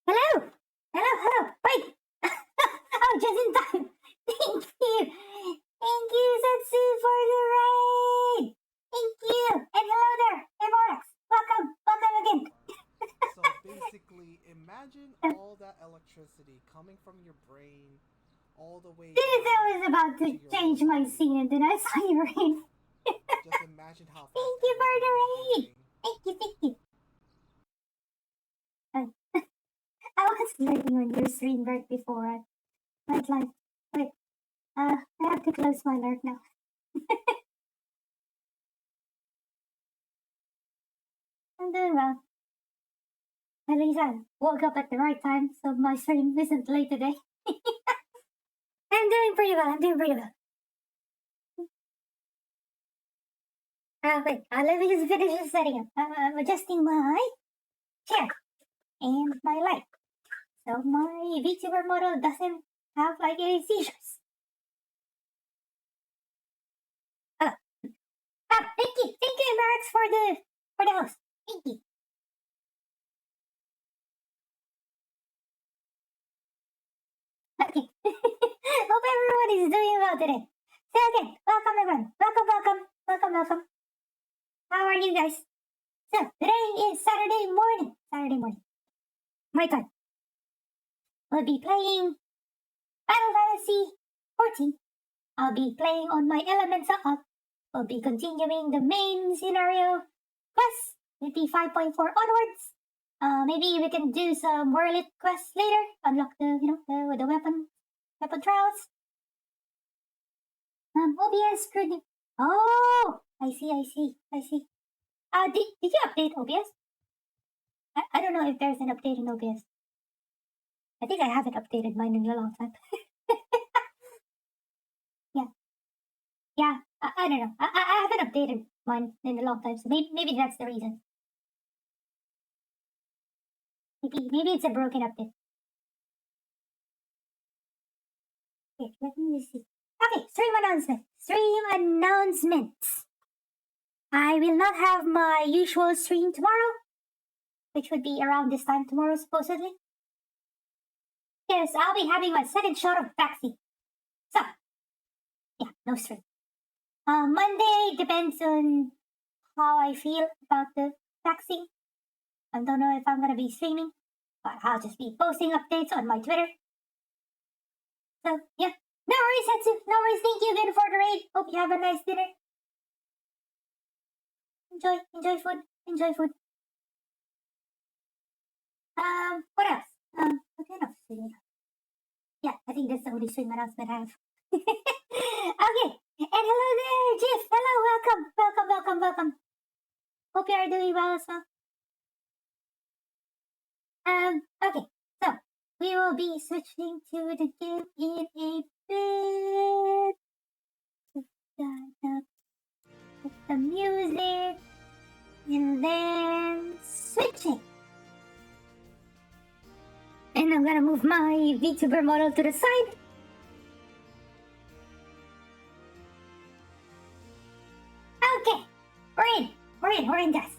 Hello! Hello! Wait! Oh, just in time! Thank you! Thank you, Setsu, for the raid! Thank you! And hello there, MRX! Welcome again! So basically, imagine all that electricity coming from your brain all the way This is I down was about to change my scene and then I saw your raid. Just imagine how fast Thank you for the everything is raid! going. Thank typing on your stream right before I went live. Wait, I have to close my alert now. I'm doing well. At least I woke up at the right time, so my stream isn't late today. I'm doing pretty well. Wait, let me just finish the setting up. I'm adjusting my chair and my light. So my VTuber model doesn't have like any seizures. Thank you, Emirates, for the host. Thank you. Okay. Hope everyone is doing well today. So again, welcome everyone. Welcome. How are you guys? So today is Saturday morning. My turn. We'll be playing Final Fantasy 14. I'll be playing on my Elements Alt. We'll be continuing the main scenario quest with the 5.4 onwards. Maybe we can do some WERLYT quests later. Unlock the weapon trials. OBS screwed. Oh, I see. Did you update OBS? I don't know if there's an update in OBS. I think I haven't updated mine in a long time. Yeah. I don't know. I haven't updated mine in a long time, so maybe that's the reason. Maybe it's a broken update. Okay, let me see. Okay, stream announcements. I will not have my usual stream tomorrow, which would be around this time tomorrow, supposedly. Yes, I'll be having my second shot of vaccine. So, yeah, no stream. Monday depends on how I feel about the vaccine. I don't know if I'm gonna be streaming, but I'll just be posting updates on my Twitter. So, yeah. No worries, Hetsu. No worries. Thank you again for the raid. Hope you have a nice dinner. Enjoy food. What else? What kind of stream? Yeah, I think that's the only stream announcement I have. Okay. And hello there, Jiff. Hello, welcome. Hope you are doing well as well. Okay. So, we will be switching to the game in a bit. Put the music. And then switching. And I'm gonna move my VTuber model to the side. Okay, we're in guys.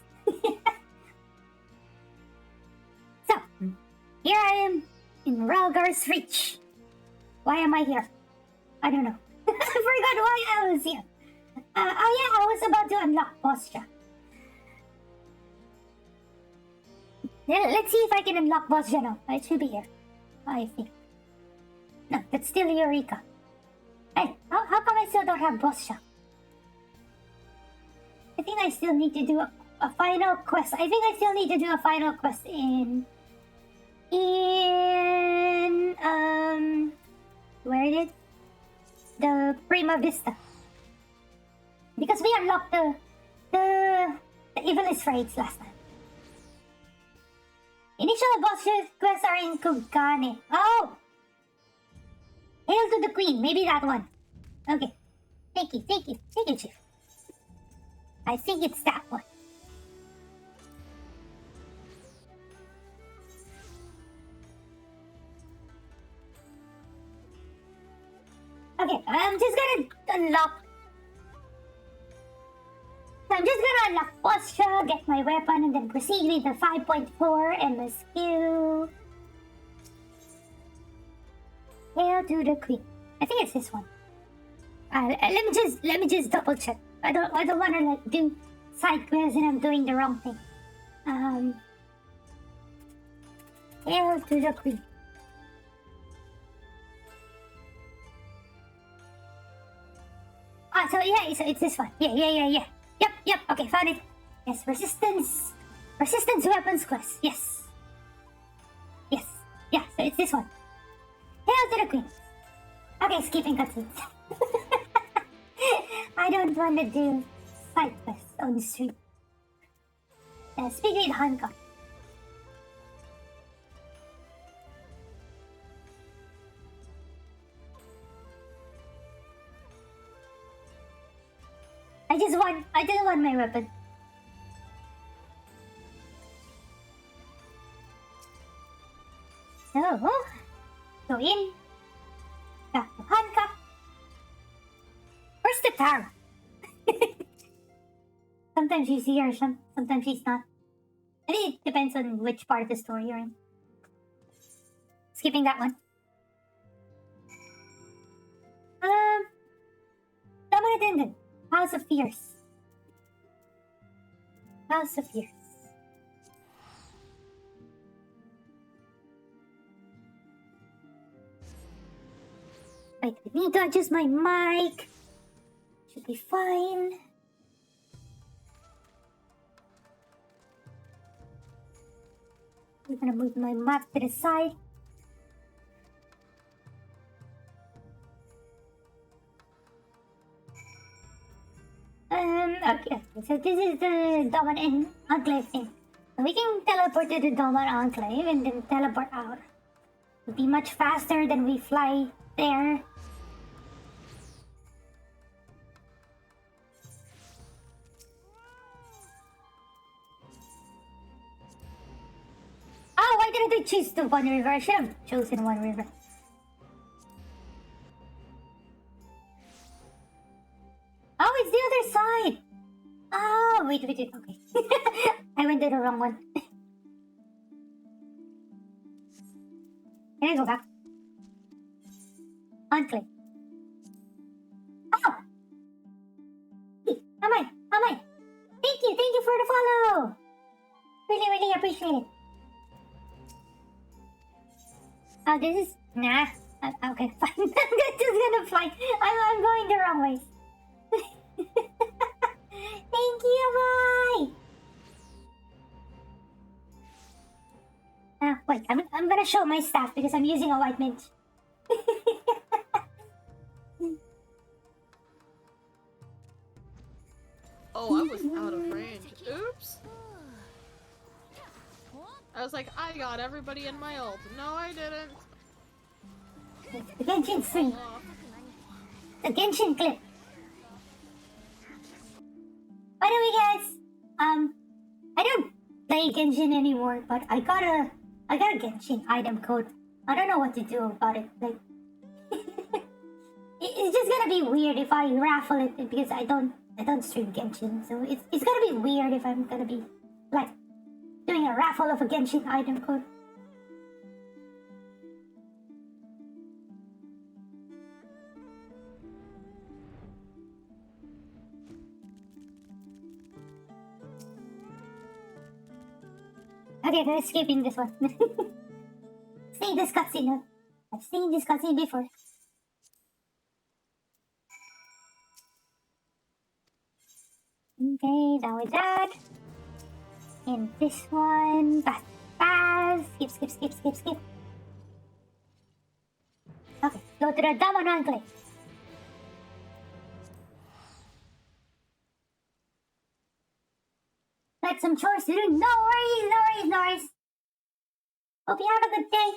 So, here I am in Ralgar's Reach. Why am I here? I don't know. I forgot why I was here. I was about to unlock Bosja. Let's see if I can unlock Bosja now. It should be here, I think. No, that's still Eureka. Hey, how come I still don't have Bosja? I think I still need to do a final quest. I think I still need to do a final quest in where is it? The Prima Vista. Because we unlocked the Evilist raids last time. Initial boss quests are in Kugane. Oh! Hail to the Queen. Maybe that one. Okay. Thank you, Chief. I think it's that one. Okay, I'm just gonna unlock Bosja, get my weapon, and then proceed with the 5.4 MSQ. Hail to the Queen. I think it's this one. Let me just double check. I don't want to like do side quests and I'm doing the wrong thing. Hail to the Queen. So yeah, it's this one. Yeah. Yep. Okay, found it. Yes, resistance weapons quest. Yes. Yeah, so it's this one. Hail to the queen. Okay, skipping cutscenes. I don't want to do side quests on the street. Speak with Hancock. I just want my weapon. So, go in. Talk to Hancock. Where's the Tara? Sometimes she's here, sometimes she's not. I mean, it depends on which part of the story you're in. Skipping that one. Dominant Attendant. House of Fears. House of Fears. Wait, I need to adjust my mic. Should be fine. I'm gonna move my map to the side. Okay. So this is the Doman Enclave thing. So we can teleport to the Doman Enclave and then teleport out. It'll be much faster than we fly there. Oh, why didn't I choose the One River? I should have chosen One River. Oh, it's the other side! Oh, wait, okay. I went to the wrong one. Can I go back? Enclave. Oh! Am I? Thank you for the follow! Really appreciate it. Oh, this is... Nah. Okay, fine. I'm just gonna fly. I'm going the wrong way. Thank you, bye! Wait, I'm gonna show my staff because I'm using a white mage. Oh, I was out of range. Oops. I was like, I got everybody in my ult. No, I didn't. The Genshin swing. The Genshin clip. By the way, guys, I don't play Genshin anymore, but I got a Genshin item code. I don't know what to do about it. Like, it's just gonna be weird if I raffle it because I don't stream Genshin. So it's gonna be weird if I'm gonna be like doing a raffle of a Genshin item code. Okay, we're skipping this one. Seen this cutscene, huh? I've seen this cutscene before. Okay, done with that. And this one, fast. Skip. Okay, go to the Daman Enclave. Got some chores to do. No worries. Hope you have a good day.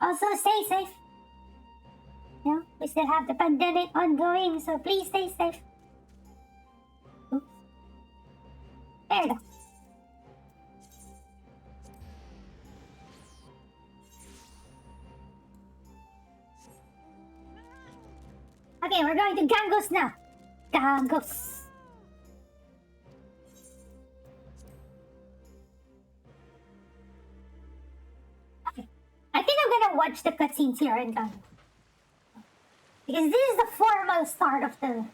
Also, stay safe. You know, we still have the pandemic ongoing, so please stay safe. Oops. There we go. Okay, we're going to Gangos now. Gangos. Okay. I think I'm gonna watch the cutscenes here in Gangos. Because this is the formal start of the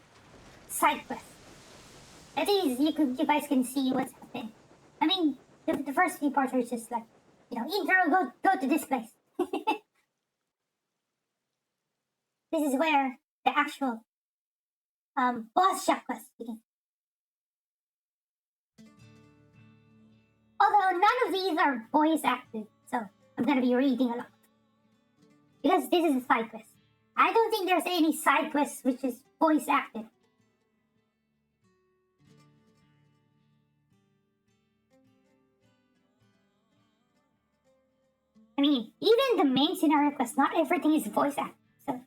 side quest. At least you guys can see what's happening. I mean, the first few parts are just like, you know, intro, go to this place. This is where the actual boss shop quest begins. Although none of these are voice acted, so I'm gonna be reading a lot. Because this is a side quest. I don't think there's any side quest which is voice acted. I mean, even the main scenario quest, not everything is voice acted. So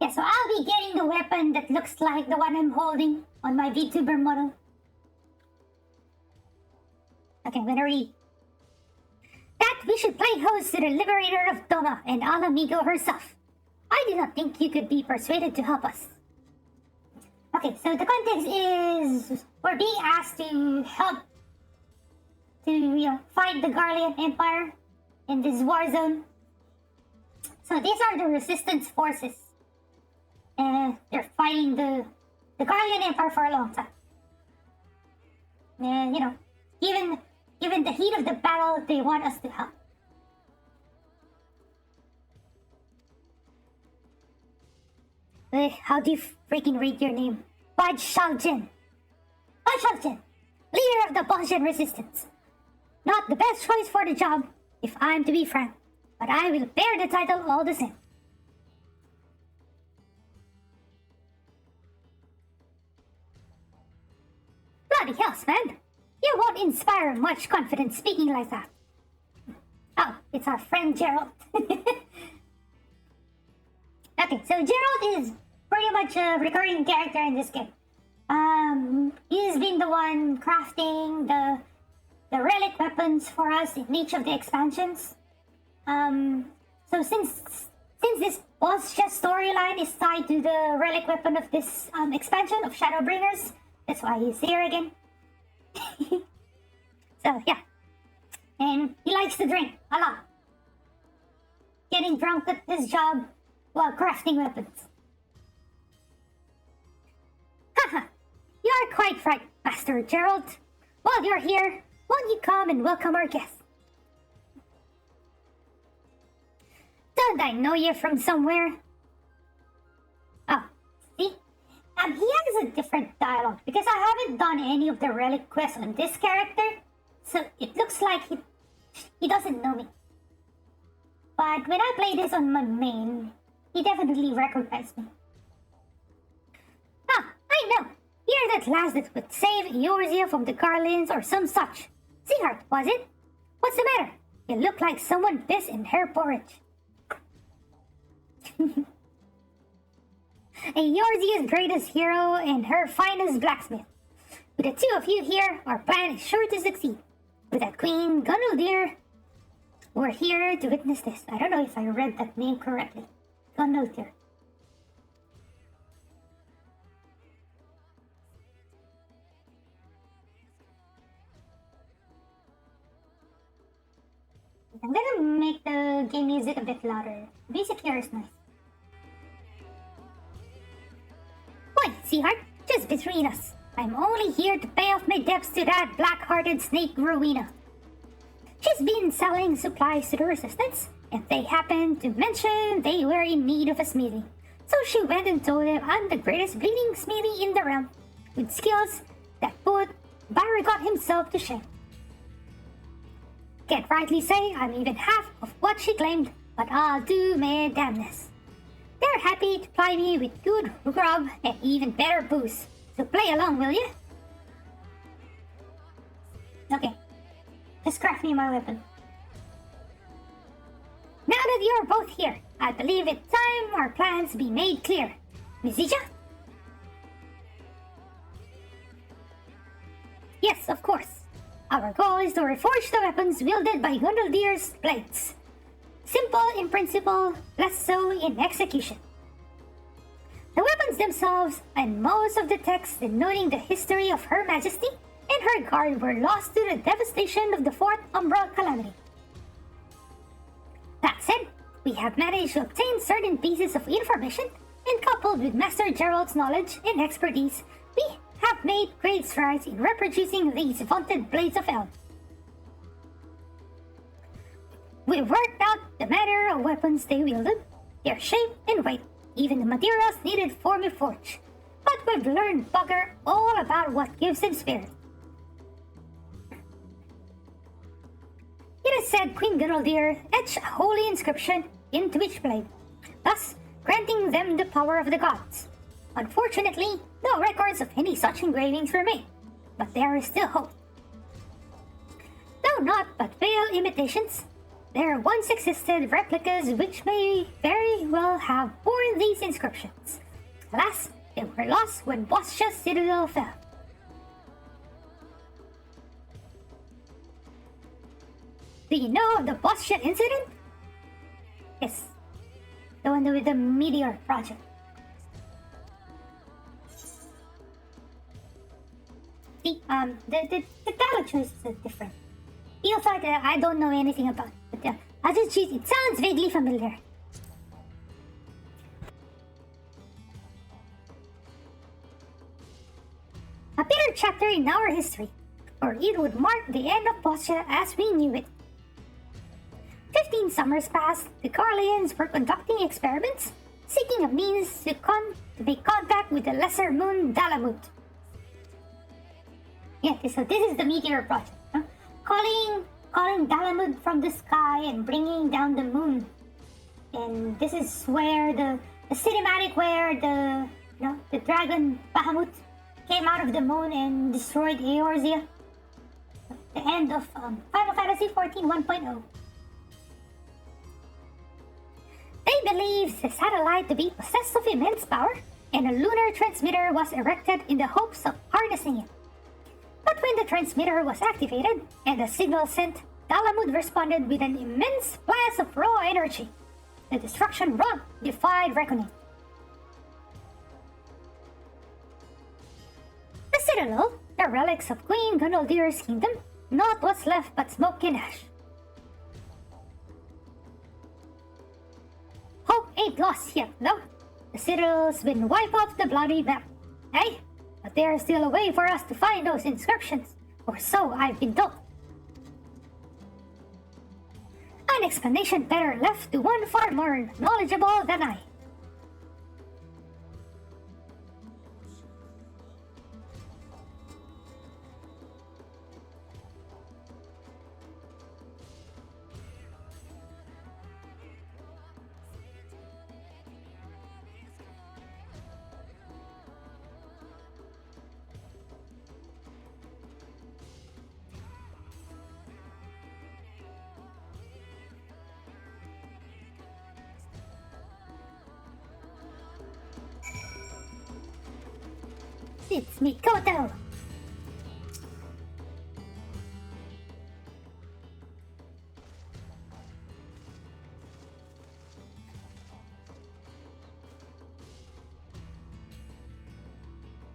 yeah, so I'll be getting the weapon that looks like the one I'm holding on my VTuber model. Okay, I'm gonna read. That we should play host to the liberator of Doma and Alamigo herself. I do not think you could be persuaded to help us. Okay, so the context is we're being asked to help to fight the Garlean Empire in this war zone. So these are the resistance forces. And they're fighting the Garlean Empire for a long time. And given the heat of the battle, they want us to help. How do you freaking read your name? Baj Shaljin. Baj Shaljin, leader of the Bosnian resistance. Not the best choice for the job, if I'm to be frank, but I will bear the title all the same. Bloody hell, man. You won't inspire much confidence speaking like that. Oh, it's our friend Gerald. Okay, so Gerald is pretty much a recurring character in this game. He's been the one crafting the relic weapons for us in each of the expansions. So since this boss chest storyline is tied to the relic weapon of this expansion of Shadowbringers, that's why he's here again. So yeah, and he likes to drink a lot. Getting drunk at his job while crafting weapons. Haha, you are quite right, Master Gerald. While you're here, won't you come and welcome our guest? Don't I know you from somewhere? Oh, see? He has a different dialogue because I haven't done any of the relic quests on this character, so it looks like he doesn't know me. But when I play this on my main, he definitely recognized me. Ah, I know! You're that lass that would save Eorzea from the Garleans or some such. Seaheart, was it? What's the matter? You look like someone pissed in her porridge. Eorzea's greatest hero and her finest blacksmith. With the two of you here, our plan is sure to succeed. With that Queen Gunildir, we're here to witness this. I don't know if I read that name correctly. Gunildir. I'm gonna make the game music a bit louder. Music here is nice. Wait, Seaheart, just between us. I'm only here to pay off my debts to that black-hearted snake Rowena. She's been selling supplies to the resistance, and they happened to mention they were in need of a smithy. So she went and told them I'm the greatest bleeding smithy in the realm, with skills that put Baragot himself to shame. Can't rightly say I'm even half of what she claimed, but I'll do my damnness. They're happy to ply me with good grub and even better booze. So play along, will you? Okay. Just craft me my weapon. Now that you're both here, I believe it's time our plans be made clear. Mizija? Yes, of course. Our goal is to reforge the weapons wielded by Gunildir's blades. Simple in principle, less so in execution. The weapons themselves and most of the text denoting the history of Her Majesty and her guard were lost to the devastation of the Fourth Umbral Calamity. That said, we have managed to obtain certain pieces of information, and coupled with Master Gerald's knowledge and expertise, we have made great strides in reproducing these vaunted blades of Elm. We worked out the manner of weapons they wielded, their shape and weight, even the materials needed for my forge. but we've learned bugger all about what gives him spirit. It is said Queen Gunneldir etched a holy inscription into each blade, thus granting them the power of the gods. Unfortunately, no records of any such engravings remain, but there is still hope. Though not but veiled imitations, there once existed replicas which may very well have borne these inscriptions. Alas, they were lost when Boscha's citadel fell. Do you know of the Boscha incident? Yes, the one with the meteor project. See, the dialogue choice is different. Feels like I don't know anything about it, but I'll just choose it. Sounds vaguely familiar. A bitter chapter in our history, or it would mark the end of Boscha as we knew it. 15 summers passed, the Carlians were conducting experiments, seeking a means to make contact with the lesser moon Dalamut. Yeah, so this is the meteor project. Huh? Calling Dalamud from the sky and bringing down the moon. And this is where the cinematic where the dragon Bahamut came out of the moon and destroyed Eorzea. The end of Final Fantasy XIV 1.0. They believed the satellite to be possessed of immense power, and a lunar transmitter was erected in the hopes of harnessing it. But when the transmitter was activated and the signal sent, Dalamud responded with an immense blast of raw energy. The destruction wrought defied reckoning. The citadel, the relics of Queen Gunneldir's kingdom, naught was left but smoke and ash. Hope ain't lost yet, though. The citadel's been wiped off the bloody map. Hey? But there's still a way for us to find those inscriptions, or so I've been told. An explanation better left to one far more knowledgeable than I. It's Mikoto!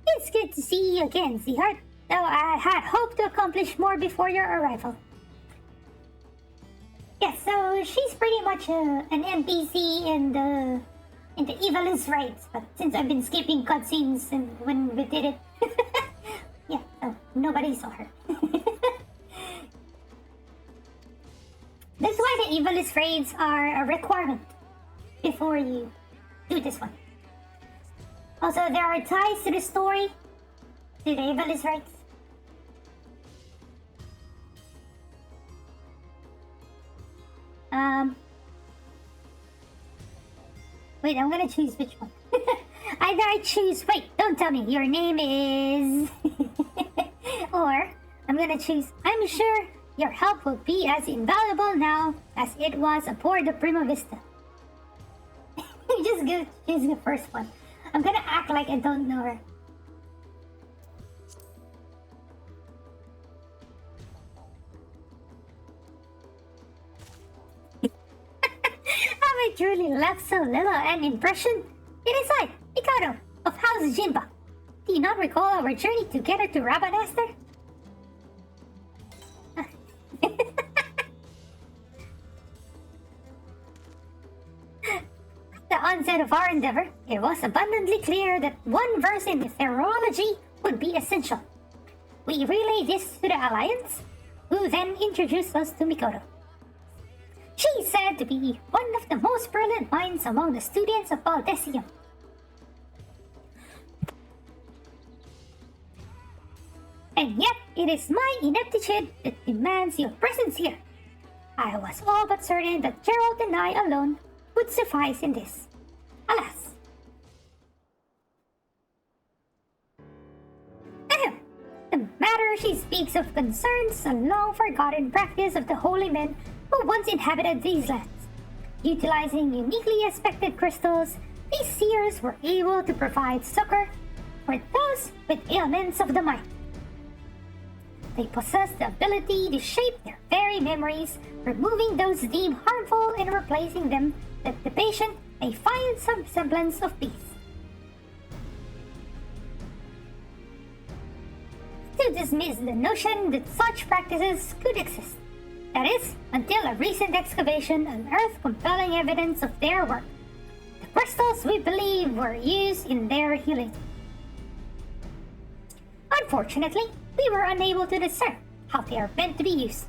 It's good to see you again, Zeehart, though I had hoped to accomplish more before your arrival. Yes, so she's pretty much an NPC in the Evil's raids, but since I've been skipping cutscenes and when we did it, yeah, so nobody saw her. That's why the Evil's raids are a requirement before you do this one. Also, there are ties to the story to the Evil's raids. Wait, I'm gonna choose which one. Either I choose, wait, don't tell me, your name is... or, I'm gonna choose, I'm sure your help will be as invaluable now as it was aboard the Prima Vista. Just go choose the first one. I'm gonna act like I don't know her. Have I truly left so little an impression? It is I, Mikado, of House Jinba. Do you not recall our journey together to Rabanastre? At the onset of our endeavor, it was abundantly clear that one verse in meteorology would be essential. We relayed this to the Alliance, who then introduced us to Mikoto. She is said to be one of the most brilliant minds among the students of Valdesium. And yet it is my ineptitude that demands your presence here. I was all but certain that Gerald and I alone would suffice in this. Alas. Ahem. The matter she speaks of concerns a long-forgotten practice of the holy men who once inhabited these lands. Utilizing uniquely aspected crystals, these seers were able to provide succor for those with ailments of the mind. They possess the ability to shape their very memories, removing those deemed harmful and replacing them that the patient may find some semblance of peace. To dismiss the notion that such practices could exist. That is, until a recent excavation unearthed compelling evidence of their work. The crystals we believe were used in their healing. Unfortunately, we were unable to discern how they are meant to be used.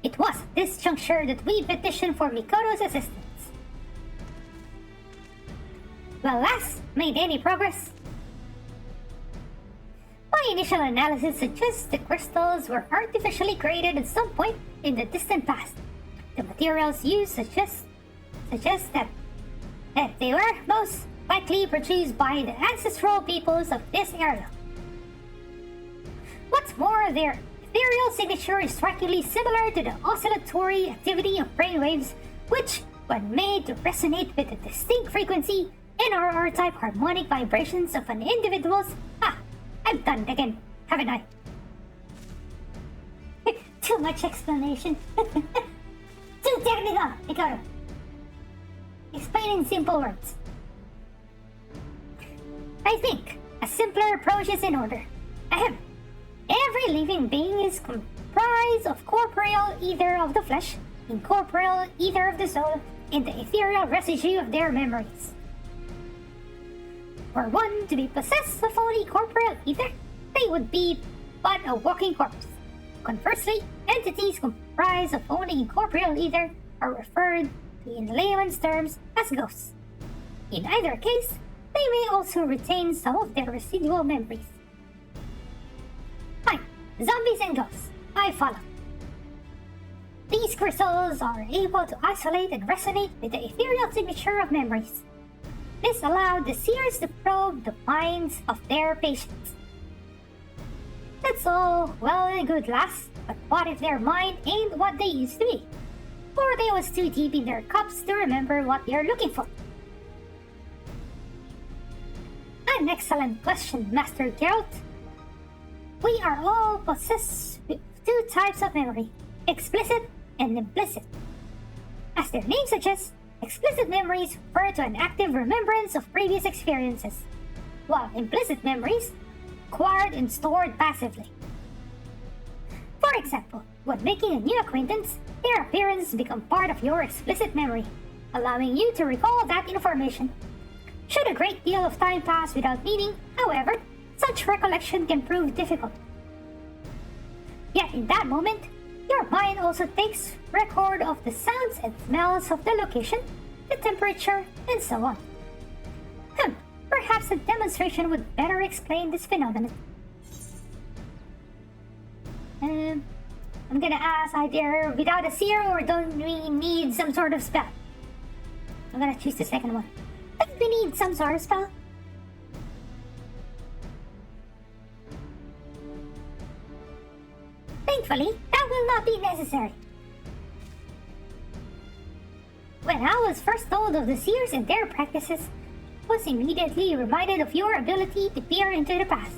It was at this juncture that we petitioned for Mikoto's assistance. Well, last made any progress? My initial analysis suggests the crystals were artificially created at some point in the distant past. The materials used suggest that they were most likely produced by the ancestral peoples of this area. What's more, their ethereal signature is strikingly similar to the oscillatory activity of brainwaves, which, when made to resonate with a distinct frequency, NRR-type harmonic vibrations of an individual's... I've done it again, haven't I? Too much explanation. Too technical, Mikoto. Explain in simple words. I think a simpler approach is in order. Ahem. Every living being is comprised of corporeal ether of the flesh, incorporeal ether of the soul, and the ethereal residue of their memories. Were one to be possessed of only corporeal ether, they would be but a walking corpse. Conversely, entities comprised of only incorporeal ether are referred to in layman's terms as ghosts. In either case, they may also retain some of their residual memories. Fine, zombies and ghosts, I follow. These crystals are able to isolate and resonate with the ethereal signature of memories. This allowed the seers to probe the minds of their patients. That's all well and good, lass, but what if their mind ain't what they used to be? Or they was too deep in their cups to remember what they're looking for? An excellent question, Master Geralt. We are all possessed with two types of memory, explicit and implicit. As their name suggests, explicit memories refer to an active remembrance of previous experiences, while implicit memories acquired and stored passively. For example, when making a new acquaintance, their appearance becomes part of your explicit memory, allowing you to recall that information. Should a great deal of time pass without meaning, however, such recollection can prove difficult. Yet in that moment, your mind also takes record of the sounds and smells of the location, the temperature, and so on. Perhaps a demonstration would better explain this phenomenon. I'm gonna ask either without a seer or don't we need some sort of spell? I'm gonna choose the second one. I think we need some sort of spell. Thankfully, that will not be necessary. When I was first told of the seers and their practices, I was immediately reminded of your ability to peer into the past.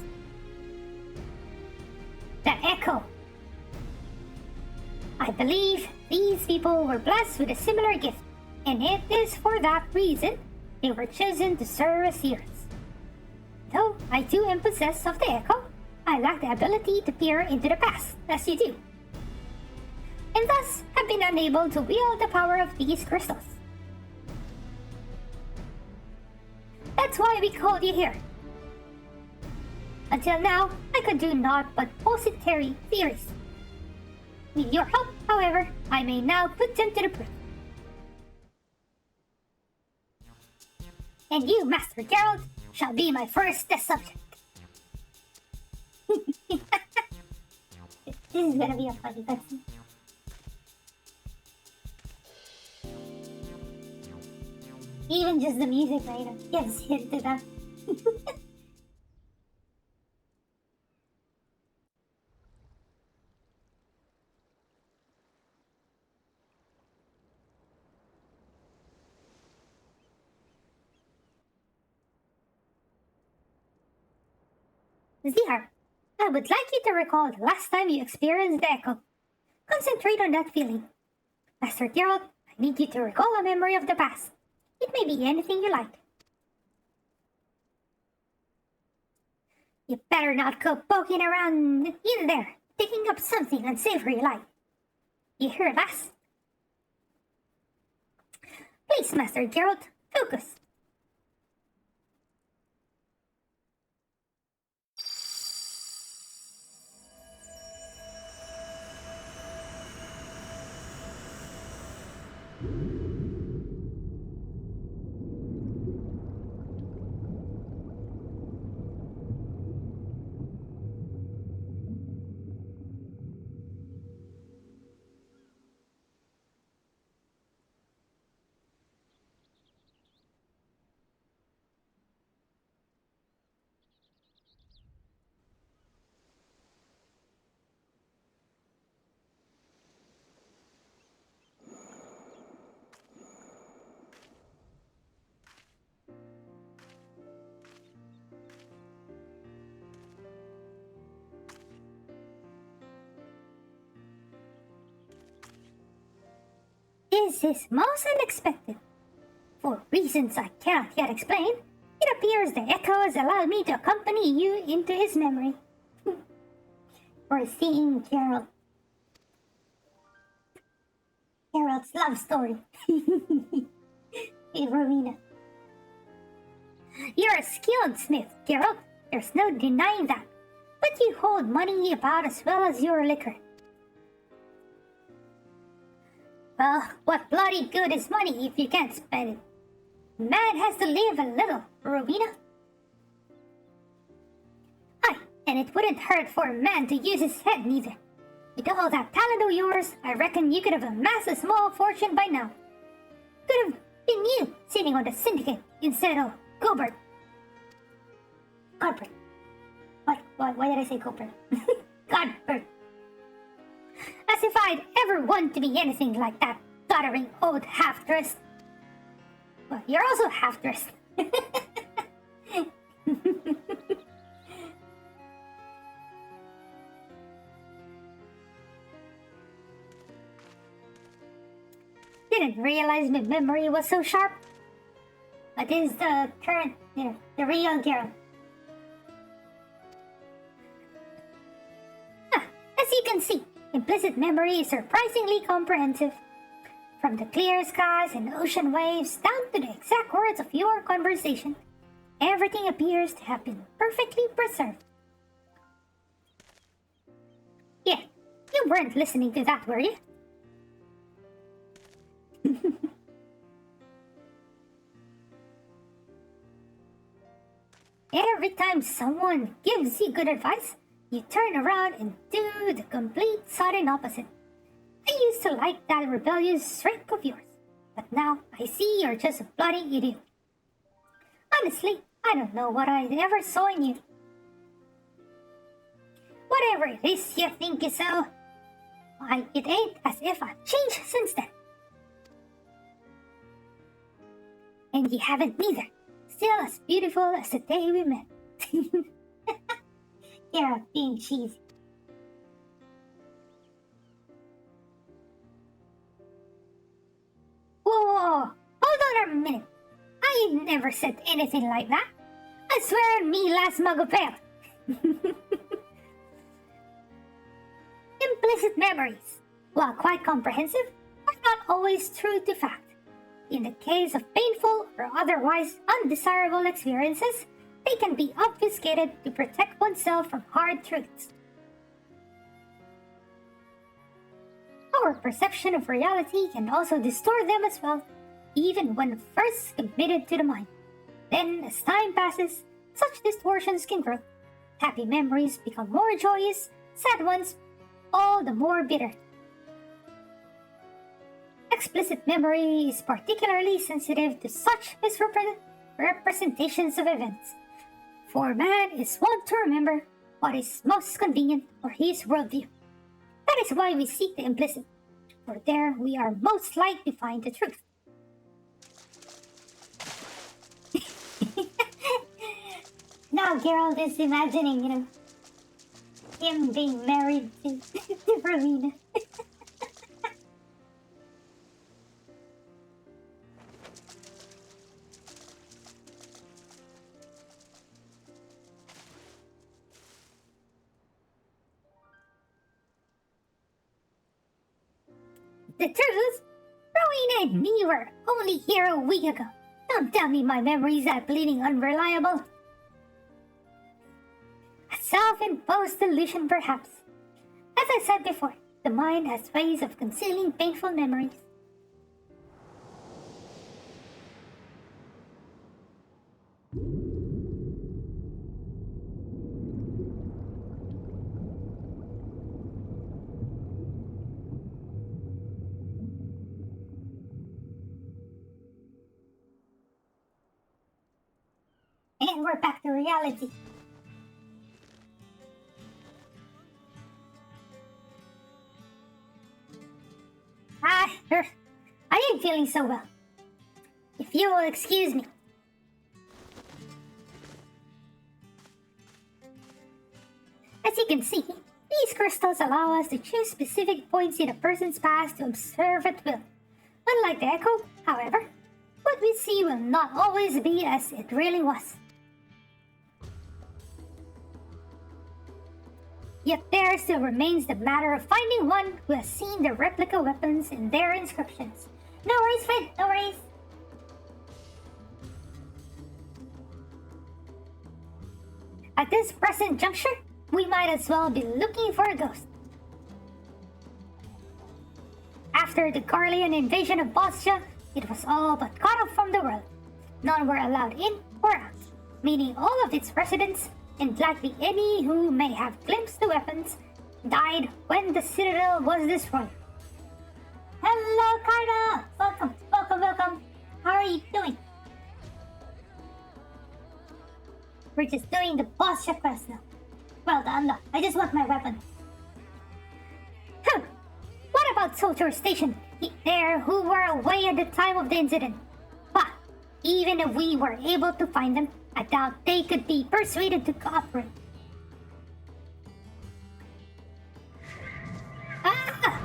The echo. I believe these people were blessed with a similar gift, and it is for that reason they were chosen to serve as seers. Though I too am possessed of the echo, I lack the ability to peer into the past, as you do, and thus have been unable to wield the power of these crystals. That's why we called you here. Until now, I could do naught but posit theories. With your help, however, I may now put them to the proof. And you, Master Geralt, shall be my first test subject. This is gonna be a funny cutscene. Even just the music right now gets hit to that. ZR, I would like you to recall the last time you experienced the echo. Concentrate on that feeling. Master Geralt, I need you to recall a memory of the past. It may be anything you like. You better not go poking around in there, picking up something unsavory like. You hear that? Please, Master Geralt, focus. This is most unexpected. For reasons I cannot yet explain, it appears the echo has allowed me to accompany you into his memory. We're seeing Geralt's love story. With Rowena. You're a skilled smith, Geralt. There's no denying that. But you hold money about as well as your liquor. Well, what bloody good is money if you can't spend it? Man has to live a little, Rowena. Aye, and it wouldn't hurt for a man to use his head neither. With all that talent of yours, I reckon you could have amassed a small fortune by now. Could have been you sitting on the syndicate instead of Gobert. Godbert. Why did I say Gobert? Godbert. As if I'd ever want to be anything like that doddering old half-dressed. Well, you're also half-dressed. Didn't realize my memory was so sharp. But this is the current, the real Geralt. As you can see, implicit memory is surprisingly comprehensive. From the clear skies and ocean waves down to the exact words of your conversation, everything appears to have been perfectly preserved. Yeah, you weren't listening to that, were you? Every time someone gives you good advice, you turn around and do the complete sudden opposite. I used to like that rebellious streak of yours, but now I see you're just a bloody idiot. Honestly, I don't know what I ever saw in you. Whatever it is you think is so, why, it ain't as if I've changed since then. And you haven't neither. Still as beautiful as the day we met. You're being cheesy. Whoa, hold on a minute. I never said anything like that. I swear on me last mug of ale. Implicit memories, while quite comprehensive, are not always true to fact. In the case of painful or otherwise undesirable experiences, they can be obfuscated to protect oneself from hard truths. Our perception of reality can also distort them as well, even when first committed to the mind. Then, as time passes, such distortions can grow. Happy memories become more joyous, sad ones all the more bitter. Explicit memory is particularly sensitive to such misrepresentations of events, for man is wont to remember what is most convenient for his worldview. That is why we seek the implicit, for there we are most likely to find the truth. Now Geralt is imagining, him being married to Verlina. The truth? Rowena and me were only here a week ago. Don't tell me my memories are bleeding unreliable. A self-imposed delusion, perhaps. As I said before, the mind has ways of concealing painful memories. And we're back to reality. I ain't feeling so well. If you will excuse me. As you can see, these crystals allow us to choose specific points in a person's past to observe at will. Unlike the echo, however, what we see will not always be as it really was. Yet there still remains the matter of finding one who has seen the replica weapons and their inscriptions. No worries, Fred, no worries. At this present juncture, we might as well be looking for a ghost. After the Garlean invasion of Bostia, it was all but cut off from the world. None were allowed in or out, meaning all of its residents, and likely any who may have glimpsed the weapons, died when the citadel was destroyed. Hello, Carla! Welcome, welcome, welcome. How are you doing? We're just doing the Bostia quest now. Well done, look. I just want my weapon. What about Soldier Station? There who were away at the time of the incident. But even if we were able to find them, I doubt they could be persuaded to cooperate. Ah!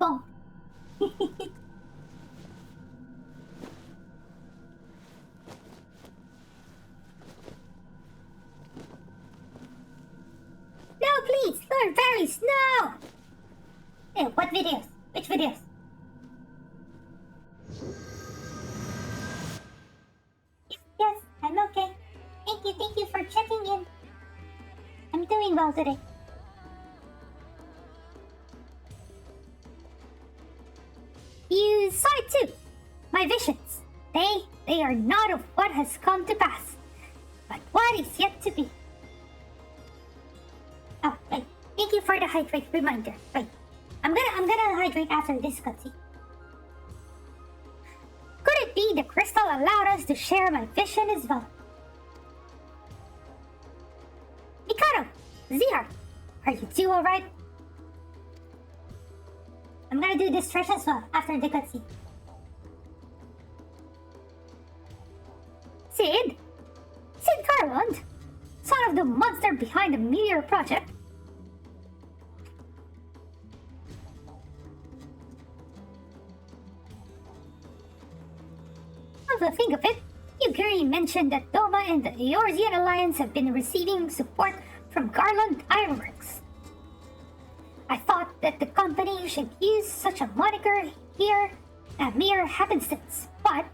Bonk. No, please, Lord Varys, no! Hey, what videos? Which videos? Yes, I'm okay. Thank you for checking in. I'm doing well today. You saw it too. My visions. They are not of what has come to pass, but what is yet to be. Oh, wait. Thank you for the hydrate reminder. Wait. I'm gonna hydrate after this cutscene. Could it be the crystal allowed us to share my vision as well? Mikado! Zihar! Are you two alright? I'm gonna do this stretch as well after the cutscene. Sid Garland? Son of the monster behind the Meteor Project? Come to think of it, Yugiri mentioned that Doma and the Eorzean Alliance have been receiving support from Garland Ironworks. I thought that the company should use such a moniker here, a mere happenstance, but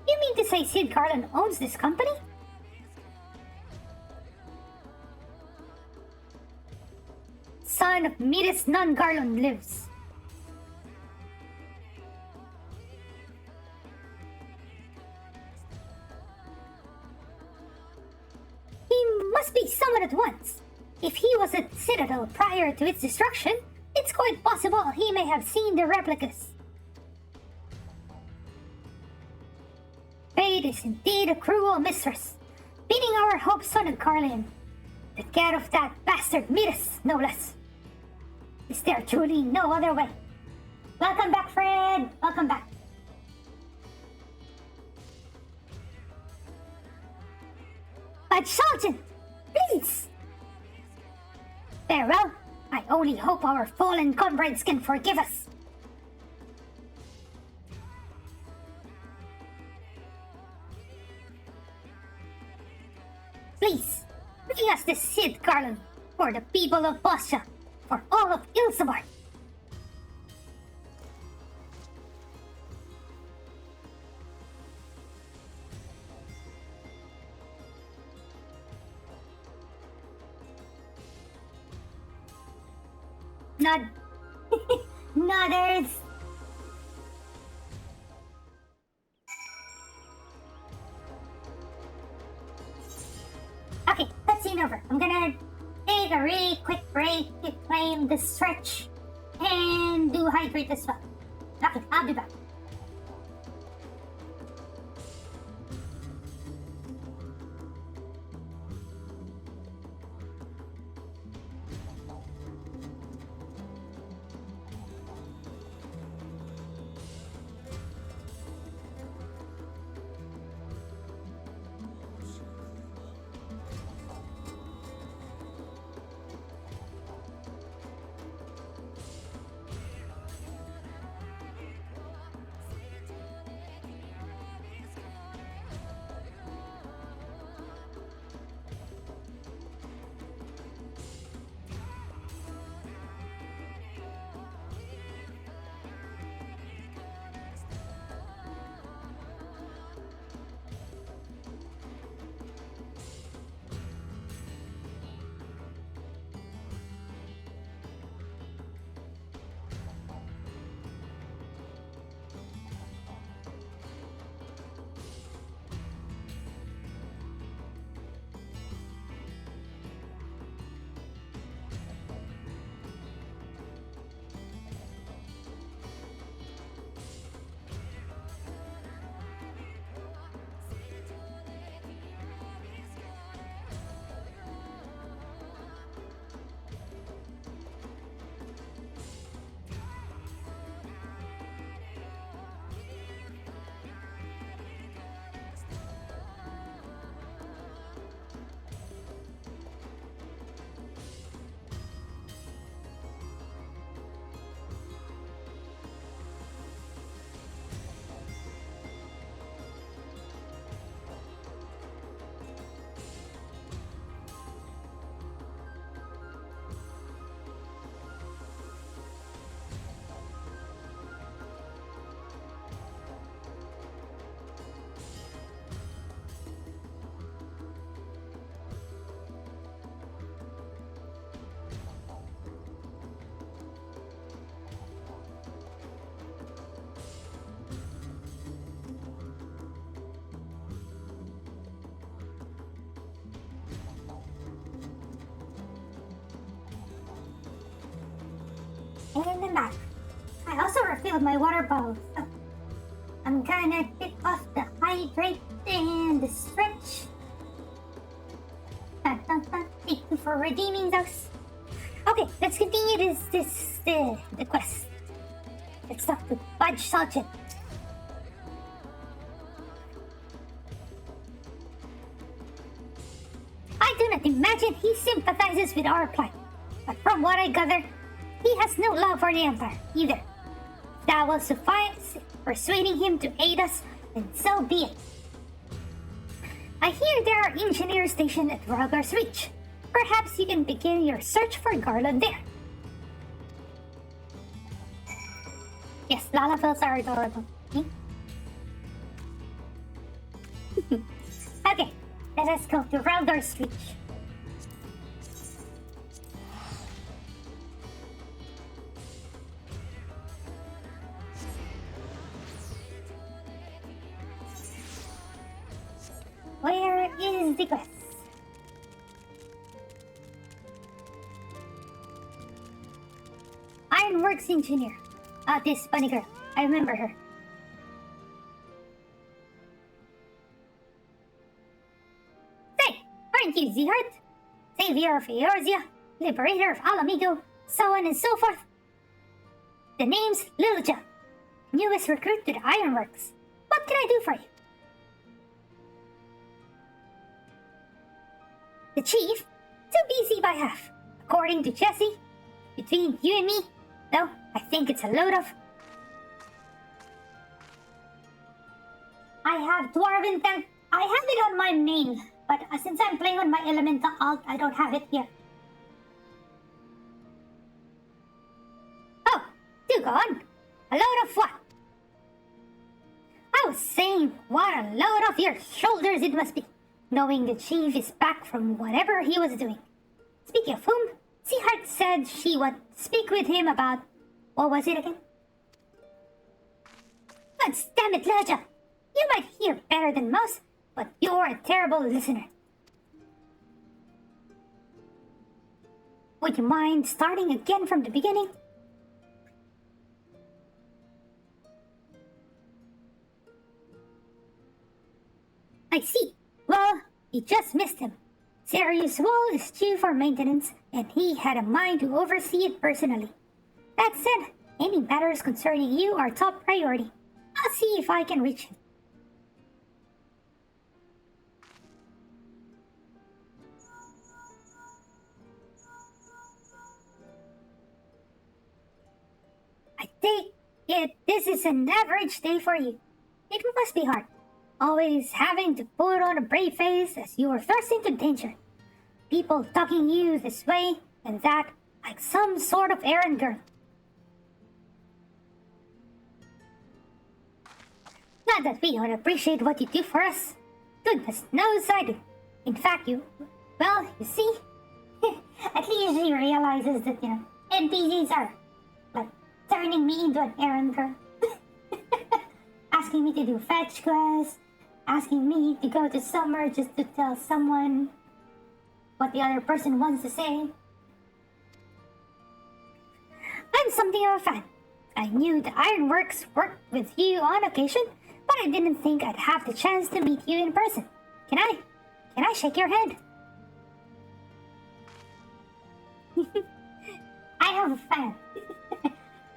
you mean to say Sid Garland owns this company? Son of Midas Non Garland lives. If he was at Citadel prior to its destruction, it's quite possible he may have seen the replicas. Fate is indeed a cruel mistress, pinning our hopes on a Garlean, the cat of that bastard Midas, no less. Is there truly no other way? Welcome back, Fred! Welcome back. But Sultan, please! Farewell. I only hope our fallen comrades can forgive us. Please, bring us the Sith Garland for the people of Bostia, for all of Ilsamar. Nod. Nodders. Okay, cutscene over. I'm gonna take a really quick break to claim the stretch and do hydrate as well. Okay, I'll be back. And I'm back. I also refilled my water bottle, so I'm gonna tip off the hydrate and the stretch. Dun, dun, dun. Thank you for redeeming those. Okay, let's continue the quest. Let's talk to Budge Sultan. I do not imagine he sympathizes with our plight, but from what I gather, he has no love for the Empire either. That will suffice, persuading him to aid us, and so be it. I hear there are engineers stationed at Rogger's Reach. Perhaps you can begin your search for Garland there. Yes, Lalafels are adorable. Okay, let us go to Rogger's Reach. Where is the quest? ironworks engineer. This bunny girl. I remember her. Say, aren't you Zihart? Savior of Eorzea, liberator of Alamigo, so on and so forth. The name's Lilja, newest recruit to the ironworks. What can I do for you? The chief? Too busy by half, according to Jesse. Between you and me, though, I think it's a load of... I have Dwarven Tank. I have it on my main, but since I'm playing on my Elemental Alt, I don't have it here. Oh, do go on. A load of what? I was saying, what a load off your shoulders it must be, knowing the chief is back from whatever he was doing. Speaking of whom, Seahart said she would speak with him about... What was it again? God damn it, Leja! You might hear better than most, but you're a terrible listener. Would you mind starting again from the beginning? I see. Well, you just missed him. Sirius Wall is due for maintenance, and he had a mind to oversee it personally. That said, any matters concerning you are top priority. I'll see if I can reach him. I take it this is an average day for you. It must be hard, always having to put on a brave face as you are thrust into danger. People talking you this way and that like some sort of errand girl. Not that we don't appreciate what you do for us. Goodness knows I do. In fact, you see, at least she realizes that, NPCs are, turning me into an errand girl. Asking me to do fetch quests, asking me to go to somewhere just to tell someone what the other person wants to say. I'm something of a fan. I knew the Ironworks worked with you on occasion, but I didn't think I'd have the chance to meet you in person. Can I shake your hand? I have a fan.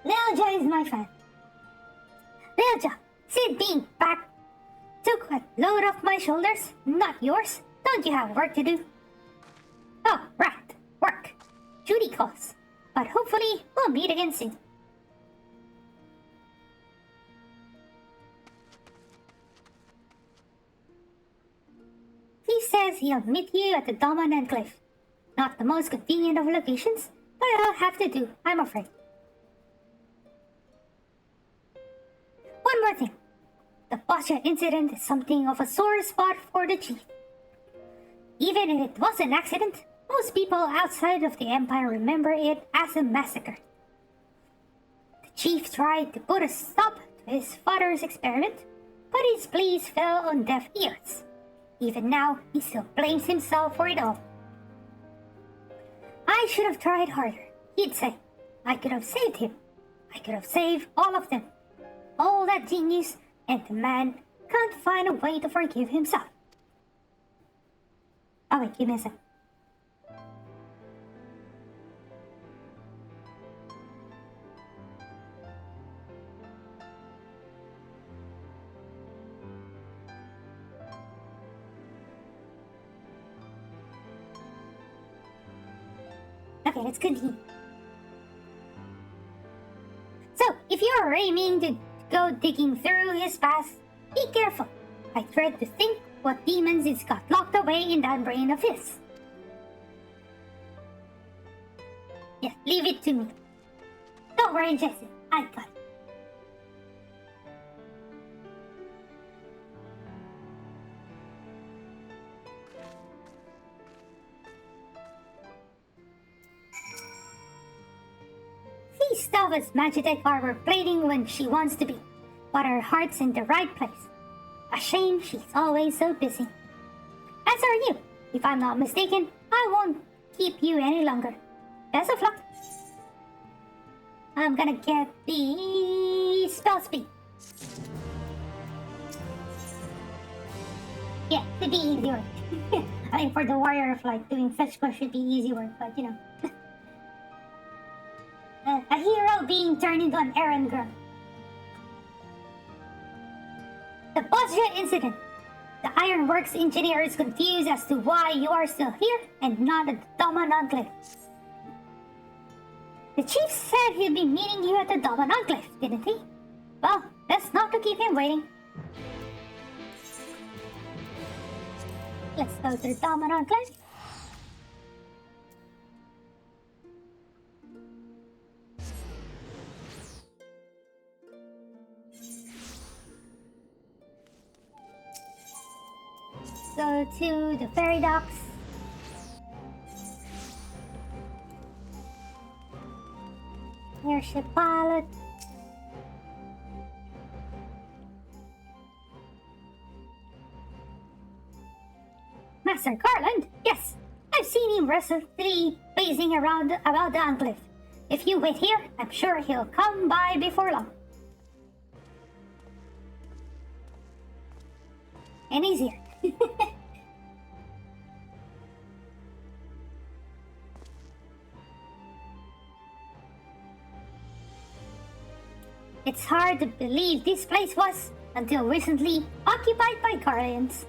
Lilja is my fan. Lilja, Sid being back took a load off my shoulders, not yours. Don't you have work to do? Oh, right, work. Duty calls. But hopefully we'll meet again soon. He says he'll meet you at the Daman Enclave. Not the most convenient of locations, but I'll have to do, I'm afraid. One more thing. The Basha incident is something of a sore spot for the chief. Even if it was an accident, most people outside of the Empire remember it as a massacre. The chief tried to put a stop to his father's experiment, but his pleas fell on deaf ears. Even now, he still blames himself for it all. I should have tried harder, he'd say. I could have saved him. I could have saved all of them. All that genius, and the man can't find a way to forgive himself. Oh wait, give me a sec. Okay, let's continue. So, if you're aiming to go digging through his past, be careful. I dread to think what demons it's got locked away in that brain of his. Yeah, leave it to me. Don't worry, Jesse. I got it. These stuff is Magitech armor plating when she wants to be, but her heart's in the right place. A shame she's always so busy. As are you. If I'm not mistaken, I won't keep you any longer. Best of luck. I'm gonna get the spell speed. Yeah, to be easy work. I think for the warrior of like doing fetch quest should be easy work, but you know. A hero being turned into an errand girl. The Bosnia incident. The Ironworks engineer is confused as to why you are still here and not at the Daman Enclave. The chief said he'd be meeting you at the Daman Enclave, didn't he? Well, best not to keep him waiting. Let's go to the Daman Enclave. Go to the ferry docks. Airship pilot. Master Garland? Yes, I've seen him recently pacing around about the enclave. If you wait here, I'm sure he'll come by before long. And he's here. It's hard to believe this place was, until recently, occupied by Guardians.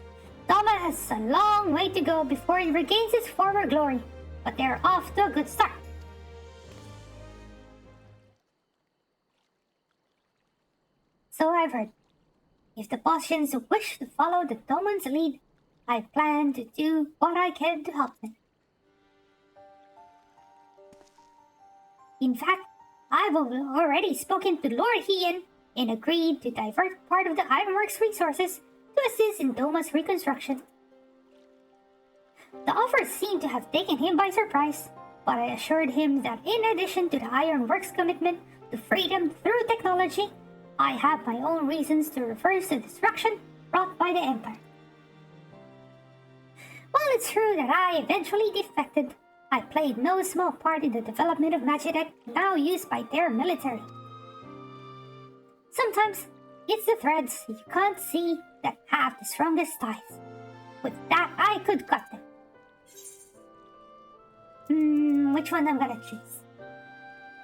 Dama has a long way to go before it regains its former glory, but they're off to a good start. So I've heard. If the Bosnians wish to follow the Doman's lead, I plan to do what I can to help them. In fact, I've already spoken to Lord Hien and agreed to divert part of the Ironworks resources to assist in Doma's reconstruction. The offer seemed to have taken him by surprise, but I assured him that in addition to the Ironworks' commitment to freedom through technology, I have my own reasons to reverse the destruction brought by the Empire. While it's true that I eventually defected, I played no small part in the development of Magitech now used by their military. Sometimes, it's the threads you can't see that have the strongest ties. With that, I could cut them. Which one I'm gonna choose?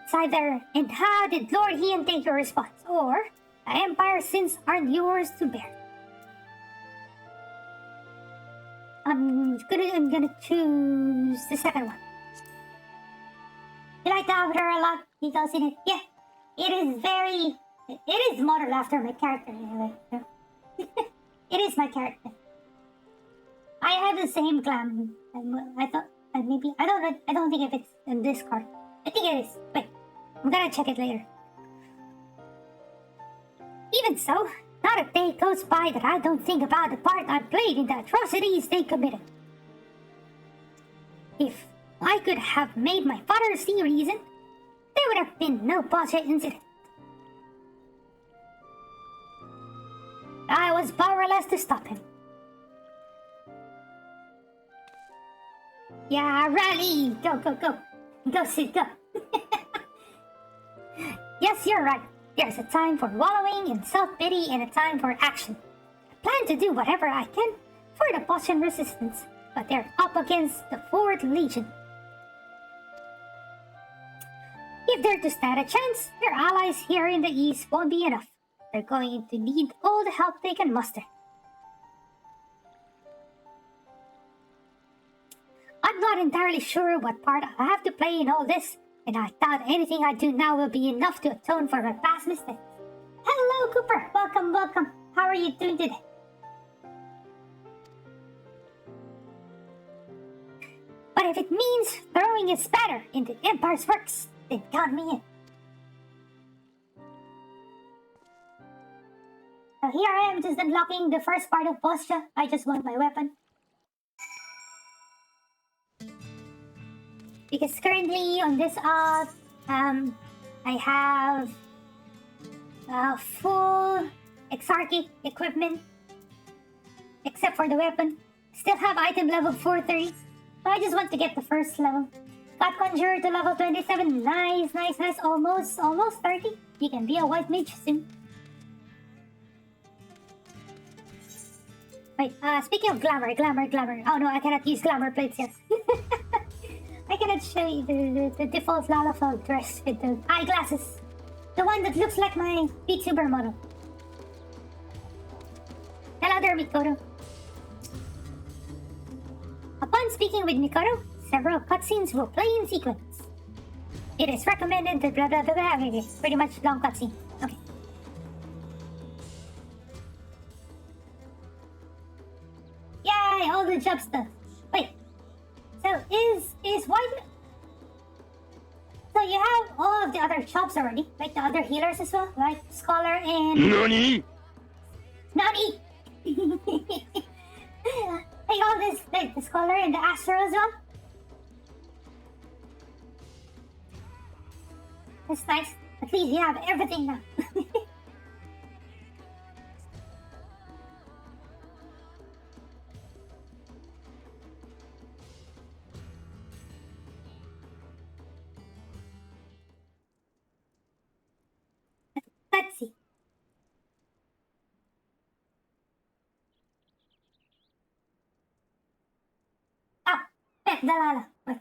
It's either, and how did Lord Hien take your response? Or, the Empire's sins aren't yours to bear. I'm gonna choose the second one. You like the avatar a lot? He goes in it. Yeah, it is modeled after my character anyway. It is my character. I have the same glam. I don't think if it's in this card. I think it is. Wait, I'm gonna check it later. Even so, not a day goes by that I don't think about the part I played in the atrocities they committed. If I could have made my father see reason, there would have been no Bosnia incident. I was powerless to stop him. Yeah, rally! Go, go, go! Go, Sid, go! Yes, you're right. There's a time for wallowing in self-pity and a time for action. I plan to do whatever I can for the Bosnian resistance, but they're up against the 4th Legion. If they're to stand a chance, their allies here in the east won't be enough. They're going to need all the help they can muster. I'm not entirely sure what part I have to play in all this, and I doubt anything I do now will be enough to atone for my past mistakes. Hello, Cooper! Welcome, welcome! How are you doing today? But if it means throwing a spanner into the Empire's works, then count me in. So here I am just unlocking the first part of Bosnia. I just want my weapon. Because currently on this alt, I have full Exarchy equipment, except for the weapon. Still have item level 430, so I just want to get the first level. Got Conjurer to level 27. Nice, nice, nice. Almost 30. You can be a white mage soon. Wait, speaking of glamour. Oh no, I cannot use glamour plates yet. I cannot show you the default LalaTuber dress with the eyeglasses. The one that looks like my VTuber model. Hello there, Mikoto. Upon speaking with Mikoto, several cutscenes will play in sequence. It is recommended that blah blah blah blah. Okay, pretty much long cutscene. Okay. Yay! All the job stuff. Wait. So is white? So you have all of the other jobs already, like the other healers as well, like Scholar and NANI? Nani. Like all this, like the Scholar and the Astro as well. That's nice. At least you have everything now. Let's see. Ah, Pet Dalala. Wait,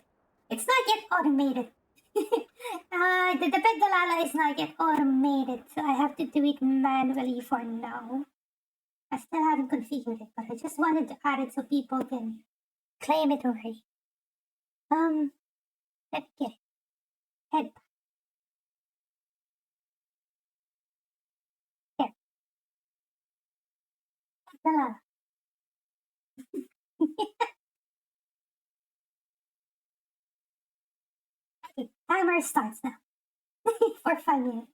it's not yet automated. The Pet Dalala is not yet automated, so I have to do it manually for now. I still haven't configured it, but I just wanted to add it so people can claim it already. Let's get it. Head. There. Dalala. Okay, timer starts now. For 5 minutes.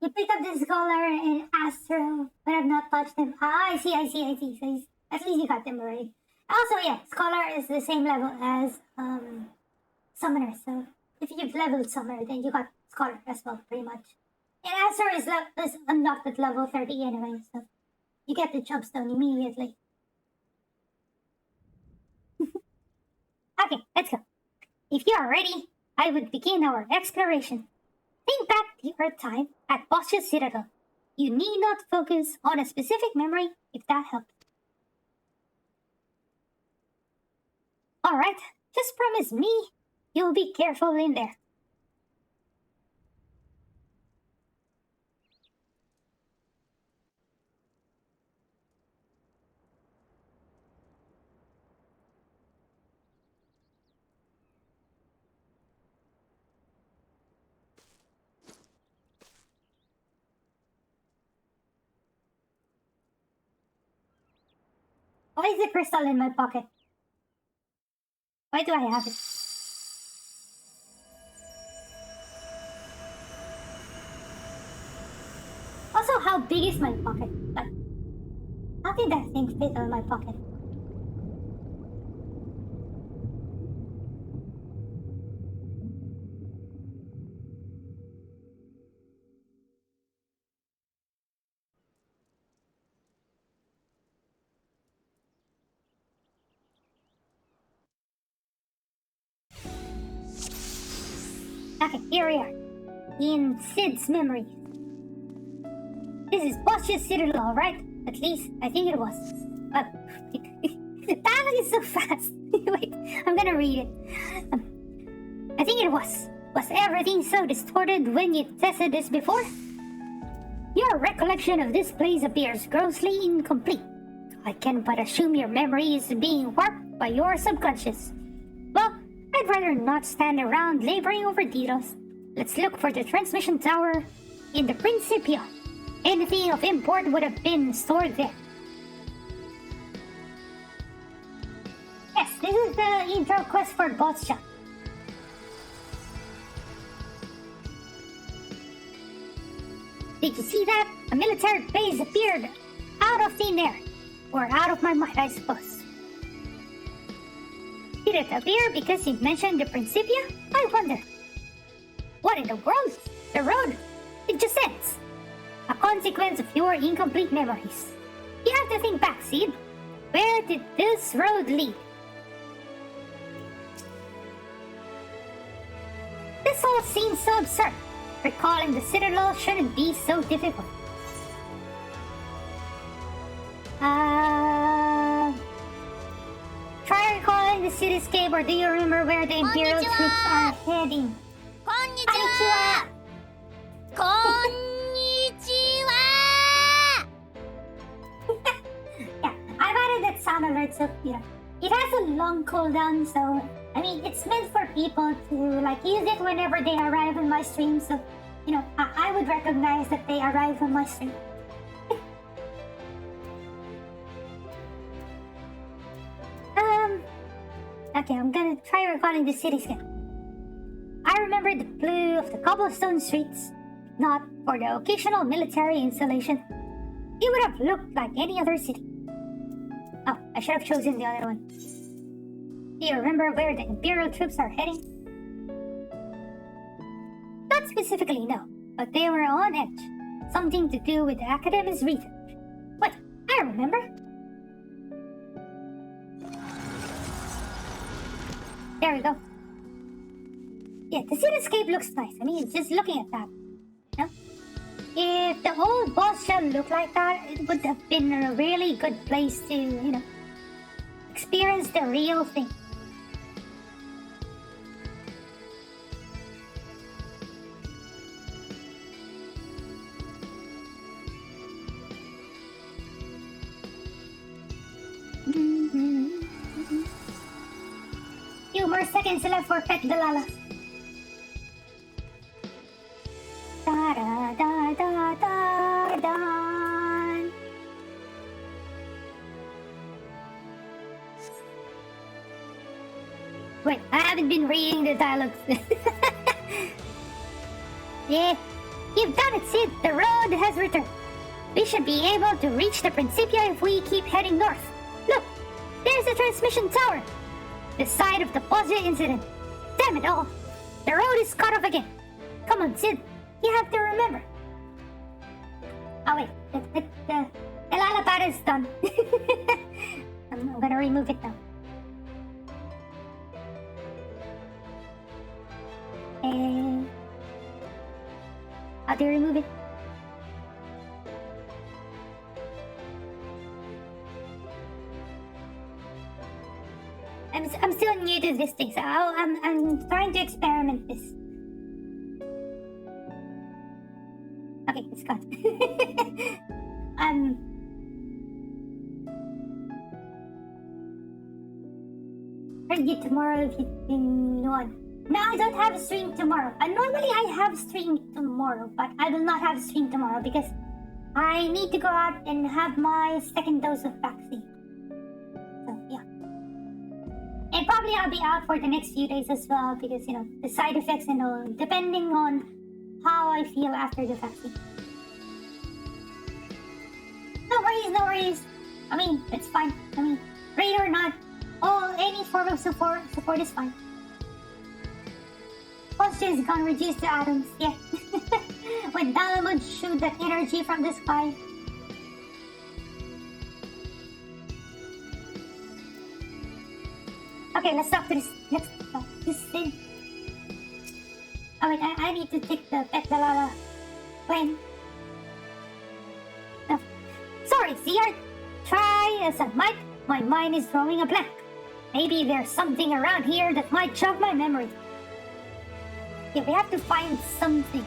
You pick up the Scholar and Astro, but I've not touched them. Ah, I see. So at least you got them already. Also, yeah, Scholar is the same level as Summoner, so if you've leveled Summoner, then you got Scholar as well, pretty much. And Astro is unlocked at level 30 anyway, so you get the Chubstone immediately. Okay, let's go. If you are ready, I would begin our exploration. Think back to your time at Bosch's Citadel. You need not focus on a specific memory if that helps. Alright, just promise me you'll be careful in there. Why is the crystal in my pocket? Why do I have it? Also, how big is my pocket? Like, how did that thing fit on my pocket? Okay, here we are. In Sid's memory. This is Bosch's Citadel, alright? At least, I think it was. That is so fast. Wait, I'm gonna read it. I think it was. Was everything so distorted when you tested this before? Your recollection of this place appears grossly incomplete. I can but assume your memory is being warped by your subconscious. Well, I'd rather not stand around laboring over details. Let's look for the transmission tower in the Principia. Anything of import would have been stored there. Yes, this is the intro quest for Boss Shop. Did you see that? A military base appeared out of thin air. Or out of my mind, I suppose. Did it appear because you mentioned the Principia? I wonder. What in the world? The road? It just ends. A consequence of your incomplete memories. You have to think back, Sid. Where did this road lead? This all seems so absurd. Recalling the Citadel shouldn't be so difficult. Try recalling the cityscape, or do you remember where the Imperial troops are heading? Konnichiwa! Yeah, I've added that sound alert, so it has a long cooldown, so I mean it's meant for people to like use it whenever they arrive on my stream, so I would recognize that they arrive on my stream. Okay, I'm gonna try recalling the cityscape. I remember the blue of the cobblestone streets. Not for the occasional military installation, it would have looked like any other city. Oh, I should have chosen the other one. Do you remember where the Imperial troops are heading? Not specifically, no, but they were on edge. Something to do with the Academy's research. Wait, I remember. There we go. Yeah, the cityscape looks nice. I mean, just looking at that. If the old boss shell looked like that, it would have been a really good place to, experience the real thing. Few more seconds left for Pet Dalala. Da da da da da da. Wait, I haven't been reading the dialogues. Yeah, you've done it, Sid. The road has returned. We should be able to reach the Principia if we keep heading north. Look, there's the transmission tower. The site of the Bosnia incident. Damn it all. The road is cut off again. Come on, Sid. You have to remember. Oh wait, the Lala pad is done. I'm gonna remove it now. And how do you remove it? I'm still new to this thing, so I'm trying to experiment this. Okay, it's gone. I'll you tomorrow if you want. No, I don't have a stream tomorrow. Normally I have stream tomorrow, but I will not have a stream tomorrow because I need to go out and have my second dose of vaccine. So yeah. And probably I'll be out for the next few days as well because the side effects and all, depending on how I feel after the vaccine. No worries. I mean, it's fine. I mean, raid or not, any form of support is fine. Posture is gonna reduce the atoms, yeah. When Dalamud shoot that energy from the sky. Okay, let's talk to this thing. Oh wait, I need to take the Pet Dalala plane. No. Sorry, CR. Try as I might, my mind is drawing a blank. Maybe there's something around here that might jog my memory. Yeah, we have to find something.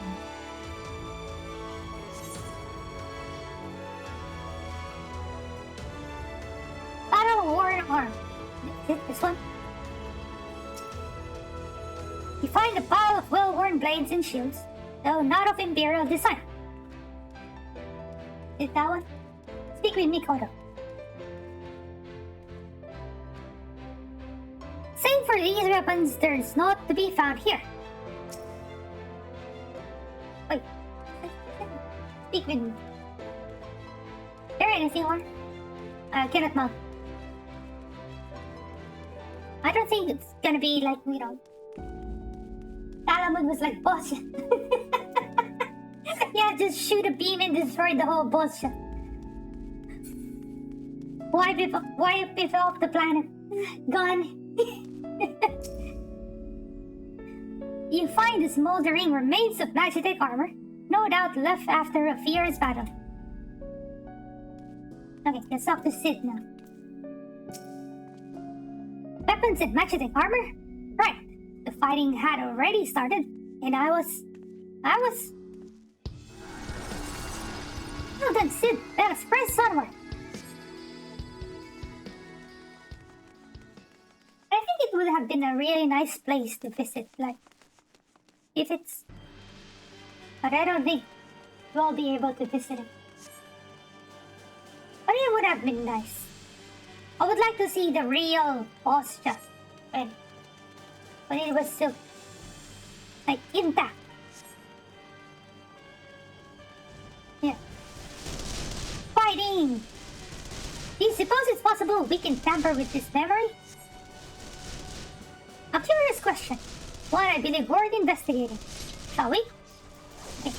Battle-worn arm. Is it this one? You find a pile of well-worn blades and shields, though not of Imperial design. Is that one? Speak with Mikoto. Same for these weapons, there's not to be found here. Wait. Speak with me. Is there anything more? Cannot mount. I don't think it's gonna be like, Dalamud was like, boss. Yeah, just shoot a beam and destroy the whole boss. What wipe it off the planet. Gone. You find the smoldering remains of Magitech armor, no doubt left after a fierce battle. Okay, let's talk to Sid now. Weapons and Magitech armor? Right. The fighting had already started, and I was... Well done, Sid. Let us press onward. I think it would have been a really nice place to visit, like... If it's... But I don't think we'll be able to visit it. But it would have been nice. I would like to see the real boss just when it was still like intact. Yeah. Fighting! Do you suppose it's possible we can tamper with this memory? A curious question. One I believe worth investigating. Shall we? Okay.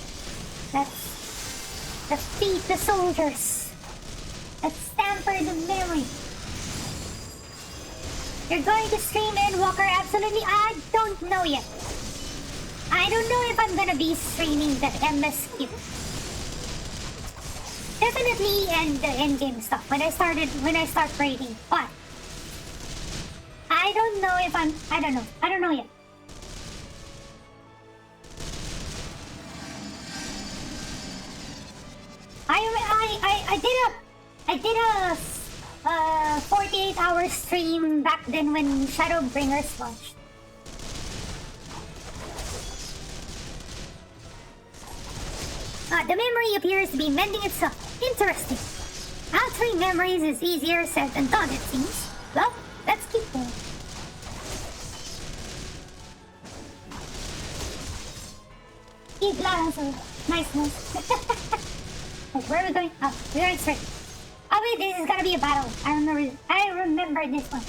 Let's defeat the soldiers. Let's tamper the memory. You're going to stream Endwalker? Absolutely. I don't know yet. I don't know if I'm gonna be streaming the MSQ. Definitely and the endgame stuff when I start raiding. But I don't know if I don't know yet. I did a 48-hour stream back then when Shadowbringers launched. The memory appears to be mending itself. Interesting. Altering memories is easier said than done, it seems. Well, let's keep going. Keep Lazo. Nice. Like, where are we going? Oh, we're going straight. Oh wait, this is gonna be a battle. I remember this one.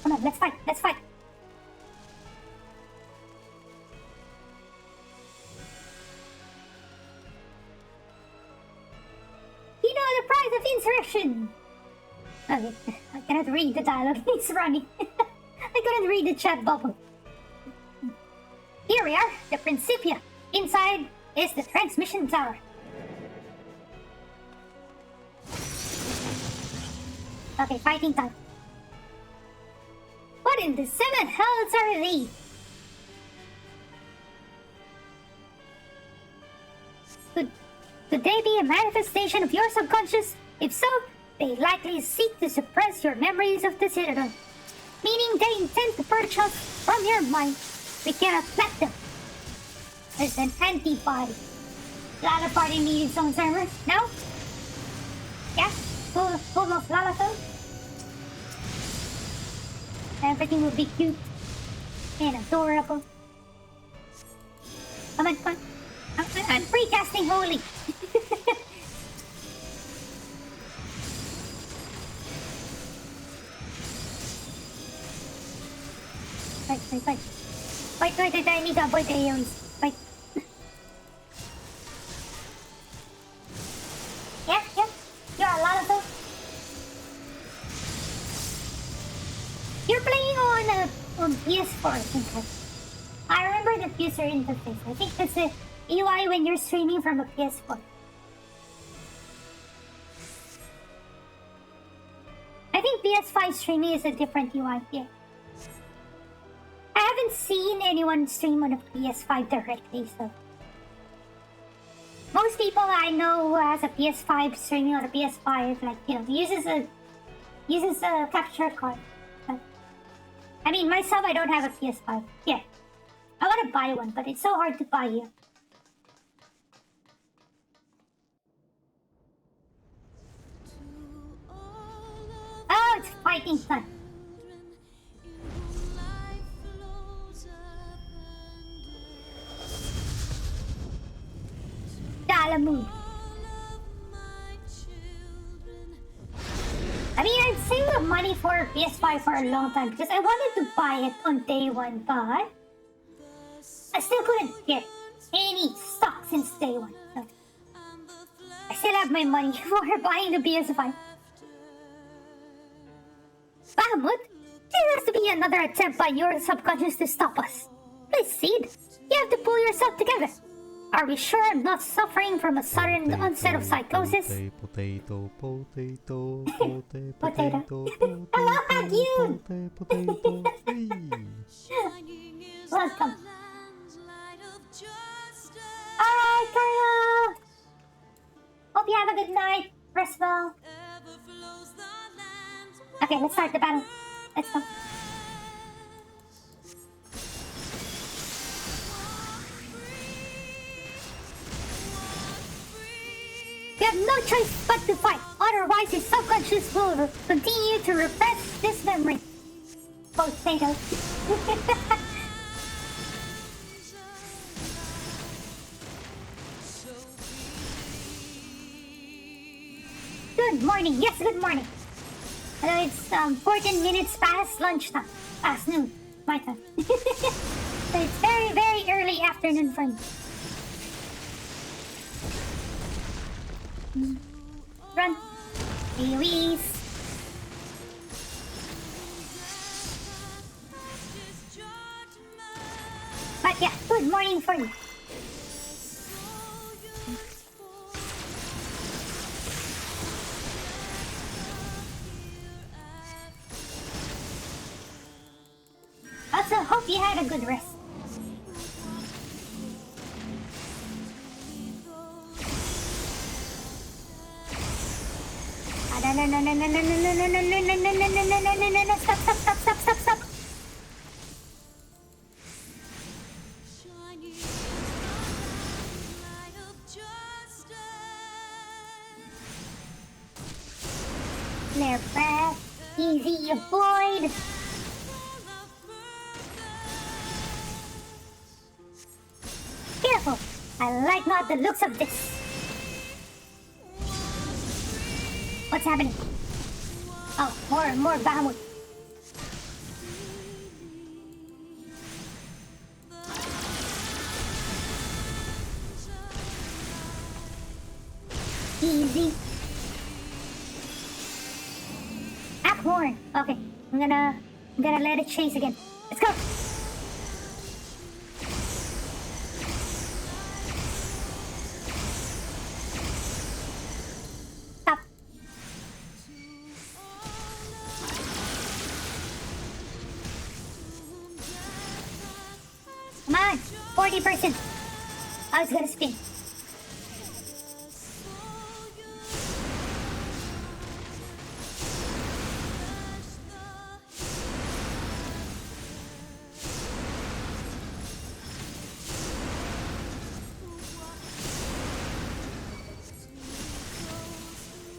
Come on, let's fight. You know the price of insurrection! Okay, I cannot read the dialogue. It's running. I couldn't read the chat bubble. Here we are, the Principia. Inside is the transmission tower. Okay, fighting time. What in the seven hells are these? Could they be a manifestation of your subconscious? If so, they likely seek to suppress your memories of the Citadel. Meaning they intend to purge us from your mind. We cannot let them. There's an antibody. Lala party needs its own server. No? Yeah? Full of LalaTuber? Everything will be cute and adorable. Come on. I'm pre-casting holy. Fight. Wait, I need to avoid the AoEs. Fight. Yeah. You're a LalaTuber. You're playing on PS4, I think. I remember the user interface. I think that's the UI when you're streaming from a PS4. I think PS5 streaming is a different UI. Yeah. I haven't seen anyone stream on a PS5 directly, so most people I know who has a PS5 streaming on a PS5, like, you know, uses a capture card. But, I mean, myself, I don't have a PS5. Yeah, I want to buy one, but it's so hard to buy here. Oh, it's fighting time. Mood. I mean, I've saved up money for PS5 for a long time because I wanted to buy it on day one, but I still couldn't get any stock since day one. So I still have my money for buying the PS5. Bahamut? There has to be another attempt by your subconscious to stop us. Please, Seed. You have to pull yourself together. Are we sure I'm not suffering from a sudden onset of psychosis? Potato. Hello, Hagyun! Welcome. Alright, Kyle! Hope you have a good night. Rest well. Okay, let's start the battle. Let's go. You have no choice but to fight, otherwise your subconscious will continue to repress this memory. Potato. Good morning. Yes, good morning. It's 14 minutes past lunchtime. Past noon. My time. So it's very, very early afternoon for me. Run. Wee-wees. But yeah, good morning for you. Also, hope you had a good rest. No, stop. Flare breath, easy avoid. Careful, I like not the looks of this. What's happening? Oh, more Bahamut. Easy. Horn. Okay, I'm gonna let it chase again. Let's go. Stop. Come on, 40%. I was gonna spin.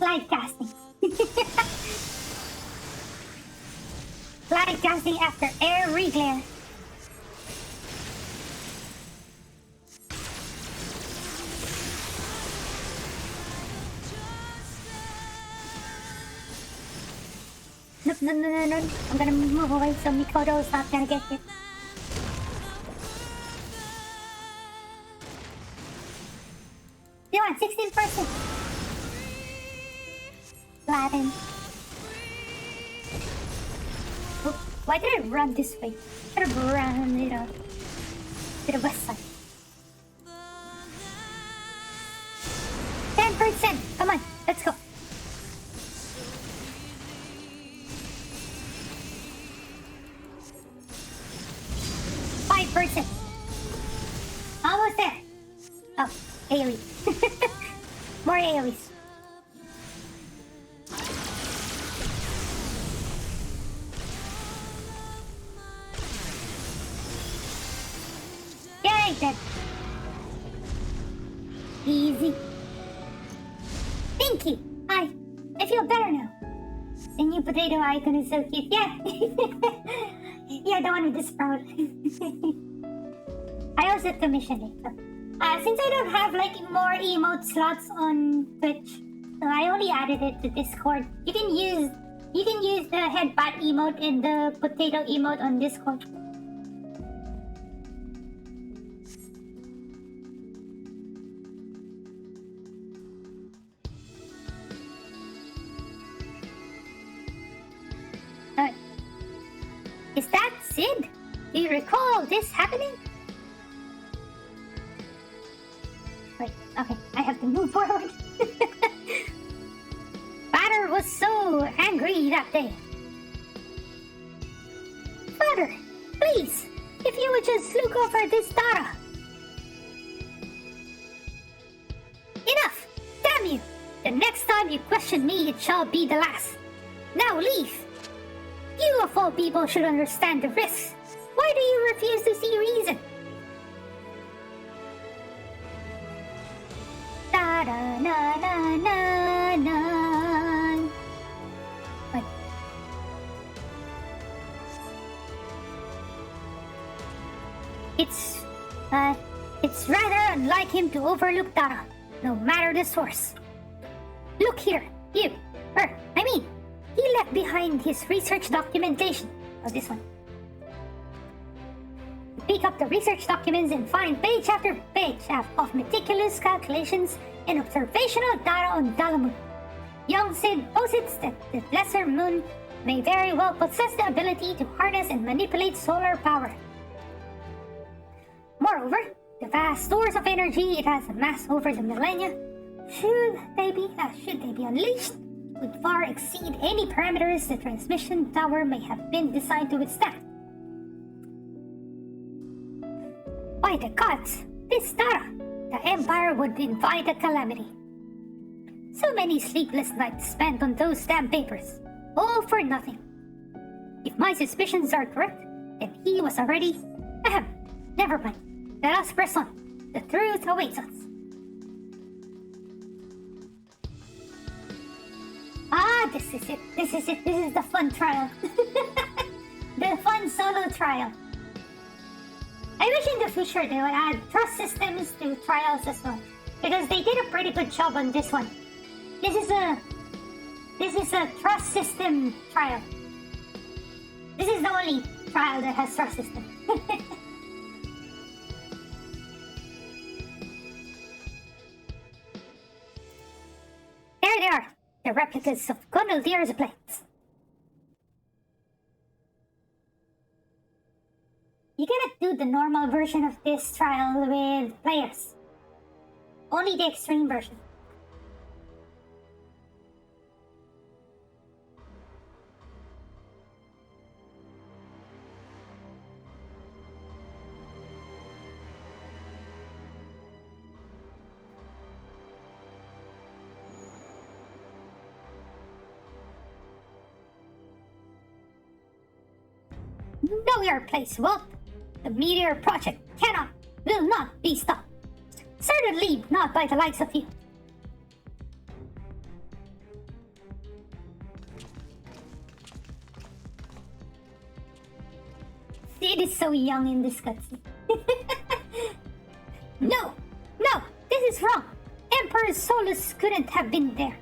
Light casting. Light casting after air reglare. No. I'm gonna move away so Mikoto's not gonna get hit. You want 16%. Latin. Oh, why did I run this way? Should have run it up to the west side. 10%. Come on, let's go. Almost there. Oh, AoE. More AoEs. Yay, dead. Easy. Thank you. I feel better now. The new potato icon is so cute. Yeah. Yeah, the one with the sprout. I also commissioned it. So, since I don't have like more emote slots on Twitch, so I only added it to Discord. You can use the headbutt emote and the potato emote on Discord. Is that Sid? Do you recall this happening? Wait, okay, I have to move forward. Father was so angry that day. Father, please, if you would just look over this data. Enough! Damn you! The next time you question me, it shall be the last. Now leave! You of all people should understand the risks. Why do you refuse to see reason? Da da na na na na. Wait. It's rather unlike him to overlook data, no matter the source. Look here, he left behind his research documentation. Oh, this one. Pick up the research documents and find page after page of meticulous calculations and observational data on Dalamoon. Young Sid posits that the lesser moon may very well possess the ability to harness and manipulate solar power. Moreover, the vast stores of energy it has amassed over the millennia, should they be unleashed, would far exceed any parameters the transmission tower may have been designed to withstand. By the gods, this data, the Empire would invite a calamity. So many sleepless nights spent on those damn papers, all for nothing. If my suspicions are correct, then he was already... never mind. Let us press on. The truth awaits us. Ah, this is it. This is the fun trial. The fun solo trial. I wish in the future they would add trust systems to trials as well, because they did a pretty good job on this one. This is a trust system trial. This is the only trial that has trust system. There they are, the replicas of Gondelier's planes. You cannot do the normal version of this trial with players. Only the extreme version. Know your place, Wolf. The Meteor Project will not be stopped. Certainly not by the likes of you. Sid is so young in this cutscene. No, this is wrong. Emperor Solus couldn't have been there.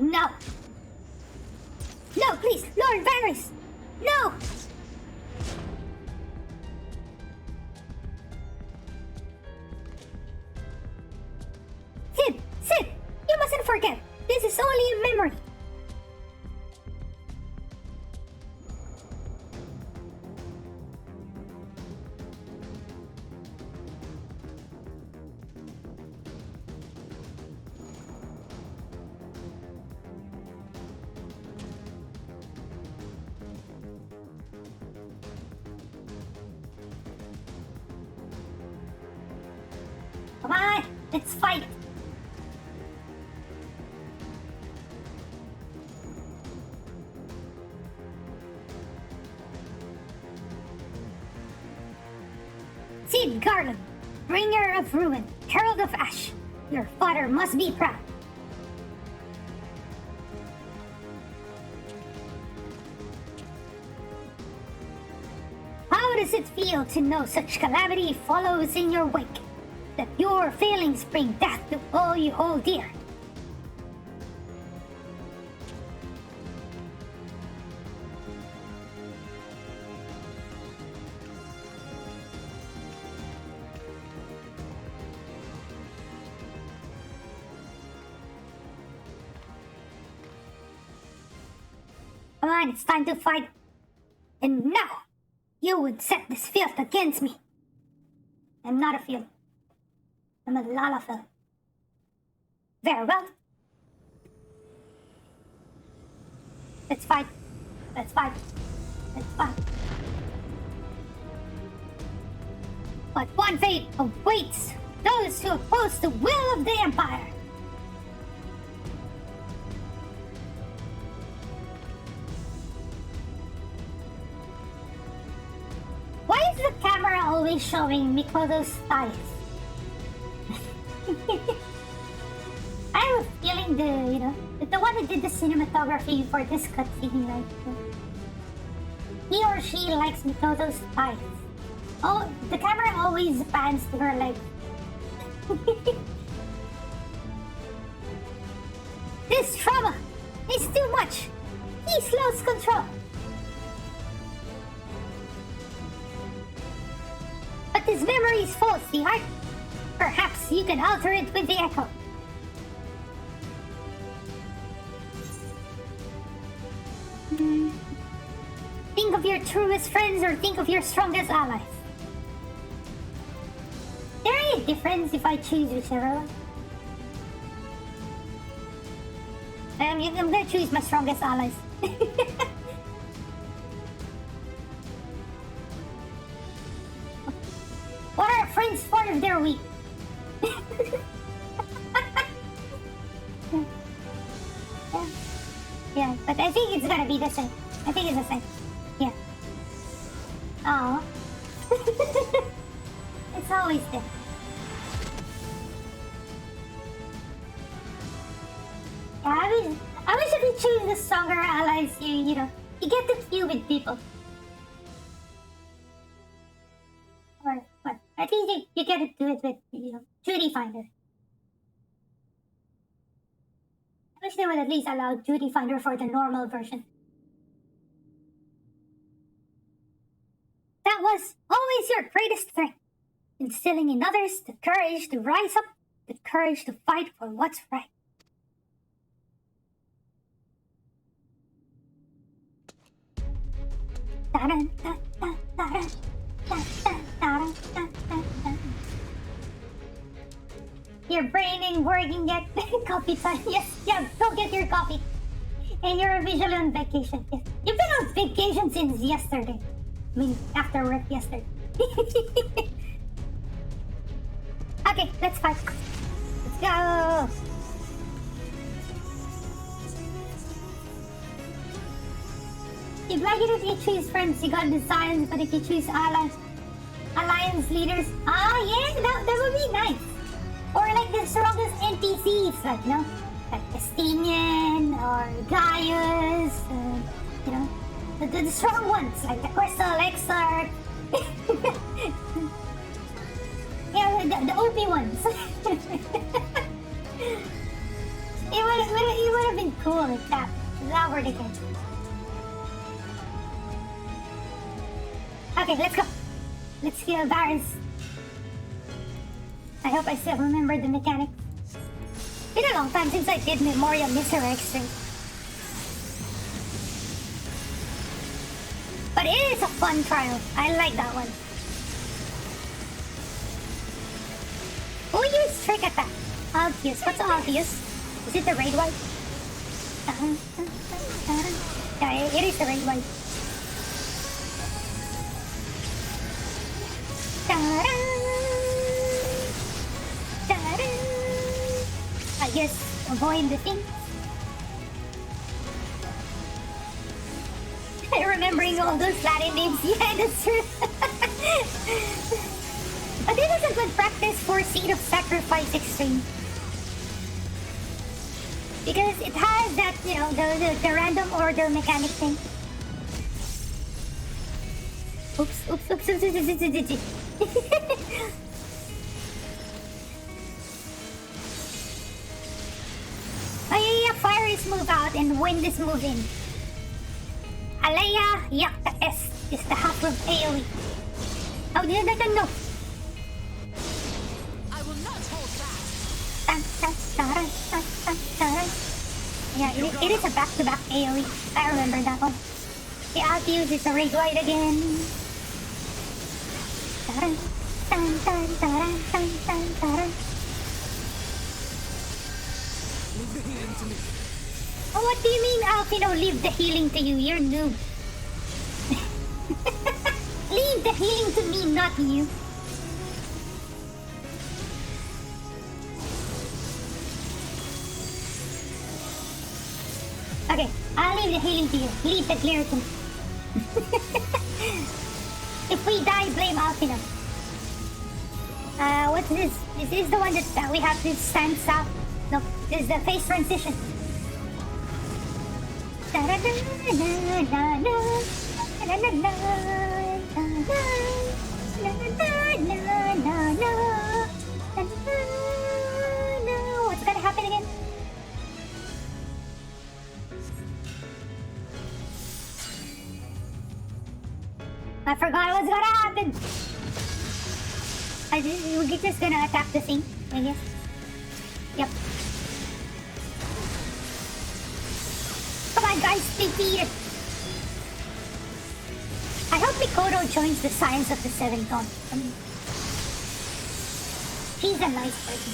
No! No, please! Lord Varys! No! Sid! You mustn't forget! This is only a memory! Come on, let's fight! Sid Garland, bringer of ruin, herald of ash, your father must be proud. does it feel to know such calamity follows in your wake? That your failings bring death to all you hold dear? Come on, it's time to fight. And now, you would set this filth against me. I'm not a filth. I'm a LalaTuber. Very well. Let's fight. Let's fight. Let's fight. But one fate awaits those who oppose the will of the Empire. Why is the camera always showing Mikoto's thighs? I have a feeling the one who did the cinematography for this cutscene, like, he or she likes Mikoto's thighs. Oh, the camera always pans to her leg. This trauma is too much. He's lost control. But this memory is false, Heart. Perhaps you can alter it with the echo. Think of your truest friends or think of your strongest allies. Is there any difference if I choose whichever one? I'm gonna choose my strongest allies. What are friends for if they're weak? Yeah, but I think it's gonna be the same. I think it's the same. Yeah. Oh. It's always there. Yeah, I wish if you choose the stronger allies, you get to queue with people. Or what? I think you get to do it with, Duty Finder. I wish they would at least allow Duty Finder for the normal version. That was always your greatest strength. Instilling in others the courage to rise up, the courage to fight for what's right. Your brain ain't working yet. Coffee time. Yes, yeah, go get your coffee. And you're visually on vacation. Yes. You've been on vacation since yesterday. I mean, after work yesterday. Okay, let's fight. Let's go. You'd like it if you choose friends, you got the science, but if you choose alliance leaders, yeah, that would be nice. Or like the strongest NPCs, like, like Estinian or Gaius, the strong ones, like the Crystal Exarch. Yeah, the OP ones. It would have been cool if that were the case. Okay, let's go. Let's kill Varus. I hope I still remember the mechanics. Been a long time since I did Memorial Mr. X-Ray. But it is a fun trial. I like that one. Who used Trick Attack? Altius. What's Altius? Is it the Raid Wipe? Yeah, it is the Raid Wipe. I guess avoid the thing. Remembering all those Latin names, yeah, that's true. But this is a good practice for Seed of Sacrifice Extreme. Because it has that, the random order mechanic thing. Oops, oops, oops, oops, oops, oops, oops, oops. Oh yeah, fire is move out and wind is move in. Alea, Yakta S is the half of AoE. Oh, no. I will not hold back. Yeah, it is a back-to-back AoE. I remember that one. The alt use is a rig light again. Leave the healing to me. Oh, what do you mean, Alpino, leave the healing to you? You're noob. Leave the healing to me, not you. Okay, I'll leave the healing to you. Leave the clear to me. If we die, blame Alpino. What's this? This is the one that we have to stand south. No, this is the face transition. What's gonna happen again? I forgot what's gonna happen. We're just gonna attack the thing, I guess. Yep. Come on, guys, defeat it. I hope Mikoto joins the Science of the Seven Con. She's a nice person.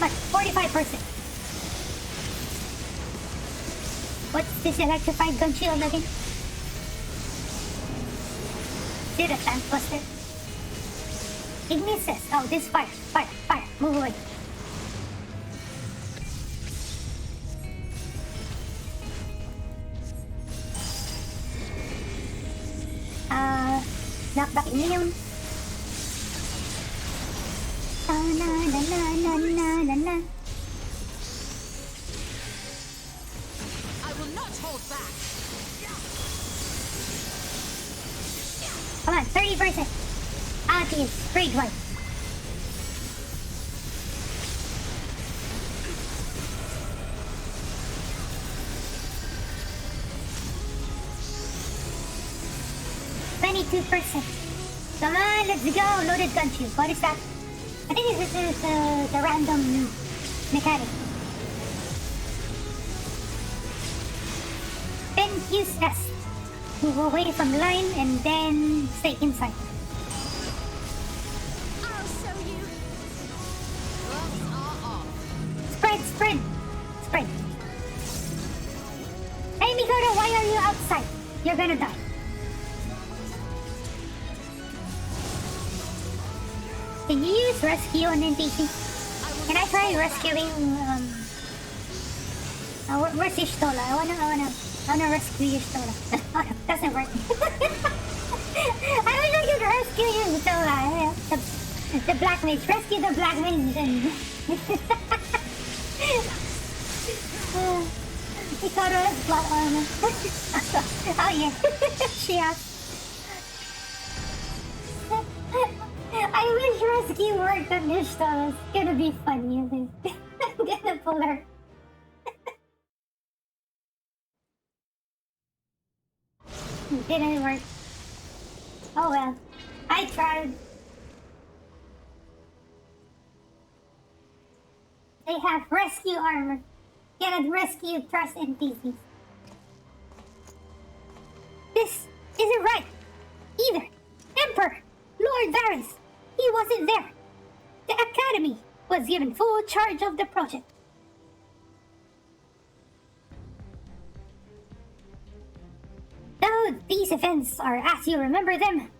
But 45%. What's this electrified gun shield again? Is it a tank buster? It misses. Oh, this fire. Move away. Knockback immune. Na. I will not hold back. Come on, 30%. Out is grade 1. %. Come on, let's go. Loaded gun shield. What is that? I think this is the random mechanic. Then use S. Move away from line and then stay inside. I'll show you. Gloves are off. Spread. Hey, Mikoto, why are you outside? You're gonna die. Can you use rescue on NPC? Can I try rescuing, where's Ishtola? I wanna rescue Ishtola. Oh, no, doesn't work. I wish I could rescue Ishtola. The black mage. Rescue the black mage and... Mikoto has plot armor. Oh yeah, she has. I wish rescue worked on Ishtola. It's gonna be fun, you think. I'm gonna pull her. It didn't work. Oh well. I tried. They have rescue armor. Cannot rescue trust NPCs. This isn't right. Either. Emperor! Lord Varys! He wasn't there. The Academy was given full charge of the project. Though these events are as you remember them,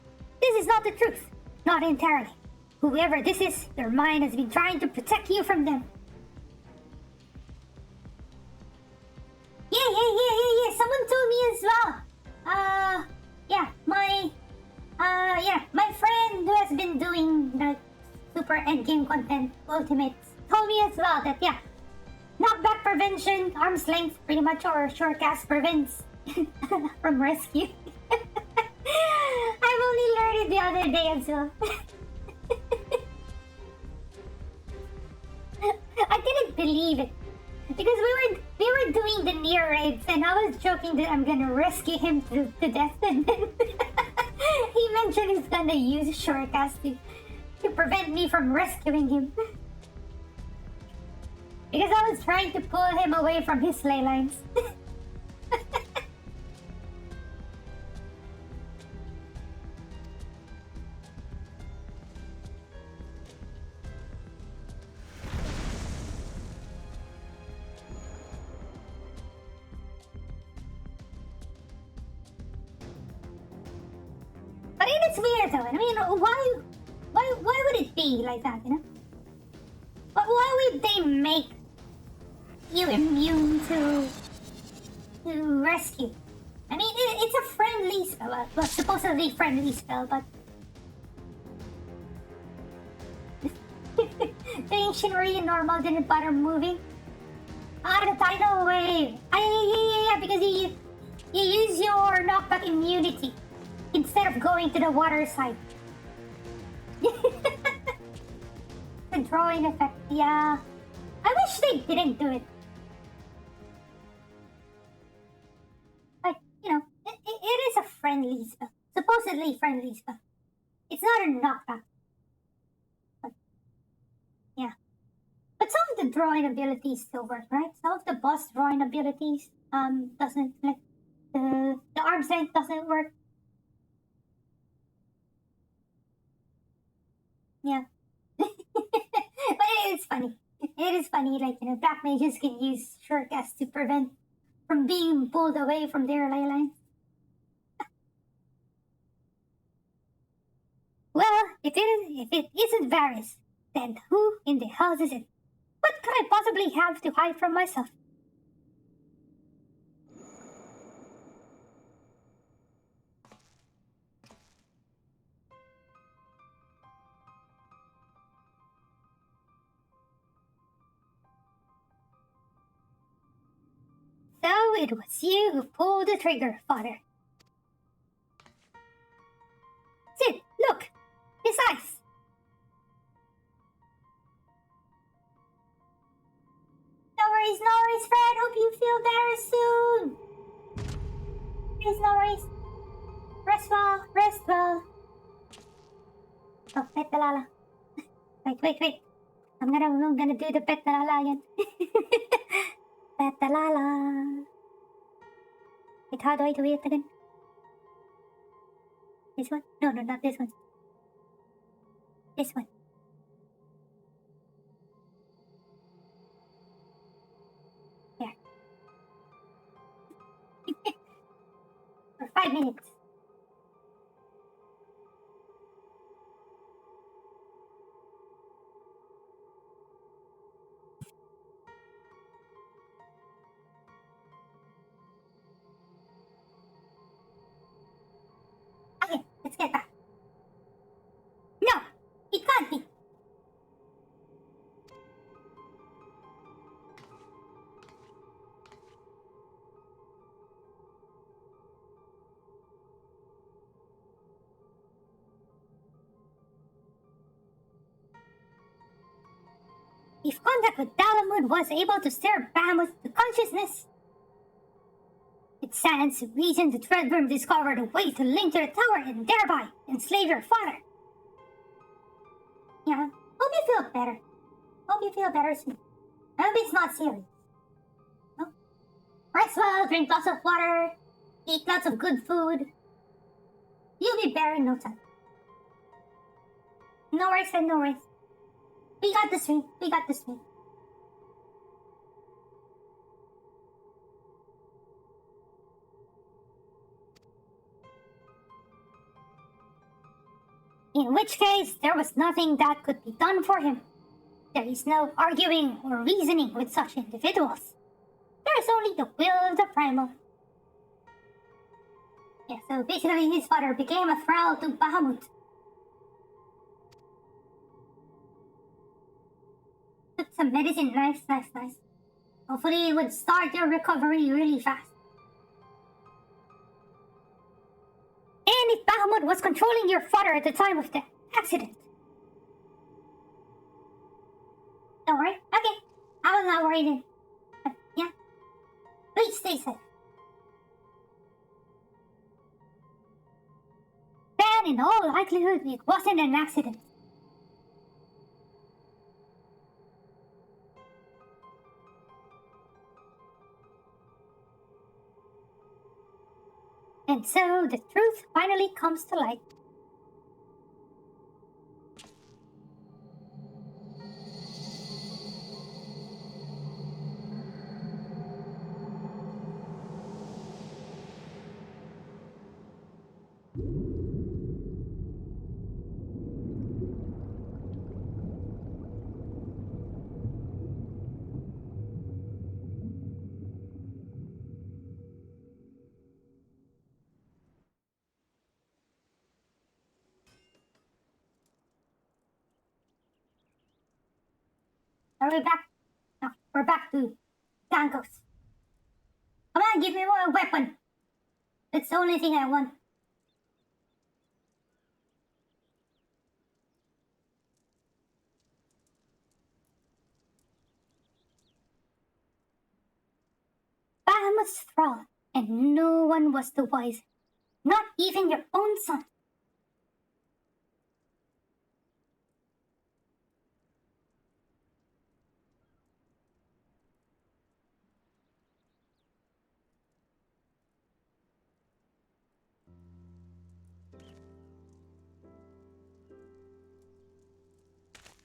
this is not the truth. Not entirely. Whoever this is, their mind has been trying to protect you from them. Yeah. Someone told me as well. My friend who has been doing the super endgame content ultimates told me as well that knockback prevention, arm's length, pretty much, or shortcast prevents from rescue. I've only learned it the other day as well. I didn't believe it because we were doing the near raids and I was joking that I'm gonna rescue him to death, and then he mentioned he's gonna use shortcast to prevent me from rescuing him. Because I was trying to pull him away from his ley lines. But it is weird though. I mean, why would it be like that, you know? But why would they make you immune to rescue? I mean, it's a friendly spell, well, supposedly friendly spell, but the ancient ray normal didn't bother moving. The tidal wave. Yeah, because you use your knockback immunity instead of going to the water side. The drawing effect, yeah. I wish they didn't do it. But, you know, it is a friendly spell. Supposedly friendly spell. It's not a knockback. But, yeah. But some of the drawing abilities still work, right? Some of the boss drawing abilities doesn't, like, the arm's length doesn't work. Yeah. But it's funny. It is funny, like, you know, black mages can use shortcuts to prevent from being pulled away from their ley lines. Well, if it isn't Varys, then who in the hell is it? What could I possibly have to hide from myself? So it was you who pulled the trigger, father. Sid, look! His eyes! No worries, Fred. Hope you feel better soon. No worries. Rest well. Oh, pet the Lala. Wait. I'm gonna do the pet the Lala again. Pet the Lala. Wait, how do I do it again? This one? No, not this one. This one. There. For 5 minutes. Okay, let's get back. No! It can't be! If contact with Dalamud was able to stir Bahamut to consciousness, it stands to reason that Redworm discovered a way to link to the tower and thereby enslave your father. Yeah, hope you feel better. Hope you feel better soon. I hope it's not serious. No? Rest well, drink lots of water, eat lots of good food. You'll be better in no time. No worries. We got this. In which case, there was nothing that could be done for him. There is no arguing or reasoning with such individuals. There is only the will of the primal. Yeah, so basically his father became a thrall to Bahamut. Took some medicine, nice. Hopefully it would start your recovery really fast. And if Bahamut was controlling your father at the time of the accident. Don't worry, okay. I was not worried then. But yeah. Please stay safe. Then in all likelihood it wasn't an accident. And so the truth finally comes to light. Are we back? No, we're back to Gankos. Come on, give me more weapon. That's the only thing I want. Bahamut's thrall, and no one was the wiser. Not even your own son.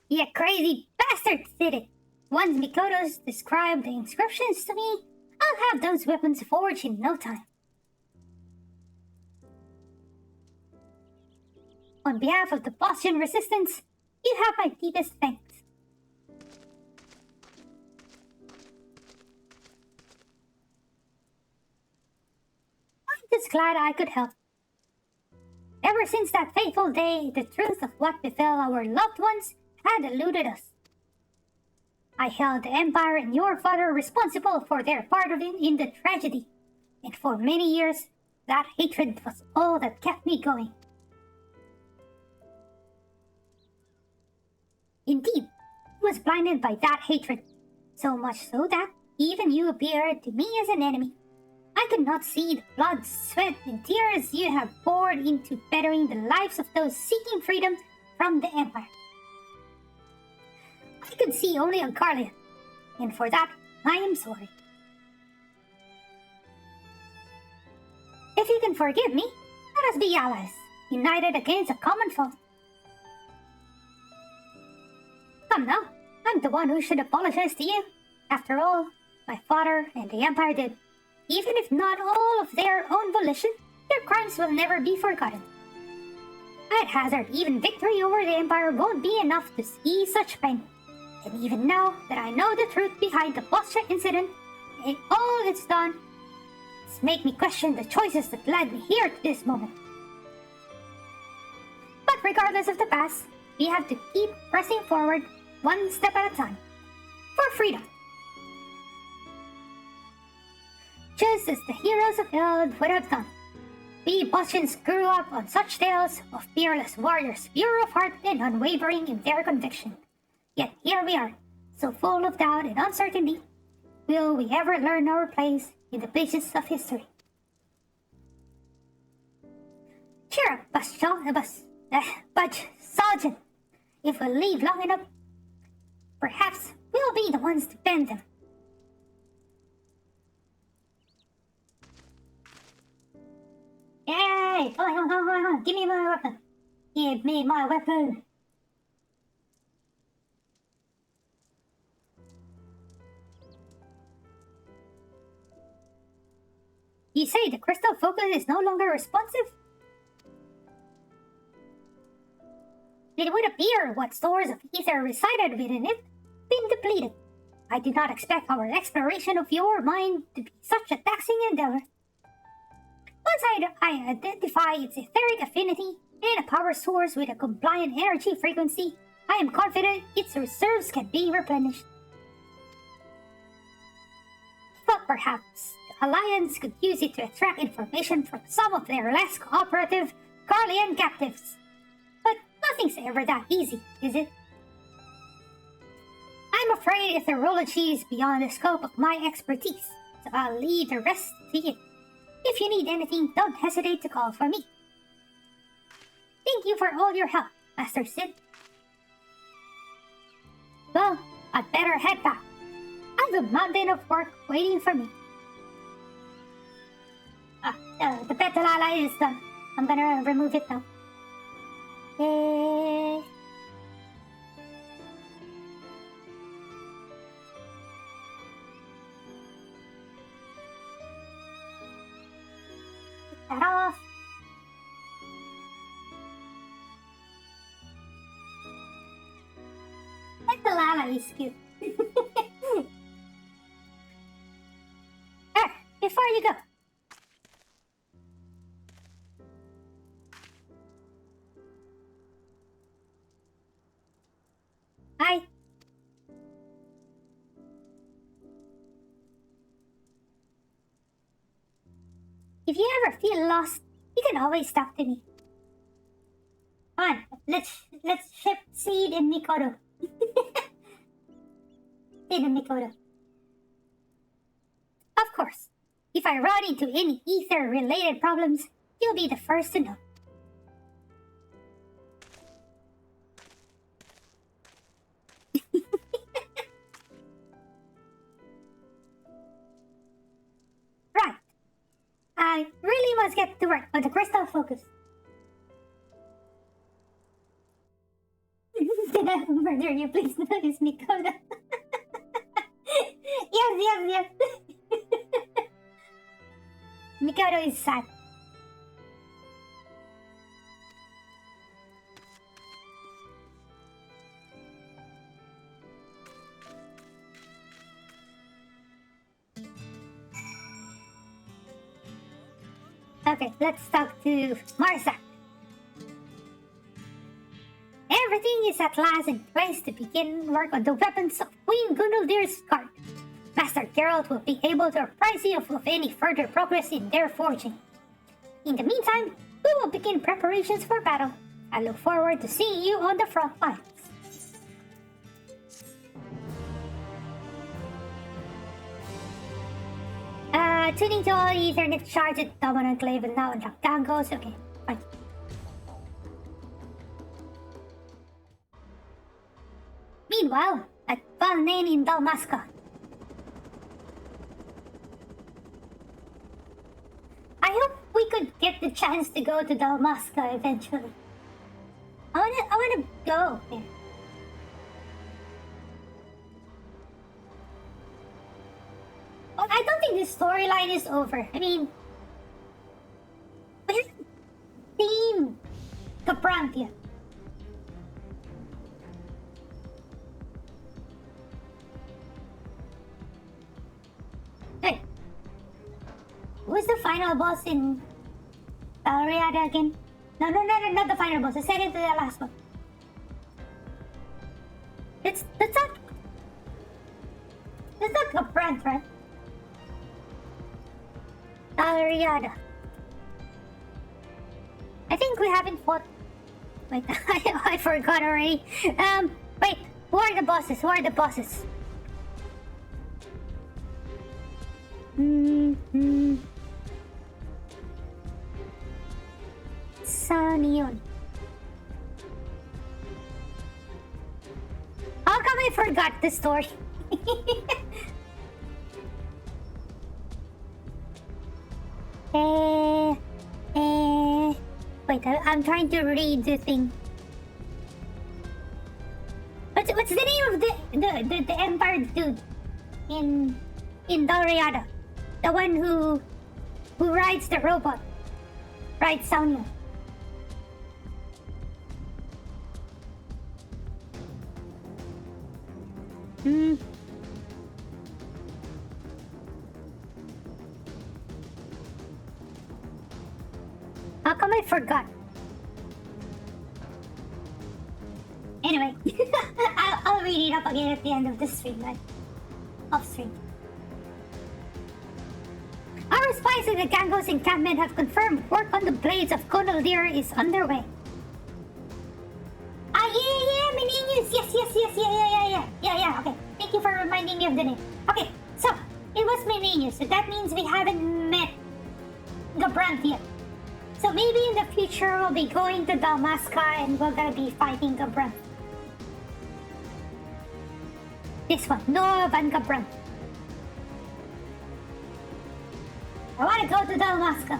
You crazy bastards did it! Once Mikoto's described the inscriptions to me, I'll have those weapons forged in no time. On behalf of the Boston Resistance, you have my deepest thanks. I'm just glad I could help. Ever since that fateful day, the truth of what befell our loved ones had eluded us. I held the Empire and your father responsible for their part of it in the tragedy, and for many years, that hatred was all that kept me going. Indeed, I was blinded by that hatred, so much so that even you appeared to me as an enemy. I could not see the blood, sweat, and tears you have poured into bettering the lives of those seeking freedom from the Empire. I could see only a Garlean, and for that, I am sorry. If you can forgive me, let us be allies, united against a common foe. Come now, I'm the one who should apologize to you. After all, my father and the Empire did. Even if not all of their own volition, their crimes will never be forgotten. I'd hazard even victory over the Empire won't be enough to ease such pain. And even now that I know the truth behind the Boston incident and all it's done, it's made me question the choices that led me here to this moment. But regardless of the past, we have to keep pressing forward one step at a time for freedom. Just as the heroes of old would have done. We Bostonians grew up on such tales of fearless warriors, pure of heart and unwavering in their conviction. Yet here we are, so full of doubt and uncertainty. Will we ever learn our place in the pages of history? Cheer up, Budge Sergeant. If we live long enough, perhaps we'll be the ones to bend them. Yay! Hold on. Give me my weapon. Give me my weapon. You say the crystal focus is no longer responsive? It would appear what stores of ether resided within it been depleted. I did not expect our exploration of your mind to be such a taxing endeavor. Once I identify its etheric affinity and a power source with a compliant energy frequency, I am confident its reserves can be replenished. Thought perhaps the Alliance could use it to extract information from some of their less cooperative Carlian captives. But nothing's ever that easy, is it? I'm afraid etherology is beyond the scope of my expertise, so I'll leave the rest to you. If you need anything, don't hesitate to call for me. Thank you for all your help, Master Sid. Well, I'd better head back. I've a mountain of work waiting for me. The Petalala is done. I'm gonna remove it now. That off. Petalala is cute. Before you go. Hi. If you ever feel lost, you can always talk to me. Come on, let's ship Seed and Mikoto. Seed and Mikoto. Of course, if I run into any ether-related problems, you'll be the first to know. Right. I really must get to work on the crystal focus. Did I murder you? Please notice me, Koda. Yes. Mikado is sad. Okay, let's talk to Marsak. Everything is at last in place to begin work on the weapons of Queen Gunduldir's guard. Master Geralt will be able to apprise you of any further progress in their forging. In the meantime, we will begin preparations for battle. I look forward to seeing you on the front lines. Tuning to all Ethernet shards at Dominant Clave and now unlock tangos. Okay, fine. Meanwhile, at Valnain in Dalmasca. I hope we could get the chance to go to Dalmasca eventually. I wanna go there. Well, I don't think this storyline is over. I mean, we haven't seen Caprant yet. Hey, who's the final boss in Talriada again? No, not the final boss. The second to the last one. That's not Caprant, right? Talriada. I think we haven't fought. Wait, I forgot already. Wait, who are the bosses? Sanion. How come I forgot the story? Wait, I'm trying to read the thing. What's the name of the Empire dude in Dalriada? The one who rides the robot, rides Sonya. Hmm. How come I forgot? Anyway, I'll read it up again at the end of the stream, right? Off stream. Our spies in the Gango's encampment have confirmed work on the blades of Conaldir is underway. Ah, yeah, Meninius! Yeah, okay. Thank you for reminding me of the name. Okay, so, it was Meninius, so that means we haven't met Gabranth yet. So maybe in the future we'll be going to Dalmasca and we're gonna be fighting Gabranth. This one, Noah Van Gabranth. I wanna go to Dalmasca.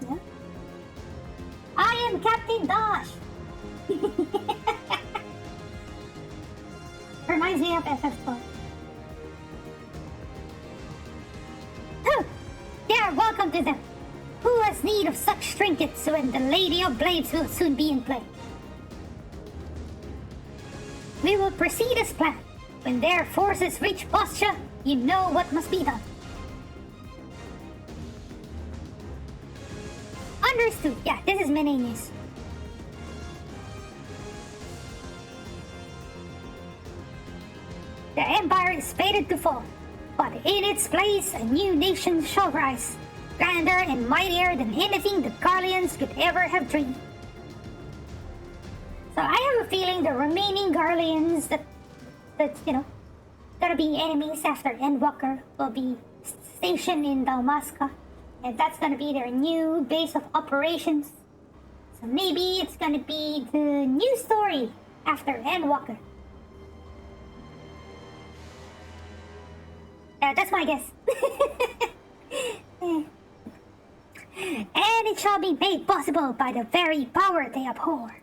Yeah? I am Captain Dash! Reminds me of FF4. Oh, they are welcome to them. Who has need of such trinkets when the Lady of Blades will soon be in play? We will proceed as planned. When their forces reach Postia, you know what must be done. Understood. Yeah, this is Menenius. The Empire is fated to fall, but in its place a new nation shall rise, grander and mightier than anything the Garleans could ever have dreamed. So I have a feeling the remaining Garleans that gonna be enemies after Endwalker will be stationed in Dalmasca, and that's gonna be their new base of operations. So maybe it's gonna be the new story after Endwalker. That's my guess. And it shall be made possible by the very power they abhor.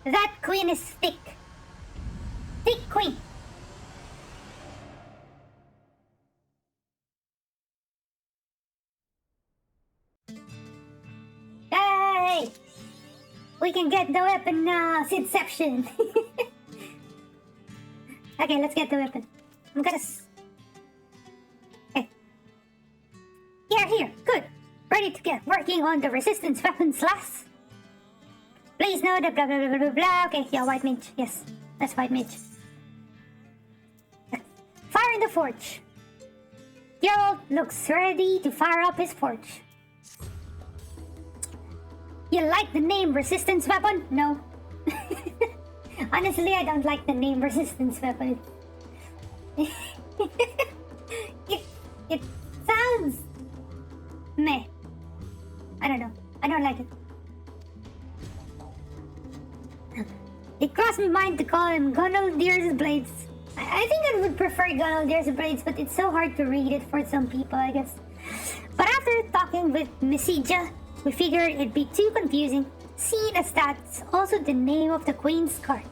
That queen is thick. Thick queen. Hey! We can get the weapon now, Sidception. Okay, let's get the weapon. I'm gonna... Okay. Here, good. Ready to get working on the resistance weapons last. Please know the blah blah blah blah blah. Okay, yeah, white mage. Yes, that's white mage. Fire in the forge. Geralt looks ready to fire up his forge. You like the name resistance weapon? No. Honestly, I don't like the name resistance weapon. It sounds meh. I don't know. I don't like it. It crossed my mind to call him Gonaldir's Blades. I think I would prefer Gonaldir's Blades, but it's so hard to read it for some people, I guess. But after talking with Misija, we figured it'd be too confusing, seeing as that's also the name of the Queen's card.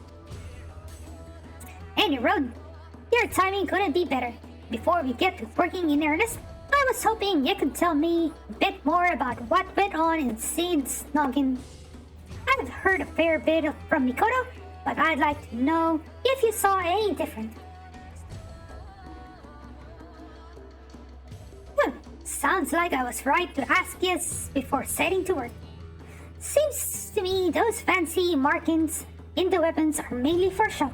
Any road, your timing couldn't be better. Before we get to working in earnest, I was hoping you could tell me a bit more about what went on in Saint's Noggin. I've heard a fair bit from Mikoto, but I'd like to know if you saw any different. Sounds like I was right to ask yes before setting to work. Seems to me those fancy markings in the weapons are mainly for show.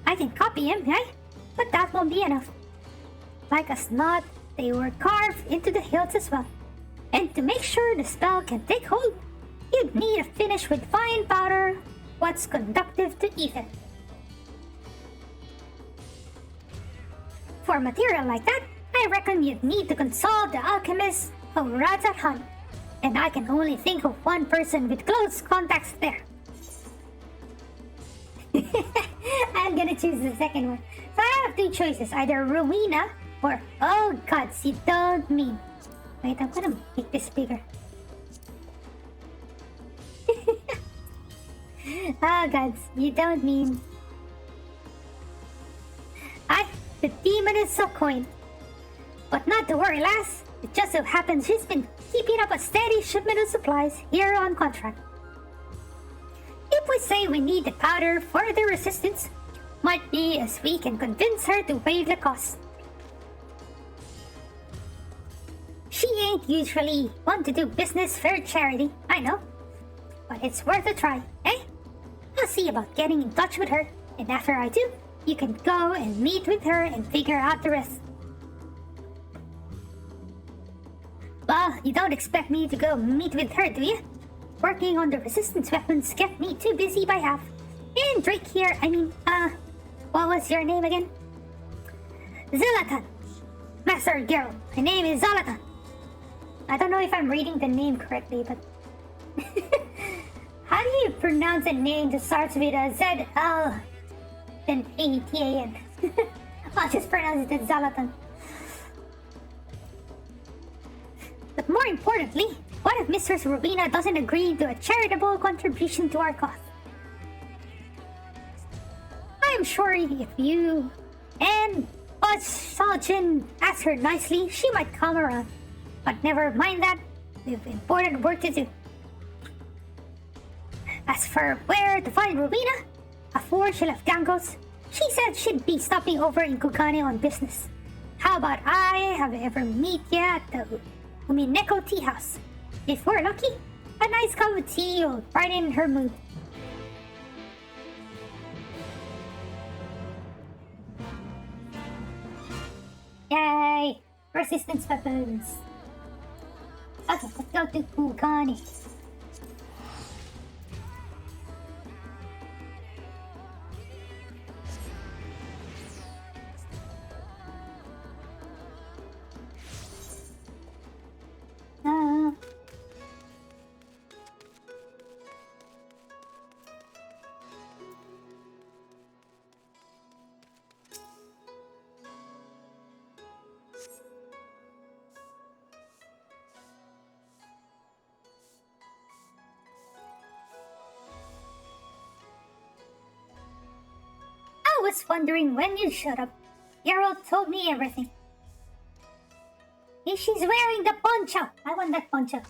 I can copy them, right? But that won't be enough. Like as not, they were carved into the hilts as well. And to make sure the spell can take hold, you'd need a finish with fine powder, what's conductive to ether. For material like that, I reckon you'd need to consult the alchemist of Razathan, and I can only think of one person with close contacts there. I'm gonna choose the second one. So I have two choices, either Rowena or... Oh gods, you don't mean... Wait, I'm gonna make this bigger. Oh gods, you don't mean... minutes of coin. But not to worry, lass. It just so happens she's been keeping up a steady shipment of supplies here on contract. If we say we need the powder for the resistance, might be as we can convince her to waive the cost. She ain't usually one to do business for charity, I know. But it's worth a try, eh? I'll see about getting in touch with her, and after I do, you can go and meet with her and figure out the rest. Well, you don't expect me to go meet with her, do you? Working on the resistance weapons kept me too busy by half. And Drake here, what was your name again? Zlatan. Master Girl, my name is Zlatan. I don't know if I'm reading the name correctly, but... How do you pronounce a name that starts with a Z-L then A-T-A-N? I'll just pronounce it as Zlatan. But more importantly, what if Mistress Rubina doesn't agree to a charitable contribution to our cause? I am sure if you and Buzz Salchin ask her nicely, she might come around. But never mind that, we've important work to do. As for where to find Rubina, afore she left Gangos, she said she'd be stopping over in Kugane on business. How about I have ever meet ya at the Umineko Tea House? If we're lucky, a nice cup of tea will brighten her mood. Yay! Resistance weapons! Okay, let's go to Kugane. I was wondering when you showed up. Geralt told me everything. She's wearing the poncho. I want that poncho.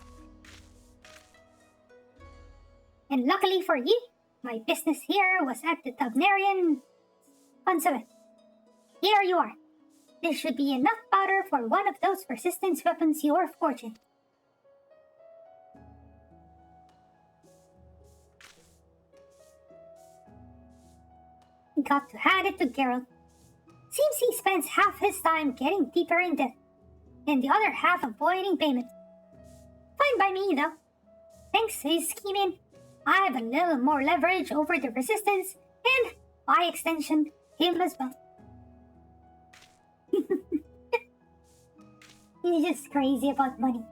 And luckily for you, my business here was at the Tabnarian consulate. Here you are. There should be enough powder for one of those resistance weapons you're forging. Got to hand it to Geralt. Seems he spends half his time getting deeper in debt, and the other half avoiding payment. Fine by me, though. Thanks to his scheming, I have a little more leverage over the resistance, and, by extension, him as well. He's just crazy about money.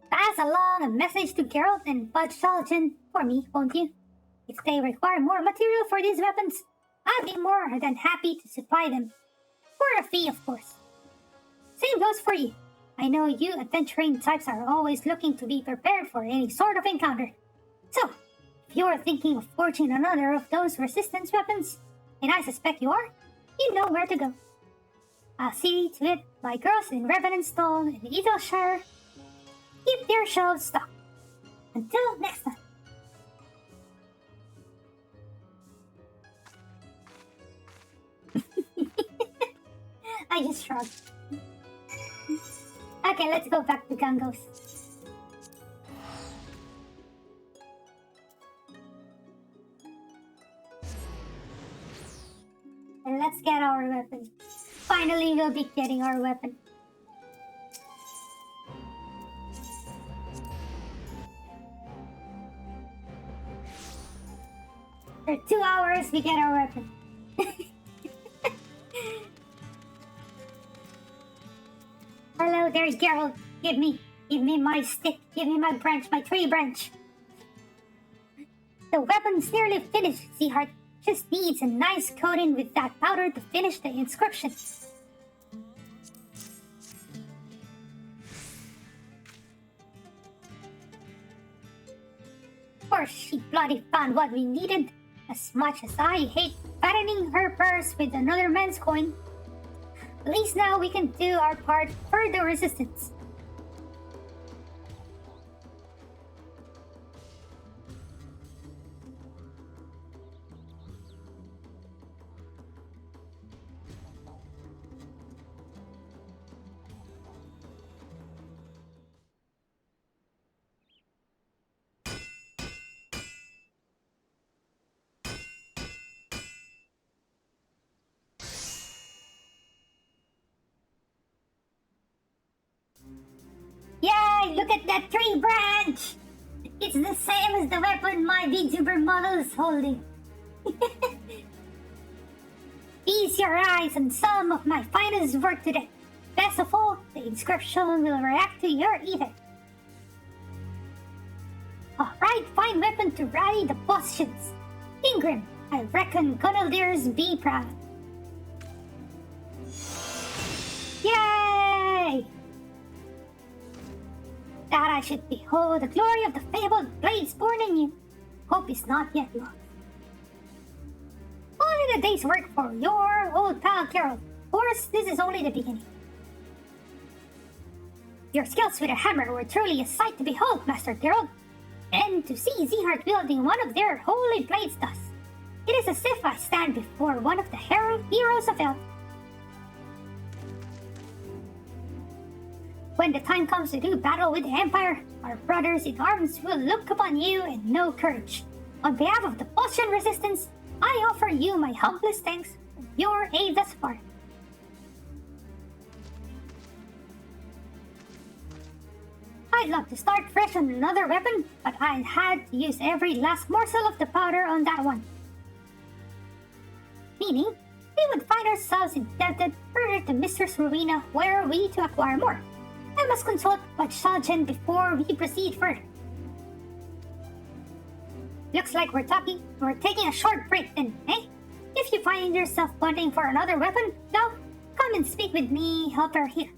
Pass along a message to Geralt and Bud Salchin for me, won't you? If they require more material for these weapons, I'd be more than happy to supply them. For a fee, of course. Same goes for you. I know you adventuring types are always looking to be prepared for any sort of encounter. So, if you're thinking of forging another of those resistance weapons, and I suspect you are, you know where to go. I'll see to it my girls in Revenantstall and Eagleshire keep their shelves stocked. Until next time. I just shrugged. Okay, let's go back to Gangos. And let's get our weapon. Finally, we'll be getting our weapon. For 2 hours, we get our weapon. Hello there, Geralt. Give me my stick. Give me my branch, my tree branch. The weapon's nearly finished, Seaheart. Just needs a nice coating with that powder to finish the inscription. Of course, she bloody found what we needed. As much as I hate fattening her purse with another man's coin, at least now we can do our part for the resistance. Yay! Look at that tree branch! It's the same as the weapon my VTuber model is holding. Feast your eyes on some of my finest work today. Best of all, the inscription will react to your ether. Alright, fine weapon to rally the potions. Ingram, I reckon Conaldeers be proud. Yay! That I should behold the glory of the fabled blades born in you. Hope is not yet lost. Only a day's work for your old pal Carol. Of course, this is only the beginning. Your skills with a hammer were truly a sight to behold, Master Gerald. And to see Zeeheart wielding one of their holy blades thus, it is as if I stand before one of the heroes of Elf. When the time comes to do battle with the Empire, our brothers in arms will look upon you and know courage. On behalf of the potion resistance, I offer you my humblest thanks for your aid thus far. I'd love to start fresh on another weapon, but I had to use every last morsel of the powder on that one. Meaning, we would find ourselves indebted further to Mistress Rowena were we to acquire more. I must consult Watch Sergeant before we proceed further. Looks like we're taking a short break then, eh? If you find yourself wanting for another weapon, now come and speak with me, helper here.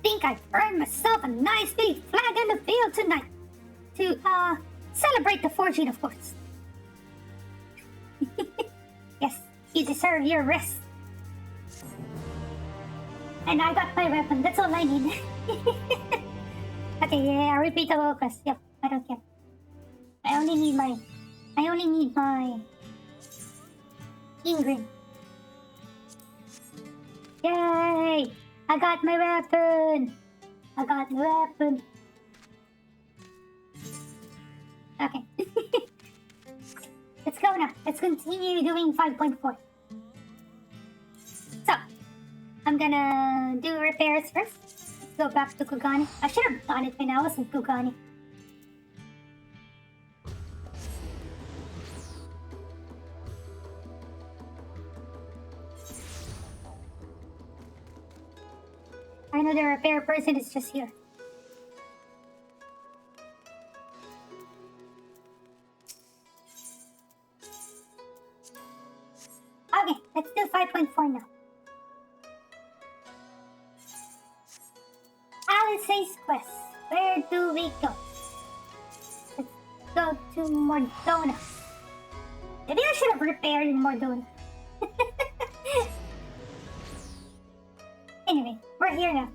Think I've earned myself a nice big flag in the field tonight. To, celebrate the fortune, of course. Yes, you deserve your rest. And I got my weapon, that's all I need. Okay, yeah, repeatable quest. Yep, I don't care. I only need my Ingrid. Yay! I got my weapon! Okay. Let's go now. Let's continue doing 5.4. So, I'm gonna do repairs first. Let's go back to Kugani. I should have done it when I was in Kugani. I know the repair person is just here. Okay, let's do 5.4 now. Alice's quest. Where do we go? Let's go to Mordona. Maybe I should have repaired in Mordona. Anyway, we're here now.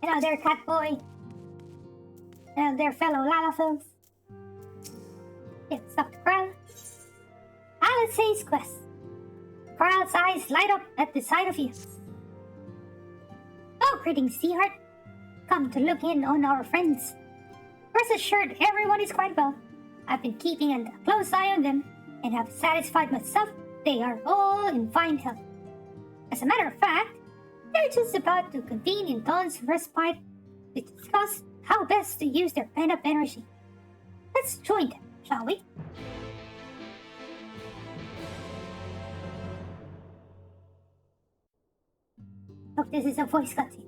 Hello there, cat boy. Hello there, fellow Lalafels. Let's stop the crowd. Alice's quest. Crowd's eyes light up at the sight of you. Oh, greetings, Zeeheart. Come to look in on our friends. Rest assured, everyone is quite well. I've been keeping a close eye on them and have satisfied myself they are all in fine health. As a matter of fact, they're just about to convene in Dawn's respite to discuss how best to use their pent-up energy. Let's join them, shall we? Hope this is a voice cutscene.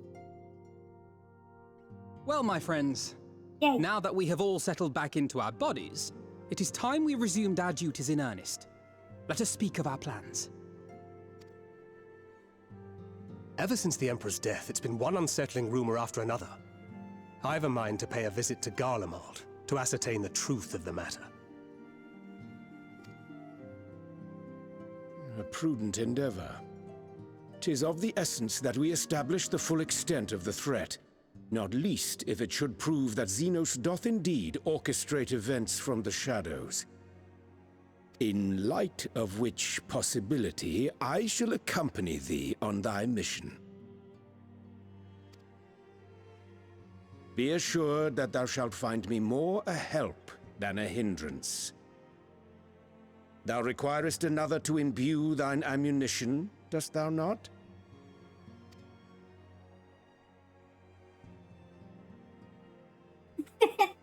Well, my friends, Yay. now that we have all settled back into our bodies, it is time we resumed our duties in earnest. Let us speak of our plans. Ever since the Emperor's death, it's been one unsettling rumor after another. I've a mind to pay a visit to Elem Alt to ascertain the truth of the matter. A prudent endeavor. 'Tis of the essence that we establish the full extent of the threat, not least if it should prove that Xenos doth indeed orchestrate events from the shadows. In light of which possibility, I shall accompany thee on thy mission. Be assured that thou shalt find me more a help than a hindrance. Thou requirest another to imbue thine ammunition, dost thou not?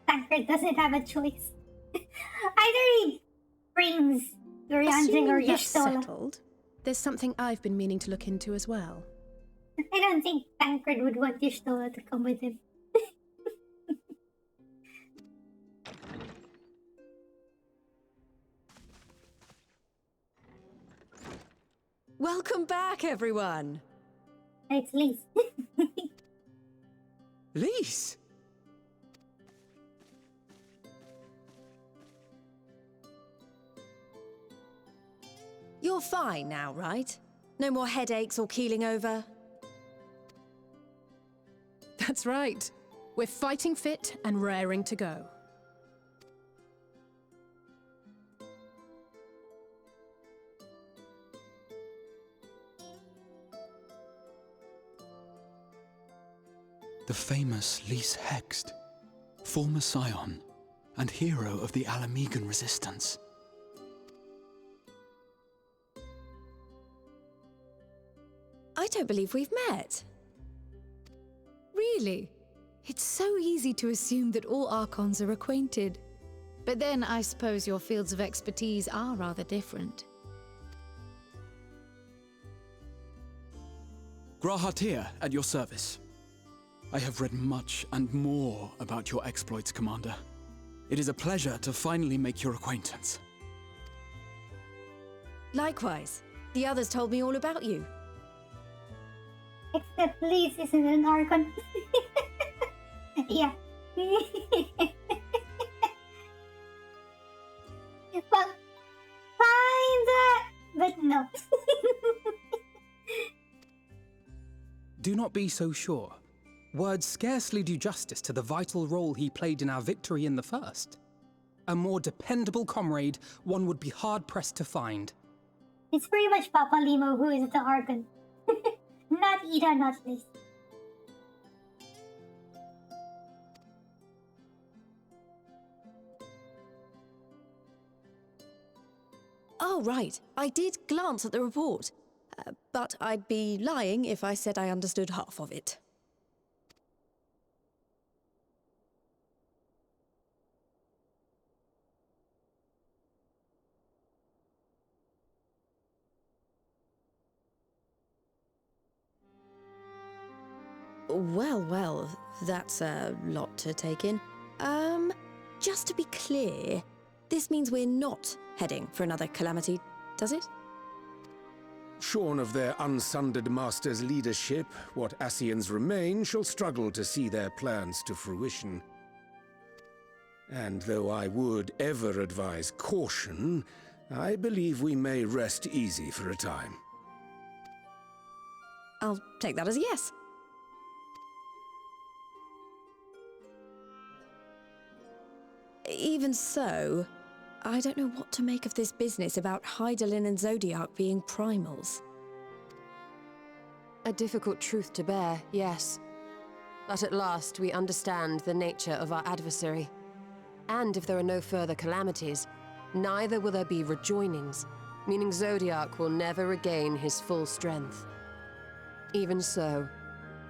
Tancred doesn't have a choice. Either he brings Urianjing or Assuming that's Y'shtola. settled, there's something I've been meaning to look into as well. I don't think Tancred would want Y'shtola to come with him. Welcome back, everyone. It's Lise. Lise! You're fine now, right? No more headaches or keeling over? That's right. We're fighting fit and raring to go. The famous Lise Hext, former scion and hero of the Alamegan resistance. I don't believe we've met. Really? It's so easy to assume that all Archons are acquainted. But then I suppose your fields of expertise are rather different. Grahatir, at your service. I have read much and more about your exploits, Commander. It is a pleasure to finally make your acquaintance. Likewise. The others told me all about you. Except Lise isn't an Archon. Yeah. Well, kinda, but no. Do not be so sure. Words scarcely do justice to the vital role he played in our victory in the first. A more dependable comrade one would be hard-pressed to find. It's pretty much Papa Limo who is the Archon. Not Ida, not Lise. Oh, right. I did glance at the report. But I'd be lying if I said I understood half of it. Well, that's a lot to take in. Just to be clear, this means we're not heading for another calamity, does it? Shorn of their unsundered master's leadership, what Ascians remain shall struggle to see their plans to fruition. And though I would ever advise caution, I believe we may rest easy for a time. I'll take that as a yes. Even so, I don't know what to make of this business about Hydaelyn and Zodiac being primals. A difficult truth to bear, yes. But at last we understand the nature of our adversary. And if there are no further calamities, neither will there be rejoinings, meaning Zodiac will never regain his full strength. Even so,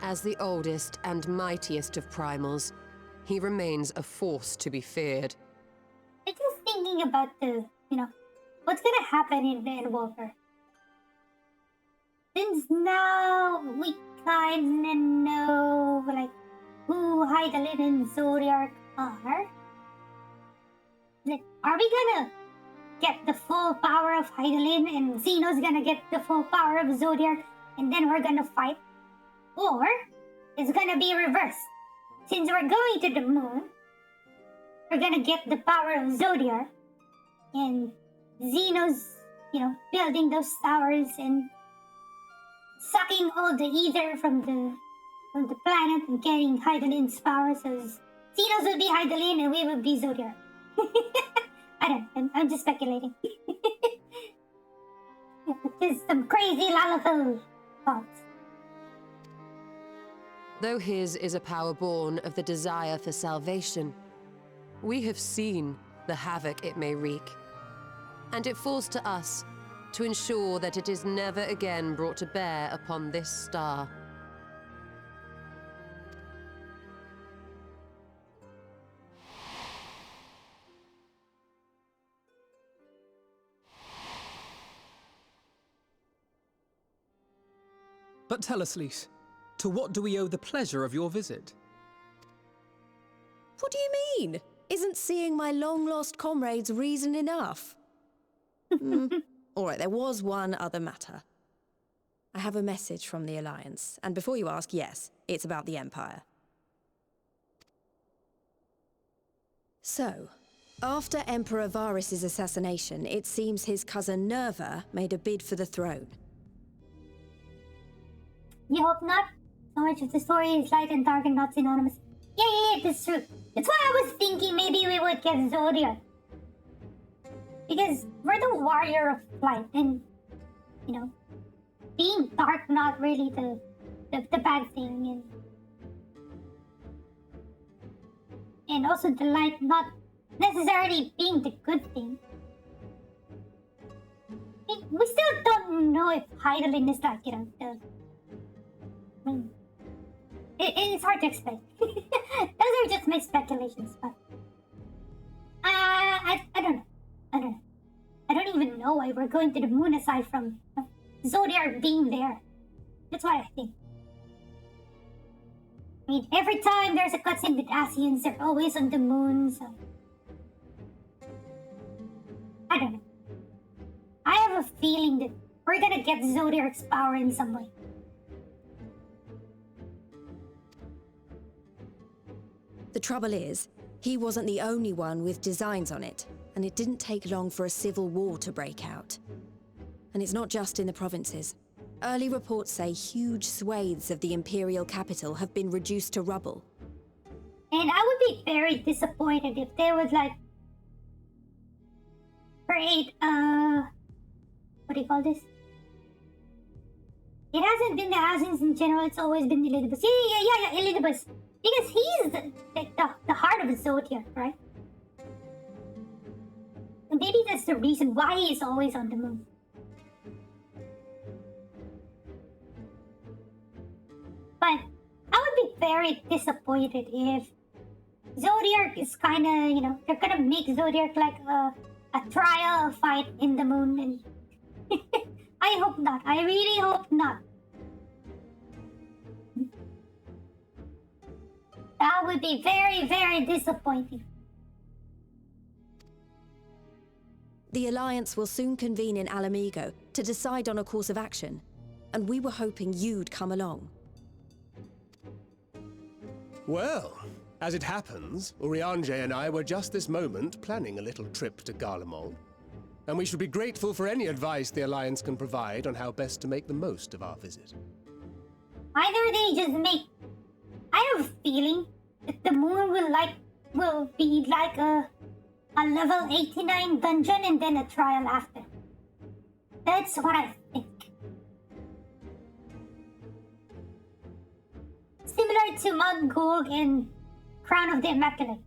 as the oldest and mightiest of primals, he remains a force to be feared. I'm just thinking about what's gonna happen in the Endwalker. since now we kinda know, like, who Hydaelyn and Zodiac are, like, are we gonna get the full power of Hydaelyn and Xeno's gonna get the full power of Zodiac and then we're gonna fight? Or it's gonna be reversed. Since we're going to the moon, we're gonna get the power of Zodiac and Xeno's, building those towers and sucking all the ether from the planet and getting Hydaelyn's power, so Xenos will be Hydaelyn and we will be Zodiac. I don't know, I'm just speculating. Just some crazy LalaTuber thoughts. Though his is a power born of the desire for salvation, we have seen the havoc it may wreak. And it falls to us to ensure that it is never again brought to bear upon this star. But tell us, Lys, to what do we owe the pleasure of your visit? What do you mean? Isn't seeing my long-lost comrades reason enough? All right, there was one other matter. I have a message from the Alliance, and before you ask, yes, it's about the Empire. So, after Emperor Varys' assassination, it seems his cousin Nerva made a bid for the throne. You hope not? So much of the story is light and dark and not synonymous. Yeah, that's true. That's why I was thinking maybe we would get Zodiac. Because we're the warrior of light, and, being dark not really the bad thing, and also the light not necessarily being the good thing. We still don't know if Hydaelyn is like, it's hard to explain. Those are just my speculations, but I don't know. I don't even know why we're going to the moon aside from Zodiac being there. That's why I think. I mean, every time there's a cutscene with Asians, they're always on the moon, so I don't know. I have a feeling that we're gonna get Zodiac's power in some way. The trouble is, he wasn't the only one with designs on it, and it didn't take long for a civil war to break out. And it's not just in the provinces. Early reports say huge swathes of the Imperial capital have been reduced to rubble. And I would be very disappointed if they would, create, what do you call this? It hasn't been the Asians in general, it's always been Elidibus. Yeah, Elidibus. Because he's the heart of Zodiac, right? And maybe that's the reason why he's always on the moon. But I would be very disappointed if Zodiac is kinda, they're gonna make Zodiac like a trial fight in the moon, and I hope not. I really hope not. That would be very, very disappointing. The Alliance will soon convene in Alamigo to decide on a course of action, and we were hoping you'd come along. Well, as it happens, Urianger and I were just this moment planning a little trip to Garlemald, and we should be grateful for any advice the Alliance can provide on how best to make the most of our visit. Either they just make... I have a feeling that the moon will be like a level 89 dungeon and then a trial after. That's what I think. Similar to Mount Gold and Crown of the Immaculate.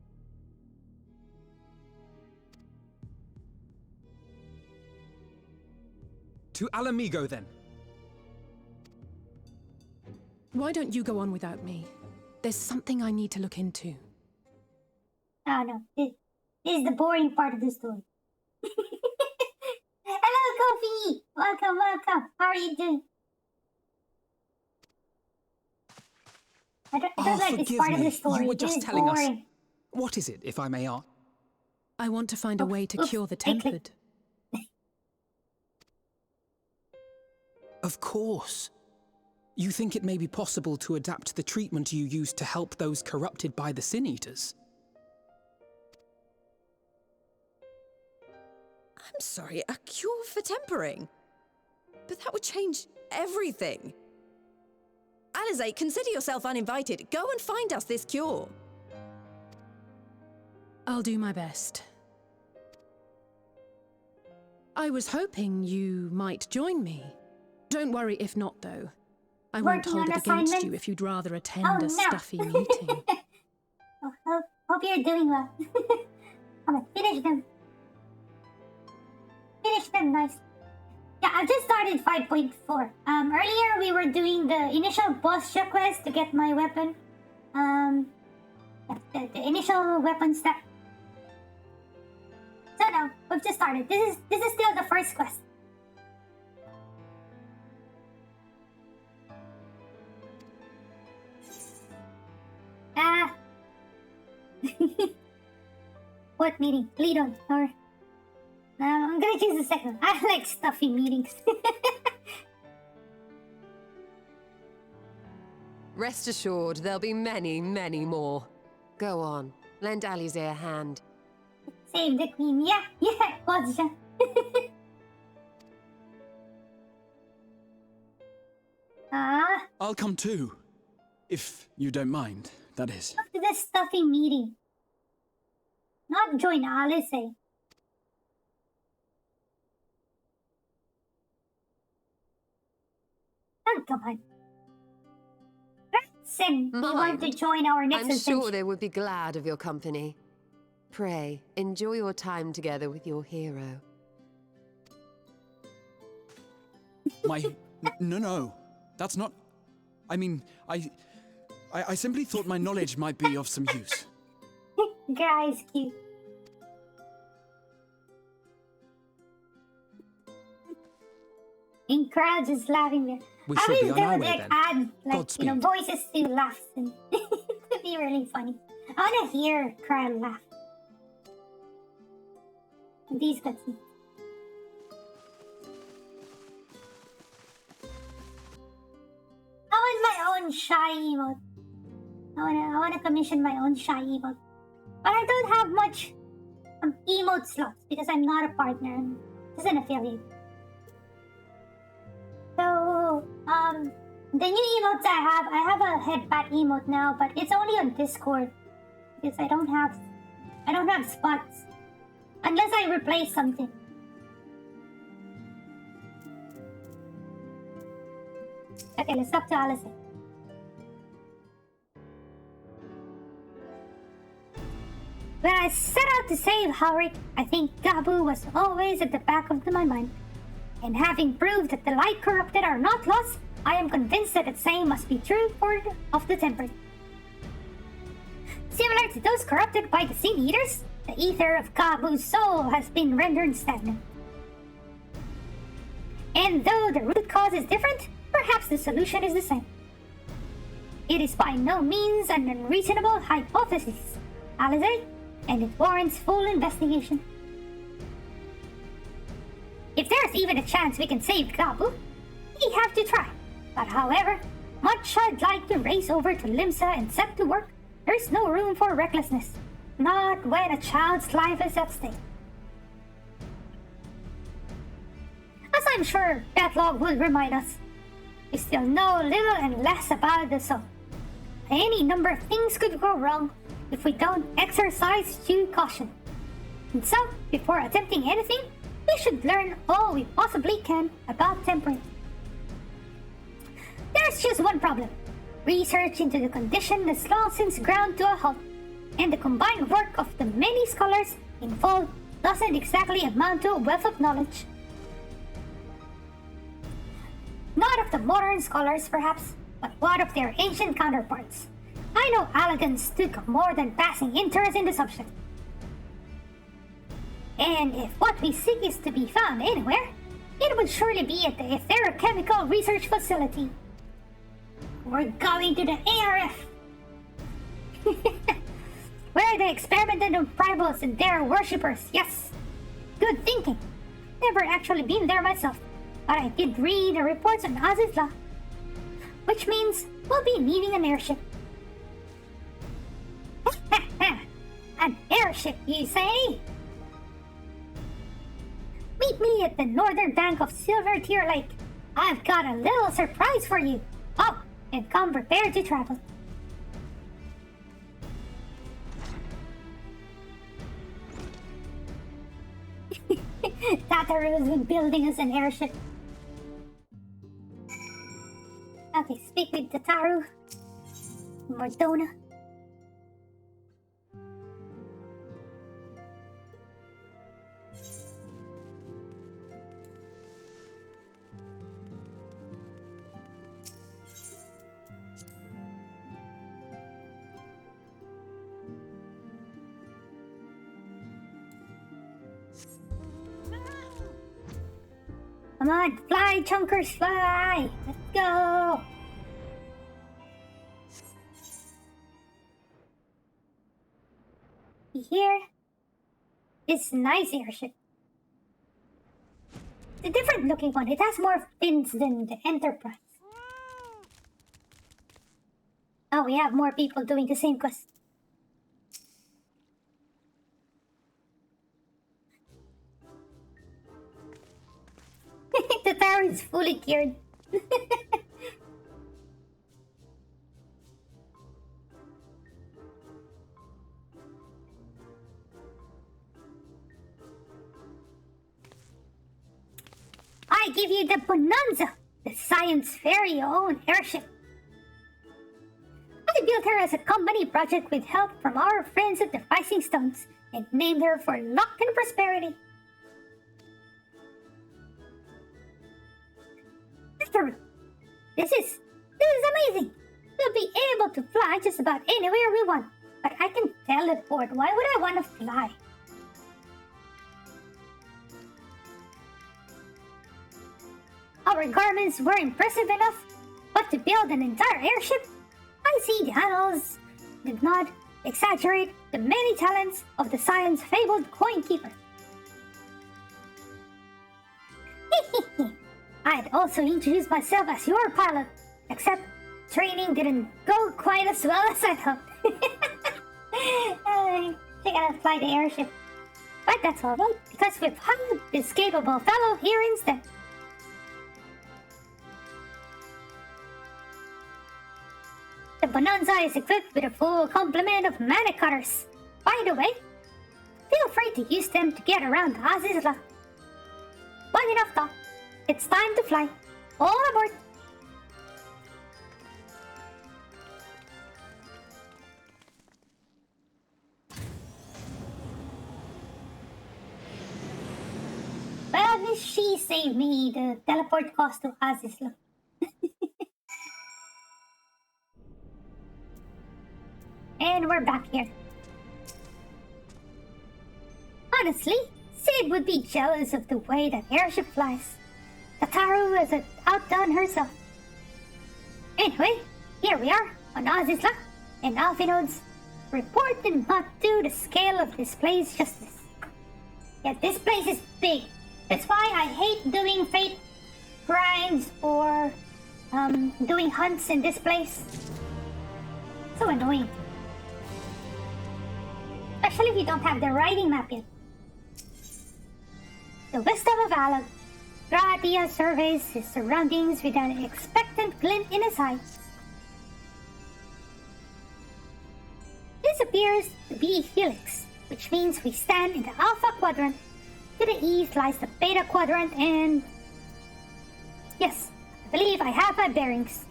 To Alamigo, then. Why don't you go on without me? There's something I need to look into. Oh no, this is the boring part of the story. Hello, Kofi! Welcome. How are you doing? I don't like this forgive part of me. the story. You were This just is telling us. boring. What is it, if I may ask? I want to find a way to oops, cure the I clicked. tempered. Of course. You think it may be possible to adapt the treatment you use to help those corrupted by the Sin Eaters? I'm sorry, a cure for tempering? But that would change everything. Alizé, consider yourself uninvited. Go and find us this cure. I'll do my best. I was hoping you might join me. Don't worry if not, though. I won't Working hold on it against assignments? you if you'd rather attend Oh, a no. stuffy meeting. Hope you're doing well. I'm gonna finish them. Finish them, nice. Yeah, I've just started 5.4. Earlier we were doing the initial boss quest to get my weapon. The initial weapon step. So no, we've just started. This is still the first quest. What meeting? Lead on, or I'm gonna choose the second. I like stuffy meetings. Rest assured, there'll be many, many more. Go on, lend Alizé a hand. Save the queen. Yeah, Wadja. I'll come too. If you don't mind, that is. Go to the stuffy meeting. Not join Alizé. Oh, come on. Sim, you want to join our next I'm adventure? sure they would be glad of your company. Pray, enjoy your time together with your hero. No. That's not... I mean, I simply thought my knowledge might be of some use. Guys, cute. In crowd just laughing there. We I shall always be on do our way like then. add Godspeed. voices to laughs and to be really funny. I wanna hear crowd laugh. These cutscenes. I want my own shy emote. I wanna commission my own shy emote. But I don't have much emote slots because I'm not a partner. I'm just an affiliate. So, the new emotes I have a headbat emote now, but it's only on Discord because I don't have spots unless I replace something. Okay, let's talk to Alizé. When I set out to save Haurik, I think Gabu was always at the back of my mind. And having proved that the light corrupted are not lost, I am convinced that the same must be true of the tempered. Similar to those corrupted by the Sin Eaters, the ether of Gabu's soul has been rendered stagnant. And though the root cause is different, perhaps the solution is the same. It is by no means an unreasonable hypothesis, Alizé, and it warrants full investigation. If there's even a chance we can save Gabu, we have to try. But however much I'd like to race over to Limsa and set to work, there's no room for recklessness. Not when a child's life is at stake. As I'm sure Deathlog will remind us, we still know little and less about the soul. Any number of things could go wrong if we don't exercise due caution. And so, before attempting anything, we should learn all we possibly can about tempering. There's just one problem. Research into the condition has long since ground to a halt, and the combined work of the many scholars involved doesn't exactly amount to a wealth of knowledge. Not of the modern scholars, perhaps, but what of their ancient counterparts. I know Alagans took a more than passing interest in the subject. And if what we seek is to be found anywhere, it would surely be at the Etherochemical Research Facility. We're going to the ARF, Where they experimented on tribals and their worshippers, yes. Good thinking. Never actually been there myself, but I did read the reports on Azizla. Which means we'll be needing an airship. An airship, you say? Meet me at the northern bank of Silver Tear Lake. I've got a little surprise for you. Oh, and come prepared to travel. Tataru's been building us an airship. Okay, speak with Tataru. Mordona. Come on, fly, chunkers, fly! Let's go! Here, this nice airship. It's a different looking one. It has more fins than the Enterprise. Oh, we have more people doing the same quest. The tower is fully cured. I give you the Bonanza, the science very own airship. I built her as a company project with help from our friends at the Rising Stones and named her for luck and prosperity. This is amazing. We'll be able to fly just about anywhere we want, but I can teleport. Why would I want to fly? Our garments were impressive enough, but to build an entire airship, I see the annals did not exaggerate the many talents of the science fabled coin keeper. I'd also introduce myself as your pilot, except training didn't go quite as well as I hoped. I gotta fly the airship. But that's alright, because we've hired this capable fellow here instead. The Bonanza is equipped with a full complement of mana cutters. By the way, feel free to use them to get around Azizla. But enough talk. It's time to fly. All aboard! Well, at least she saved me the teleport cost to Azizla. And we're back here. Honestly, Sid would be jealous of the way that airship flies. Tataru has outdone herself. Anyway, here we are on Azizla, and Alphinode's report did not do the scale of this place justice. Yet this place is big. That's why I hate doing fate grinds or doing hunts in this place. So annoying. Especially if you don't have the riding map yet. The wisdom of Alag. Gratia surveys his surroundings with an expectant glint in his eye. This appears to be Helix, which means we stand in the Alpha Quadrant. To the east lies the Beta Quadrant and... Yes, I believe I have my bearings.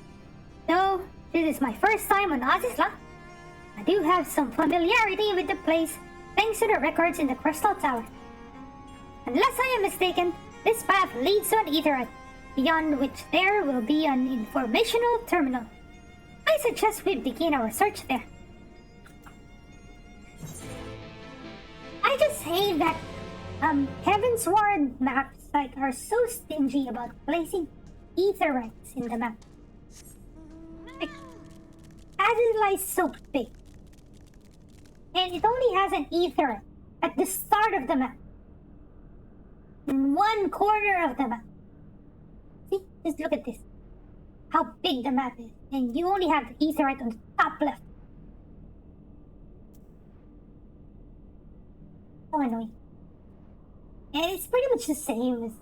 Though this is my first time on Azizla, I do have some familiarity with the place thanks to the records in the Crystal Tower. Unless I am mistaken, this path leads to an Aetheryte, beyond which there will be an informational terminal. I suggest we begin our search there. I just hate that Heavensward maps are so stingy about placing Aetherytes in the map. Azizla is so big. And it only has an ether at the start of the map. In one corner of the map. See? Just look at this. How big the map is. And you only have the ether right on the top left. So annoying. And it's pretty much the same as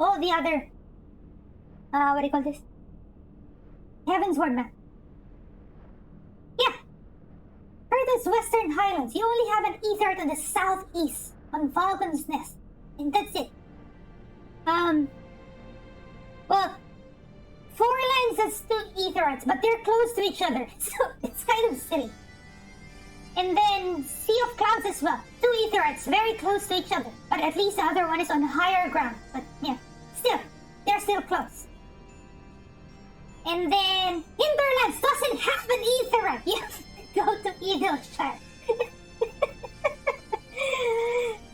all the other, what do you call this? Heavensward map. Yeah. Furthest Western Highlands. You only have an ether on the southeast on Falcon's Nest. And that's it. Well, Four Lands has 2 Aetherettes, but they're close to each other, so it's kind of silly. And then Sea of Clouds as well. 2 Aetherettes, very close to each other, but at least the other one is on higher ground. But yeah, still, they're still close. And then Hinterlands doesn't have an Aetherette. You have to go to Eagleshire.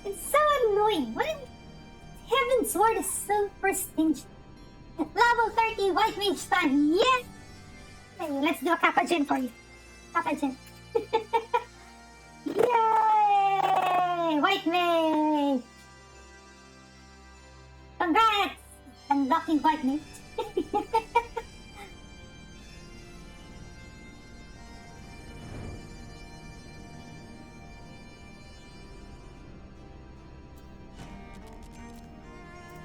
It's so annoying. What in Heaven's Word is super stingy. Level 30 White Mage time. Yes! Hey, let's do a Kappa Gen for you. Kappa Gen. Yay! White Mage! Congrats! Unlocking White Mage.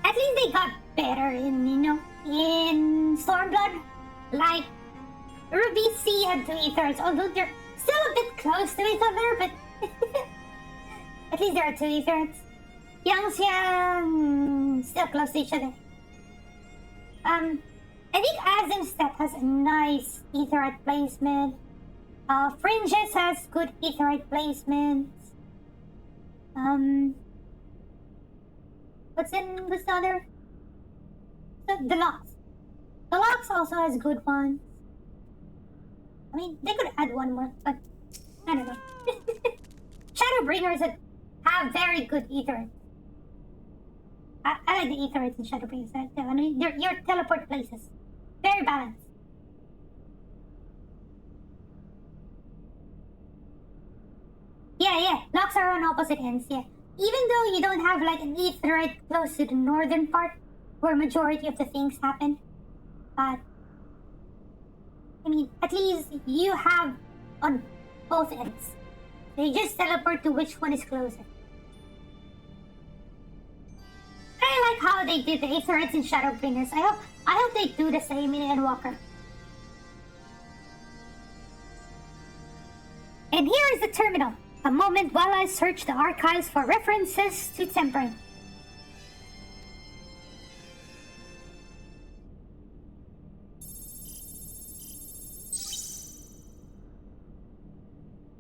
At least they got better in, in Stormblood. Like, Ruby C had 2 Aethers, although they're still a bit close to each other, but at least there are 2 Aethers. Yangxiang, still close to each other. I think Azimstep has a nice Aetherite placement. Fringes has good Aetherite placements. What's the other? The Locks. The Locks also has good ones. I mean, they could add one more, but I don't know. Shadowbringers have very good Aetherites. I like the Aetherites in Shadowbringers. I mean, your teleport places. Very balanced. Yeah. Locks are on opposite ends, yeah. Even though you don't have like an Aetherite close to the northern part, where majority of the things happen, but I mean, at least you have on both ends. They just teleport to which one is closer. I like how they did the Aetherites in Shadowbringers. I hope they do the same in Endwalker. And here is the terminal. A moment while I search the archives for references to Tempering.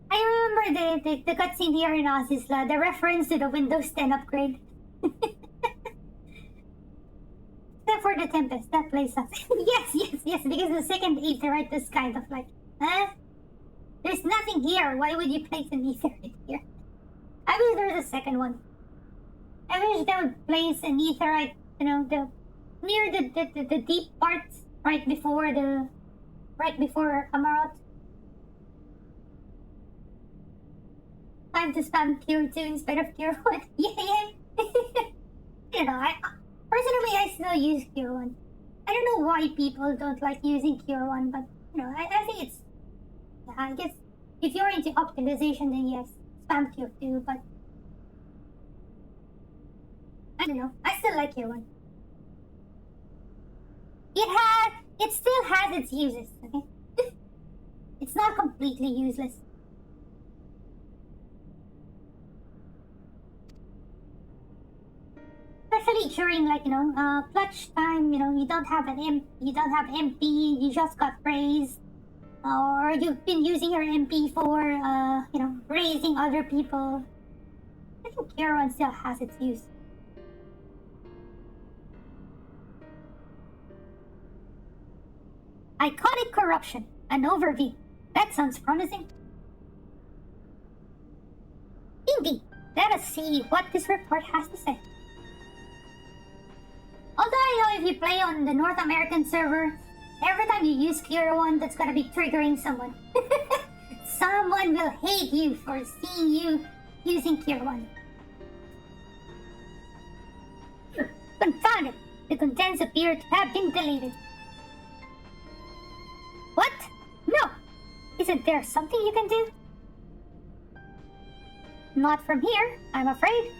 I remember the cutscene here in Azizla, the reference to the Windows 10 upgrade. Except for the Tempest, that plays up. yes, because the second Aetherite is kind of like, huh? There's nothing here. Why would you place an Aetherite here? I wish there was a second one. I wish they would place an Aetherite, near the deep parts right before Amarot. Time to spam Cure 2 instead of Cure 1. Yeah. Personally, I still use Cure 1. I don't know why people don't like using Cure 1, but I think it's. I guess if you're into optimization, then yes, spam Cure 2, but I don't know. I still like Cure 1. It still has its uses, okay? It's not completely useless. Especially during clutch time, you don't have MP, you just got praised. Or you've been using your MP for, raising other people. I think Cure 1 still has its use. Iconic Corruption, an overview. That sounds promising. Indeed, let us see what this report has to say. Although I know if you play on the North American server, every time you use Cure 1, that's gonna be triggering someone. Someone will hate you for seeing you using Tier 1. Confound it! The contents appear to have been deleted. What? No! Isn't there something you can do? Not from here, I'm afraid.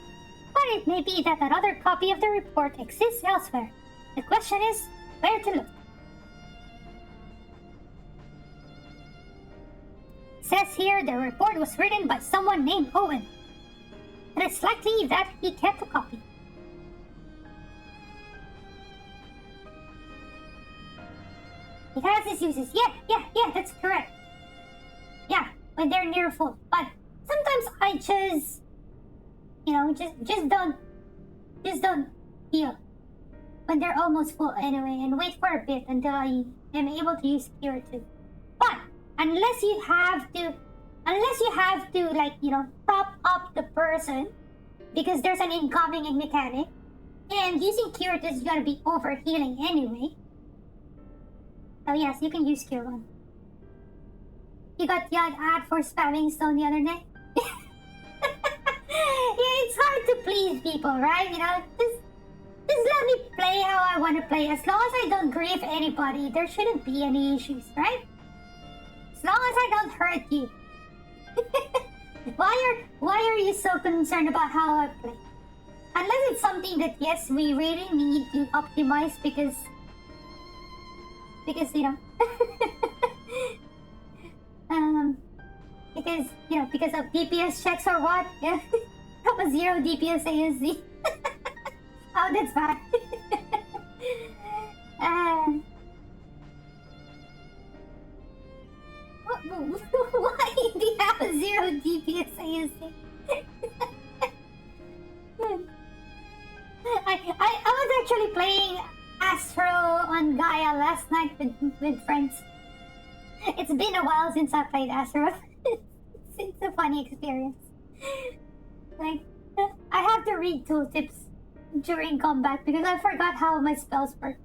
But it may be that another copy of the report exists elsewhere. The question is, where to look? Says here the report was written by someone named Owen. And it's likely that he kept a copy. It has its uses. Yeah, that's correct. Yeah, when they're near full. But sometimes I just, just don't heal when they're almost full anyway, and wait for a bit until I am able to use Cure 2. But unless you have to top up the person because there's an incoming mechanic, and using Cure 2 is gonna be overhealing anyway. So yes, you can use Cure 1. You got yelled at for spamming stone the other day? Yeah, it's hard to please people, right? Just let me play how I want to play. As long as I don't grieve anybody, there shouldn't be any issues, right? As long as I don't hurt you. Why are you so concerned about how I play? Unless it's something that, yes, we really need to optimize because because of DPS checks or what? Yeah. Have a 0 DPS ASC. Oh, that's bad. Why do you have a 0 DPS ASC? I was actually playing Astro on Gaia last night with friends. It's been a while since I played Astro. It's a funny experience. Like, I have to read tooltips during combat because I forgot how my spells work.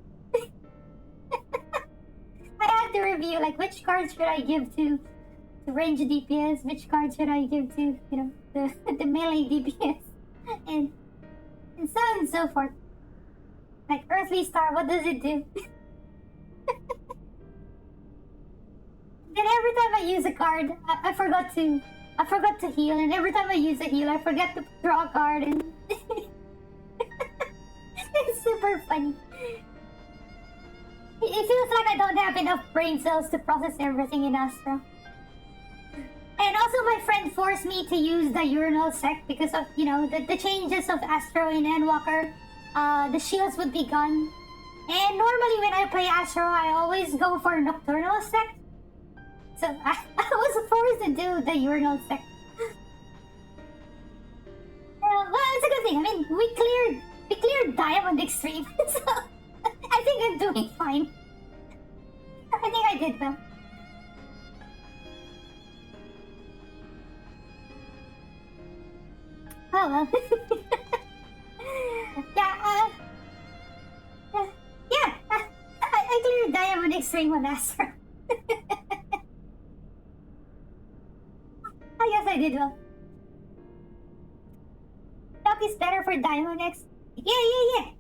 I have to review, like, which cards should I give to range DPS, which cards should I give to, the melee DPS, and so on and so forth. Like, Earthly Star, what does it do? Then every time I use a card, I forgot to heal, and every time I use a heal, I forget to draw a card, and it's super funny. It feels like I don't have enough brain cells to process everything in Astro. And also my friend forced me to use the Urinal Sect because of, the changes of Astro in Endwalker. The shields would be gone. And normally when I play Astro, I always go for Nocturnal Sect. So I was forced to do the Urinal Sect. Well, it's a good thing. I mean, we cleared Diamond Extreme, so I think I'm doing fine. I think I did well. Oh well. I cleared Diamond Extreme on Astro. I guess I did well. Doc is better for Diamond X. Yeah,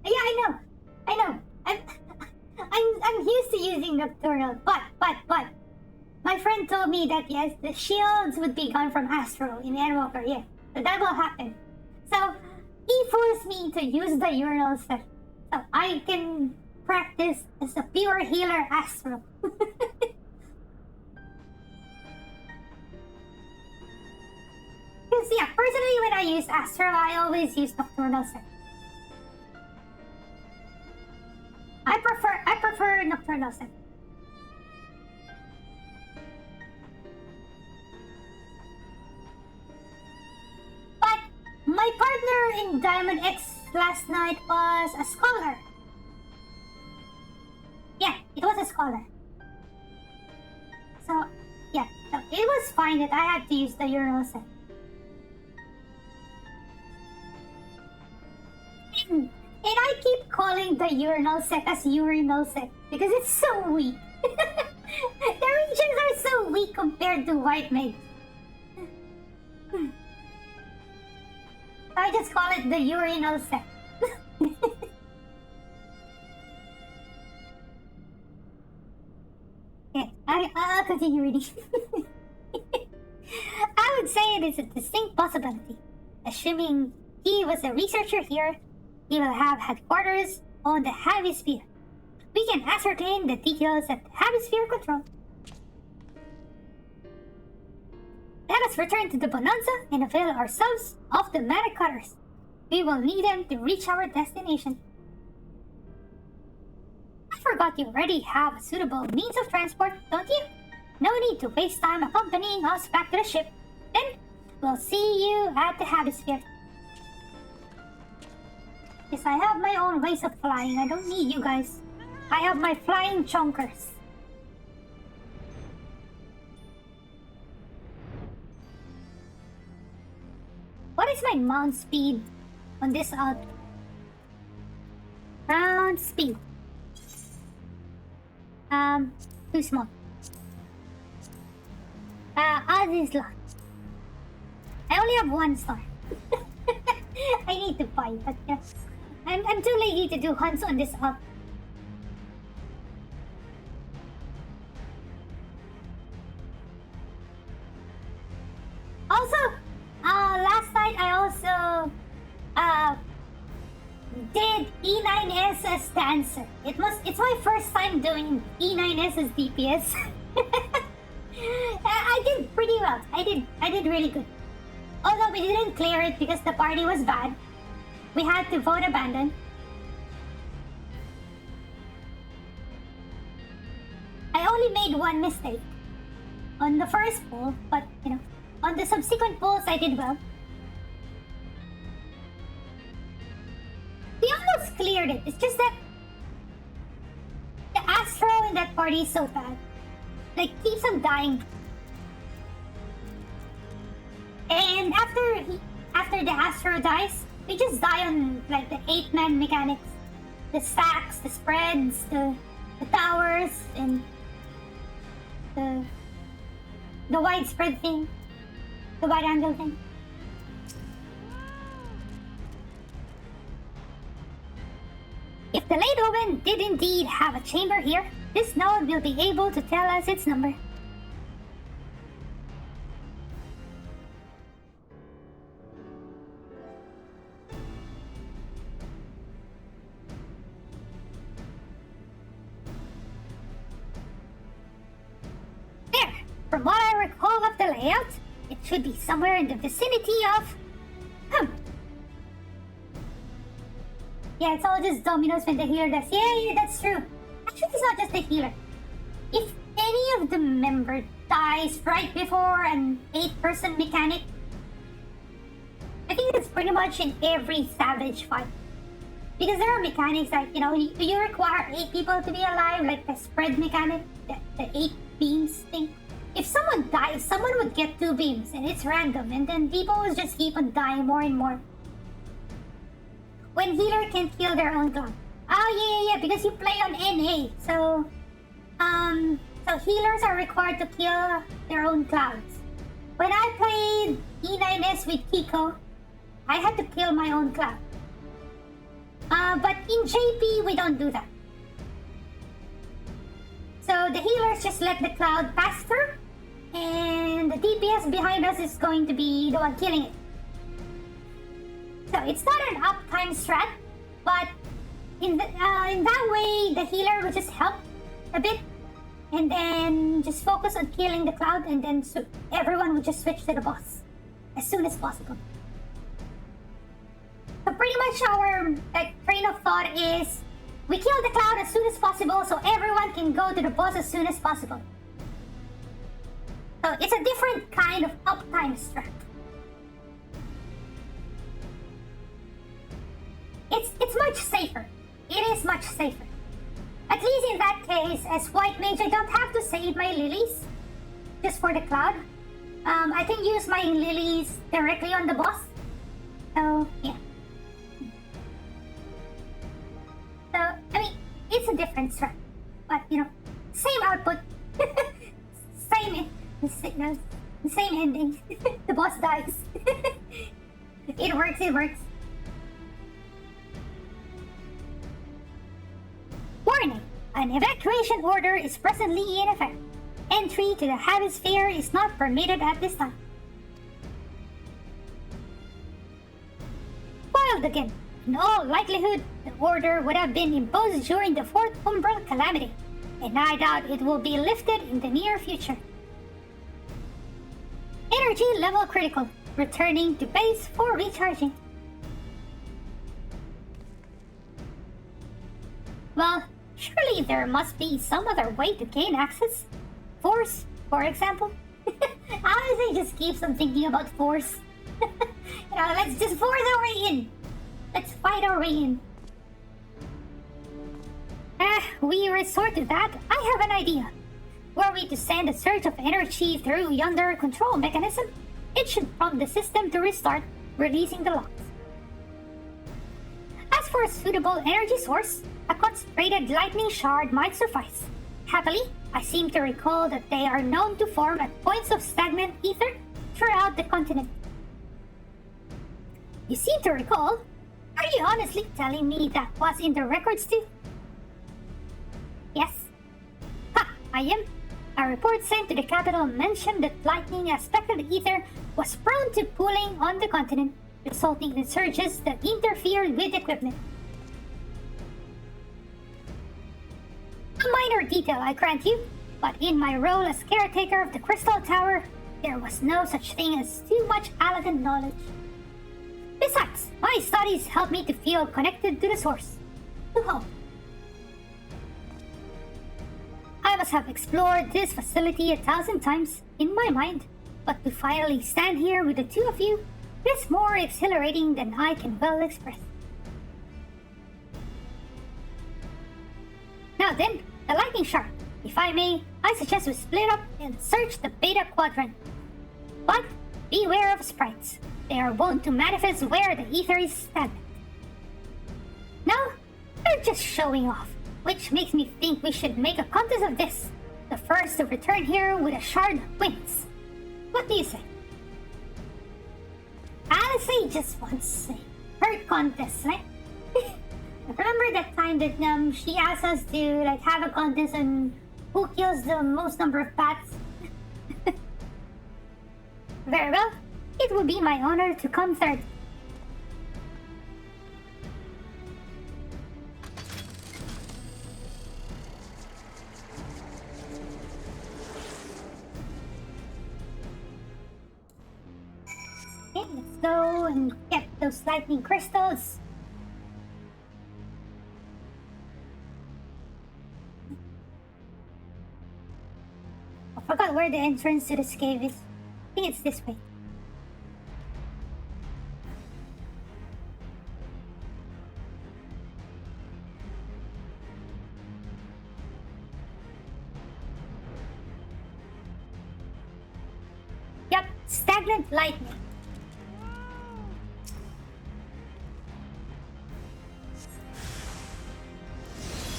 I know. I'm used to using Nocturnal, but my friend told me that yes, the shields would be gone from Astro in Endwalker, yeah. So that will happen. So he forced me to use the Urinal Set so I can practice as a pure healer Astro. Because yeah, personally when I use Astro, I always use Nocturnal Set. I prefer Nocturnal Set. But my partner in Diamond X last night was a scholar. Yeah, it was a scholar. So yeah, so it was fine that I had to use the Urinal Set. And I keep calling the Urinal Set as Urinal Set because it's so weak. There really mages are so weak compared to white mages. I just call it the urinal set. Okay, I'll continue reading. I would say it is a distinct possibility. Assuming he was a researcher here, he will have headquarters on the hemisphere. We can ascertain the details that the hemisphere control. Let us return to the Bonanza and avail ourselves of the mana cutters. We will need them to reach our destination. I forgot you already have a suitable means of transport, don't you? No need to waste time accompanying us back to the ship. Then, we'll see you at the hemisphere. Yes, I have my own ways of flying. I don't need you guys. I have my flying chonkers. What is my mount speed on this alt? Mount speed. Too small. Odd is lot. I only have 1 star. I need to buy, but yeah. I'm too lazy to do hunts on this alt. Also, last night I also did E9S as dancer. It's my first time doing E9S as DPS. I did pretty well. I did really good. Although we didn't clear it because the party was bad. We had to vote abandon. I only made 1 mistake on the first poll, but you know, on the subsequent polls I did well. We almost cleared it. It's just that the Astro in that party is so bad. Like, keeps on dying. And after the Astro dies, we just die on like the 8-man mechanics. The stacks, the spreads, the towers, and the widespread thing. The wide angle thing. If the late Owen did indeed have a chamber here, this node will be able to tell us its number. There! From what I recall of the layout, it should be somewhere in the vicinity of... Yeah, it's all just dominoes when the healer does. Yeah, that's true. Actually, it's not just the healer. If any of the member dies right before an 8-person mechanic, I think it's pretty much in every savage fight. Because there are mechanics like, you know, you require 8 people to be alive, like the spread mechanic, the 8 beams thing. If someone dies, someone would get 2 beams, and it's random, and then people would just keep on dying more and more. When healer can kill their own cloud. Oh yeah, because you play on NA, so healers are required to kill their own clouds. When I played E9S with Kiko, I had to kill my own cloud. But in JP, we don't do that. So the healers just let the cloud pass through, and the DPS behind us is going to be the one killing it. So it's not an uptime strat, but in that way, the healer will just help a bit, and then just focus on killing the cloud, and then everyone will just switch to the boss as soon as possible. So pretty much our train of thought is, we kill the cloud as soon as possible so everyone can go to the boss as soon as possible. So it's a different kind of uptime strat. It's much safer. It is much safer. At least in that case, as white mage, I don't have to save my lilies just for the cloud. I can use my lilies directly on the boss. So yeah. So I mean, it's a different strat, but you know, same output, the same ending. The boss dies. It works, it works. Warning! An evacuation order is presently in effect. Entry to the Hemisphere is not permitted at this time. Filed again. In all likelihood, the order would have been imposed during the fourth Umbral Calamity, and I doubt it will be lifted in the near future. Energy level critical. Returning to base for recharging. Well, surely there must be some other way to gain access. Force, for example. I just keeps on thinking about force. Let's just force our way in. Let's fight our way in. We resort to that. I have an idea. Were we to send a surge of energy through yonder control mechanism, it should prompt the system to restart, releasing the locks. As for a suitable energy source, a concentrated lightning shard might suffice. Happily, I seem to recall that they are known to form at points of stagnant ether throughout the continent. You seem to recall? Are you honestly telling me that was in the records too? Yes. Ha! I am. A report sent to the capital mentioned that lightning aspected ether was prone to pooling on the continent, resulting in surges that interfered with equipment. A minor detail, I grant you, but in my role as caretaker of the Crystal Tower, there was no such thing as too much Aladdin knowledge. Besides, my studies helped me to feel connected to the source, to home. I must have explored this facility 1,000 times in my mind, but to finally stand here with the two of you is more exhilarating than I can well express. Now then, the lightning shard. If I may, I suggest we split up and search the Beta Quadrant. But beware of sprites. They are wont to manifest where the ether is stagnant. No, they're just showing off, which makes me think we should make a contest of this. The first to return here with a shard wins. What do you say? I'll say just once. Her contest, right? Remember that time that she asked us to have a contest on who kills the most number of bats? Very well. It will be my honor to come third. Okay, let's go and get those lightning crystals. I forgot where the entrance to this cave is. I think it's this way. Yep, stagnant lightning.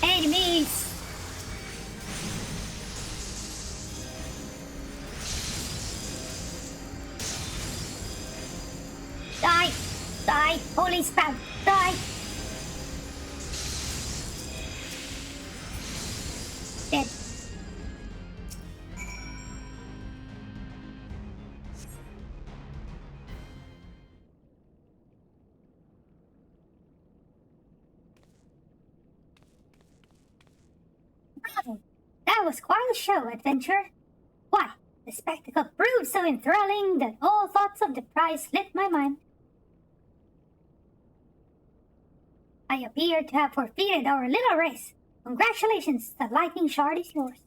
Enemies! Die! Die! Holy spam! Die! Dead. Bravo! That was quite a show, adventurer. Why, the spectacle proved so enthralling that all thoughts of the prize slipped my mind. I appear to have forfeited our little race. Congratulations, the lightning shard is yours.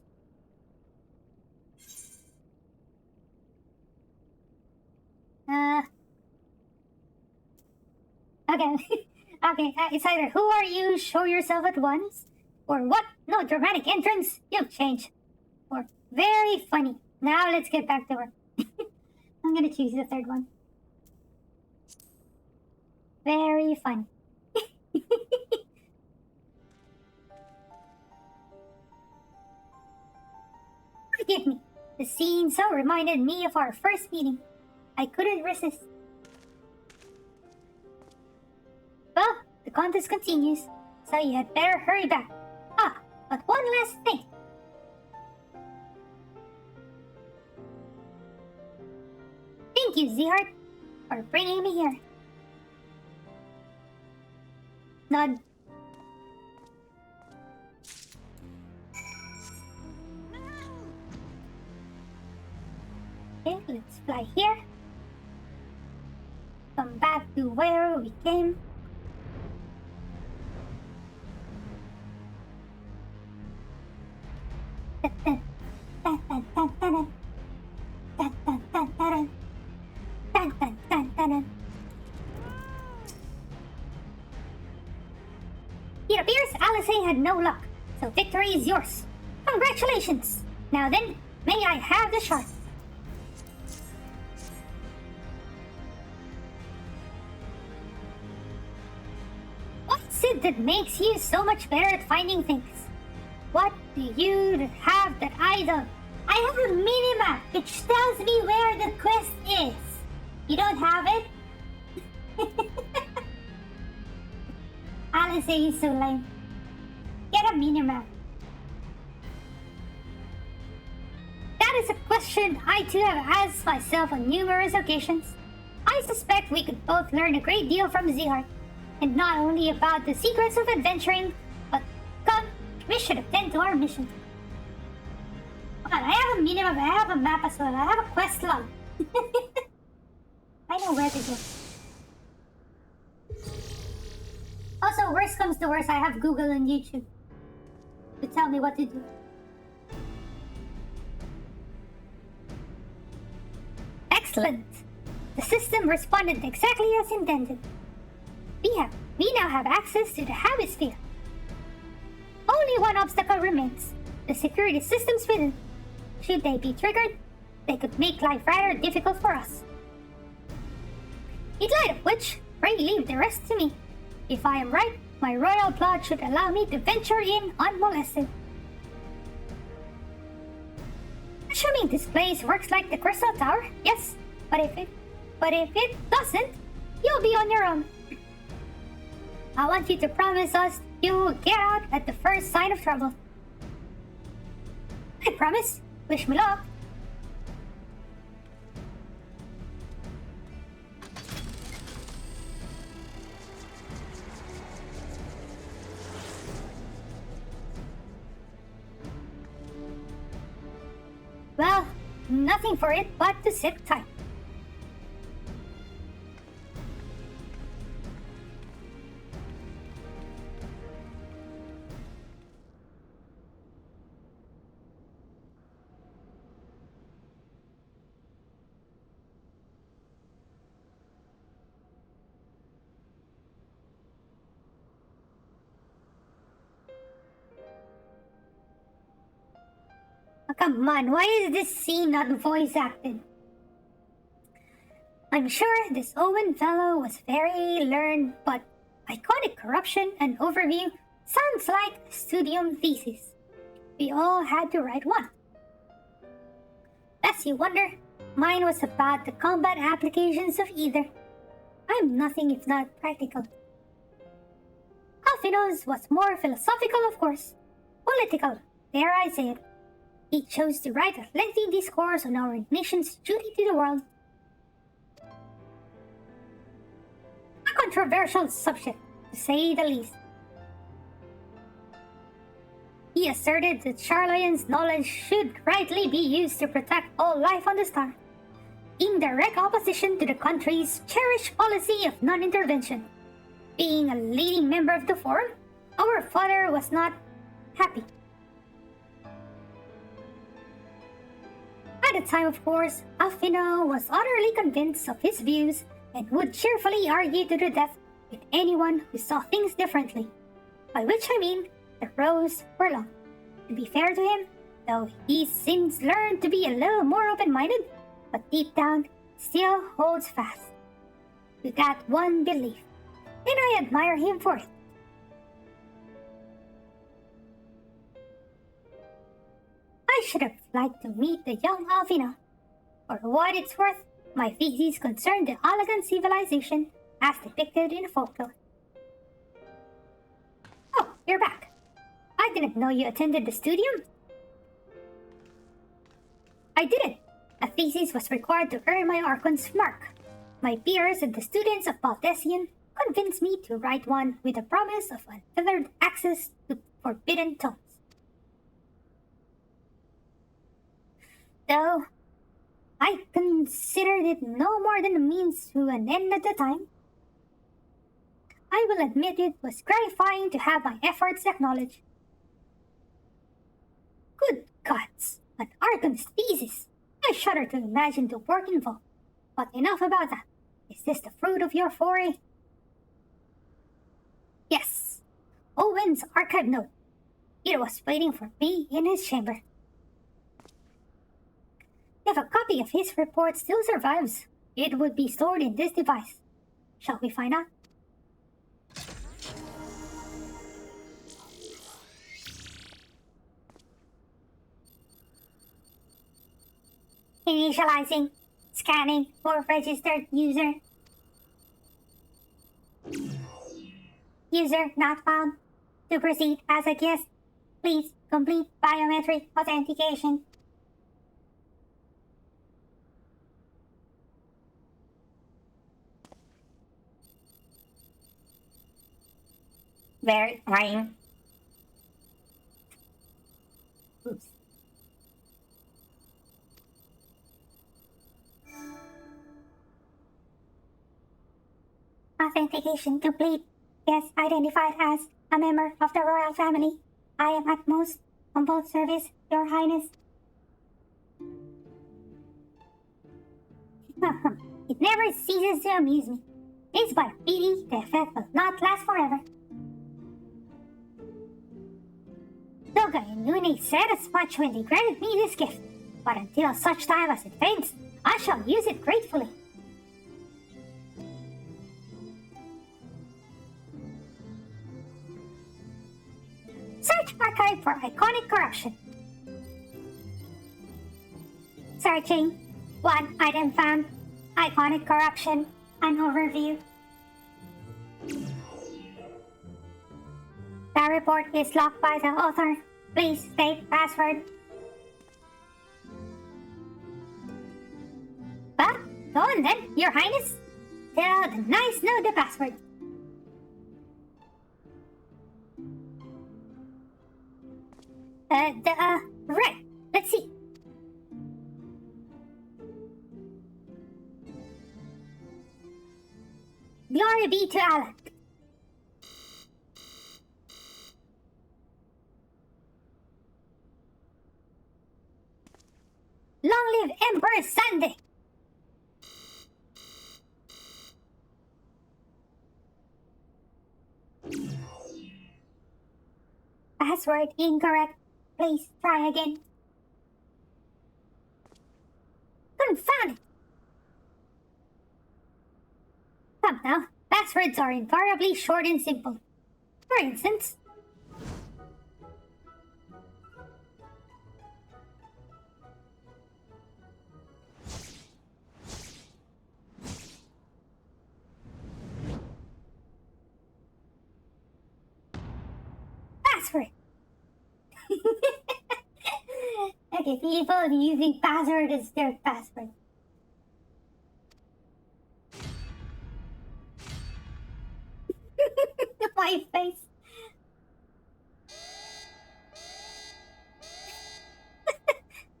Okay. Okay, it's either who are you, show yourself at once, or what? No dramatic entrance, you've changed. Or very funny. Now let's get back to work. I'm gonna choose the third one. Very funny. Forgive me. The scene so reminded me of our first meeting. I couldn't resist. Well, the contest continues, so you had better hurry back. Ah, but one last thing. Thank you, Zihart, for bringing me here. Nod. Okay, let's fly here. Come back to where we came. It appears Alice had no luck, so victory is yours. Congratulations! Now then, may I have the shot? What's it that makes you so much better at finding things? What do you have that I don't? I have a minimap which tells me where the quest is. You don't have it? Alice is so lame. Get a minimap. That is a question I too have asked myself on numerous occasions. I suspect we could both learn a great deal from Zihart, and not only about the secrets of adventuring, but come, we should attend to our mission. Well, I have a minimap, I have a map as well, I have a quest log. I know where to go. Also, worst comes to worst, I have Google and YouTube to tell me what to do. Excellent! The system responded exactly as intended. We now have access to the Hemisphere. Only one obstacle remains: the security systems within. Should they be triggered, they could make life rather difficult for us. In light of which, pray leave the rest to me. If I am right, my royal blood should allow me to venture in unmolested. Assuming this place works like the Crystal Tower, yes. But if it doesn't, you'll be on your own. I want you to promise us you'll get out at the first sign of trouble. I promise. Wish me luck. Well, nothing for it but to sit tight. Come on, why is this scene not voice acted? I'm sure this Owen fellow was very learned, but iconic corruption and overview sounds like a studium thesis. We all had to write one. Lest you wonder, mine was about the combat applications of either. I'm nothing if not practical. Alphino's was more philosophical, of course. Political, dare I say it. He chose to write a lengthy discourse on our nation's duty to the world. A controversial subject, to say the least. He asserted that Charlayan's knowledge should rightly be used to protect all life on the star, in direct opposition to the country's cherished policy of non-intervention. Being a leading member of the forum, our father was not happy. At the time, of course, Alphino was utterly convinced of his views and would cheerfully argue to the death with anyone who saw things differently. By which I mean, the rows were long. To be fair to him, though he's since learned to be a little more open-minded, but deep down, still holds fast to that one belief, and I admire him for it. I I should have liked to meet the young Alvina. For what it's worth, my thesis concerned the elegant civilization as depicted in folklore. Oh, you're back. I didn't know you attended the studium. I didn't. A thesis was required to earn my Archon's mark. My peers and the students of Baltesian convinced me to write one with the promise of untethered access to forbidden tomes. Though I considered it no more than a means to an end at the time, I will admit it was gratifying to have my efforts acknowledged. Good gods, an Archon's thesis! I shudder to imagine the work involved. But enough about that. Is this the fruit of your foray? Yes. Owen's archive note. It was waiting for me in his chamber. If a copy of his report still survives, it would be stored in this device. Shall we find out? Initializing. Scanning for registered user. User not found. To proceed as a guest, please complete biometric authentication. Verifying. Oops. Authentication complete. Guest identified as a member of the royal family. I am at most humble service, Your Highness. It never ceases to amuse me. It's but a pity the effect will not last forever. Doga and Nune said as much when they granted me this gift, but until such time as it fades, I shall use it gratefully. Search archive for iconic corruption. Searching. One item found. Iconic corruption. An overview. The report is locked by the author. Please state password. Well, go on then, Your Highness. Tell the nice know the password. Right. Let's see. Glory be to Allah. Long live Emperor Sunday. Password incorrect. Please try again. Confound it! Come now, passwords are invariably short and simple. For instance, password. Okay, people using password as their password. My face.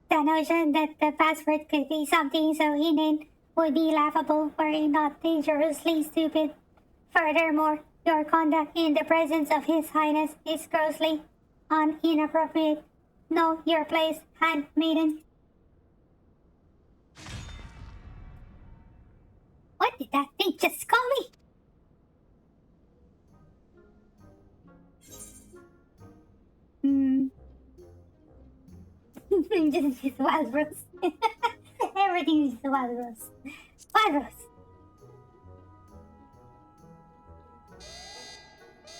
The notion that the password could be something so inane would be laughable were it not dangerously stupid. Furthermore, your conduct in the presence of His Highness is grossly inappropriate. Know your place, handmaiden. What did that thing just call me? Just wild rose. Everything is wild rose. Wild rose.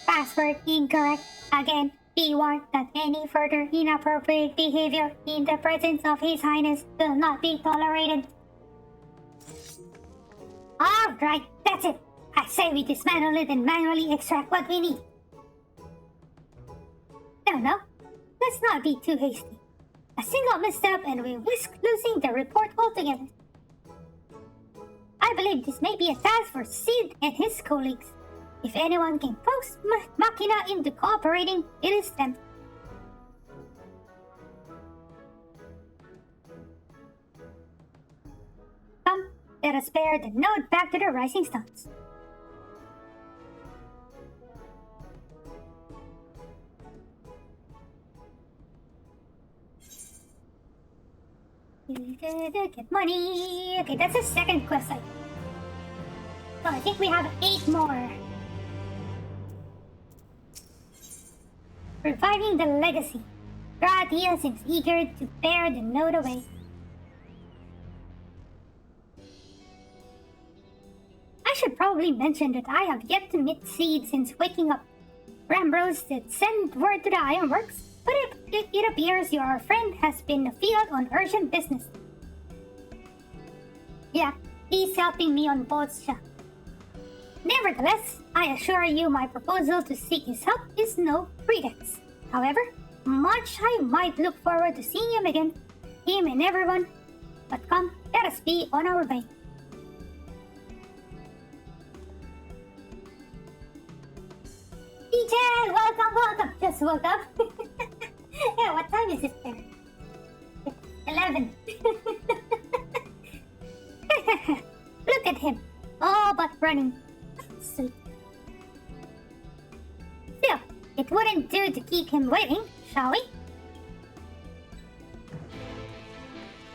Password incorrect. Again, Be warned that any further inappropriate behavior in the presence of His Highness will not be tolerated. Alright, that's it. I say we dismantle it and manually extract what we need. No, let's not be too hasty. A single misstep and we risk losing the report altogether. I believe this may be a task for Sid and his colleagues. If anyone can coax Machina into cooperating, it is them. Come, let us bear the node back to the Rising Stars. Get money. Okay, that's the second quest item. So I think we have 8 more. Reviving the legacy. Gratia seems eager to bear the node away. I should probably mention that I have yet to meet Seed since waking up. Rambrose did send word to the Ironworks, but it appears your friend has been afield on urgent business. Yeah, he's helping me on boats, siya. Nevertheless, I assure you my proposal to seek his help is no pretext. However, much I might look forward to seeing him again, him and everyone. But come, let us be on our way. DJ, welcome! Just woke up. Yeah, what time is it there? 11. Look at him, all but running. Sweet. Still, it wouldn't do to keep him waiting, shall we?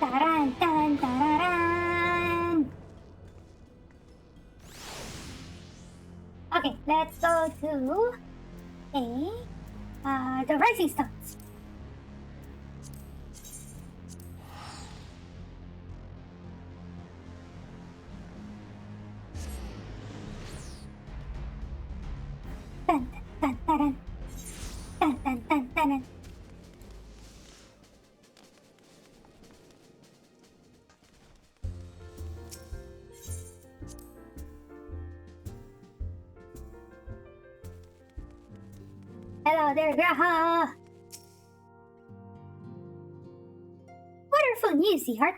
Taran, taran, taran. Okay, let's go to the Rising Stars. Dun, dun, dun, dun, dun, dun, dun, dun, dun. Hello there, Graha! Wonderful news, Seahart.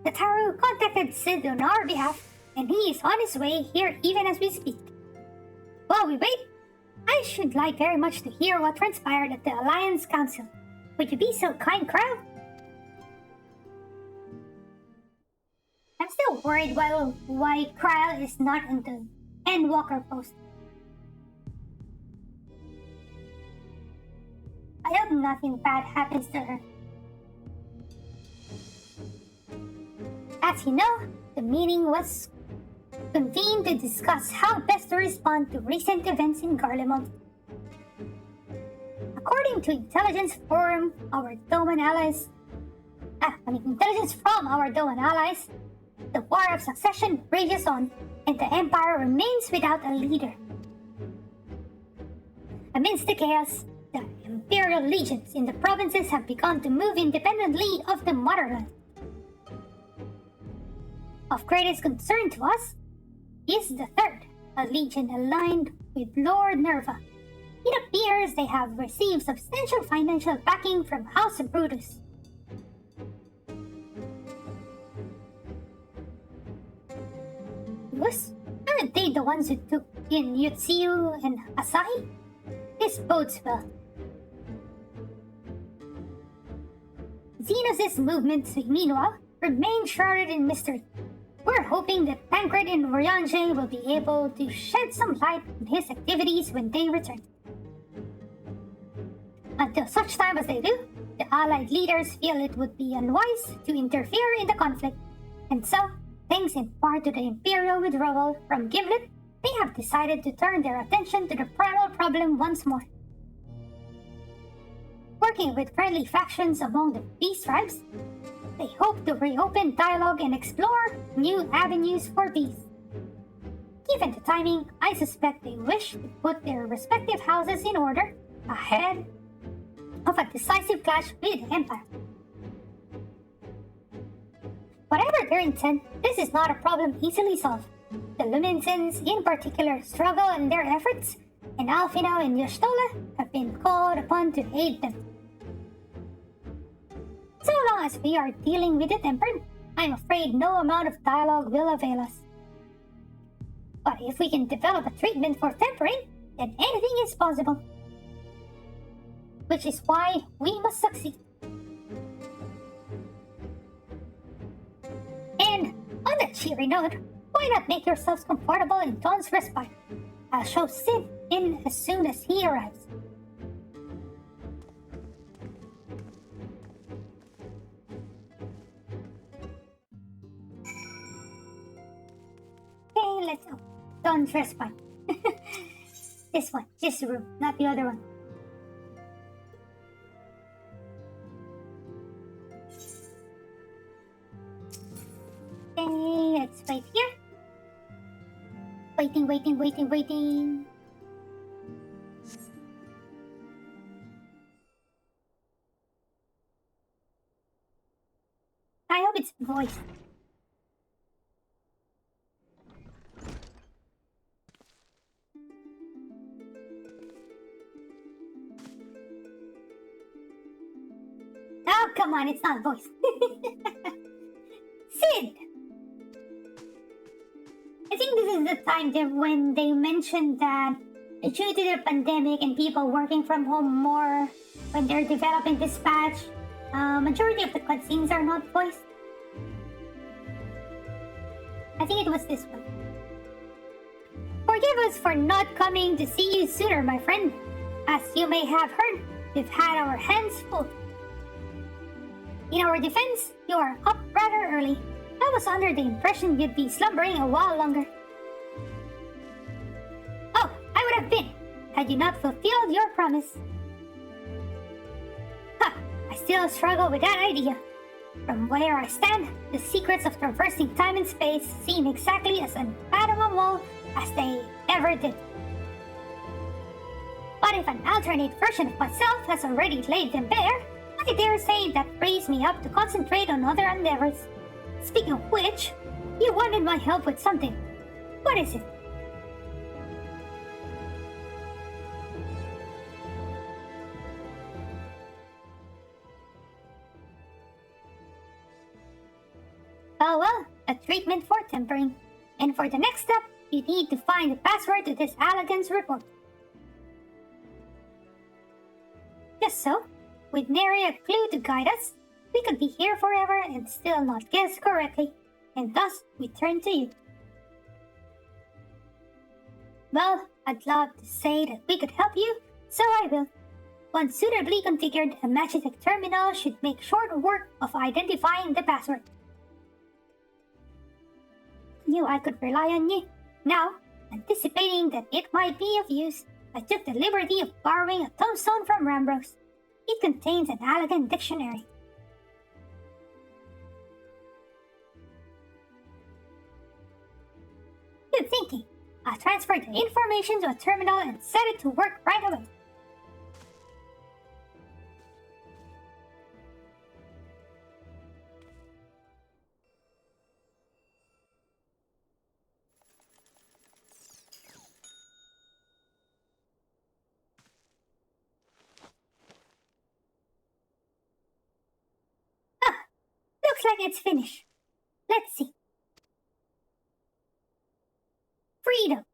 The Taru contacted Sid on our behalf, and he is on his way here even as we speak. While we wait, I should like very much to hear what transpired at the Alliance Council. Would you be so kind, Kryle? I'm still worried why Kryle is not in the Endwalker post. I hope nothing bad happens to her. As you know, the meeting was convened to discuss how best to respond to recent events in Garlemald. According to intelligence from our Doman allies, the War of Succession rages on, and the Empire remains without a leader. Amidst the chaos, the Imperial legions in the provinces have begun to move independently of the motherland. Of greatest concern to us is the Third, a legion aligned with Lord Nerva. It appears they have received substantial financial backing from House Brutus. Aren't they the ones who took in Yutsuyu and Asahi? This bodes well. Xenos' movements, meanwhile, remain shrouded in mystery. We're hoping that Tancred and Ryanje will be able to shed some light on his activities when they return. Until such time as they do, the Allied leaders feel it would be unwise to interfere in the conflict, and so, thanks in part to the Imperial withdrawal from Gimlet, they have decided to turn their attention to the primal problem once more. Working with friendly factions among the Beast tribes, they hope to reopen dialogue and explore new avenues for peace. Given the timing, I suspect they wish to put their respective houses in order ahead of a decisive clash with the Empire. Whatever their intent, this is not a problem easily solved. The Luminescents in particular struggle in their efforts, and Alfino and Y'shtola have been called upon to aid them. So long as we are dealing with the Tempered, I'm afraid no amount of dialogue will avail us. But if we can develop a treatment for tempering, then anything is possible. Which is why we must succeed. And on that cheery note, why not make yourselves comfortable in Dawn's respite? I'll show Sid in as soon as he arrives. Okay, let's go. Dawn's respite. This one, this room, not the other one. Okay, let's wait here. Waiting. I hope it's voiced. Oh, come on, it's not voiced. Sid! I think this is the time when they mentioned that due to the pandemic and people working from home more when they're developing this patch, majority of the cutscenes are not voiced. I think it was this one. Forgive us for not coming to see you sooner, my friend. As you may have heard, we've had our hands full. In our defense, you are up rather early. I was under the impression you'd be slumbering a while longer. Oh, I would have been, had you not fulfilled your promise. Ha! I still struggle with that idea. From where I stand, the secrets of traversing time and space seem exactly as unfathomable as they ever did. But if an alternate version of myself has already laid them bare, I dare say that frees me up to concentrate on other endeavors. Speaking of which, you wanted my help with something. What is it? Well, a treatment for tempering. And for the next step, you need to find the password to this Allegan's report. Just so, with nary a clue to guide us, we could be here forever and still not guess correctly, and thus we turn to you. Well, I'd love to say that we could help you, so I will. Once suitably configured, a Magitek terminal should make short work of identifying the password. Knew I could rely on you. Now, anticipating that it might be of use, I took the liberty of borrowing a tombstone from Rambros. It contains an Allegan dictionary. Good thinking. I'll transfer the information to a terminal and set it to work right away. Looks like it's finished. Let's see. Freedom.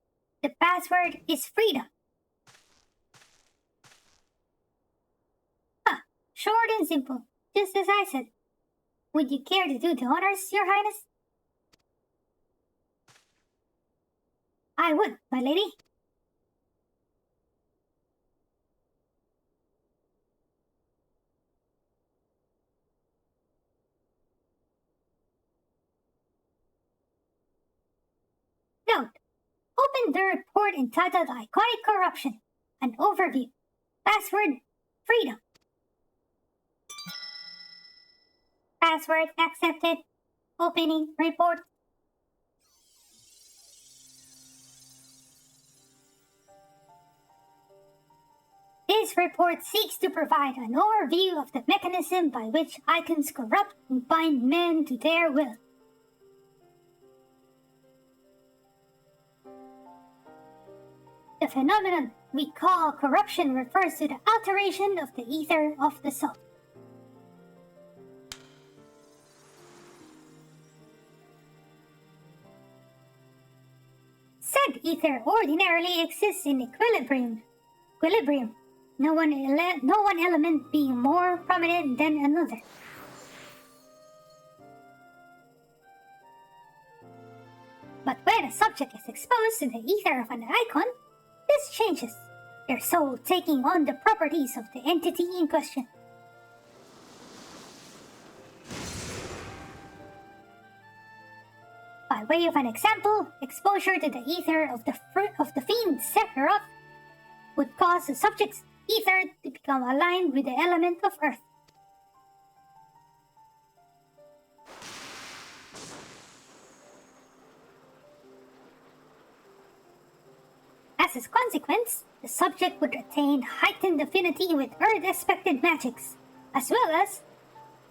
The password is freedom. Short and simple, just as I said. Would you care to do the honors, Your Highness? I would, my lady. Note. Open the report entitled Iconic Corruption. An overview. Password, freedom. Password accepted. Opening report. Today's report seeks to provide an overview of the mechanism by which icons corrupt and bind men to their will. The phenomenon we call corruption refers to the alteration of the ether of the soul. Said ether ordinarily exists in equilibrium, no one element being more prominent than another. But when a subject is exposed to the ether of an icon, this changes, their soul taking on the properties of the entity in question. By way of an example, exposure to the ether of the fiend Sephiroth would cause the subject's ether to become aligned with the element of earth. As a consequence, the subject would attain heightened affinity with earth-aspected magics, as well as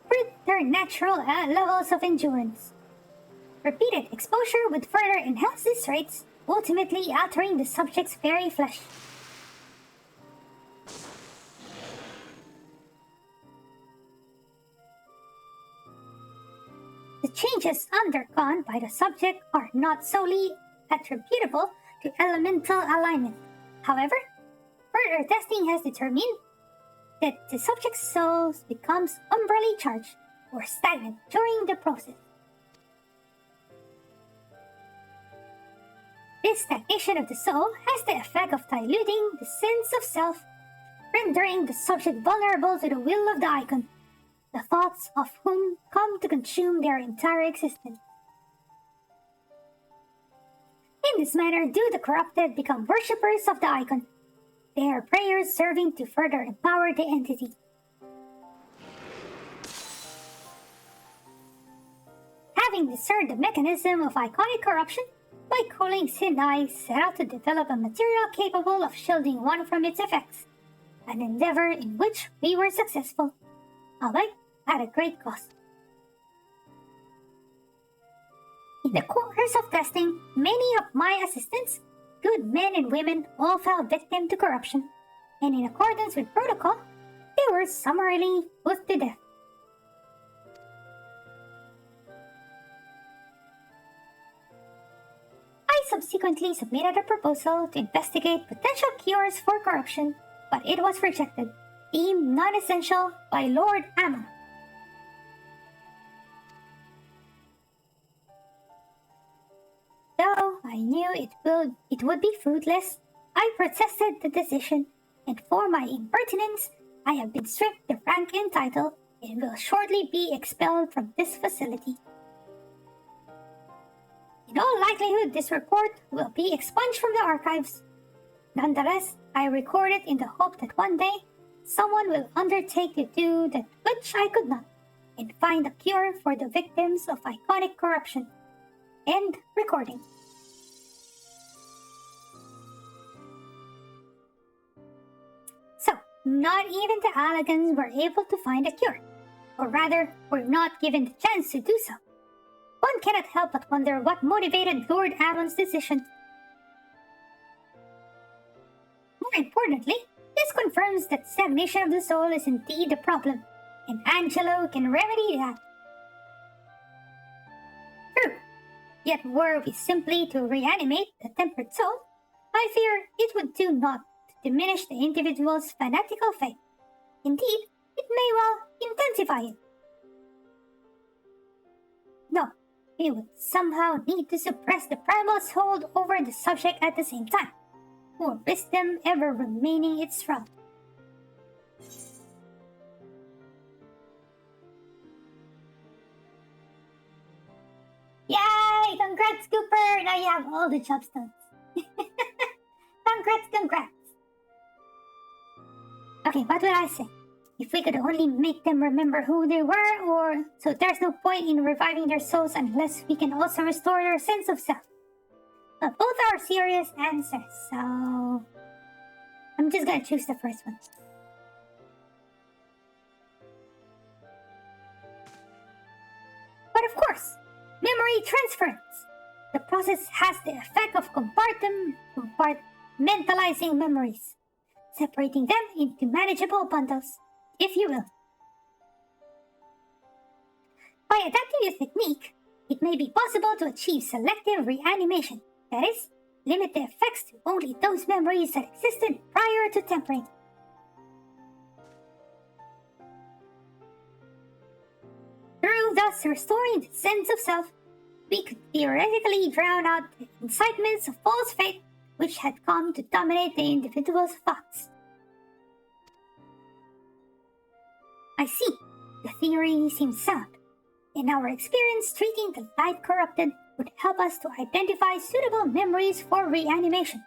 preternatural levels of endurance. Repeated exposure would further enhance these traits, ultimately altering the subject's very flesh. The changes undergone by the subject are not solely attributable to elemental alignment. However, further testing has determined that the subject's soul becomes umbrally charged or stagnant during the process. This stagnation of the soul has the effect of diluting the sense of self, rendering the subject vulnerable to the will of the icon, the thoughts of whom come to consume their entire existence. In this manner do the corrupted become worshippers of the icon, their prayers serving to further empower the entity. Having discerned the mechanism of iconic corruption, my colleague and I set out to develop a material capable of shielding one from its effects, an endeavor in which we were successful, albeit at a great cost. In the course of testing, many of my assistants, good men and women, all fell victim to corruption, and in accordance with protocol, they were summarily put to death. I subsequently submitted a proposal to investigate potential cures for corruption, but it was rejected, deemed non-essential by Lord Ammon. Though I knew it would be fruitless, I protested the decision, and for my impertinence, I have been stripped of rank and title and will shortly be expelled from this facility. In all likelihood, this report will be expunged from the archives. Nonetheless, I record it in the hope that one day, someone will undertake to do that which I could not, and find a cure for the victims of iconic corruption. End recording. So, not even the Allegans were able to find a cure, or rather, were not given the chance to do so. One cannot help but wonder what motivated Lord Ammon's decision. More importantly, this confirms that stagnation of the soul is indeed a problem, and Angelo can remedy that. True. Yet were we simply to reanimate the tempered soul, I fear it would do naught to diminish the individual's fanatical faith. Indeed, it may well intensify it. No, we would somehow need to suppress the primal's hold over the subject at the same time, or wisdom ever remaining its throne. Yay! Congrats, Cooper! Now you have all the chopstones. Congrats! Okay, what would I say? If we could only make them remember who they were, or... So there's no point in reviving their souls unless we can also restore their sense of self. But both are serious answers, so... I'm just gonna choose the first one. But of course, memory transference. The process has the effect of compartmentalizing memories, separating them into manageable bundles, if you will. By adapting this technique, it may be possible to achieve selective reanimation, that is, limit the effects to only those memories that existed prior to tempering. Through thus restoring the sense of self, we could theoretically drown out the incitements of false faith which had come to dominate the individual's thoughts. I see. The theory seems sound. In our experience, treating the light corrupted would help us to identify suitable memories for reanimation.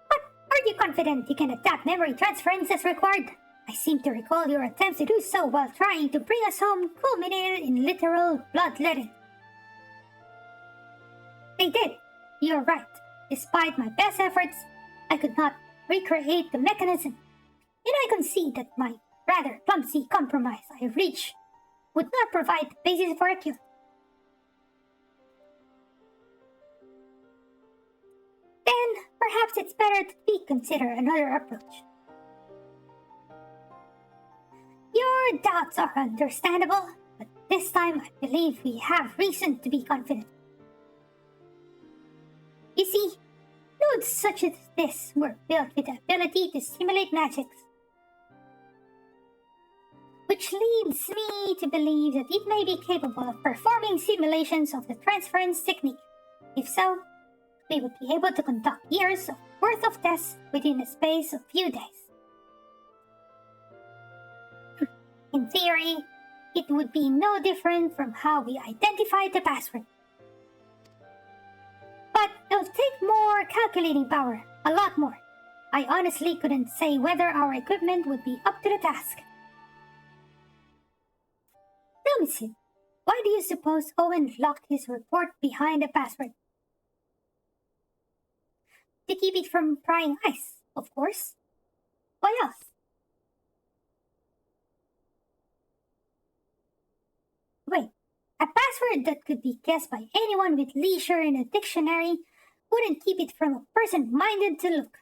But are you confident you can adapt memory transference as required? I seem to recall your attempts to do so while trying to bring us home culminated in literal bloodletting. They did. You're right. Despite my best efforts, I could not recreate the mechanism, and I concede that my rather clumsy compromise I reached would not provide the basis for a cure. Then, perhaps it's better to consider another approach. Your doubts are understandable, but this time I believe we have reason to be confident. You see, nodes such as this were built with the ability to simulate magics, which leads me to believe that it may be capable of performing simulations of the transference technique. If so, we would be able to conduct years worth of tests within the space of few days. In theory, it would be no different from how we identified the password. But it would take more calculating power, a lot more. I honestly couldn't say whether our equipment would be up to the task. Tell me, Sid, why do you suppose Owen locked his report behind the password? To keep it from prying eyes, of course. Why else? Wait, a password that could be guessed by anyone with leisure in a dictionary wouldn't keep it from a person minded to look.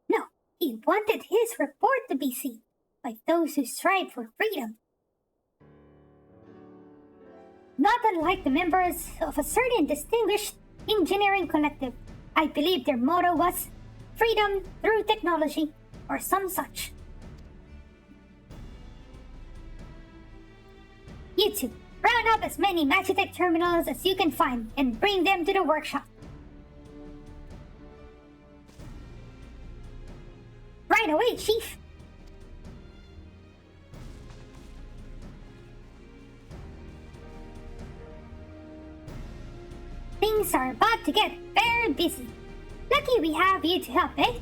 No, he wanted his report to be seen by those who strive for freedom. Not unlike the members of a certain distinguished engineering collective, I believe their motto was freedom through technology, or some such. You two, round up as many Magitech terminals as you can find and bring them to the workshop. Right away, Chief! Things are about to get very busy. Lucky we have you to help, eh?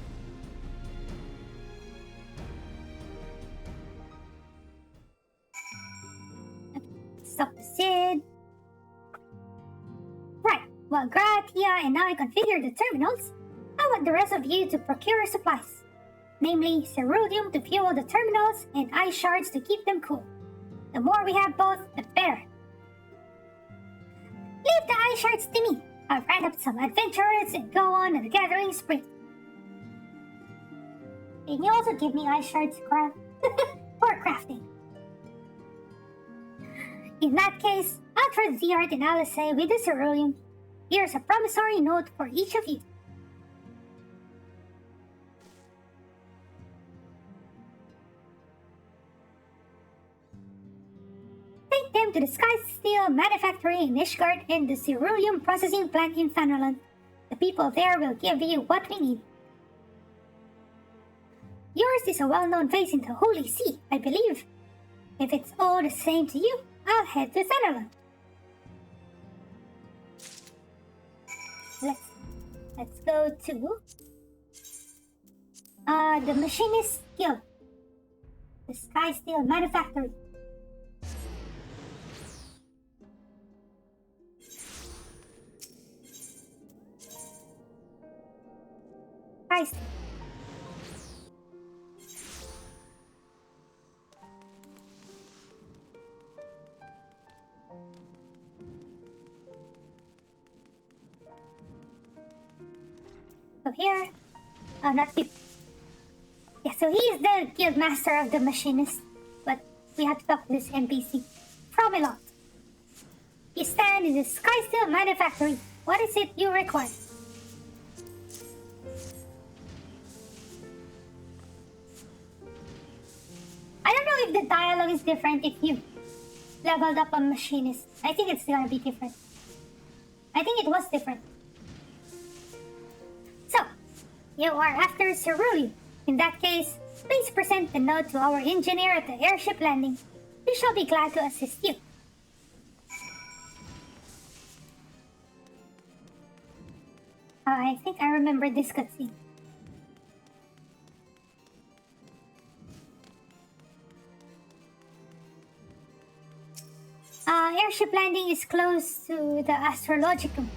Stop the Sid. Right, while Gratia and I configure the terminals, I want the rest of you to procure supplies. Namely, ceruleum to fuel the terminals and ice shards to keep them cool. The more we have both, the better. Leave the ice shards to me. I'll round up some adventurers and go on a gathering spree. Can you also give me ice shards for crafting? In that case, I'll trust Ziard and Alice with the ceruleum. Here's a promissory note for each of you. Take them to the Sky Steel Manufactory in Ishgard and the ceruleum processing plant in Thanalan. The people there will give you what we need. Yours is a well-known face in the Holy See, I believe. If it's all the same to you, I'll head to Thanalan. Let's go to the Machinist Guild. The Sky Steel Manufactory. Christ. So here, not you. Yeah, so he's the guild master of the machinist, but we have to talk to this NPC. From Elem Alt. You stand in the Skysteel manufactory. What is it you require? I don't know if the dialogue is different if you leveled up a machinist. I think it's gonna be different. I think it was different. So, you are after Cerulean. In that case, please present the note to our engineer at the airship landing. We shall be glad to assist you. I think I remember this cutscene. Airship landing is close to the astrologicum.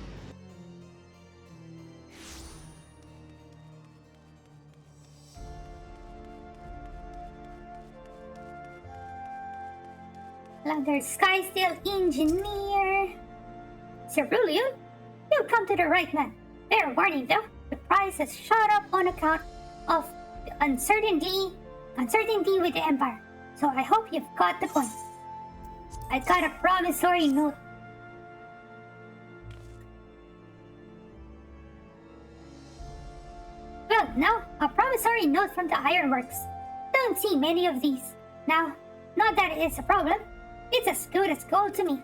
There's Skysteel engineer. Cerulean? You've come to the right man. Fair warning though, the price has shot up on account of the uncertainty with the Empire. So I hope you've got the point. I got a promissory note. Well, no, a promissory note from the Ironworks. Don't see many of these. Now, not that it's a problem. It's as good as gold to me.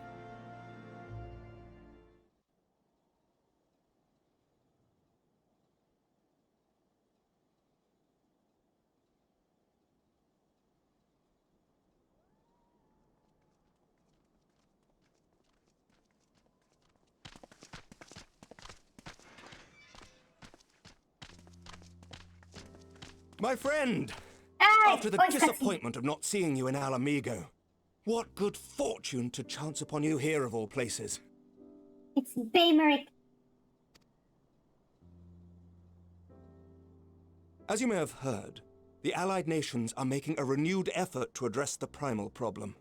My friend! Aye, After the disappointment of not seeing you in Alamigo, what good fortune to chance upon you here of all places. It's Baymeric. As you may have heard, the Allied nations are making a renewed effort to address the primal problem.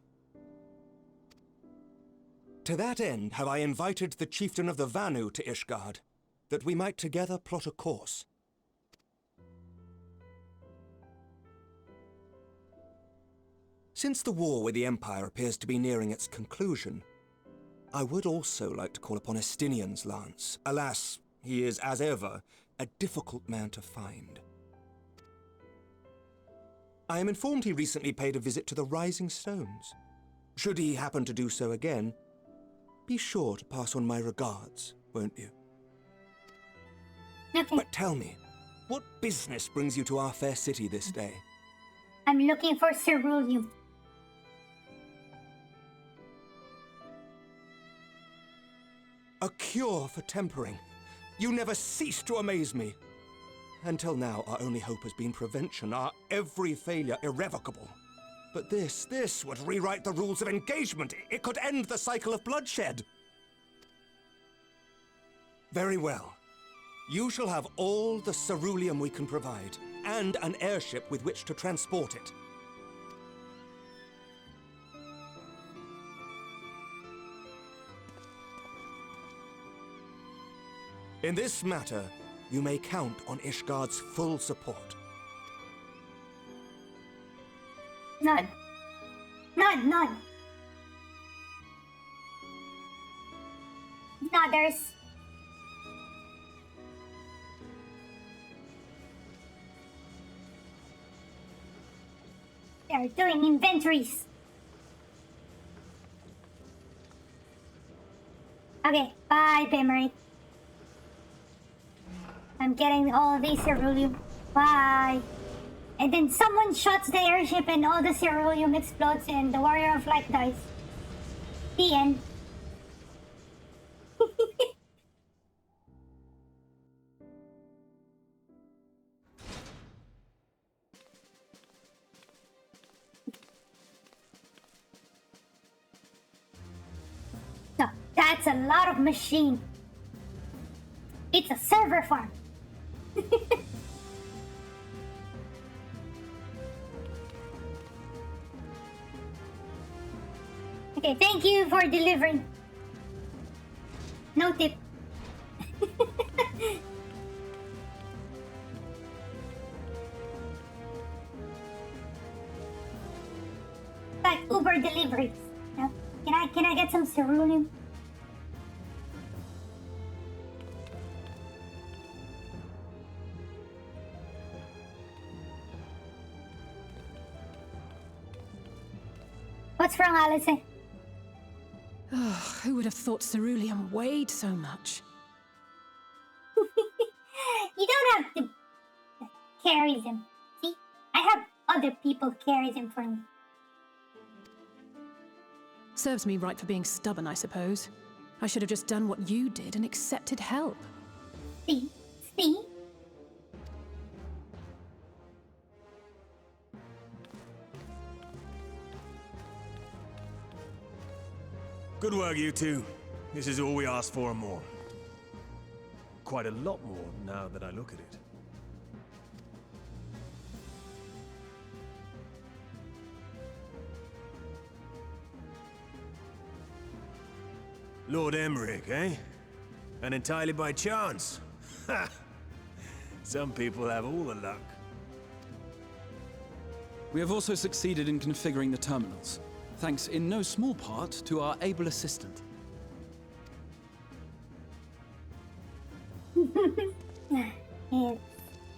To that end, have I invited the chieftain of the Vanu to Ishgard, that we might together plot a course. Since the war with the Empire appears to be nearing its conclusion, I would also like to call upon Estinian's lance. Alas, he is, as ever, a difficult man to find. I am informed he recently paid a visit to the Rising Stones. Should he happen to do so again, be sure to pass on my regards, won't you? Okay. But tell me, what business brings you to our fair city this day? I'm looking for Cerulean. A cure for tempering. You never cease to amaze me. Until now, our only hope has been prevention, our every failure irrevocable. But this would rewrite the rules of engagement. It could end the cycle of bloodshed. Very well. You shall have all the ceruleum we can provide, and an airship with which to transport it. In this matter, you may count on Ishgard's full support. None. None. No, there's... They're doing inventories. Okay, bye, Baymeric. I'm getting all the ceruleum. Bye. And then someone shots the airship and all the ceruleum explodes and the Warrior of Light dies. The end. No, that's a lot of machine. It's a server farm. Okay, thank you for delivering. No tip. Like Uber deliveries. No? Can I get some cerulean? What's wrong, Allison? Oh, who would have thought cerulean weighed so much? You don't have to carry them. See? I have other people carry them for me. Serves me right for being stubborn, I suppose. I should have just done what you did and accepted help. See? See? Good work, you two. This is all we asked for and more. Quite a lot more now that I look at it. Lord Emmerich, eh? And entirely by chance. Ha! Some people have all the luck. We have also succeeded in configuring the terminals, thanks in no small part to our able assistant.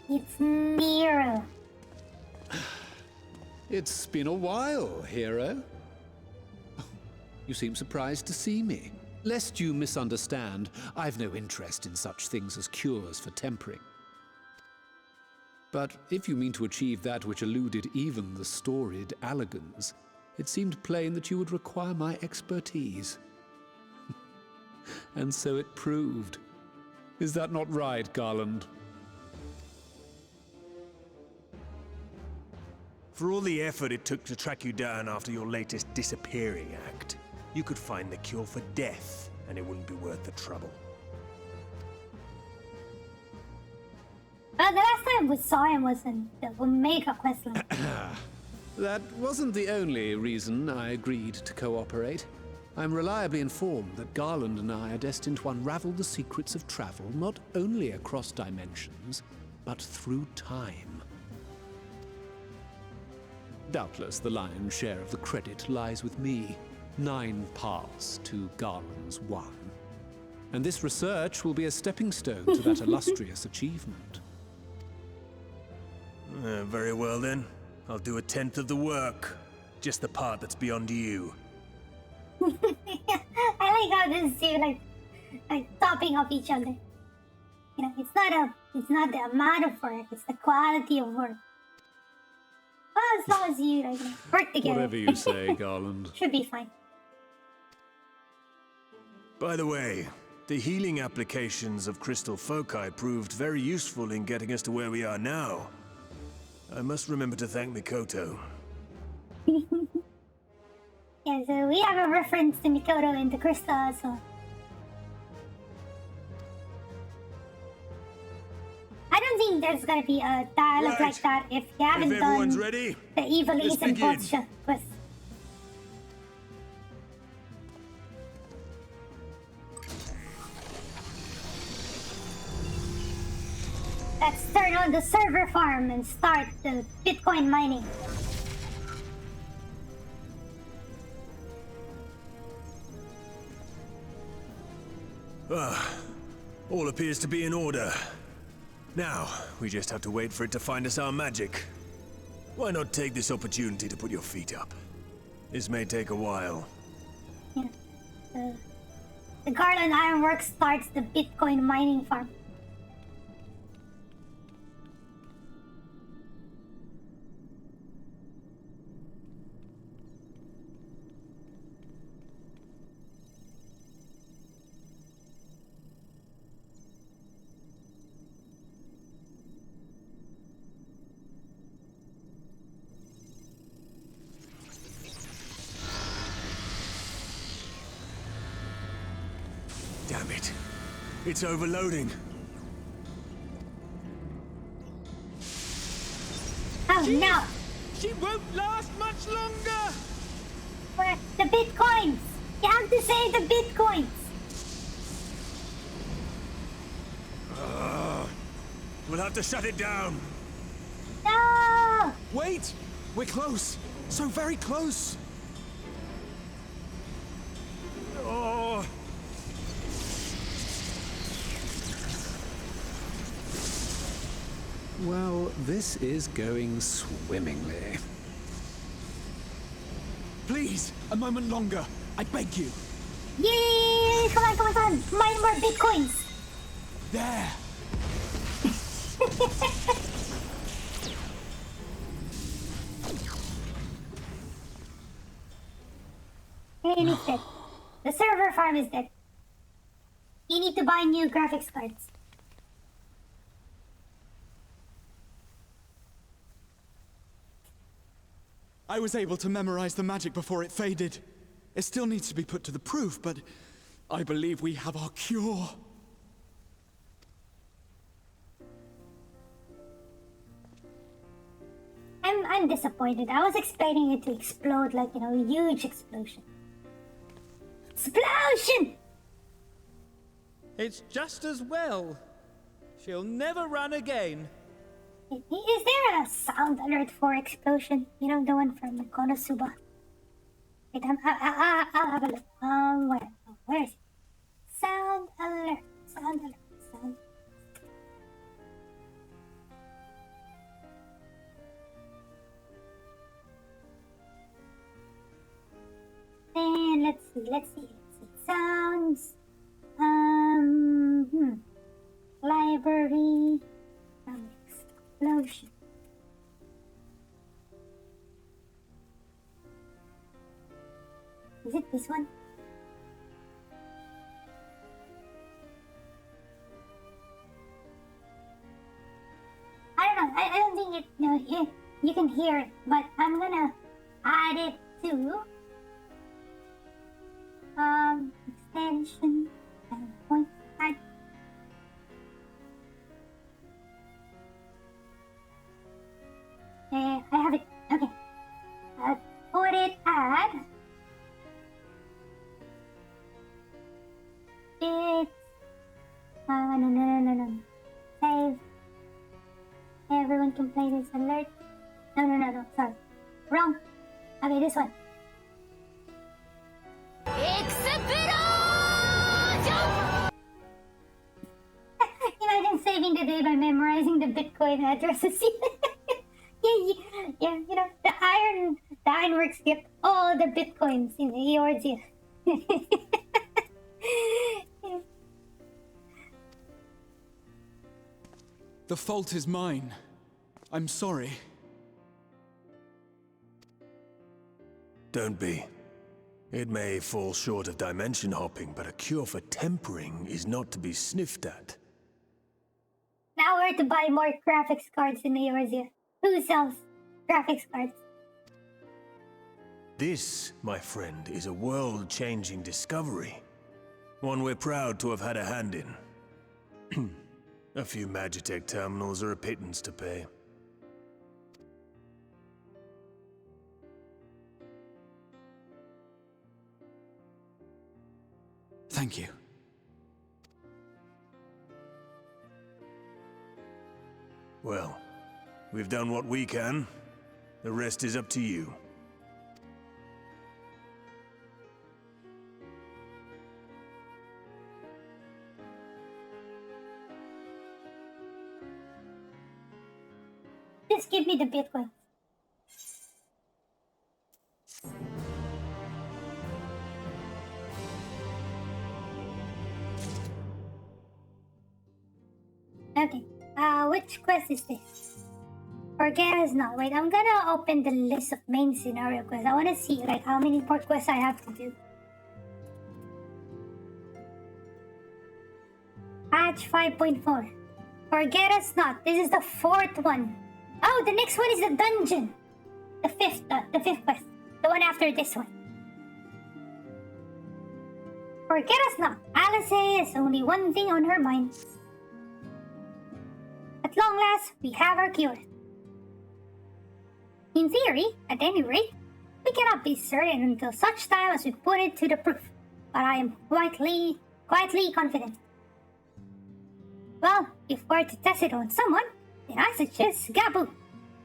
It's Nero. It's been a while, hero. You seem surprised to see me. Lest you misunderstand, I've no interest in such things as cures for tempering. But if you mean to achieve that which eluded even the storied Allagans, it seemed plain that you would require my expertise. And so it proved. Is that not right, Garland? For all the effort it took to track you down after your latest disappearing act, you could find the cure for death, and it wouldn't be worth the trouble. The last time we saw him was in the Omega questline. That wasn't the only reason I agreed to cooperate. I'm reliably informed that Garland and I are destined to unravel the secrets of travel not only across dimensions, but through time. Doubtless the lion's share of the credit lies with me. 9 paths to Garland's 1. And this research will be a stepping stone to that illustrious achievement. Very well then. I'll do 1/10 of the work. Just the part that's beyond you. I like how these two like topping off each other. You know, it's not the amount of work, it's the quality of work. Well, as long as you work together. Whatever you say, Garland. Should be fine. By the way, the healing applications of crystal foci proved very useful in getting us to where we are now. I must remember to thank Mikoto. Yeah, so we have a reference to Mikoto in the crystal as well. I don't think there's gonna be a dialogue like that if you haven't done ready, the Evilise and Potsha quest. Let's turn on the server farm and start the Bitcoin mining. All appears to be in order. Now, we just have to wait for it to find us our magic. Why not take this opportunity to put your feet up? This may take a while. Yeah. The Garland Ironworks starts the Bitcoin mining farm. Damn it. It's overloading. Oh no! She won't last much longer! Where the Bitcoin? to save the bitcoins. We'll have to shut it down. No! Wait! We're close! So very close! Oh. Well, this is going swimmingly. Please, a moment longer. I beg you. Yay! Come on, come on, come on. Mine more bitcoins. There. And it's dead. The server farm is dead. You need to buy new graphics cards. I was able to memorize the magic before it faded. It still needs to be put to the proof, but I believe we have our cure. I'm disappointed. I was expecting it to explode like, you know, a huge explosion. Explosion! It's just as well. She'll never run again. Is there a sound alert for explosion? You know, the one from Konosuba. Wait, I'll have a look. Where is it? Sound alert. Sound alert. Sound. And let's see. Sounds. Library. Explosion. Is it this one? I don't know. I don't think it. No, you can hear it, but I'm gonna add it to extension and point add. I have it. Okay. Put it at. It's. No. Save. Everyone can play this alert. No. Sorry. Wrong. Okay, this one. Imagine saving the day by memorizing the Bitcoin addresses. Yeah, you know, the ironworks get all the bitcoins in Eorzea. The fault is mine. I'm sorry. Don't be. It may fall short of dimension hopping, but a cure for tempering is not to be sniffed at. Now where to buy more graphics cards in Eorzea? Who sells graphics cards? This, my friend, is a world-changing discovery. One we're proud to have had a hand in. A few Magitech terminals are a pittance to pay. Thank you. Well, we've done what we can. The rest is up to you. Just give me the Bitcoin. Okay, which quest is this? Forget us not. Wait, I'm gonna open the list of main scenario quests. I wanna see like how many more quests I have to do. Patch 5.4. Forget us not. This is the 4th one. Oh, the next one is the dungeon. The fifth quest. The one after this one. Forget us not. Alice has only one thing on her mind. At long last, we have our cure. In theory, at any rate, we cannot be certain until such time as we put it to the proof. but I am quietly confident. Well, if we're to test it on someone, then I suggest Gabu.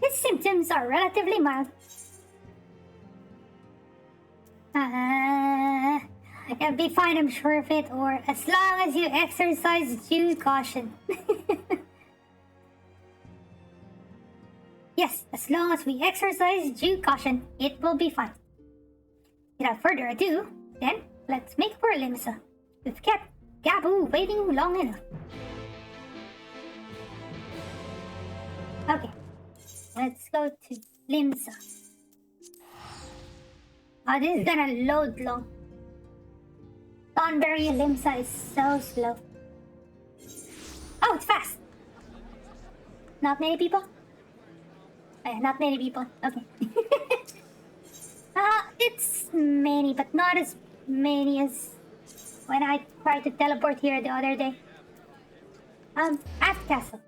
His symptoms are relatively mild. It'll be fine, I'm sure of it, or as long as you exercise due caution. Yes, as long as we exercise due caution, it will be fine. Without further ado, then, let's make for Limsa. We've kept Gabu waiting long enough. Okay, let's go to Limsa. Oh, this is gonna load long. Thornberry Limsa is so slow. Oh, it's fast! Not many people? Not many people, okay. It's many, but not as many as when I tried to teleport here the other day. At castle.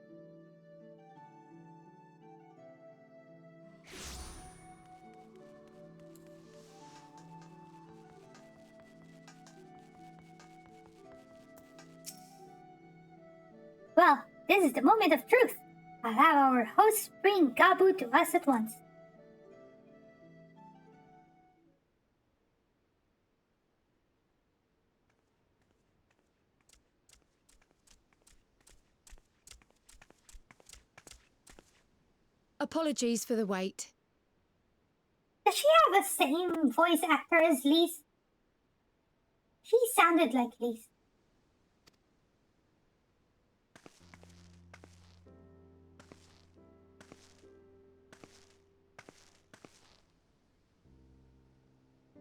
Well, this is the moment of truth. I'll have our host bring Gabu to us at once. Apologies for the wait. Does she have the same voice actor as Lise? She sounded like Lise.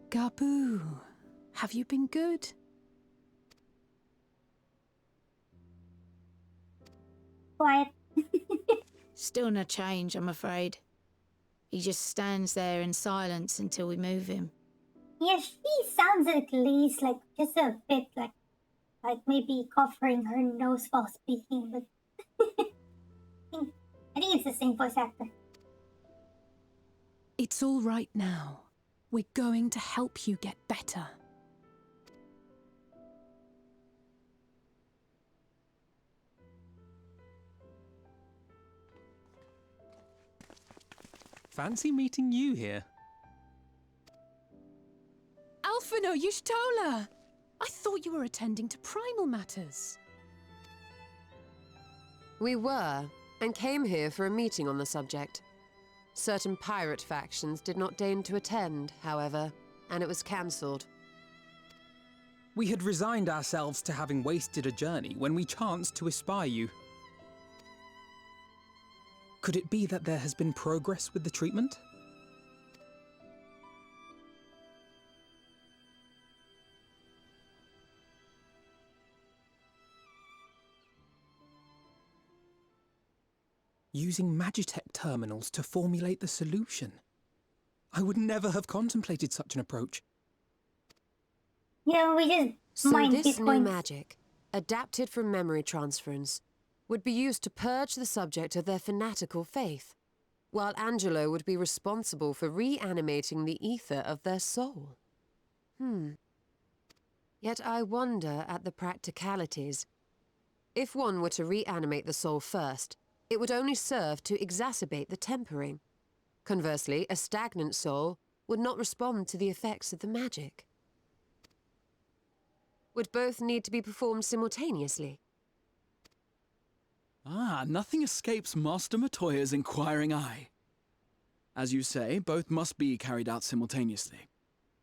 Gabu, have you been good? Quiet. Still no change, I'm afraid. He just stands there in silence until we move him. Yeah, she sounds at least like just a bit like maybe covering her nose while speaking, but I think it's the same voice actor. It's all right now. We're going to help you get better. Fancy meeting you here. Alphino Yushtola! I thought you were attending to primal matters. We were, and came here for a meeting on the subject. Certain pirate factions did not deign to attend, however, and it was cancelled. We had resigned ourselves to having wasted a journey when we chanced to espy you. Could it be that there has been progress with the treatment? Using Magitech terminals to formulate the solution. I would never have contemplated such an approach. Yeah, we just So mined this new Bitcoin. magic, adapted from memory transference, would be used to purge the subject of their fanatical faith, while Angelo would be responsible for reanimating the ether of their soul. Yet I wonder at the practicalities. If one were to reanimate the soul first, it would only serve to exacerbate the tempering. Conversely, a stagnant soul would not respond to the effects of the magic. Would both need to be performed simultaneously? Ah, nothing escapes Master Matoya's inquiring eye. As you say, both must be carried out simultaneously.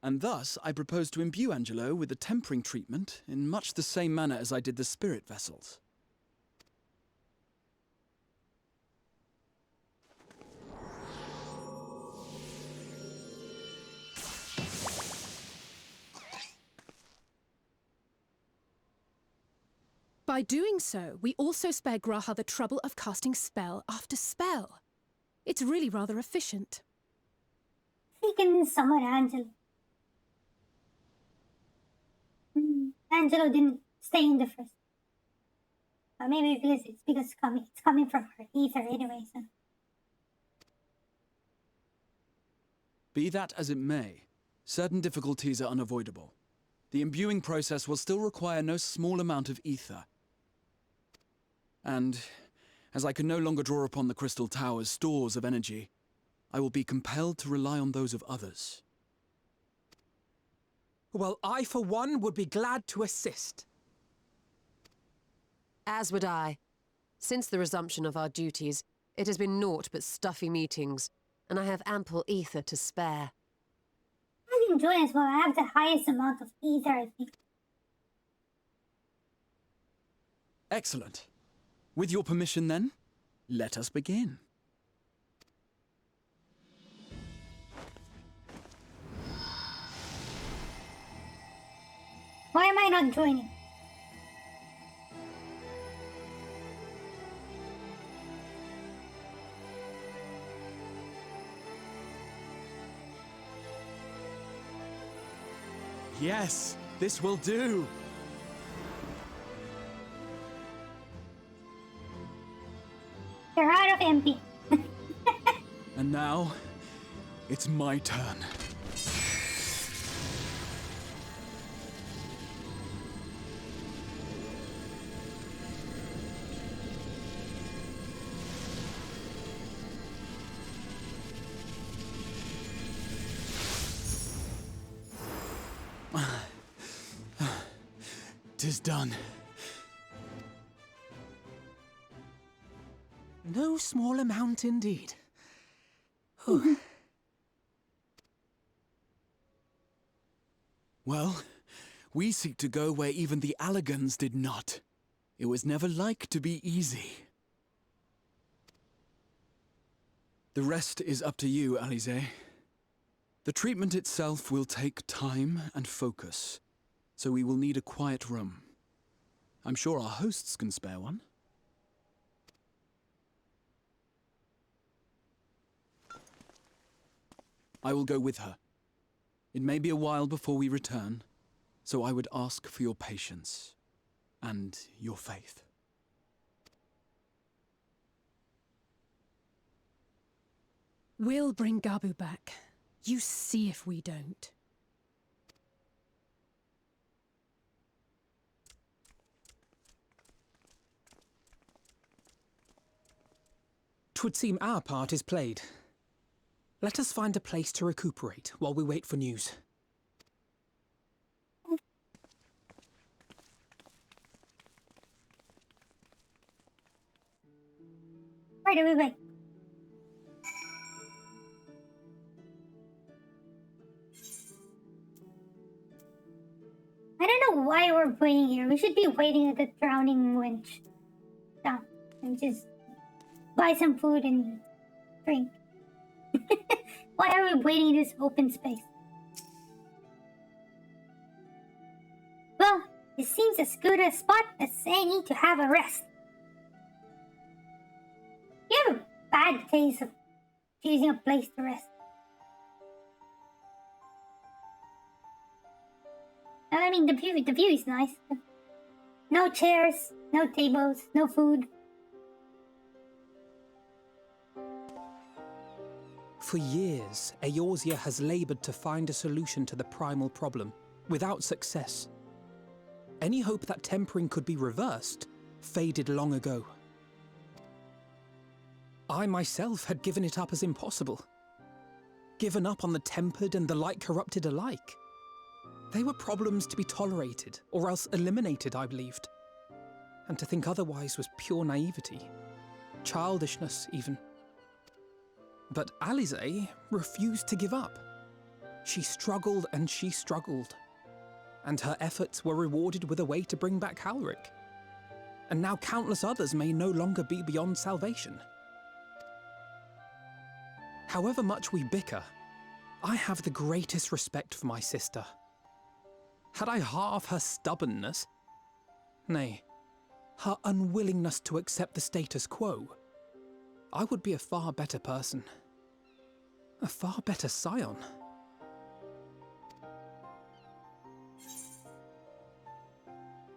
And thus, I propose to imbue Angelo with the tempering treatment in much the same manner as I did the spirit vessels. By doing so, we also spare Graha the trouble of casting spell after spell. It's really rather efficient. He can summon Angelo. Angelo didn't stay in the first. Maybe because it's coming from her ether anyway. So. Be that as it may, certain difficulties are unavoidable. The imbuing process will still require no small amount of ether. And, as I can no longer draw upon the Crystal Tower's stores of energy, I will be compelled to rely on those of others. Well, I, for one, would be glad to assist. As would I. Since the resumption of our duties, it has been naught but stuffy meetings, and I have ample ether to spare. I can join as well. I have the highest amount of ether, I think. Excellent. With your permission, then, let us begin. Why am I not joining? Yes, this will do. You're out of MP. And now, it's my turn. Tis done. No small amount indeed. Well, we seek to go where even the Allegans did not. It was never like to be easy. The rest is up to you, Alize. The treatment itself will take time and focus, so we will need a quiet room. I'm sure our hosts can spare one. I will go with her. It may be a while before we return, so I would ask for your patience and your faith. We'll bring Gabu back. You see if we don't. 'Twould seem our part is played. Let us find a place to recuperate while we wait for news. Where do we wait? I don't know why we're waiting here. We should be waiting at the drowning winch down and just buy some food and drink. Why are we waiting in this open space? Well, it seems as good a spot as any to have a rest. You have a bad taste of choosing a place to rest. I mean, the view is nice. No chairs, no tables, no food. For years, Eorzea has labored to find a solution to the primal problem, without success. Any hope that tempering could be reversed faded long ago. I myself had given it up as impossible. Given up on the tempered and the light-corrupted alike. They were problems to be tolerated, or else eliminated, I believed. And to think otherwise was pure naivety. Childishness, even. But Alize refused to give up. She struggled and she struggled. And her efforts were rewarded with a way to bring back Halric. And now countless others may no longer be beyond salvation. However much we bicker, I have the greatest respect for my sister. Had I half her stubbornness, nay, her unwillingness to accept the status quo, I would be a far better person. A far better scion.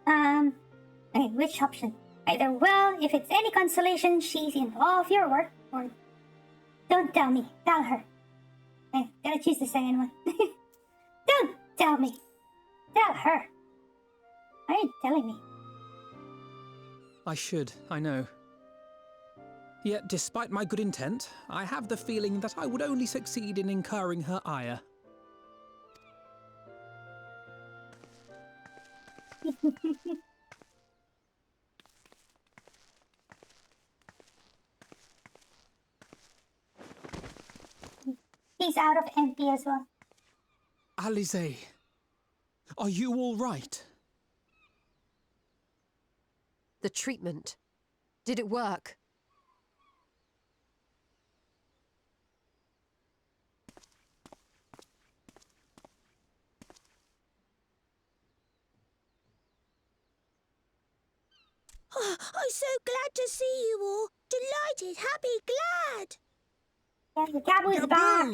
Okay, which option? Either, well, if it's any consolation, she's in all of your work, or don't tell me, tell her. Okay, gotta choose the second one. Don't tell me. Tell her. Why are you telling me? I should, I know. Yet, despite my good intent, I have the feeling that I would only succeed in incurring her ire. He's out of MP as well. Alize, are you all right? The treatment. Did it work? Oh, I'm so glad to see you all. Delighted, happy, glad. Yeah, Gabu's back.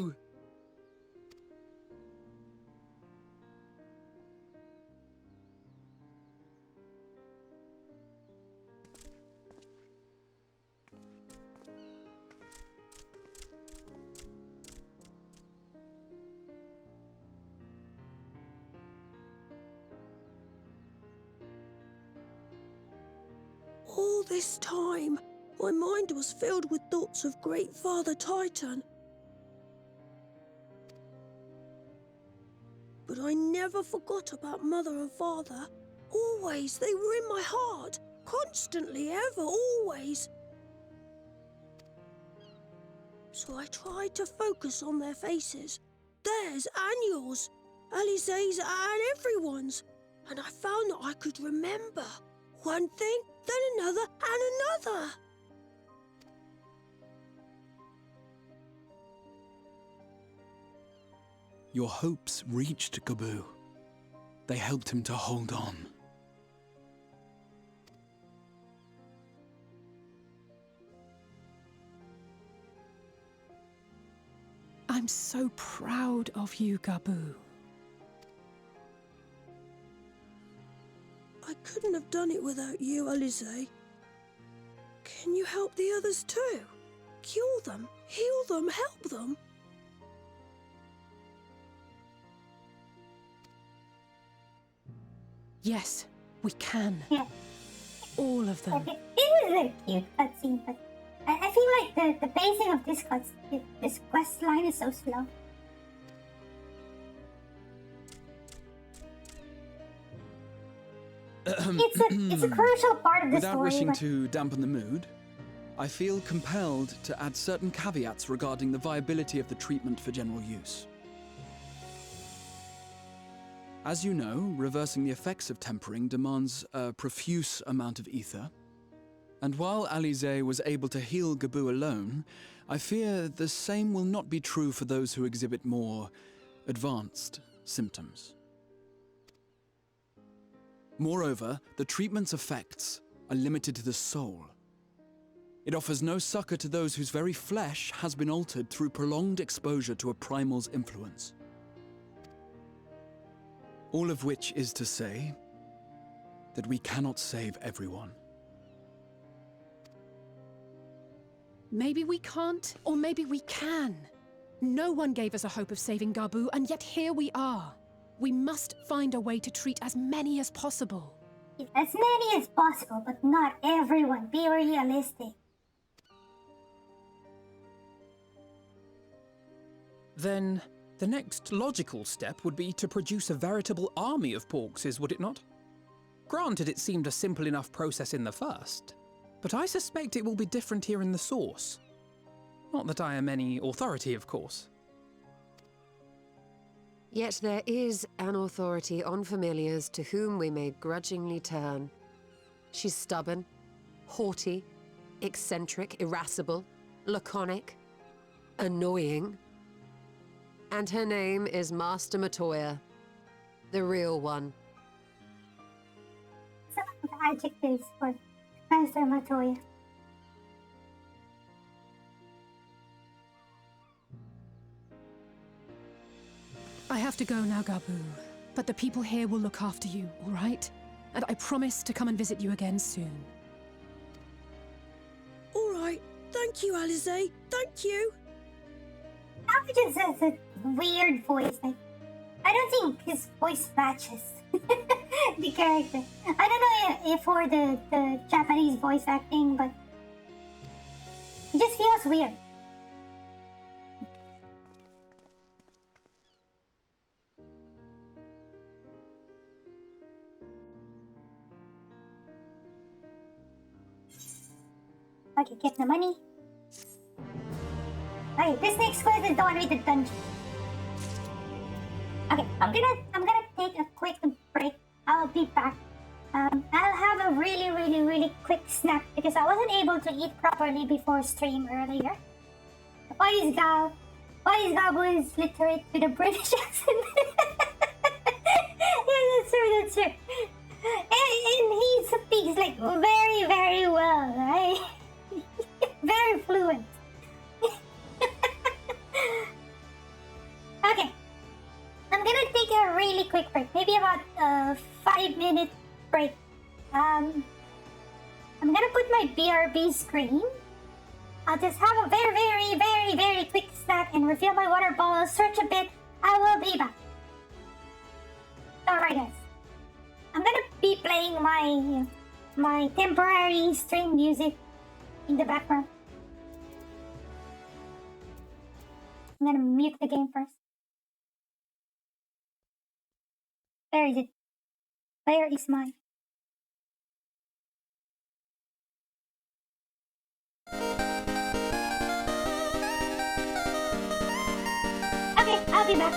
All this time, my mind was filled with thoughts of Great Father Titan. But I never forgot about Mother and Father. Always, they were in my heart. Constantly, ever, always. So I tried to focus on their faces. Theirs and yours. Alize's and everyone's. And I found that I could remember. One thing, then another, and another. Your hopes reached Gabu. They helped him to hold on. I'm so proud of you, Gabu. I couldn't have done it without you, Alize. Can you help the others too? Cure them, heal them, help them? Yes, we can. Yeah. All of them. Okay. It was very cute cutscene, but I feel like the pacing of this quest line is so slow. It's a crucial part of the Without story. wishing to dampen the mood, I feel compelled to add certain caveats regarding the viability of the treatment for general use. As you know, reversing the effects of tempering demands a profuse amount of ether. And while Alize was able to heal Gabu alone, I fear the same will not be true for those who exhibit more advanced symptoms. Moreover, the treatment's effects are limited to the soul. It offers no succor to those whose very flesh has been altered through prolonged exposure to a primal's influence. All of which is to say that we cannot save everyone. Maybe we can't, or maybe we can. No one gave us a hope of saving Gabu, and yet here we are. We must find a way to treat as many as possible. As many as possible, but not everyone. Be realistic. Then, the next logical step would be to produce a veritable army of porkses, would it not? Granted, it seemed a simple enough process in the first, but I suspect it will be different here in the source. Not that I am any authority, of course. Yet there is an authority on familiars to whom we may grudgingly turn. She's stubborn, haughty, eccentric, irascible, laconic, annoying. And her name is Master Matoya, the real one. Some of the adjectives for Master Matoya. I have to go now, Gabu. But the people here will look after you, all right? And I promise to come and visit you again soon. All right. Thank you, Alize. Thank you. He just has a weird voice. Like, I don't think his voice matches the character. I don't know if for the Japanese voice acting, but it just feels weird. Okay, get the money. Okay, this next quest is the one with the dungeon. Okay, I'm gonna take a quick break. I'll be back. I'll have a really quick snack because I wasn't able to eat properly before stream earlier. Why is Gabo is literate with a British accent? Yeah, that's true. And he speaks like very well, right? Very fluent. Okay. I'm gonna take a really quick break, maybe about a 5-minute break. I'm gonna put my BRB screen. I'll just have a very quick snack and refill my water bottle, search a bit. I will be back. Alright guys. I'm gonna be playing my temporary stream music in the background. I'm gonna mute the game first. Where is it? Where is mine? Okay, I'll be back.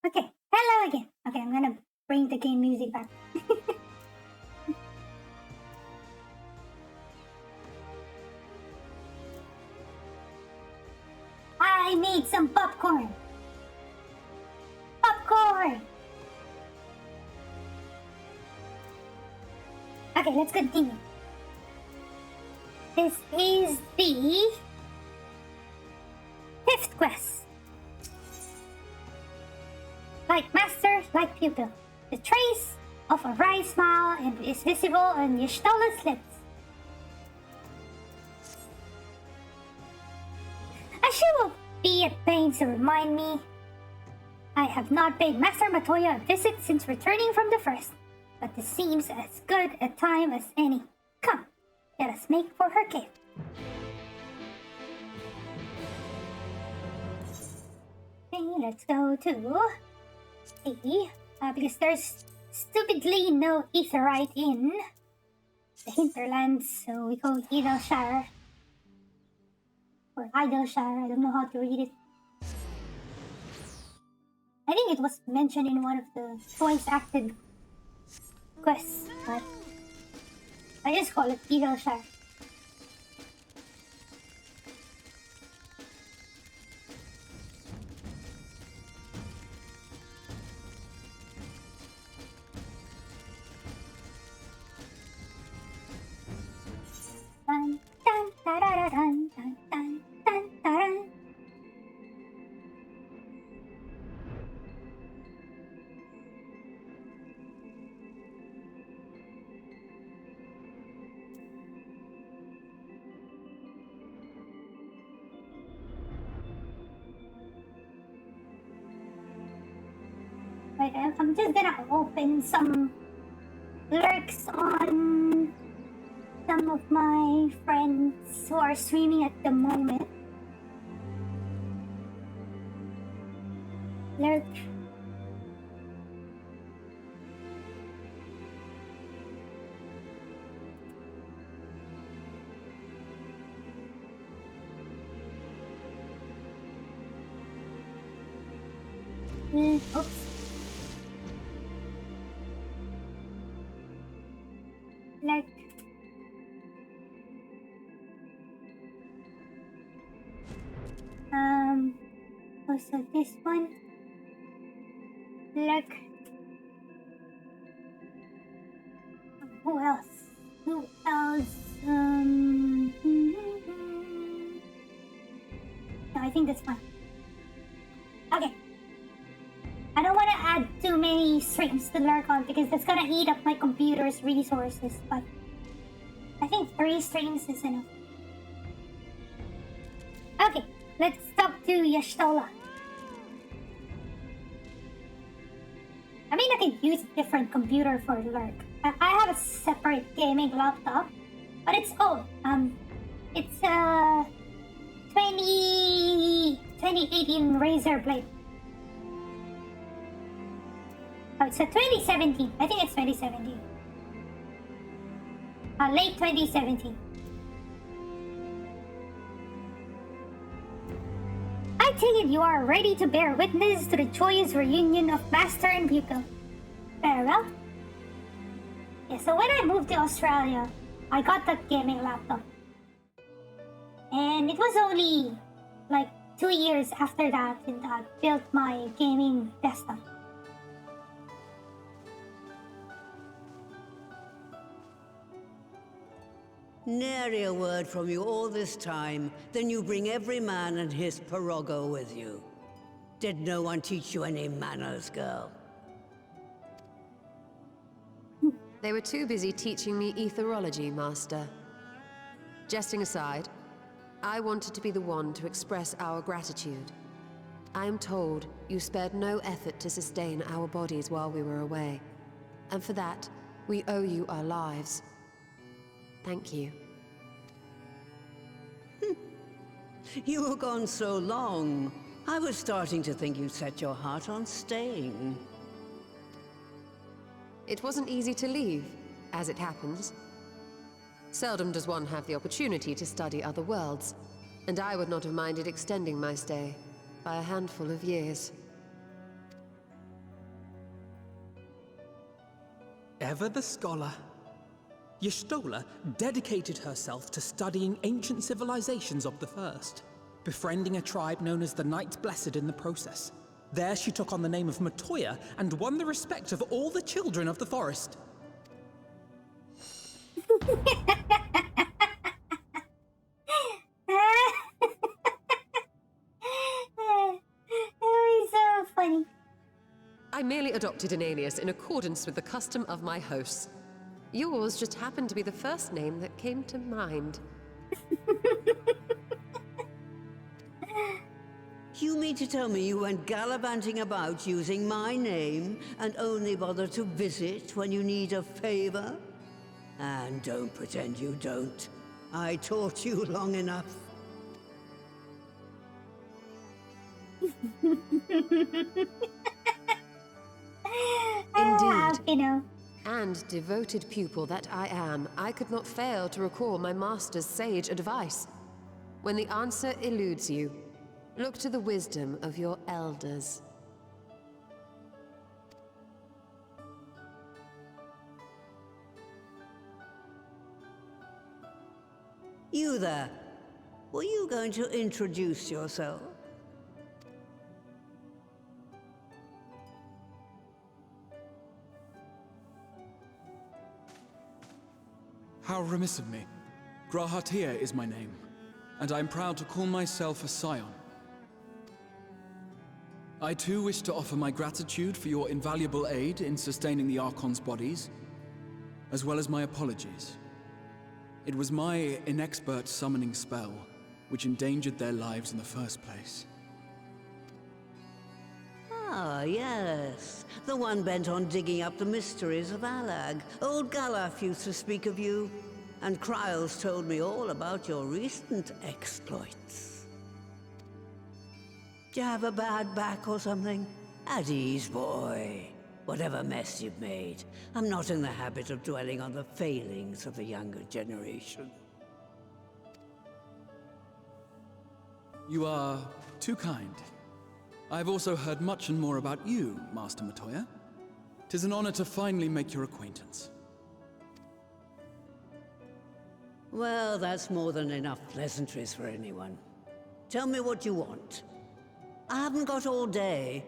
Okay, hello again. Okay, I'm gonna bring the game music back. I made some popcorn. Popcorn! Okay, let's continue. This is the 5th quest. Like master, like pupil. The trace of a wry smile and is visible on Y'shtola's lips. She will be at pains to remind me. I have not paid Master Matoya a visit since returning from the first, but this seems as good a time as any. Come, let us make for her cave. Okay, let's go to C, because there's stupidly no etherite in the hinterlands, so we go Idalshire. Or Idalshire, I don't know how to read it. I think it was mentioned in one of the voice-acted quests, but I just call it Idalshire. Dun, dun, da, da, da, dun, dun, dun, dun, dun. Wait, I'm just gonna open some lurks on some of my friends who are streaming at the moment. Lurk. Oops. Lurk. Also this one. Look. Who else? Who else? No, I think that's fine. Okay. I don't want to add too many streams to lurk on because that's gonna eat up my computer's resources, but I think 3 streams is enough. Okay, let's talk to Y'shtola. I mean, I can use a different computer for lurk. I have a separate gaming laptop, but it's old. It's a 2018 Razer Blade. Oh, it's a 2017. I think it's 2017. Late 2017. I take it you are ready to bear witness to the joyous reunion of master and pupil. Very well. Yeah, so when I moved to Australia, I got that gaming laptop. And it was only like 2 years after that that I built my gaming desktop. Nary a word from you all this time, then you bring every man and his pirogo with you. Did no one teach you any manners, girl? They were too busy teaching me etherology, Master. Jesting aside, I wanted to be the one to express our gratitude. I am told you spared no effort to sustain our bodies while we were away. And for that, we owe you our lives. Thank you. You were gone so long. I was starting to think you'd set your heart on staying. It wasn't easy to leave, as it happens. Seldom does one have the opportunity to study other worlds, and I would not have minded extending my stay by a handful of years. ever the scholar. Y'shtola dedicated herself to studying ancient civilizations of the First, befriending a tribe known as the Night Blessed in the process. There she took on the name of Matoya and won the respect of all the children of the forest. So funny. I merely adopted an alias in accordance with the custom of my hosts. Yours just happened to be the first name that came to mind. You mean to tell me you went gallivanting about using my name and only bother to visit when you need a favor? And don't pretend you don't. I taught you long enough. Indeed. You know. And devoted pupil that I am, I could not fail to recall my master's sage advice. When the answer eludes you, look to the wisdom of your elders. You there. Were you going to introduce yourself? How remiss of me. Grahatia is my name, and I am proud to call myself a scion. I too wish to offer my gratitude for your invaluable aid in sustaining the Archon's bodies, as well as my apologies. It was my inexpert summoning spell which endangered their lives in the first place. Ah, yes. The one bent on digging up the mysteries of Alag. Old Galaf used to speak of you, and Kryles told me all about your recent exploits. Do you have a bad back or something? At ease, boy. Whatever mess you've made, I'm not in the habit of dwelling on the failings of the younger generation. You are too kind. I've also heard much and more about you, Master Matoya. 'Tis an honor to finally make your acquaintance. Well, that's more than enough pleasantries for anyone. Tell me what you want. I haven't got all day.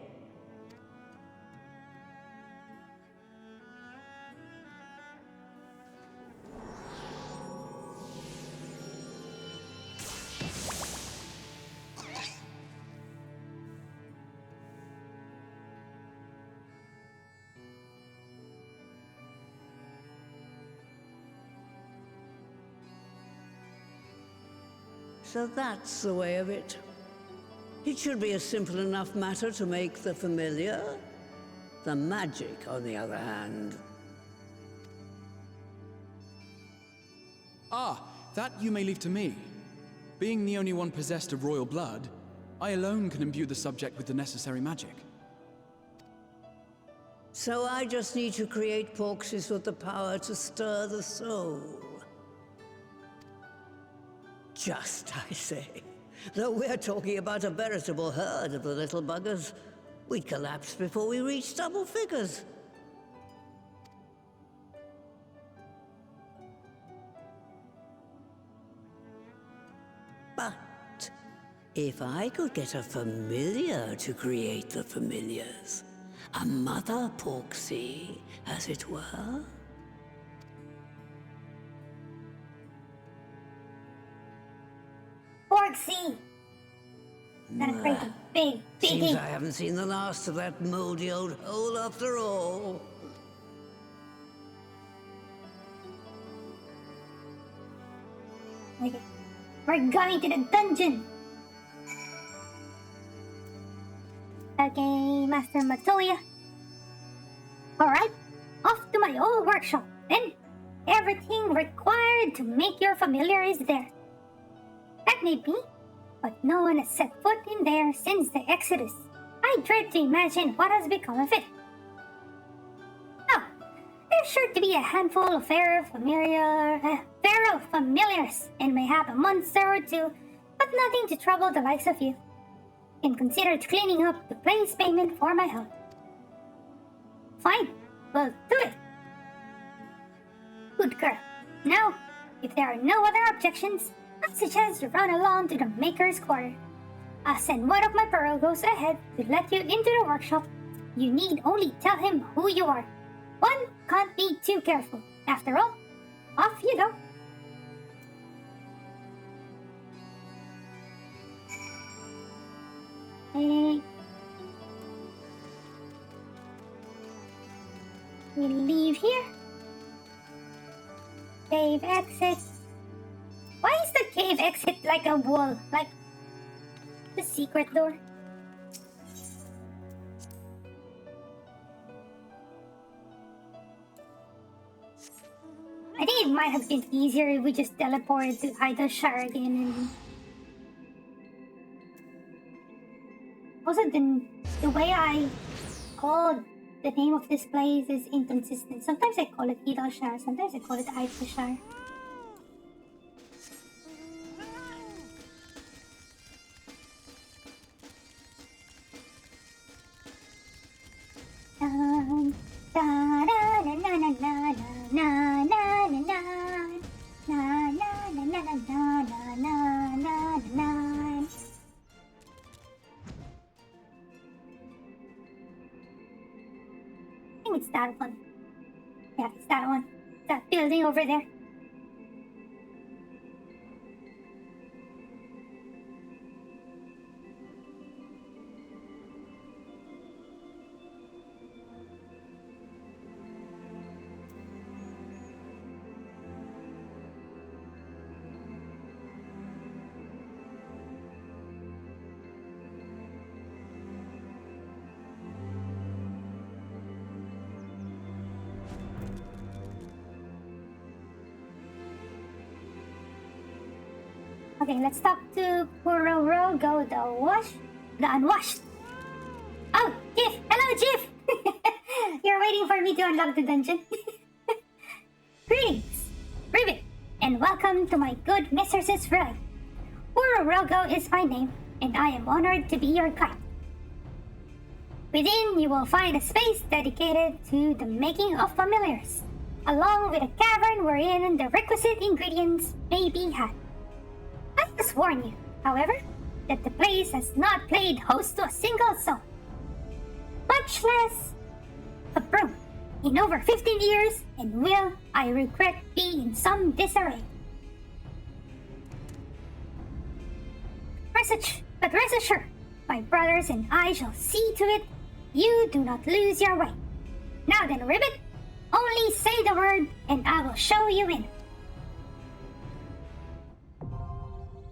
So that's the way of it. It should be a simple enough matter to make the familiar. The magic, on the other hand. Ah, that you may leave to me. Being the only one possessed of royal blood, I alone can imbue the subject with the necessary magic. So I just need to create porxes with the power to stir the soul. Just, I say. Though we're talking about a veritable herd of the little buggers, we'd collapse before we reached double figures. But if I could get a familiar to create the familiars, a mother porxie, as it were. Porxie! Gonna create a big, Seems biggie. I haven't seen the last of that moldy old hole after all. Okay. We're going to the dungeon. Okay, Master Matoya. Alright, off to my old workshop then. Everything required to make your familiar is there. That may be, but no one has set foot in there since the Exodus. I dread to imagine what has become of it. Oh, there's sure to be a handful of feral familiars, and mayhap a monster or two, but nothing to trouble the likes of you. And consider cleaning up the place payment for my help. Fine, we'll do it. Good girl. Now, if there are no other objections, I suggest you run along to the Maker's Quarter. I'll send one of my Paragos ahead to let you into the workshop. You need only tell him who you are. One can't be too careful. After all, off you go. Hey. We leave here. Cave exit. Why is the cave exit like a wall? Like the secret door? I think it might have been easier if we just teleported to Idleshire again. And also, the way I called the name of this place is inconsistent. Sometimes I call it Idleshire, sometimes I call it Idleshire. I think it's that one. Yeah, it's that one. That building over there. Okay, let's talk to Purorogo, the unwashed. Oh, Jiff! Hello, Jiff! You're waiting for me to unlock the dungeon. Greetings, Ribbit, and welcome to my good mistress's ride. Purorogo is my name, and I am honored to be your guide. Within, you will find a space dedicated to the making of familiars, along with a cavern wherein the requisite ingredients may be had. I must warn you, however, that the place has not played host to a single soul, much less a broom, in over 15 years, and will, I regret, be in some disarray. But rest assured, my brothers and I shall see to it you do not lose your way. Now then, Ribbit, only say the word, and I will show you in.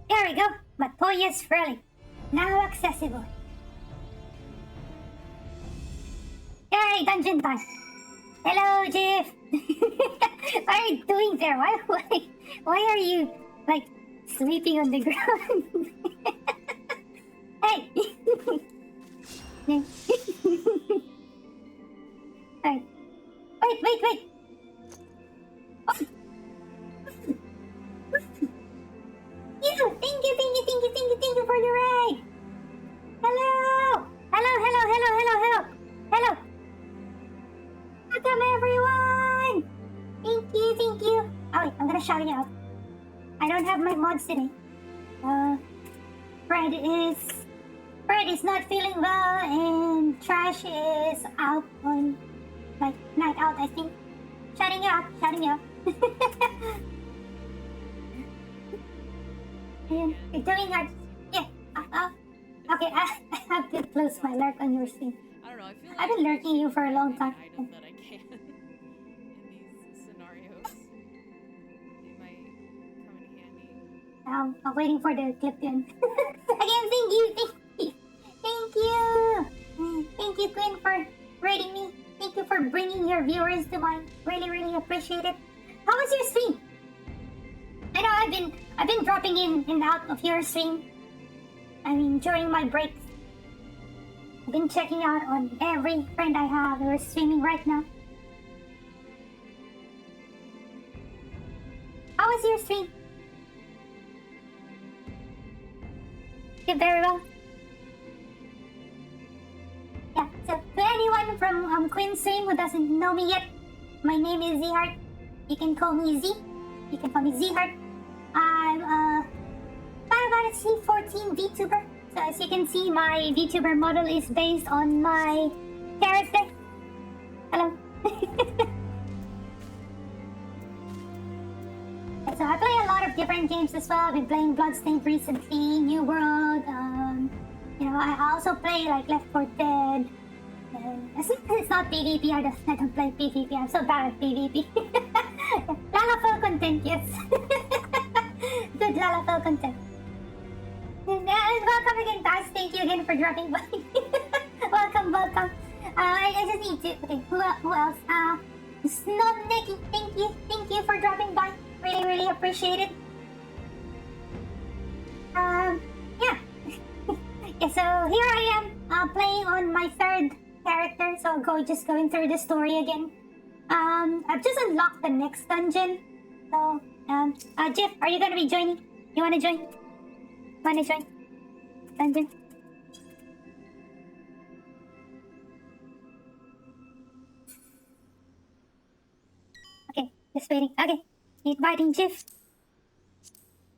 There we go, Matoya's Relic, now accessible. Yay, dungeon time! Hello, Jeff! What are you doing there? Why are you, like, sleeping on the ground? Hey! Alright. Wait! Oh. Thank you for the ride! Hello! Welcome, everyone! Thank you. Oh, wait, I'm gonna shout you out. I don't have my mods today. Fred is not feeling well, and Trash is out on, like, night out, I think. Shouting you out. You're doing hard. Yeah. Okay, I have to close my lurk on your stream. I don't know, I feel like I've been lurking you for a long time. Item that I can in these scenarios. It might come in handy. I'm waiting for the clip to end. Again, thank you. Thank you, Quinn, for rating me. Thank you for bringing your viewers to mine. Really appreciate it. How was your stream? I know I've been dropping in and out of your stream. I mean, during my breaks. I've been checking out on every friend I have who is streaming right now. How was your stream? Did very well. Yeah, so to anyone from Quinn's stream who doesn't know me yet, my name is Zheart. You can call me Z. You can call me Z-Heart. I'm Final Fantasy 14 VTuber. So as you can see, my VTuber model is based on my character. Hello. So I play a lot of different games as well. I've been playing Bloodstained recently, New World. You know, I also play like Left 4 Dead. As long as it's not PvP, I don't play PvP. I'm so bad at PvP. LalaTuber content, yes. Good LalaTuber content. And welcome again, guys. Thank you again for dropping by. welcome. I just need to. Okay, who else? Snownicky, thank you for dropping by. Really appreciate it. Yeah. Yeah. So here I am, playing on my third character. So just going through the story again. I've just unlocked the next dungeon. So, Jeff, are you gonna be joining? You wanna join? Wanna join? Dungeon? Okay, just waiting. Okay, inviting Jeff.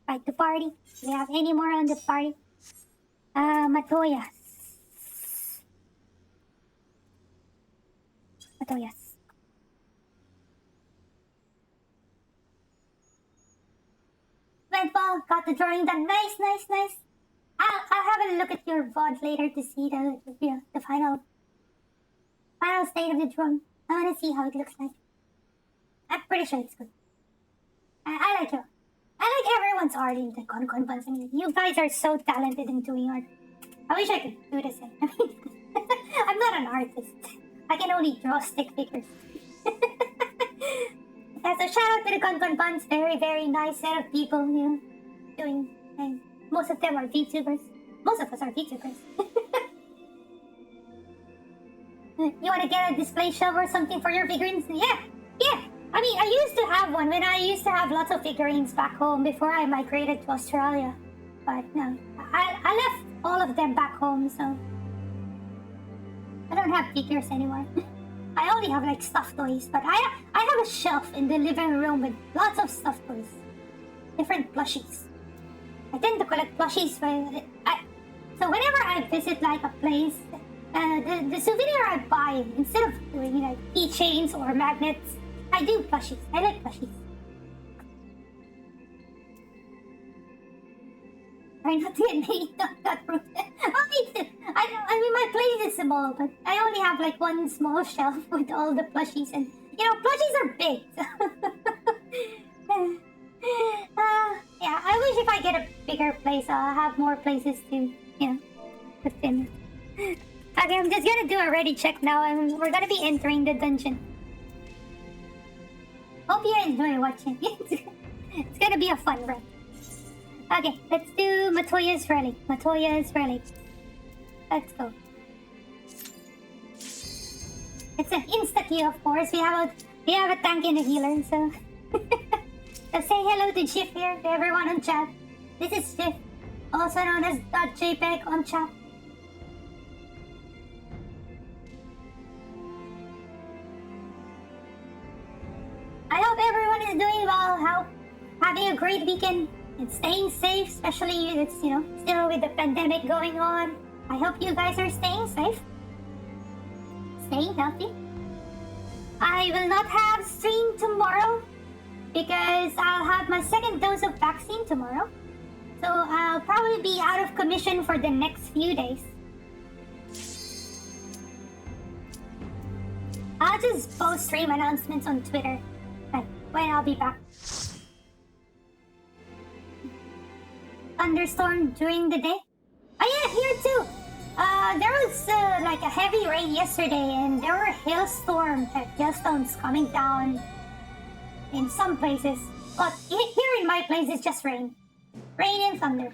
Right, the party. Do we have any more on the party? Matoyas. Redball, got the drawing done. Nice. I'll have a look at your VOD later to see the final state of the drawing. I want to see how it looks like. I'm pretty sure it's good. I like it. I like everyone's art in the concon buns. I mean, you guys are so talented in doing art. I wish I could do the same. I mean, I'm not an artist. I can only draw stick figures. Yeah, so shout out to the concon buns. Very nice set of people, you know, doing. And most of them are VTubers. Most of us are VTubers. You want to get a display shelf or something for your figurines? Yeah. I mean, I used to have one when I used to have lots of figurines back home before I migrated to Australia. But no, I left all of them back home, so I don't have figures anymore. I only have like stuffed toys, but I have a shelf in the living room with lots of stuffed toys, different plushies. I tend to collect plushies, so whenever I visit like a place, the souvenir I buy, instead of doing like keychains or magnets, I do plushies. I like plushies. Try not to get me that room. Well, me too. I mean, my place is small, but I only have like one small shelf with all the plushies, and you know, plushies are big. So. Yeah, I wish if I get a bigger place, I'll have more places to, you know, put them. Okay, I'm just gonna do a ready check now, and we're gonna be entering the dungeon. Hope you enjoy watching. It's gonna be a fun run. Okay, let's do Matoya's Relic. Let's go. It's an insta-queue, of course. We have a tank and a healer, so... So say hello to Jif here, to everyone on chat. This is Jif, also known as .jpeg on chat. I hope everyone is doing well, having a great weekend and staying safe, especially it's, you know, still with the pandemic going on. I hope you guys are staying safe, staying healthy. I will not have stream tomorrow because I'll have my second dose of vaccine tomorrow. So I'll probably be out of commission for the next few days. I'll just post stream announcements on Twitter when I'll be back. Thunderstorm during the day? Oh yeah, here too. There was like a heavy rain yesterday, and there were hailstones coming down in some places. But here in my place, it's just rain. Rain and thunder.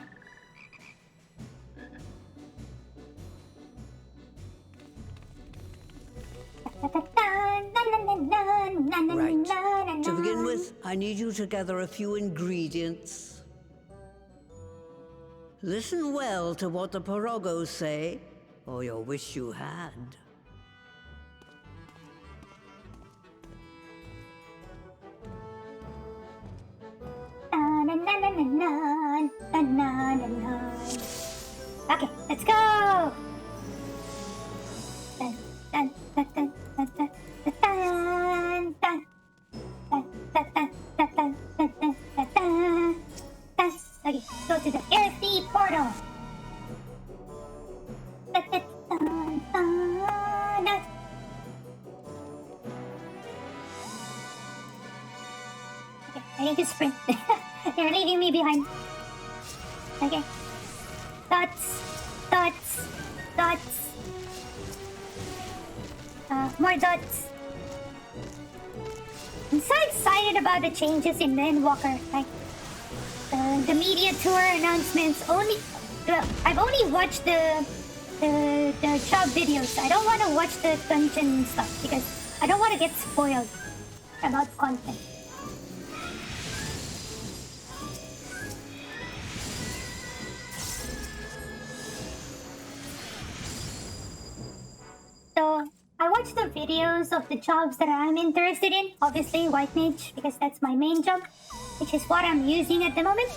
Right. To begin with, I need you to gather a few ingredients. Listen well to what the Pirogos say, or you'll wish you had. Okay, let's go! Dun, dun, dun, dun, dun, dun, dun, dun, dun. Dun, dun, dun, dun, dun, dun, dun, dun, dun. Dun. Okay, go to the earthy portal. Dun, dun, dun, dun, dun. Okay, I need to sprint. You're leaving me behind. Okay. Dots, dots, dots. More dots. I'm so excited about the changes in Endwalker. Like the media tour announcements. I've only watched the job videos. I don't want to watch the dungeon stuff because I don't want to get spoiled about content. So I watch the videos of the jobs that I'm interested in. Obviously, White Mage, because that's my main job, which is what I'm using at the moment.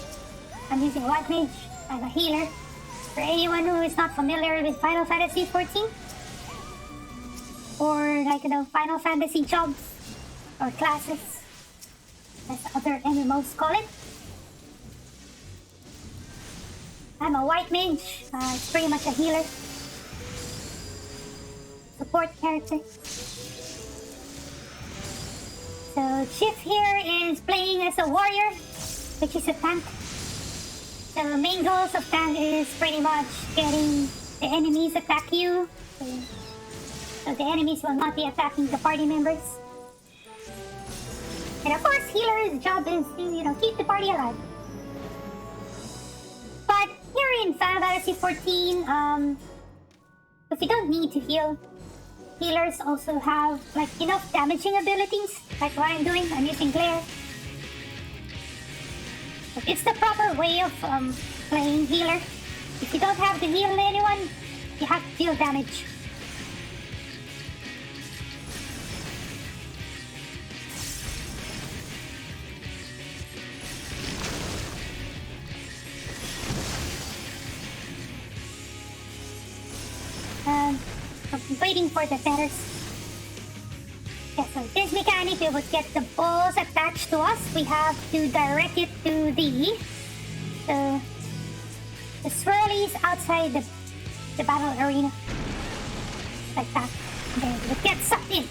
I'm using White Mage as a healer. For anyone who is not familiar with Final Fantasy XIV, or like, you know, Final Fantasy jobs or classes, as other MMOs call it. I'm a White Mage. It's pretty much a healer. Support character. So Chief here is playing as a warrior, which is a tank. The main goals of tank is pretty much getting the enemies attack you, so the enemies will not be attacking the party members. And of course, healer's job is to, you know, keep the party alive. But here in Final Fantasy XIV, if you don't need to heal, healers also have like enough damaging abilities, like what I'm doing. I'm using Glare. But it's the proper way of playing healer. If you don't have to heal anyone, you have to deal damage. I'm waiting for the feathers. Yeah, so this mechanic, we would get the balls attached to us. We have to direct it to the swirlies outside the battle arena. Like that. Then it gets sucked in.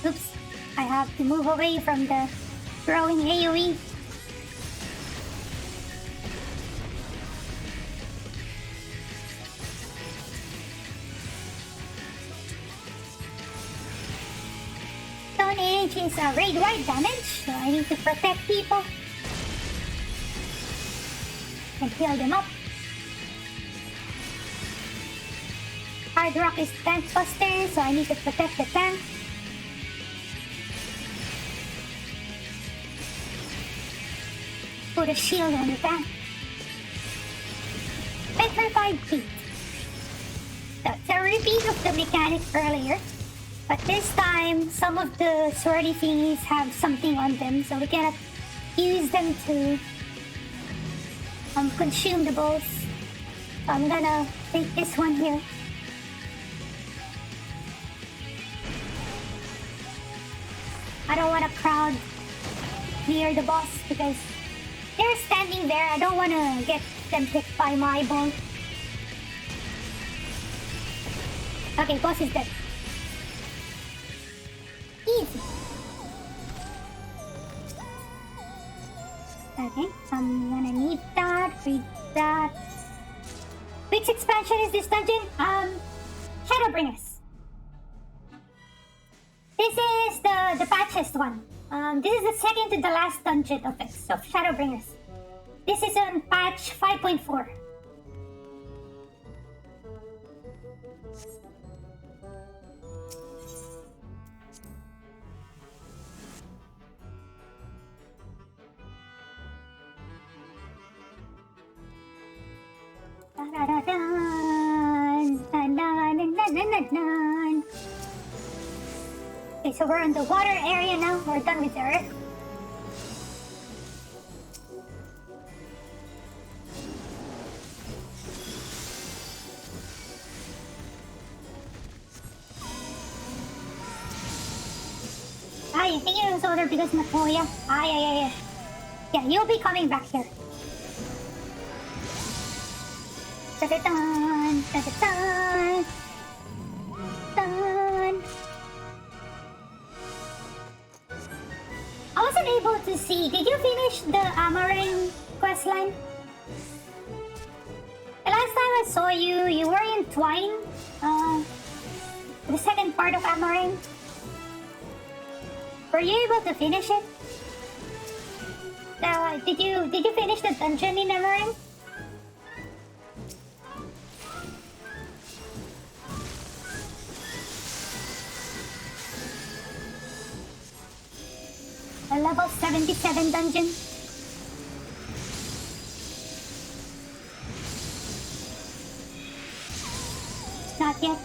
Oops. I have to move away from the growing AoE. Stone Age is a raid-wide damage, so I need to protect people and heal them up. Hard Rock is tank buster, so I need to protect the tank. Put a shield on the tank. Petrified Feet. That's a repeat of the mechanic earlier. But this time, some of the swirly thingies have something on them, so we cannot use them to consume the balls. So I'm gonna take this one here. I don't want to crowd near the boss because they're standing there. I don't want to get them picked by my ball. Okay, boss is dead. Easy. Okay, I'm gonna need that, read that. Which expansion is this dungeon? Shadowbringers. This is the patchiest one. This is the second to the last dungeon of Shadowbringers. This is on patch 5.4. Okay, so we're in the water area now. We're done with the earth. there because Matoya. Ah, yeah. Yeah, you'll be coming back here. Da-da-dun, da-da-dun, dun. I wasn't able to see. Did you finish the Amarang questline? The last time I saw you, you were in Twine. The second part of Amarang. Were you able to finish it? Did you finish the dungeon in Amarang? A level 77 dungeon. Not yet.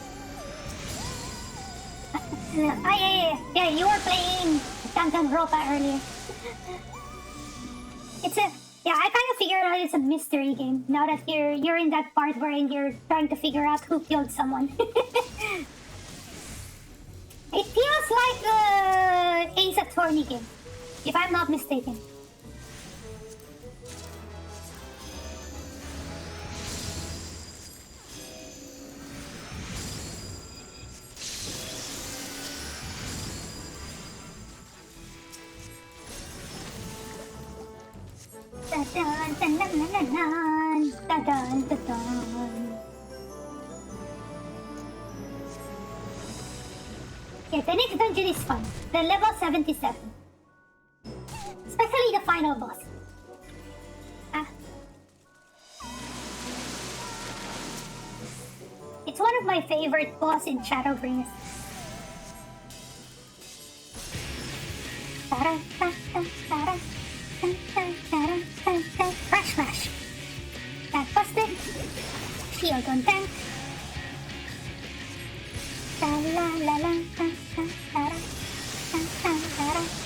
Yeah, you were playing Danganronpa earlier. It's a I kind of figured out it's a mystery game now that you're in that part wherein you're trying to figure out who killed someone. It feels like a Ace Attorney game, if I'm not mistaken. Yeah, the next dungeon is fun. The level 77. Especially the final boss. It's one of my favorite boss in Shadowbringers. Crash Smash. Tank busted. Shield on tank.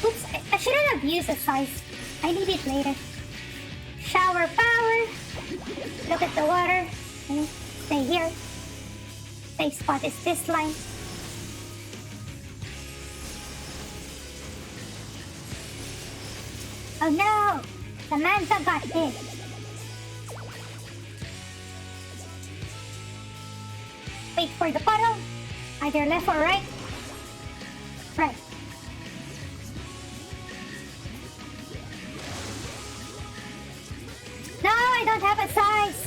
Oops, I shouldn't have used the size. I need it later. Shower power. Look at the water. Okay, stay here. Safe spot is this line. Oh no! Samantha got hit. Wait for the puddle. Either left or right. Right. No, I don't have a size.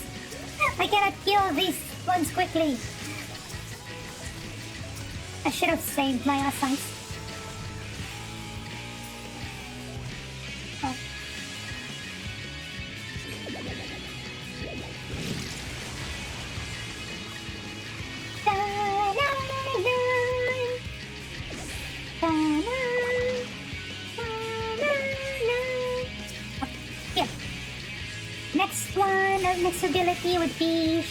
I cannot kill these ones quickly. I should have saved my size. Next ability would be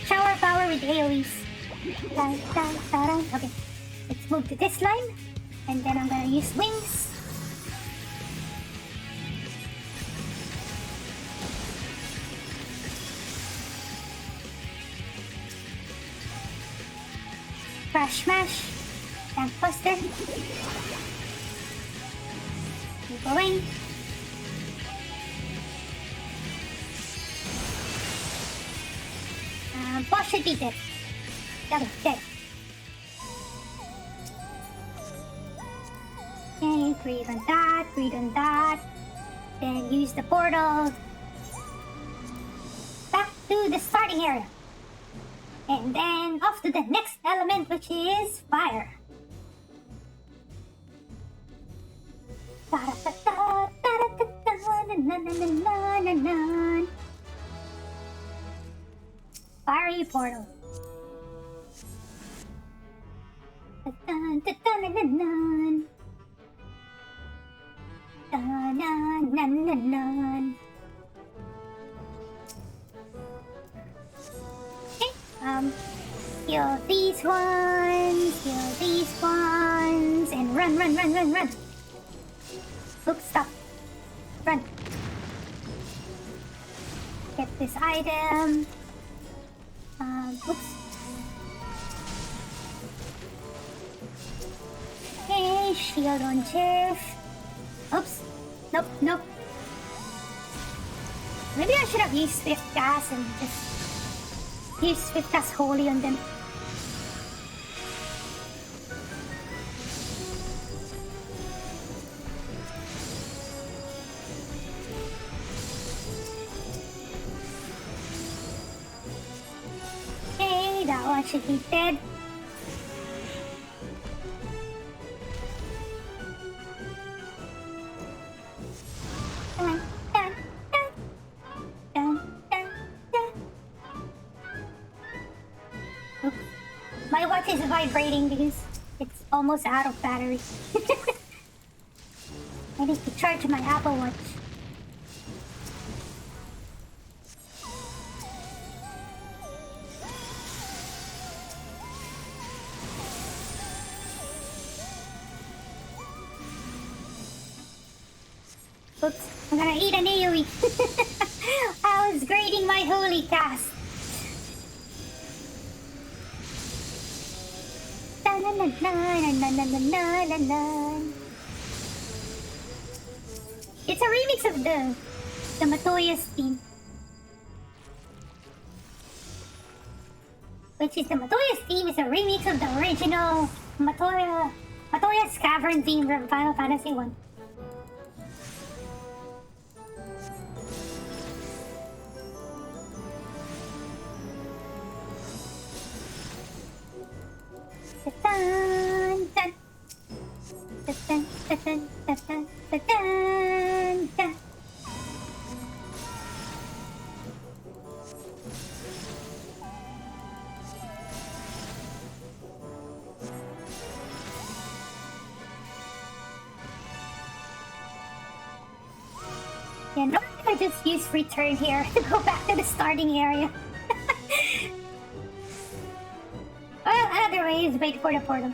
shower power with AoEs. Okay, let's move to this line, and then I'm gonna use wings. Crash Smash, Tank Buster. Keep going. Boss should be dead. Okay, dead. Okay, breathe on that. Then use the portal. Back to the starting area. And then off to the next element, which is fire. Fiery portal. Kill these ones, and run. Oops, stop. Run. Get this item. Oops. Okay, shield on Jeff. Nope, nope. Maybe I should have used Swift Gas and just use Swift Gas wholly on them. Okay, that one should be dead. Oops. My watch is vibrating because it's almost out of battery. I need to charge my Apple Watch. Oops, I'm gonna eat an AoE. I was grading my holy cast. It's a remix of the Matoya's theme. Which is the Matoya's theme is a remix of the original Matoya's Cavern theme from Final Fantasy 1. Yeah, no, I just use return here to go back to the starting area. Well, other way is wait for the portal.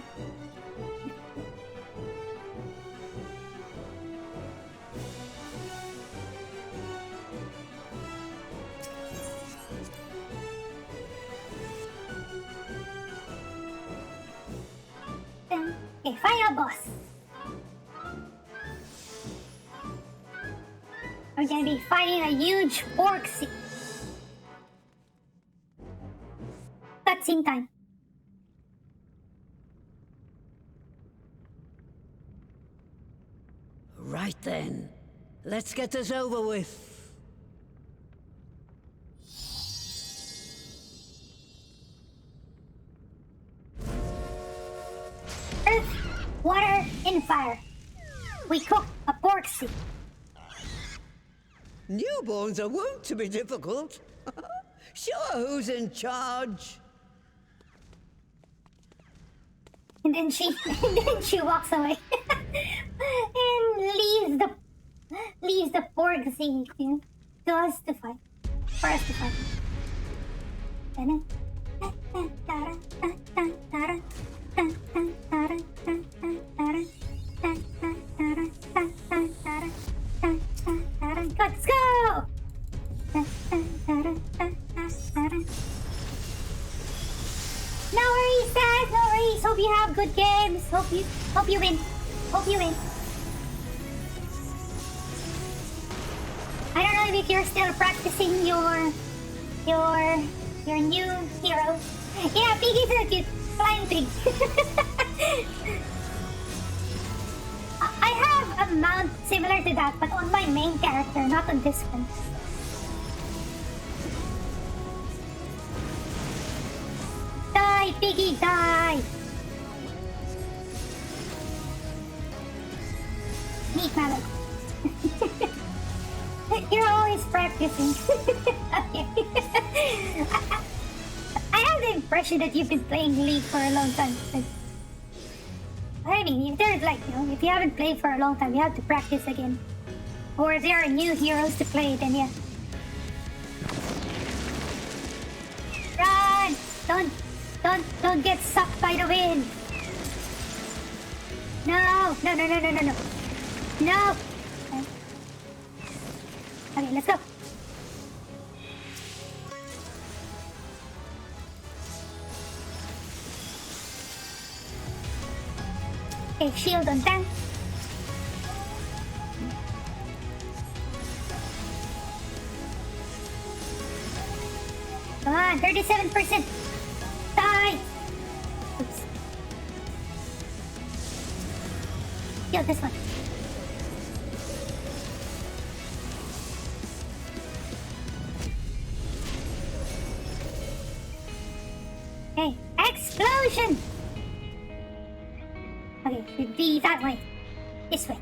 Okay, final boss. We're gonna be fighting a huge Orcsy. Cutscene time. Right then. Let's get this over with. Earth, water, and fire. We cook a Orcsy. Newborns are wont to be difficult. Sure, who's in charge? And then she walks away and leaves the Orcsy to us to fight. For us to fight. Let's go! No worries, guys. No worries. Hope you have good games. Hope you win. Hope you win. I don't know if you're still practicing your new hero. Yeah, Piggy's so cute. Flying pig. I have a mount similar to that, but on my main character, not on this one. Die, Piggy, die! Neat, Mallow. You're always practicing. Okay. I have the impression that you've been playing League for a long time. I mean, if there's like, if you haven't played for a long time, you have to practice again. Or if there are new heroes to play, then yeah. Run! Don't get sucked by the wind. No. No. Okay, let's go. Okay, shield on tank. Come on, 37%. Die! Oops. Kill this one. Okay, explosion! Okay, it'd be that way. This way.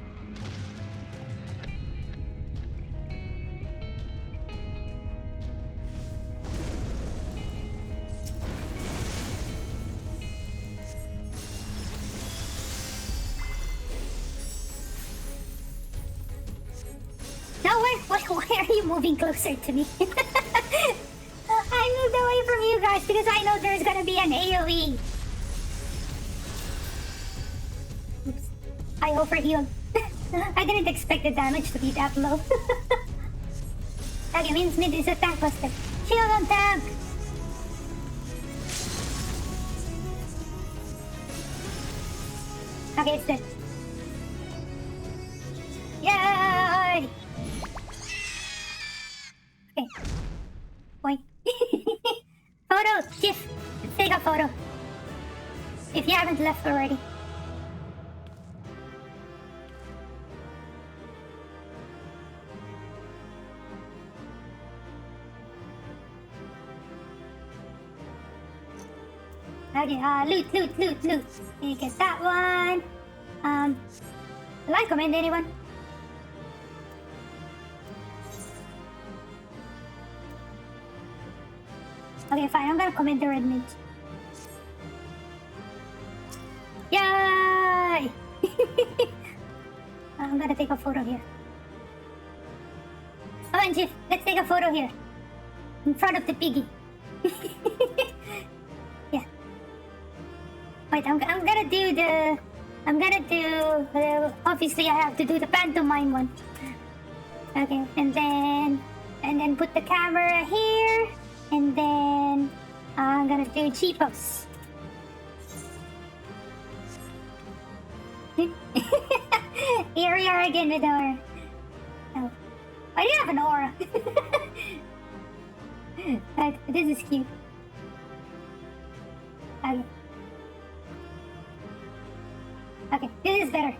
No, why are you moving closer to me? I moved away from you guys because I know there's gonna be an AoE. Oops. I overhealed. I didn't expect the damage to be that low. Okay, means mid is a tank buster. Shield on tank! Okay, it's dead. Yay! Okay. Point. Photo! GIF! Let's take a photo. If you haven't left already. Okay, loot. You get that one. Like, comment, anyone? Okay, fine, I'm gonna comment the red mint. Yay! I'm gonna take a photo here. Come on, Chief, let's take a photo here. In front of the piggy. Yeah. Wait, I'm gonna do the... obviously I have to do the pantomime one. Okay, and then put the camera here. And then I'm gonna do cheapos. Here we are again with our... Oh. Why do you have an aura? Right, this is cute. Okay. Okay, this is better.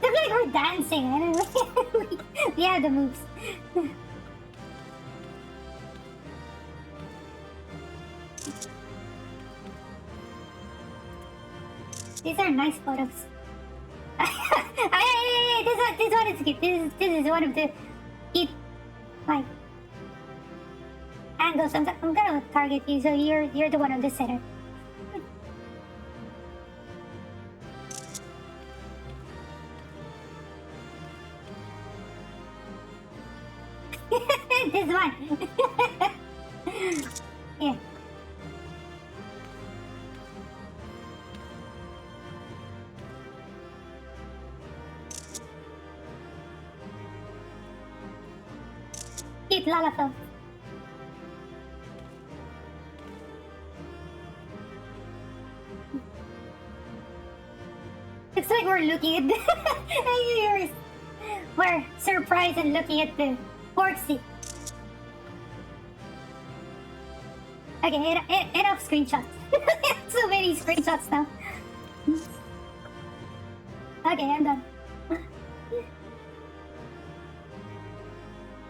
Look like we're dancing. I don't know. We have the moves. These are nice photos. This one is cute. This is one of the cute, like, angles. I'm gonna target you, so you're the one on the center. This one. Yeah. Keep LalaTuber. Looks like we're looking at the... We're surprised and looking at the Porksy. Okay, enough screenshots. So many screenshots now. Okay, I'm done.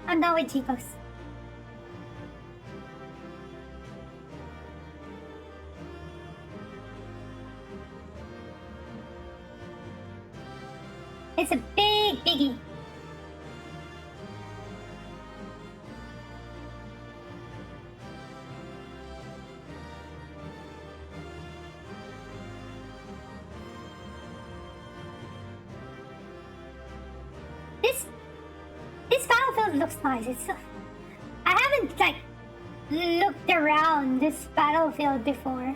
I'm done with cheapos. It's a big biggie. This battlefield looks nice. I haven't like looked around this battlefield before.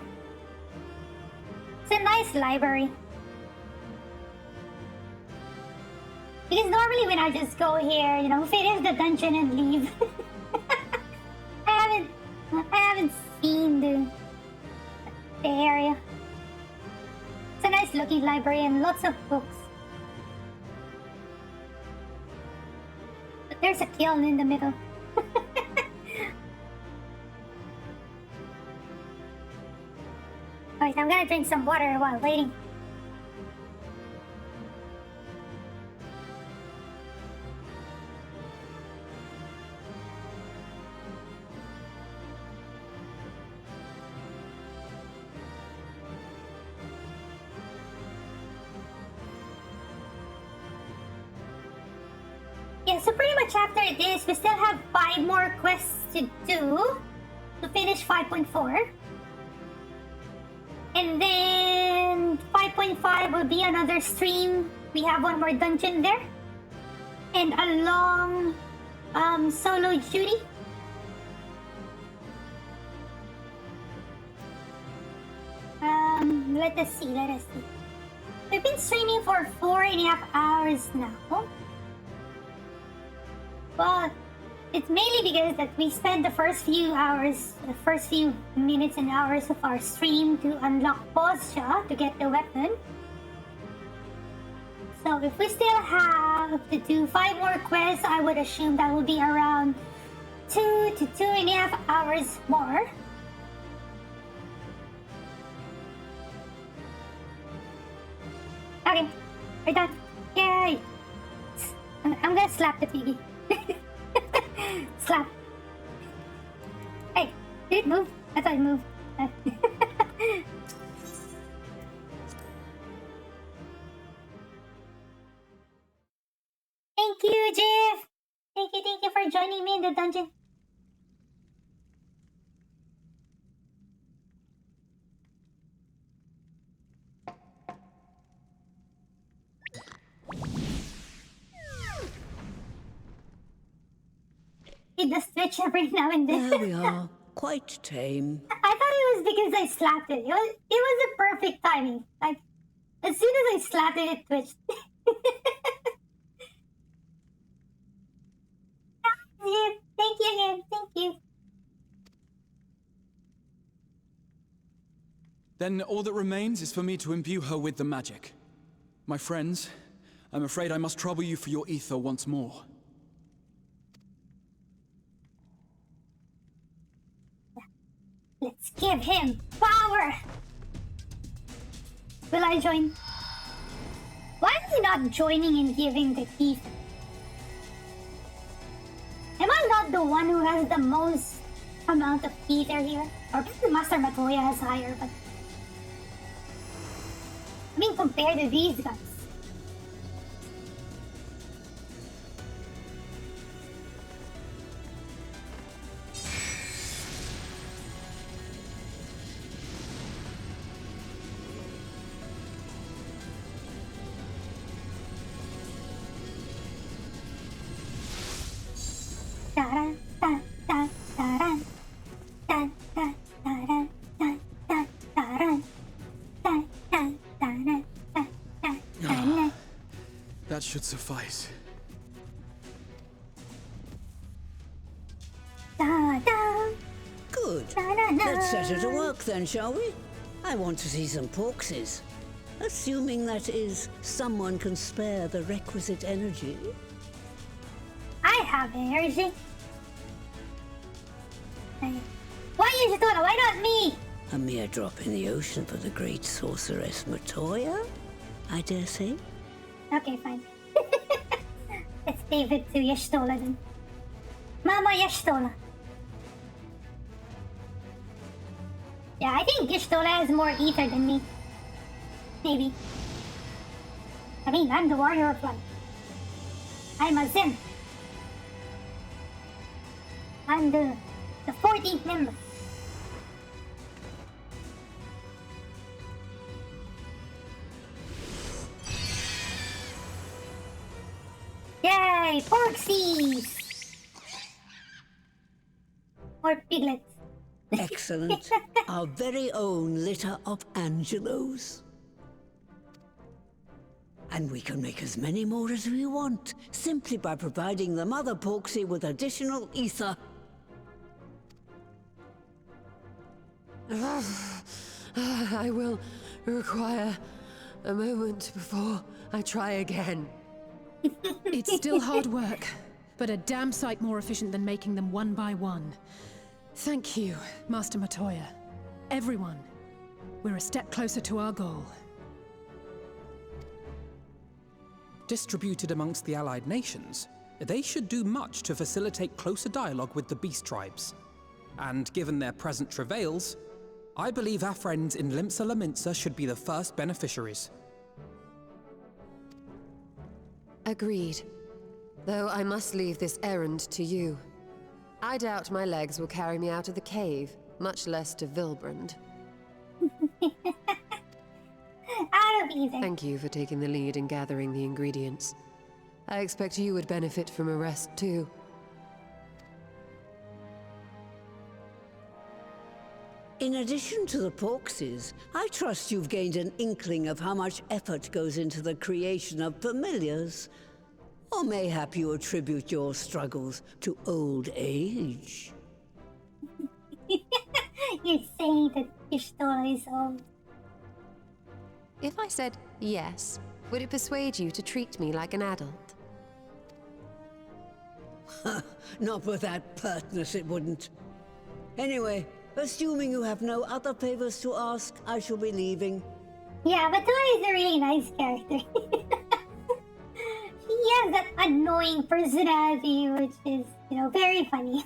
It's a nice library. Because normally when I just go here, you know, finish the dungeon and leave. I haven't seen the area. It's a nice looking library and lots of books. there's a kiln in the middle. Alright, I'm gonna drink some water while waiting. Yeah, so pretty much after this, we still have 5 more quests to do to finish 5.4. And then 5.5 will be another stream. We have one more dungeon there. And a long solo duty. Let us see. We've been streaming for 4.5 hours now. But it's mainly because that we spent the first few minutes and hours of our stream to unlock Posture to get the weapon. So if we still have to do 5 more quests, I would assume that will be around 2 to 2.5 hours more. Okay, we're done. Yay! I'm gonna slap the piggy. Slap. Hey, did it move? I thought it moved. Thank you, Jeff. Thank you for joining me in the dungeon. It does twitch every now and then. There we are. Quite tame. I thought it was because I slapped it. It was the perfect timing. Like, as soon as I slapped it, it twitched. Thank you again. Thank you. Then all that remains is for me to imbue her with the magic. My friends, I'm afraid I must trouble you for your ether once more. Let's give him power! Will I join? Why is he not joining and giving the ether? Am I not the one who has the most amount of ether here? Or maybe Master Matoya has higher, but... I mean, compared to these guys. That should suffice. Good. Let's set her to work then, shall we? I want to see some porksies. Assuming that is, someone can spare the requisite energy. I have energy. Why you Shitola? Why not me? A mere drop in the ocean for the great sorceress Matoya, I dare say. Okay, fine. Let's leave it to Yashtola then. Mama Yashtola. Yeah, I think Yashtola has more ether than me. Maybe. I mean, I'm the warrior of light. I'm a Zim. I'm the 14th member. Yay, porksies! Or piglets. Excellent. Our very own litter of Angelos. And we can make as many more as we want, simply by providing the mother porksie with additional ether. I will require a moment before I try again. It's still hard work, but a damn sight more efficient than making them one by one. Thank you, Master Matoya. Everyone, we're a step closer to our goal. Distributed amongst the allied nations, they should do much to facilitate closer dialogue with the beast tribes. And given their present travails, I believe our friends in Limsa Lominsa should be the first beneficiaries. Agreed. Though I must leave this errand to you. I doubt my legs will carry me out of the cave, much less to Vilbrand. I don't either. Thank you for taking the lead in gathering the ingredients. I expect you would benefit from a rest too. In addition to the Porkses, I trust you've gained an inkling of how much effort goes into the creation of familiars. Or mayhap you attribute your struggles to old age? You're saying that your story is old. If I said yes, would it persuade you to treat me like an adult? Not with that pertness, it wouldn't. Anyway, assuming you have no other favors to ask, I shall be leaving. Yeah, but Tori is a really nice character. He has that annoying personality, which is, very funny.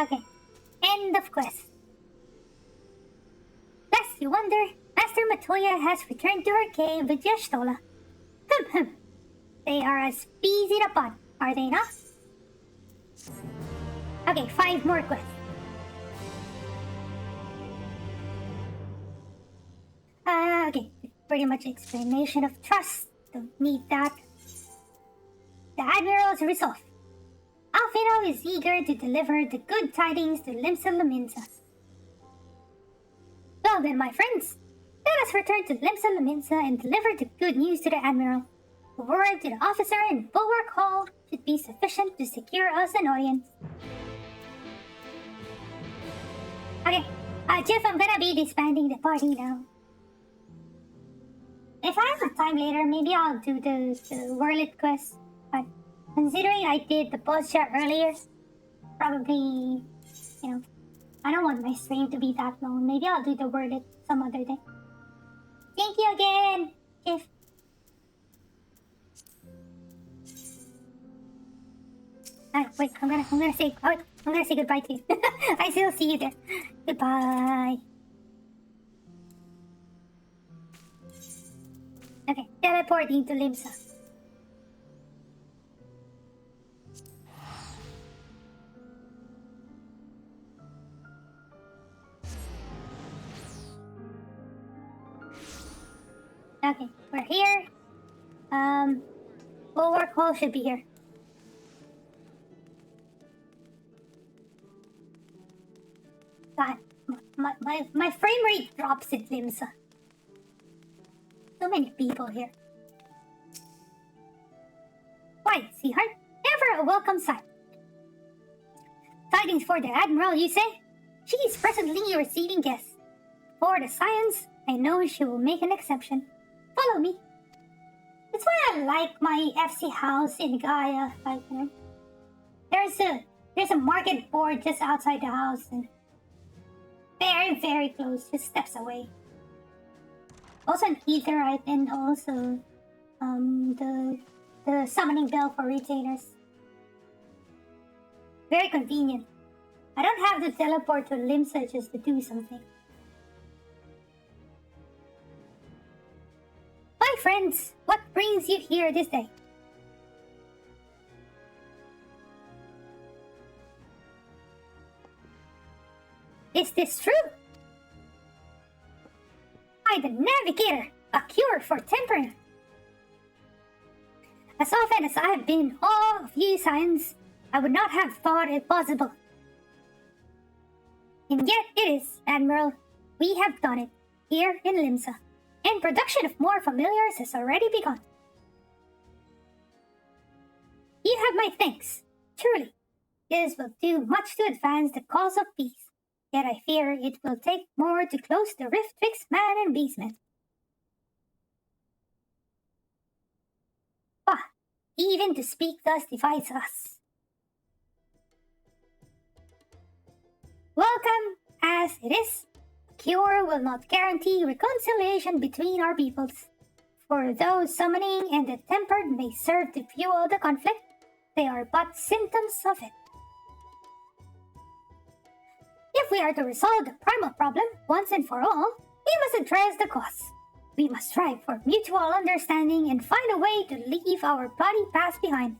Okay, end of quest. Lest you wonder, Master Matoya has returned to her cave with Y'shtola. They are as peas in a pod, are they not? Okay, 5 more quests. Okay, pretty much explanation of trust. Don't need that. The Admiral's resolve. Alfino is eager to deliver the good tidings to Limsa Lominsa. Well then, my friends, let us return to Limsa Lominsa and deliver the good news to the Admiral. The word to the officer in Bulwark Hall should be sufficient to secure us an audience. Okay, Jeff, I'm gonna be disbanding the party now. If I have time later, maybe I'll do the Werlyt quest. But considering I did the boss chat earlier, probably, I don't want my stream to be that long. Maybe I'll do the Werlyt some other day. Thank you again, Jeff. Wait, I'm gonna say goodbye to you. I still see you there. Goodbye. Okay, teleporting to Limsa. Okay, we're here. Bulwark Hall should be here. God, my frame rate drops at Limsa. So many people here. Why, sweetheart? Never a welcome sight. Tidings for the Admiral, you say? She is presently receiving guests. For the science, I know she will make an exception. Follow me. That's why I like my FC house in Gaia. There's a market board just outside the house and very, very close, just steps away. Also an etherite and also the summoning bell for retainers. Very convenient. I don't have to teleport to Limsa just to do something. My friends, what brings you here this day? Is this true? By the Navigator, a cure for tempering. As often as I have been in awe of you, science, I would not have thought it possible. And yet it is, Admiral. We have done it, here in Limsa, and production of more familiars has already begun. You have my thanks, truly. This will do much to advance the cause of peace, yet I fear it will take more to close the rift twixt man and beastman. Ah, even to speak thus divides us. Welcome, as it is, cure will not guarantee reconciliation between our peoples. For though summoning and the tempered may serve to fuel the conflict, they are but symptoms of it. If we are to resolve the primal problem once and for all, we must address the cause. We must strive for mutual understanding and find a way to leave our bloody past behind.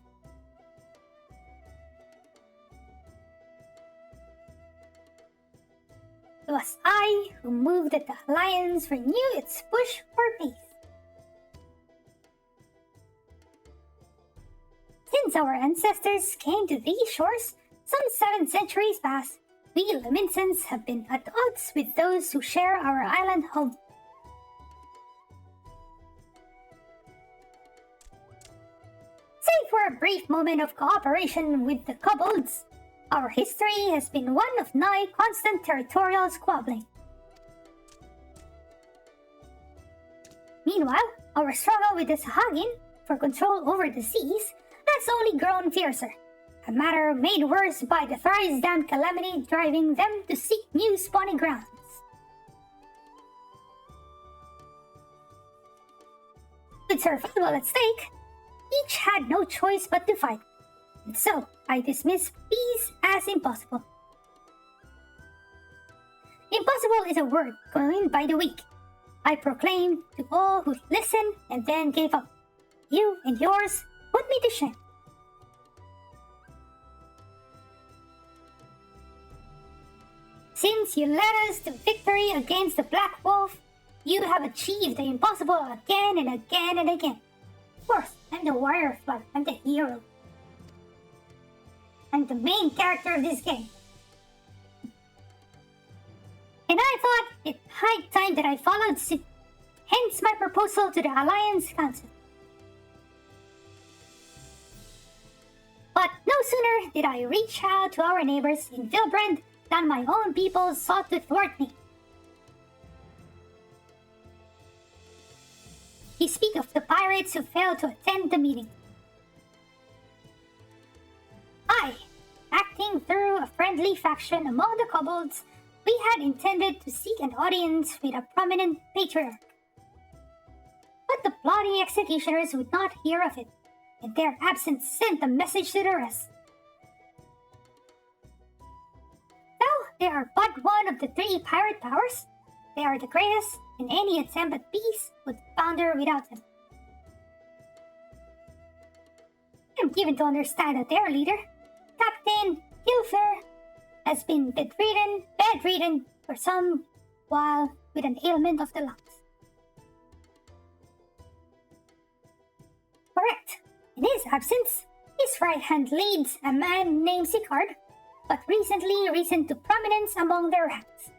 It was I who moved that the Alliance renew its push for peace. Since our ancestors came to these shores, some 7 centuries past, we Leminsons have been at odds with those who share our island home. Save for a brief moment of cooperation with the kobolds, our history has been one of nigh constant territorial squabbling. Meanwhile, our struggle with the Sahagin for control over the seas has only grown fiercer, a matter made worse by the thrice-damned calamity driving them to seek new spawning grounds. With survival at stake, each had no choice but to fight, and so I dismiss peace as impossible. Impossible is a word coined by the weak. I proclaimed to all who listened and then gave up. You and yours put me to shame. Since you led us to victory against the Black Wolf, you have achieved the impossible again and again and again. Of course, I'm the warrior flag, I'm the hero. I'm the main character of this game. And I thought it high time that I followed suit, hence my proposal to the Alliance Council. But no sooner did I reach out to our neighbors in Vilbrand than my own people sought to thwart me. You speak of the pirates who failed to attend the meeting. I, acting through a friendly faction among the kobolds, we had intended to seek an audience with a prominent patriarch. But the bloody executioners would not hear of it, and their absence sent a message to the rest. Though they are but one of the 3 pirate powers, they are the greatest, and any attempt at peace would founder without them. I am given to understand that their leader, Captain Gilfer, has been bedridden for some while with an ailment of the lungs. Correct. In his absence, his right hand leads a man named Sicard, but recently risen to prominence among their ranks.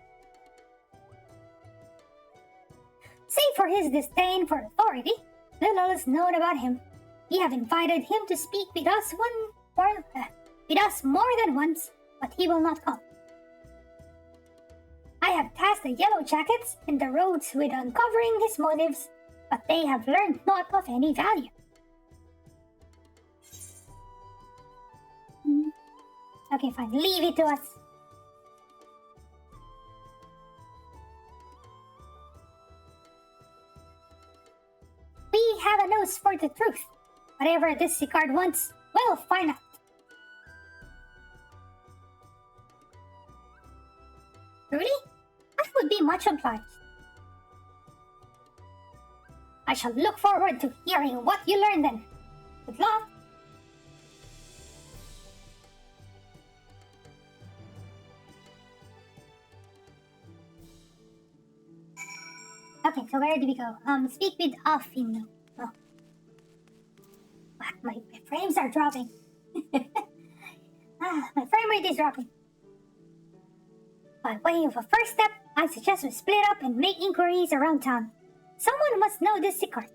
Save for his disdain for authority, little is known about him. We have invited him to speak with us more than once, but he will not come. I have tasked the Yellow Jackets and the Roads with uncovering his motives, but they have learned naught of any value. Okay, fine. Leave it to us. We have a nose for the truth. Whatever this Sicard wants, we'll find out. Really? I would be much obliged. I shall look forward to hearing what you learn then. Good luck. Okay, so where do we go? Speak with Alfino. Oh. What? My frames are dropping. My frame rate is dropping. By way of a first step, I suggest we split up and make inquiries around town. Someone must know this secret.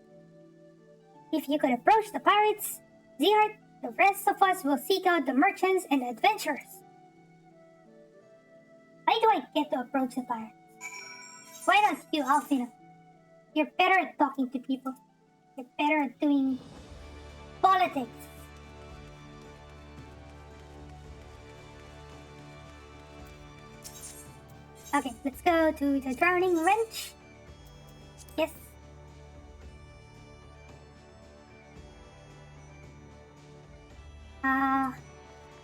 If you could approach the pirates, Zihart, the rest of us will seek out the merchants and adventurers. Why do I get to approach the pirates? Why not you, Alfina? You're better at talking to people. You're better at doing politics. Okay, let's go to the Drowning Wrench. Yes.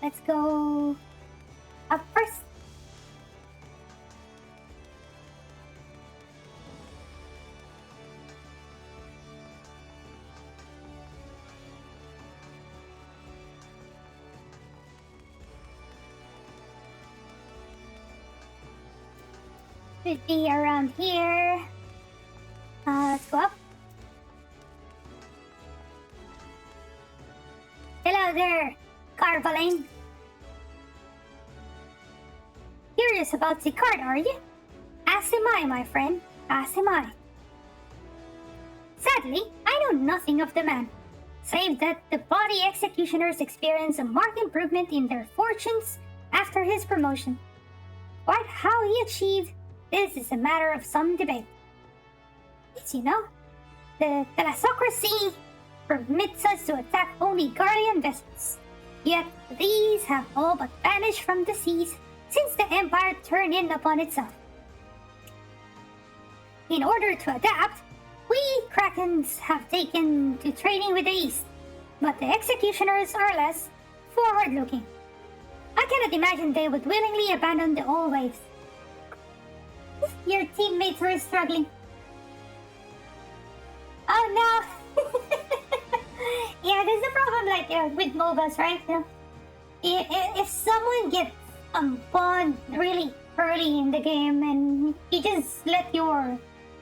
Let's go up first. Should be around here. Let's go up. Hello there, Carvalane. Curious about the card, are you? As am I, my friend. As am I. Sadly, I know nothing of the man, save that the body executioners experienced a marked improvement in their fortunes after his promotion. Quite how he achieved this is a matter of some debate. As you know, the thalassocracy permits us to attack only guardian vessels. Yet these have all but vanished from the seas since the Empire turned in upon itself. In order to adapt, we Krakens have taken to trading with the East, but the executioners are less forward-looking. I cannot imagine they would willingly abandon the old ways. Your teammates were struggling. Oh no! Yeah, there's a problem like with MOBAs, right? If someone gets spawned really early in the game and you just let your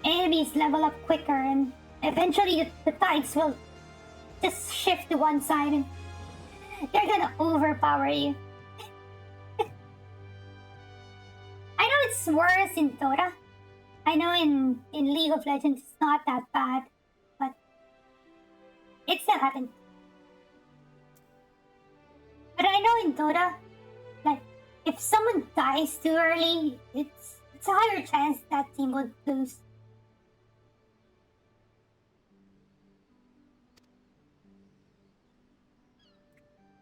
enemies level up quicker, and eventually the tides will just shift to one side and they're gonna overpower you. I know it's worse in Dota. I know in League of Legends it's not that bad, but it still happens. But I know in Dota, like, if someone dies too early, it's a higher chance that team would lose.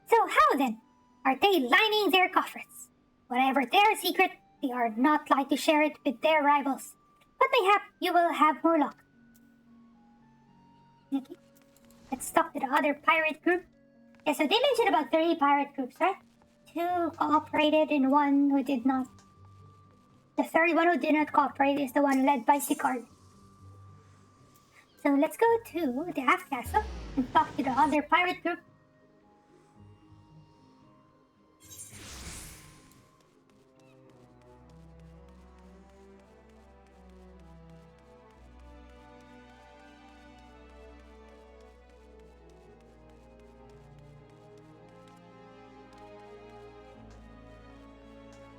So how then? Are they lining their coffers? Whatever their secret, they are not like to share it with their rivals. But mayhap you will have more luck. Okay. Let's talk to the other pirate group. Yeah, so they mentioned about 3 pirate groups, right? 2 cooperated and 1 who did not. The third one who did not cooperate is the one led by Sicard. So let's go to the Aft Castle and talk to the other pirate group.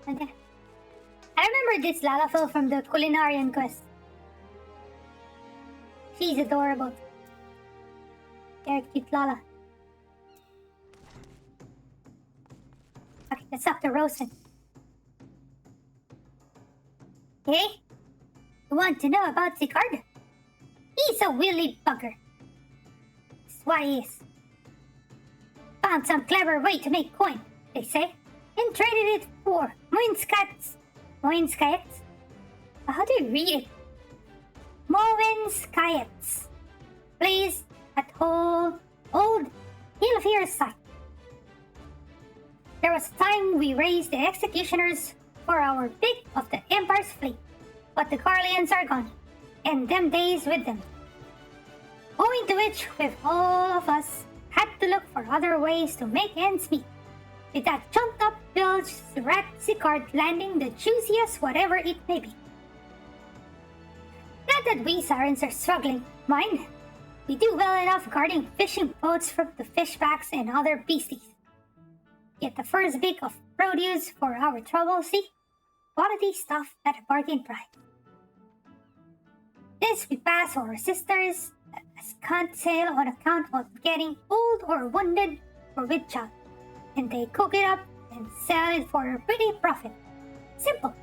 Okay. I remember this Lalafell from the Culinarian quest. She's adorable. Very cute Lala. Okay, let's talk to Rosen. Hey? You want to know about Sicard? He's a willy bugger. That's what he is. Found some clever way to make coin, they say, and traded it for Moinskats. Moinskats? How do you read it? Moinskats. Place at old Hilfir's site. There was a time we raised the executioners for our pick of the Empire's fleet, but the Carlians are gone, and them days with them. Owing to which, with all of us, had to look for other ways to make ends meet. With that chunked up bilge rat Sicard landing the juiciest whatever it may be. Not that we Sirens are struggling, mind. We do well enough guarding fishing boats from the fishbacks and other beasties. Yet the first bit of produce for our trouble, see? quality stuff at a bargain price. This we pass our sisters as can't sale on account of getting old or wounded or with child, and they cook it up and sell it for a pretty profit. Simple.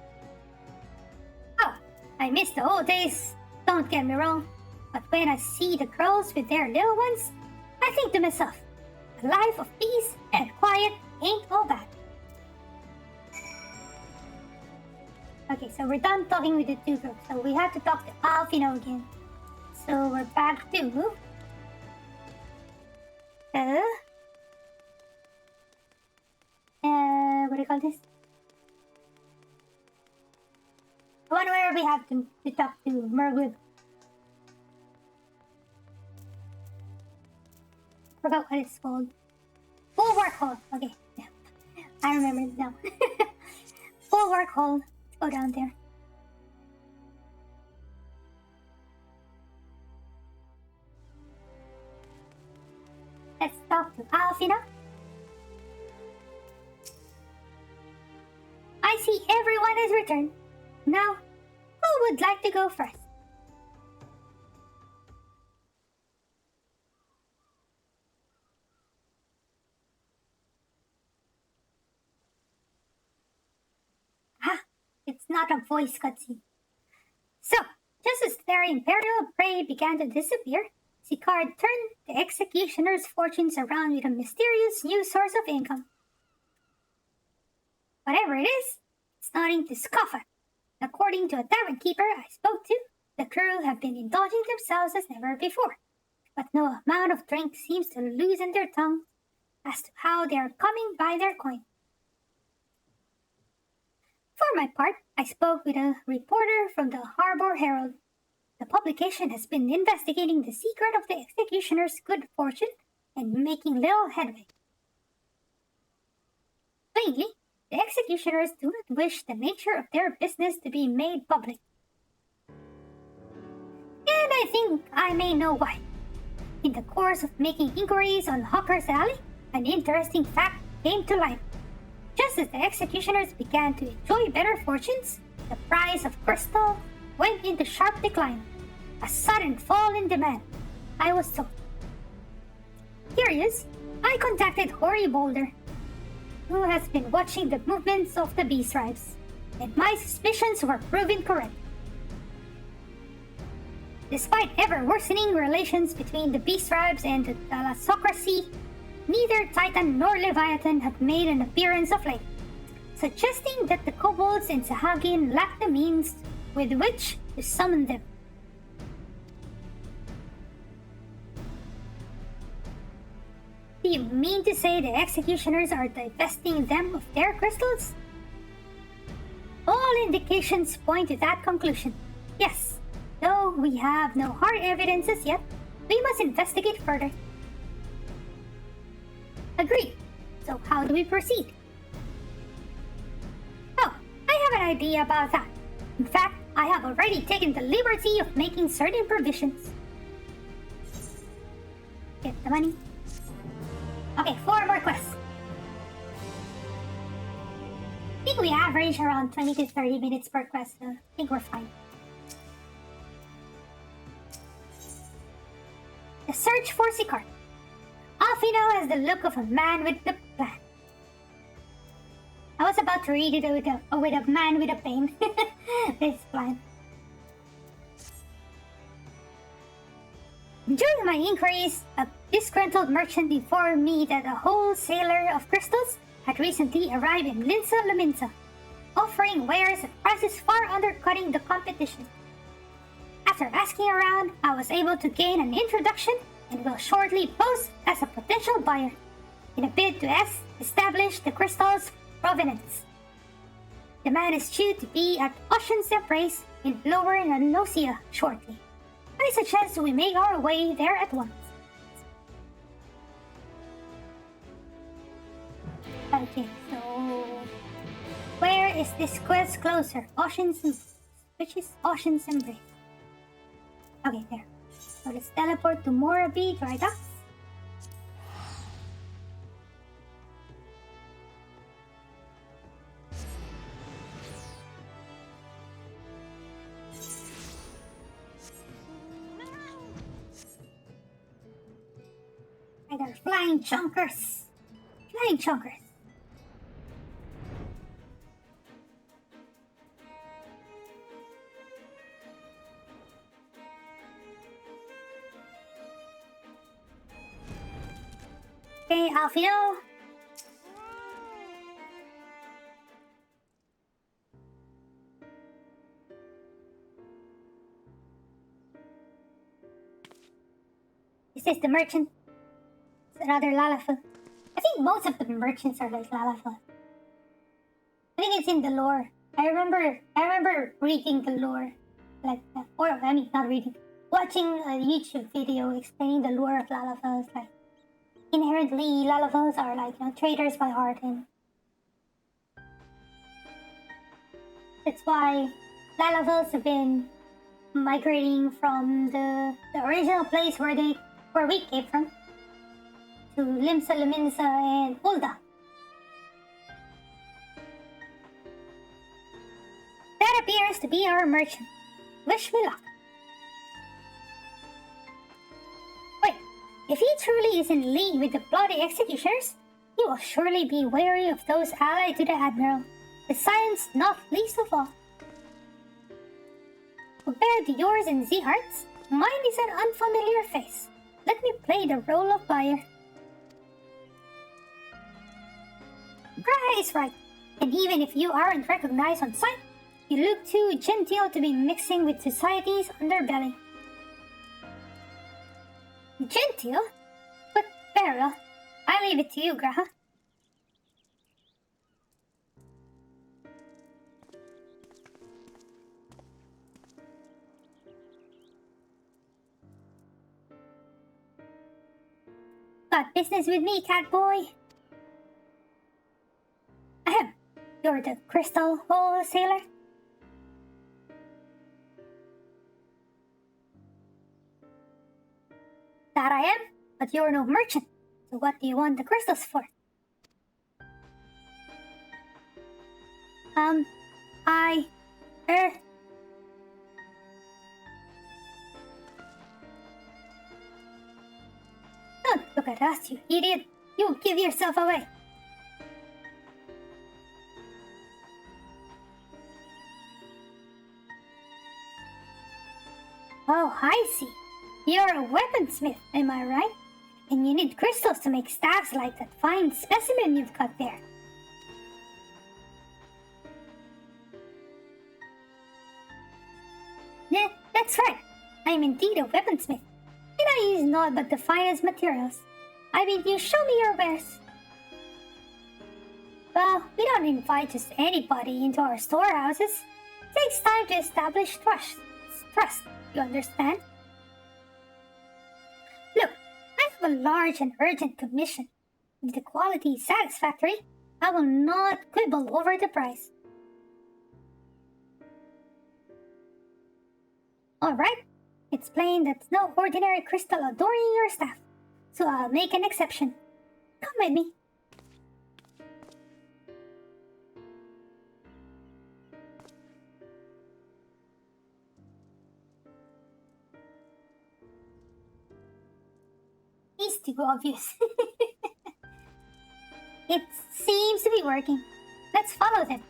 Oh, I miss the old days, don't get me wrong, but when I see the girls with their little ones, I think to myself, a life of peace and quiet ain't all bad. Okay, so we're done talking with the two groups, so we have to talk to Alfino again. So we're back to... what do you call this? The one where we have to talk to Merwood. Forgot what it's called. Bulwark Hall. Okay, yeah. I remember it now. Bulwark Hall. Let's go down there. Let's talk to Alfina. I see everyone has returned. Now, who would like to go first? It's not a voice cutscene. So, just as their imperial prey began to disappear, Sicard turned the executioner's fortunes around with a mysterious new source of income. Whatever it is, it's nothing to scoff at. According to a tavern keeper I spoke to, the crew have been indulging themselves as never before, but no amount of drink seems to loosen their tongue as to how they are coming by their coin. For my part, I spoke with a reporter from the Harbor Herald. The publication has been investigating the secret of the executioner's good fortune and making little headway. Plainly, the executioners do not wish the nature of their business to be made public. And I think I may know why. In the course of making inquiries on Hawker's Alley, an interesting fact came to light. Just as the executioners began to enjoy better fortunes, the price of crystal went into sharp decline. A sudden fall in demand, I was told. Curious, I contacted Hori Boulder, who has been watching the movements of the beast tribes, and my suspicions were proven correct. Despite ever-worsening relations between the beast tribes and the thalassocracy, neither Titan nor Leviathan had made an appearance of late, suggesting that the kobolds in Sahagin lacked the means with which to summon them. Do you mean to say the executioners are divesting them of their crystals? All indications point to that conclusion. Yes, though we have no hard evidence as yet, we must investigate further. Agreed. So how do we proceed? Oh, I have an idea about that. In fact, I have already taken the liberty of making certain provisions. Get the money. Okay, 4 more quests. I think we average around 20 to 30 minutes per quest, so I think we're fine. The search for Sicard. Alfino has the look of a man with a plan. I was about to read it with a man with a pain. This plan. During my inquiries, a disgruntled merchant informed me that a wholesaler of crystals had recently arrived in Linsa Laminsa, offering wares at prices far undercutting the competition. After asking around, I was able to gain an introduction and will shortly pose as a potential buyer in a bid to establish the crystal's provenance. The man is due to be at Ocean's Embrace in Lower Nanosia shortly. I suggest we make our way there at once. Okay, so where is this quest closer? Which is Ocean's Embrace? Okay, there. So let's teleport to Morabi Dry Docks. And they're flying chunkers. Flying chunkers. Okay, Alfio. Is this the merchant? It's another Lalafell. I think most of the merchants are like Lalafell. I think it's in the lore. I remember reading the lore, like, or I mean, not reading, watching a YouTube video explaining the lore of Lalafells. Like, inherently, Lalafells are like, you know, traders by heart, and that's why Lalafells have been migrating from the original place where we came from to Limsa, Leminsa, and Ulda. That appears to be our merchant. Wish me luck. Wait, if he truly is in league with the bloody executioners, he will surely be wary of those allied to the Admiral, the science not least of all. Compared to yours and Z-Heart's, mine is an unfamiliar face. Let me play the role of buyer. Graha is right, and even if you aren't recognized on sight, you look too genteel to be mixing with society's underbelly. Genteel? But very well. I leave it to you, Graha. Got business with me, cat boy? Ahem. You're the crystal wholesaler? That I am, but you're no merchant. So what do you want the crystals for? Don't look at us, you idiot. You give yourself away. Oh, I see. You're a weaponsmith, am I right? And you need crystals to make staffs like that fine specimen you've got there. Yeah, that's right. I am indeed a weaponsmith. And I use naught but the finest materials. I bid you show me your wares. Well, we don't invite just anybody into our storehouses. It takes time to establish trust, you understand? Look, I have a large and urgent commission. If the quality is satisfactory, I will not quibble over the price. Alright, it's plain that's no ordinary crystal adorning your staff, so I'll make an exception. Come with me. It's too obvious. It seems to be working. Let's follow them.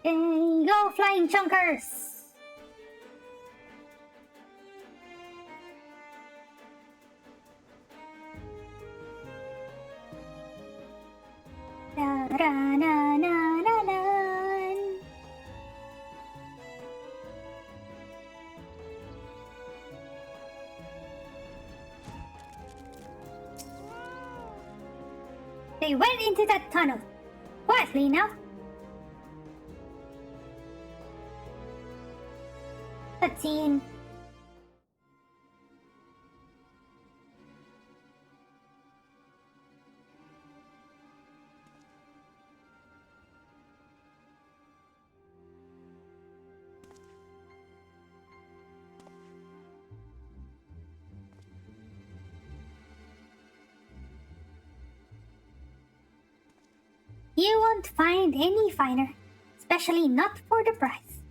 Go, flying chunkers! They went into that tunnel. Quietly now. Cutscene. You won't find any finer, especially not for the price.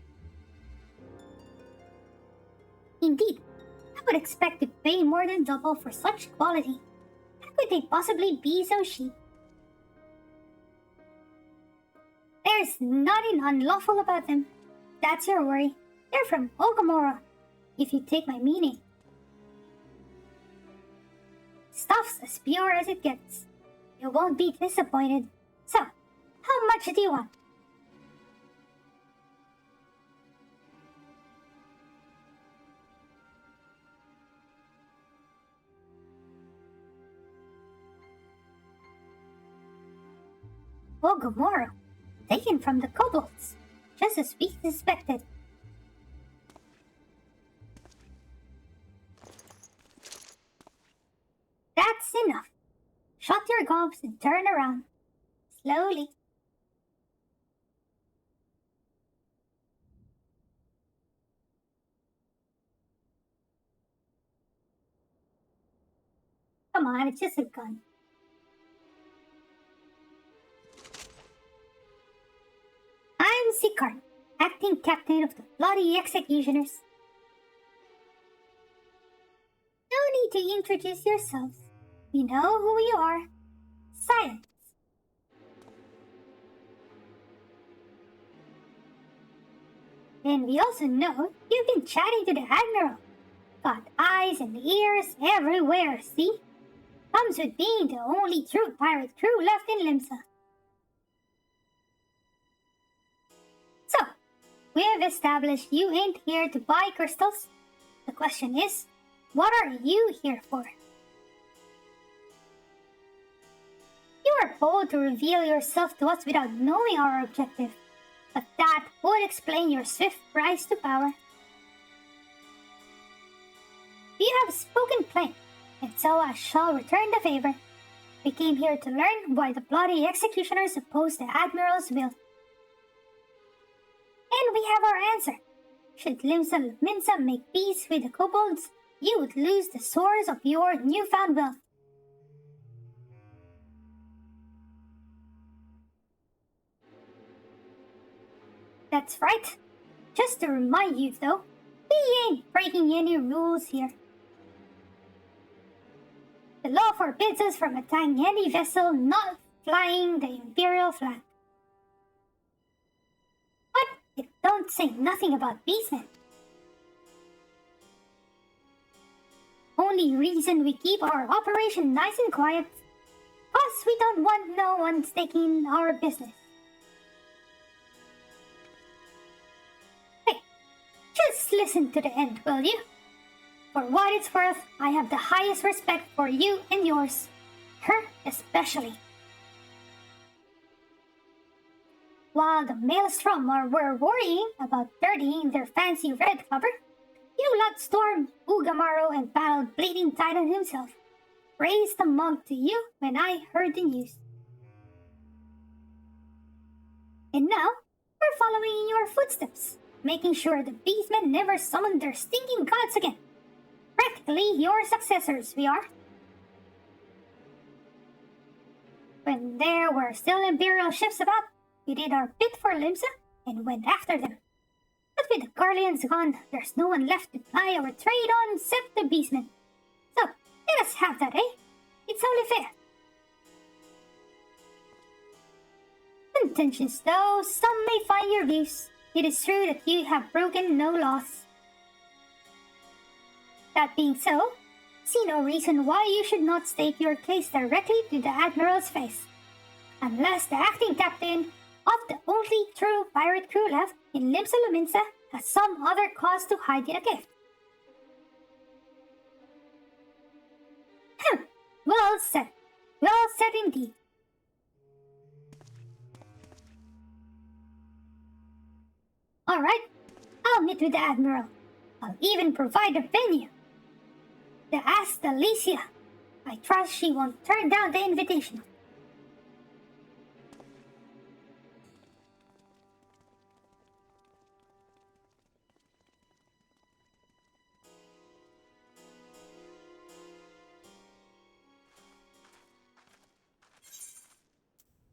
Indeed, I would expect to pay more than double for such quality. How could they possibly be so cheap? There's nothing unlawful about them. That's your worry. They're from Ogamoro, if you take my meaning. Stuff's as pure as it gets. You won't be disappointed. So, how much do you want? Ogamoro, taken from the kobolds, just as we suspected. That's enough. Shut your gobs and turn around. Slowly. Come on, it's just a gun. I'm Sikar, acting captain of the bloody executioners. No need to introduce yourselves. We know who you are. Silence. And we also know you've been chatting to the Admiral. Got eyes and ears everywhere, see? Comes with being the only true pirate crew left in Limsa. So, we've established you ain't here to buy crystals. The question is, what are you here for? You are bold to reveal yourself to us without knowing our objective, but that would explain your swift rise to power. You have spoken plain, and so I shall return the favor. We came here to learn why the bloody executioners oppose the Admiral's will. And we have our answer. Should Minsa make peace with the kobolds, you would lose the source of your newfound wealth. That's right. Just to remind you though, we ain't breaking any rules here. The law forbids us from attacking any vessel not flying the Imperial flag. But it don't say nothing about beastmen. Only reason we keep our operation nice and quiet, cause we don't want no one taking our business. Just listen to the end, will you? For what it's worth, I have the highest respect for you and yours. Her especially. While the Maelstrom were worrying about dirtying their fancy red cover, you lot stormed Ugamaro and battled Bleeding Titan himself. Raised the mug to you when I heard the news. And now, we're following in your footsteps, making sure the beastmen never summon their stinking gods again. Practically your successors, we are. When there were still Imperial ships about, we did our bit for Limsa and went after them. But with the Guardians gone, there's no one left to ply our trade on except the beastmen. So, let us have that, eh? It's only fair. Intentions, though, some may find your views. It is true that you have broken no laws. That being so, see no reason why you should not state your case directly to the Admiral's face. Unless the acting captain of the only true pirate crew left in Limsa Luminsa has some other cause to hide in a gift. Well said. Well said indeed. Alright, I'll meet with the Admiral. I'll even provide a venue. The Astalicia. I trust she won't turn down the invitation.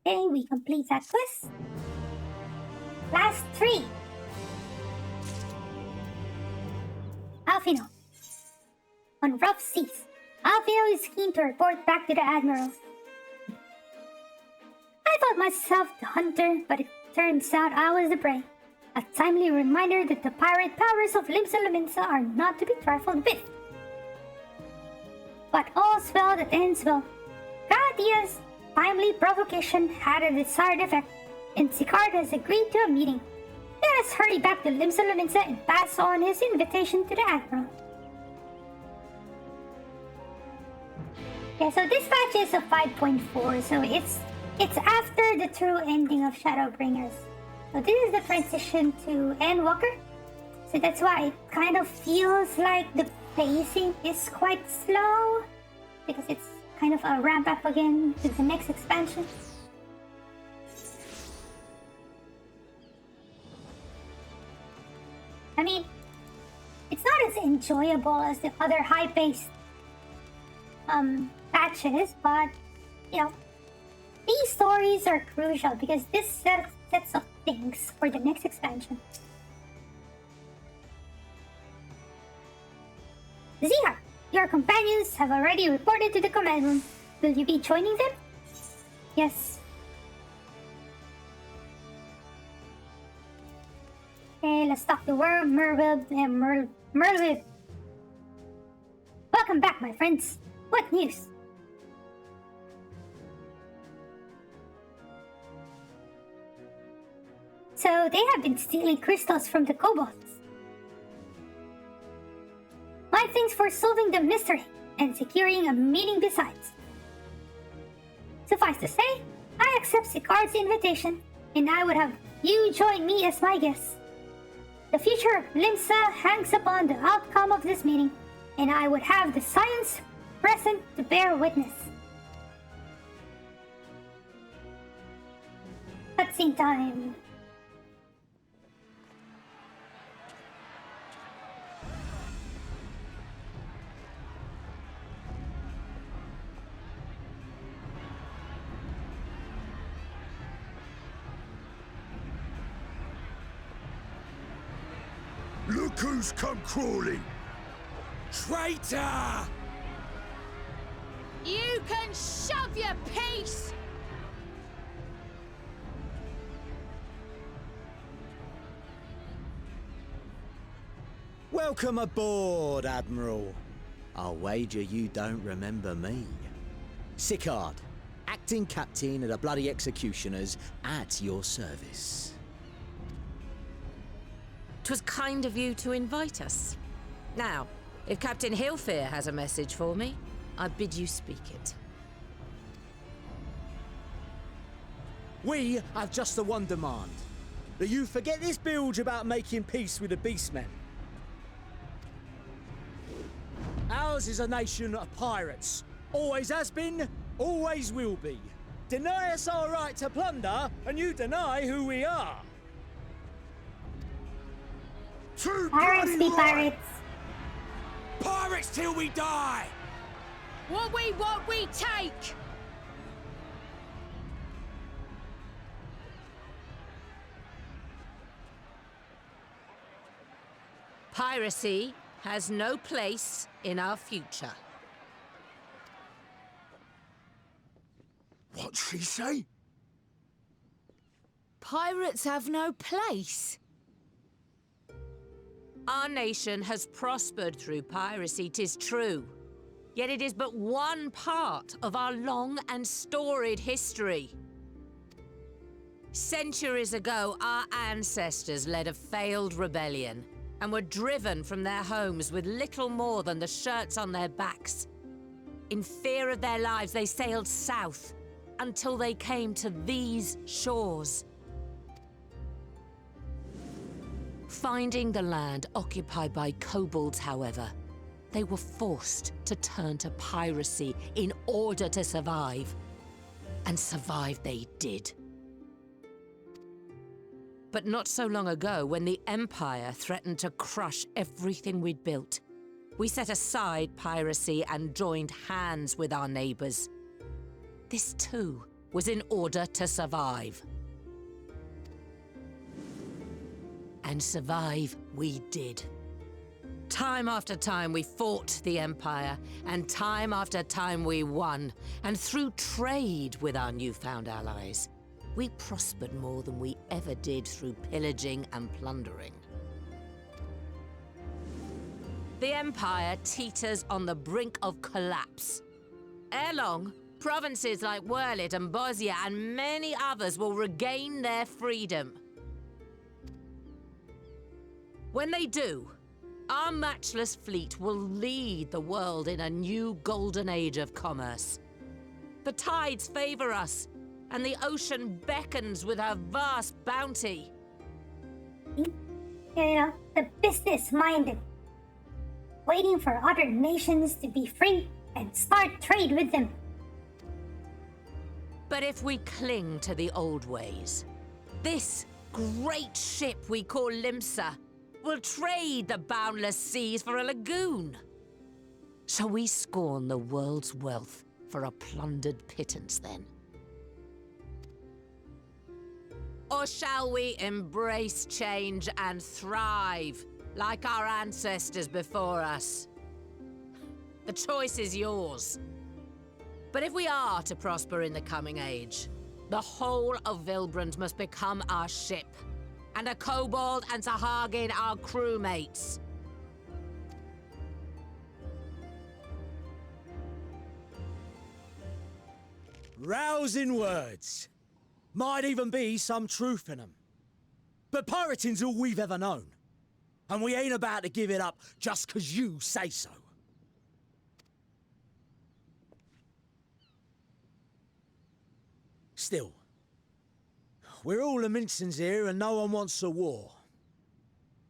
Okay, we complete that quest. Last 3. Alfino. On rough seas, Alfino is keen to report back to the Admiral. I thought myself the hunter, but it turns out I was the prey. A timely reminder that the pirate powers of Limsa Lominsa are not to be trifled with. But all's well that ends well. Gratia's timely provocation had a desired effect, and Sicard has agreed to a meeting. Let us hurry back to Limsa Lominsa and pass on his invitation to the Admiral. Yeah, so this patch is a 5.4, so it's after the true ending of Shadowbringers. So this is the transition to Endwalker. So that's why it kind of feels like the pacing is quite slow, because it's kind of a ramp up again to the next expansion. I mean, it's not as enjoyable as the other high-paced patches, but you know, these stories are crucial because this sets up things for the next expansion. Zihar, your companions have already reported to the command room. Will you be joining them? Yes. Okay, let's talk to Merwib and Merwib. Welcome back, my friends. What news? So they have been stealing crystals from the kobolds. My thanks for solving the mystery and securing a meeting besides. Suffice to say, I accept Sicard's invitation, and I would have you join me as my guest. The future of Limsa hangs upon the outcome of this meeting, and I would have the science present to bear witness. Cutscene time. Look who's come crawling! Traitor! You can shove your piece! Welcome aboard, Admiral. I'll wager you don't remember me. Sicard, acting captain of the bloody executioners, at your service. 'Twas kind of you to invite us. Now, if Captain Hillfear has a message for me, I bid you speak it. We have just the one demand. That you forget this bilge about making peace with the Beastmen. Ours is a nation of pirates. Always has been, always will be. Deny us our right to plunder, and you deny who we are. Pirates be pirates. Pirates till we die! What we take! Piracy has no place in our future. What'd she say? Pirates have no place. Our nation has prospered through piracy, 'tis true. Yet it is but one part of our long and storied history. Centuries ago, our ancestors led a failed rebellion and were driven from their homes with little more than the shirts on their backs. In fear of their lives, they sailed south until they came to these shores. Finding the land occupied by kobolds, however, they were forced to turn to piracy in order to survive. And survive they did. But not so long ago, when the Empire threatened to crush everything we'd built, we set aside piracy and joined hands with our neighbors. This too was in order to survive. And survive we did. Time after time we fought the Empire, and time after time we won. And through trade with our newfound allies, we prospered more than we ever did through pillaging and plundering. The Empire teeters on the brink of collapse. Ere long, provinces like WERLYT and Bosnia and many others will regain their freedom. When they do, our matchless fleet will lead the world in a new golden age of commerce. The tides favor us, and the ocean beckons with her vast bounty. The business-minded, waiting for other nations to be free and start trade with them. But if we cling to the old ways, this great ship we call Limsa will trade the boundless seas for a lagoon. So we scorn the world's wealth for a plundered pittance then? Or shall we embrace change and thrive like our ancestors before us? The choice is yours. But if we are to prosper in the coming age, the whole of Vilbrand must become our ship, and a kobold and Sahagin our crewmates. Rousing words. Might even be some truth in them. But pirating's all we've ever known. And we ain't about to give it up just 'cause you say so. Still, we're all the Mincins here and no one wants a war.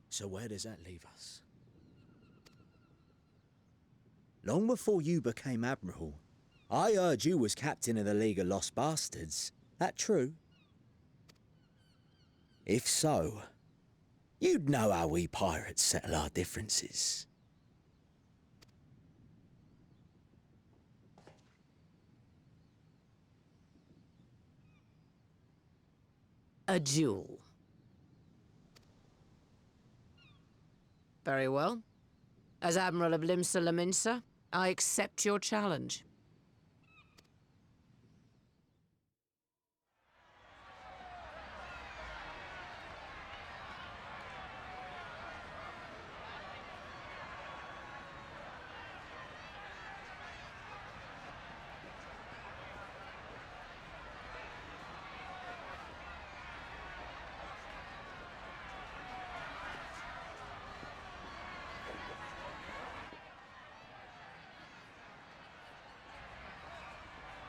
So where does that leave us? Long before you became Admiral, I heard you was captain of the League of Lost Bastards. That true? If so, you'd know how we pirates settle our differences. A duel. Very well. As Admiral of Limsa Laminsa, I accept your challenge.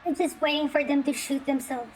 I'm just waiting for them to shoot themselves.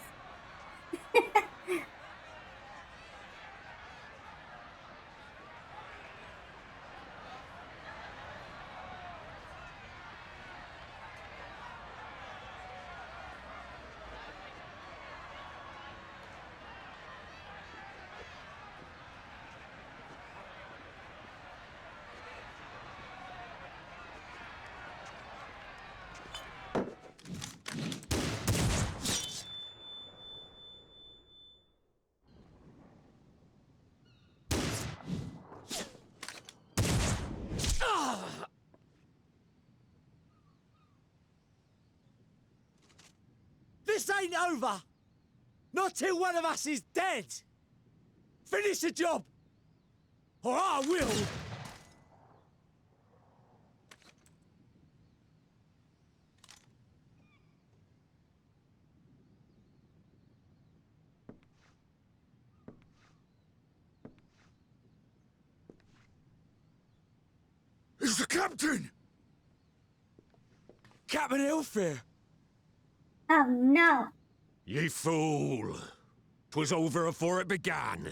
This ain't over! Not till one of us is dead! Finish the job! Or I will! It's the captain! Captain Ilfir! Oh no! Ye fool! 'Twas over afore it began.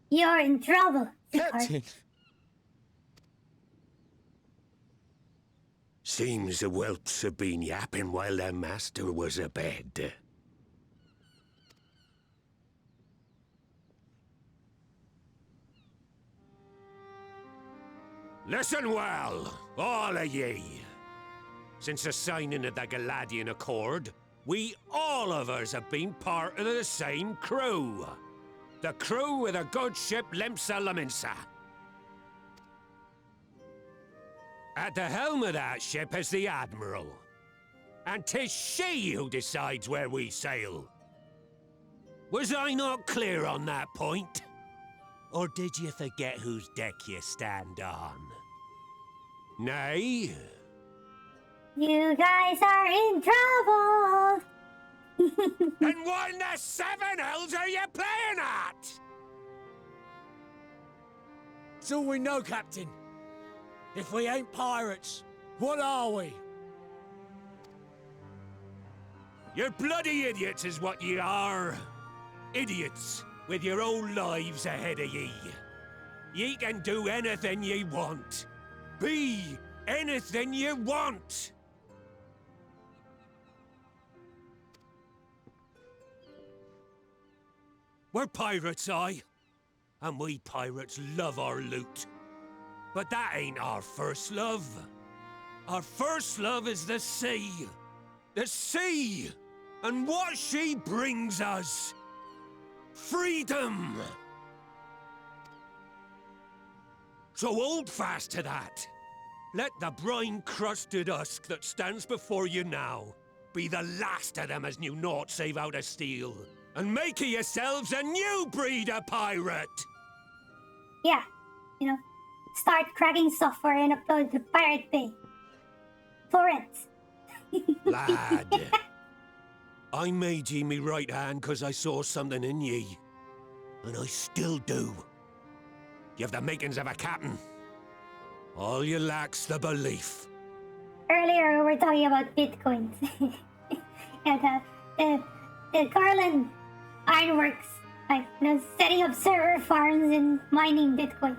You're in trouble, Captain! Seems the whelps have been yapping while their master was abed. Listen well, all of ye. Since the signing of the Galadian Accord, We all of us have been part of the same crew. The crew with the good ship Lemsa Laminsa. At the helm of that ship is the Admiral. And 'tis she who decides where we sail. Was I not clear on that point? Or did you forget whose deck you stand on? Nay? You guys are in trouble! And what in the seven hells are you playing at? It's all we know, Captain. If we ain't pirates, what are we? You're bloody idiots is what ye are. Idiots with your own lives ahead of ye. Ye can do anything ye want. Be anything ye want. We're pirates, aye. And we pirates love our loot. But that ain't our first love. Our first love is the sea. The sea! And what she brings us. Freedom! So hold fast to that. Let the brine-crusted husk that stands before you now be the last of them as knew naught save out of steel. And make of yourselves a new breed of pirate! Yeah, you know, start cracking software and upload to Pirate Bay. Torrents. Lad, I made ye me right hand because I saw something in ye. And I still do. You have the makings of a captain. All you lack's the belief. Earlier we were talking about bitcoins. And the Garland Ironworks, like, you know, setting up server farms and mining bitcoins.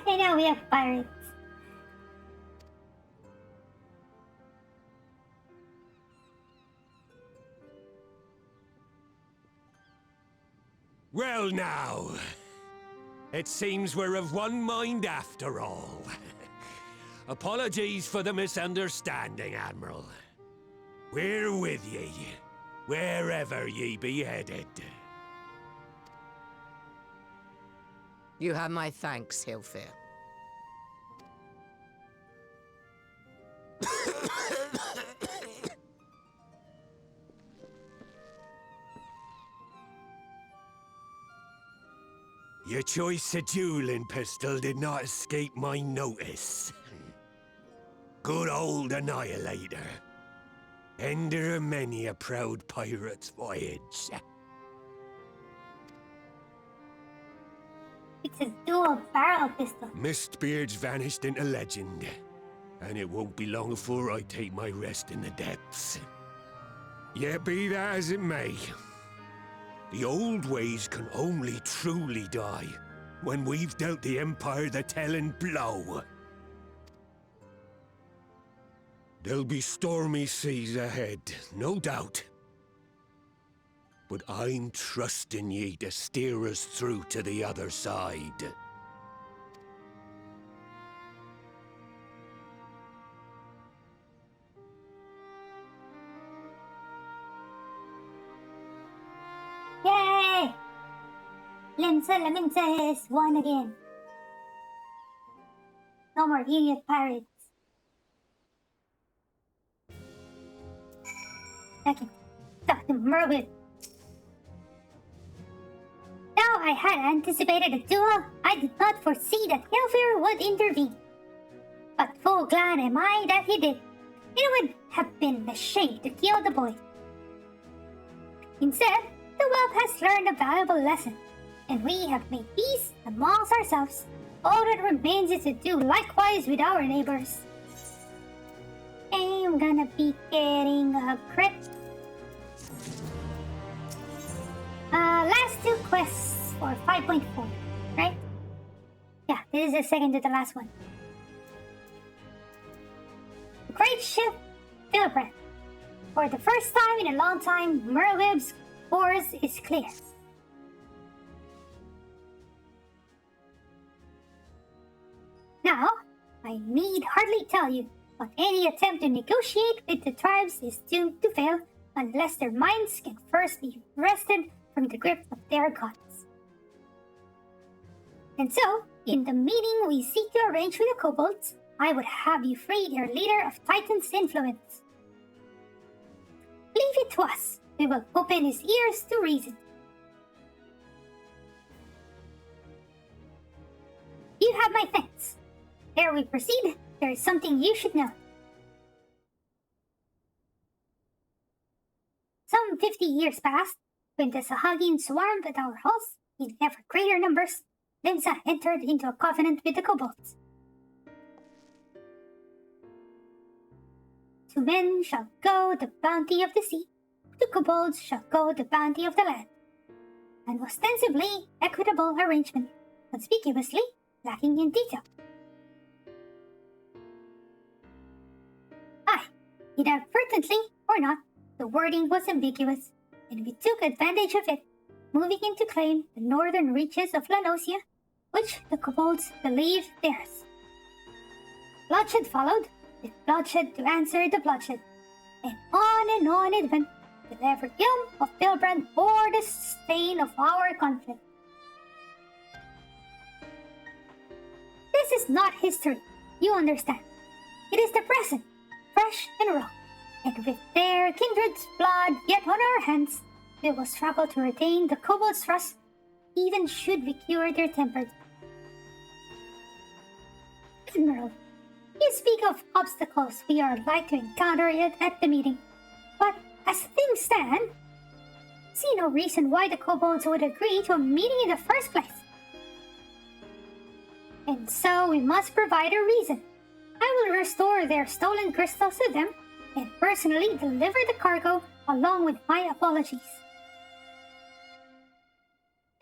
And now we have pirates. Well now, it seems we're of one mind after all. Apologies for the misunderstanding, Admiral. We're with ye, wherever ye be headed. You have my thanks, Hilfir. Your choice of dueling pistol did not escape my notice. Good old Annihilator. Ender of many a proud pirate's voyage. It's a dual barrel pistol. Mistbeard's vanished into legend. And it won't be long before I take my rest in the depths. Yet be that as it may, the old ways can only truly die when we've dealt the Empire the telling blow. There'll be stormy seas ahead, no doubt. But I'm trusting ye to steer us through to the other side. Yay! Lemsa Laminsa has won again. No more idiot pirates. I can talk to Merwin. Though I had anticipated a duel, I did not foresee that Hilfir would intervene. But full glad am I that he did. It would have been a shame to kill the boy. Instead, the whelp has learned a valuable lesson, and we have made peace amongst ourselves. All that remains is to do likewise with our neighbors. I'm gonna be getting a crit. Last two quests for 5.4, right? Yeah, this is the second to the last one. Great ship, Philibret. For the first time in a long time, Merweb's course is clear. Now, I need hardly tell you but any attempt to negotiate with the tribes is doomed to fail unless their minds can first be wrested from the grip of their gods. And so, in the meeting we seek to arrange with the kobolds, I would have you free their leader of Titan's influence. Leave it to us. We will open his ears to reason. You have my thanks. Ere we proceed, there is something you should know. Some 50 years passed, when the Sahagin swarmed at our halls in ever greater numbers. Limsa entered into a covenant with the kobolds. To men shall go the bounty of the sea, to kobolds shall go the bounty of the land. An ostensibly equitable arrangement, conspicuously lacking in detail. Aye, inadvertently or not, the wording was ambiguous, and we took advantage of it, moving in to claim the northern reaches of Lanosia, which the kobolds believed theirs. Bloodshed followed, with bloodshed to answer the bloodshed, and on it went, till every ilm of Bilbrand bore the stain of our conflict. This is not history, you understand. It is the present, fresh and raw, and with their kindred's blood yet on our hands, we will struggle to retain the kobolds' trust, even should we cure their tempers. Admiral, you speak of obstacles we are like to encounter at the meeting, but as things stand, see no reason why the kobolds would agree to a meeting in the first place. And so we must provide a reason. I will restore their stolen crystals to them and personally deliver the cargo along with my apologies.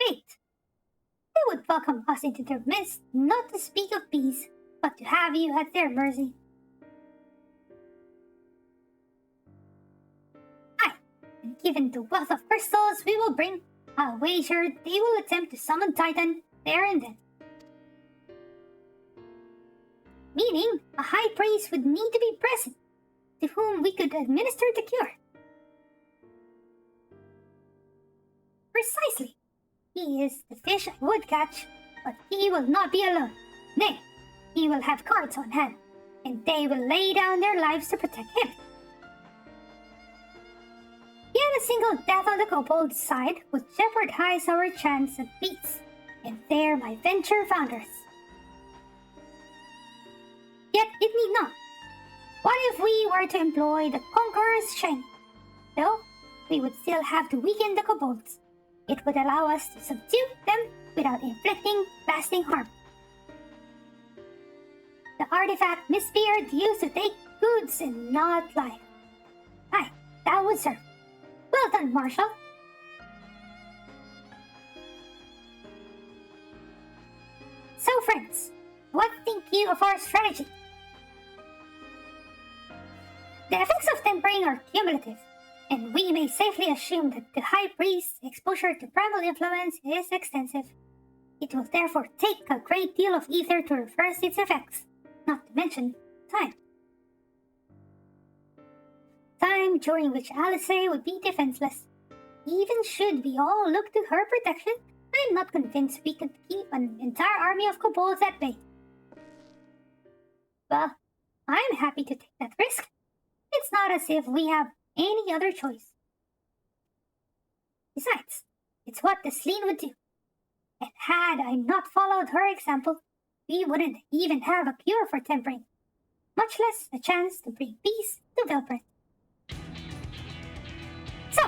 Wait. They would welcome us into their midst, not to speak of peace, but to have you at their mercy. Aye, and given the wealth of crystals we will bring, I'll wager they will attempt to summon Titan there and then. Meaning, a high priest would need to be present, to whom we could administer the cure. Precisely. He is the fish I would catch, but he will not be alone. Nay, he will have guards on hand, and they will lay down their lives to protect him. Yet a single death on the kobold's side would jeopardize our chance at peace, and there my venture found us. Yet it need not. What if we were to employ the Conqueror's Chain? Though, we would still have to weaken the kobolds. It would allow us to subdue them without inflicting lasting harm. The artifact Miss Beard used to take goods and not life. Aye, that would serve. Well done, Marshal. So, friends, what think you of our strategy? The effects of tempering are cumulative, and we may safely assume that the High Priest's exposure to primal influence is extensive. It will therefore take a great deal of ether to reverse its effects, not to mention time. Time during which Alice would be defenseless. Even should we all look to her protection, I am not convinced we could keep an entire army of kobolds at bay. Well, I'm happy to take that risk. It's not as if we have any other choice. Besides, it's what the Sleen would do. And had I not followed her example, we wouldn't even have a cure for tempering, much less a chance to bring peace to Vilbrand. So,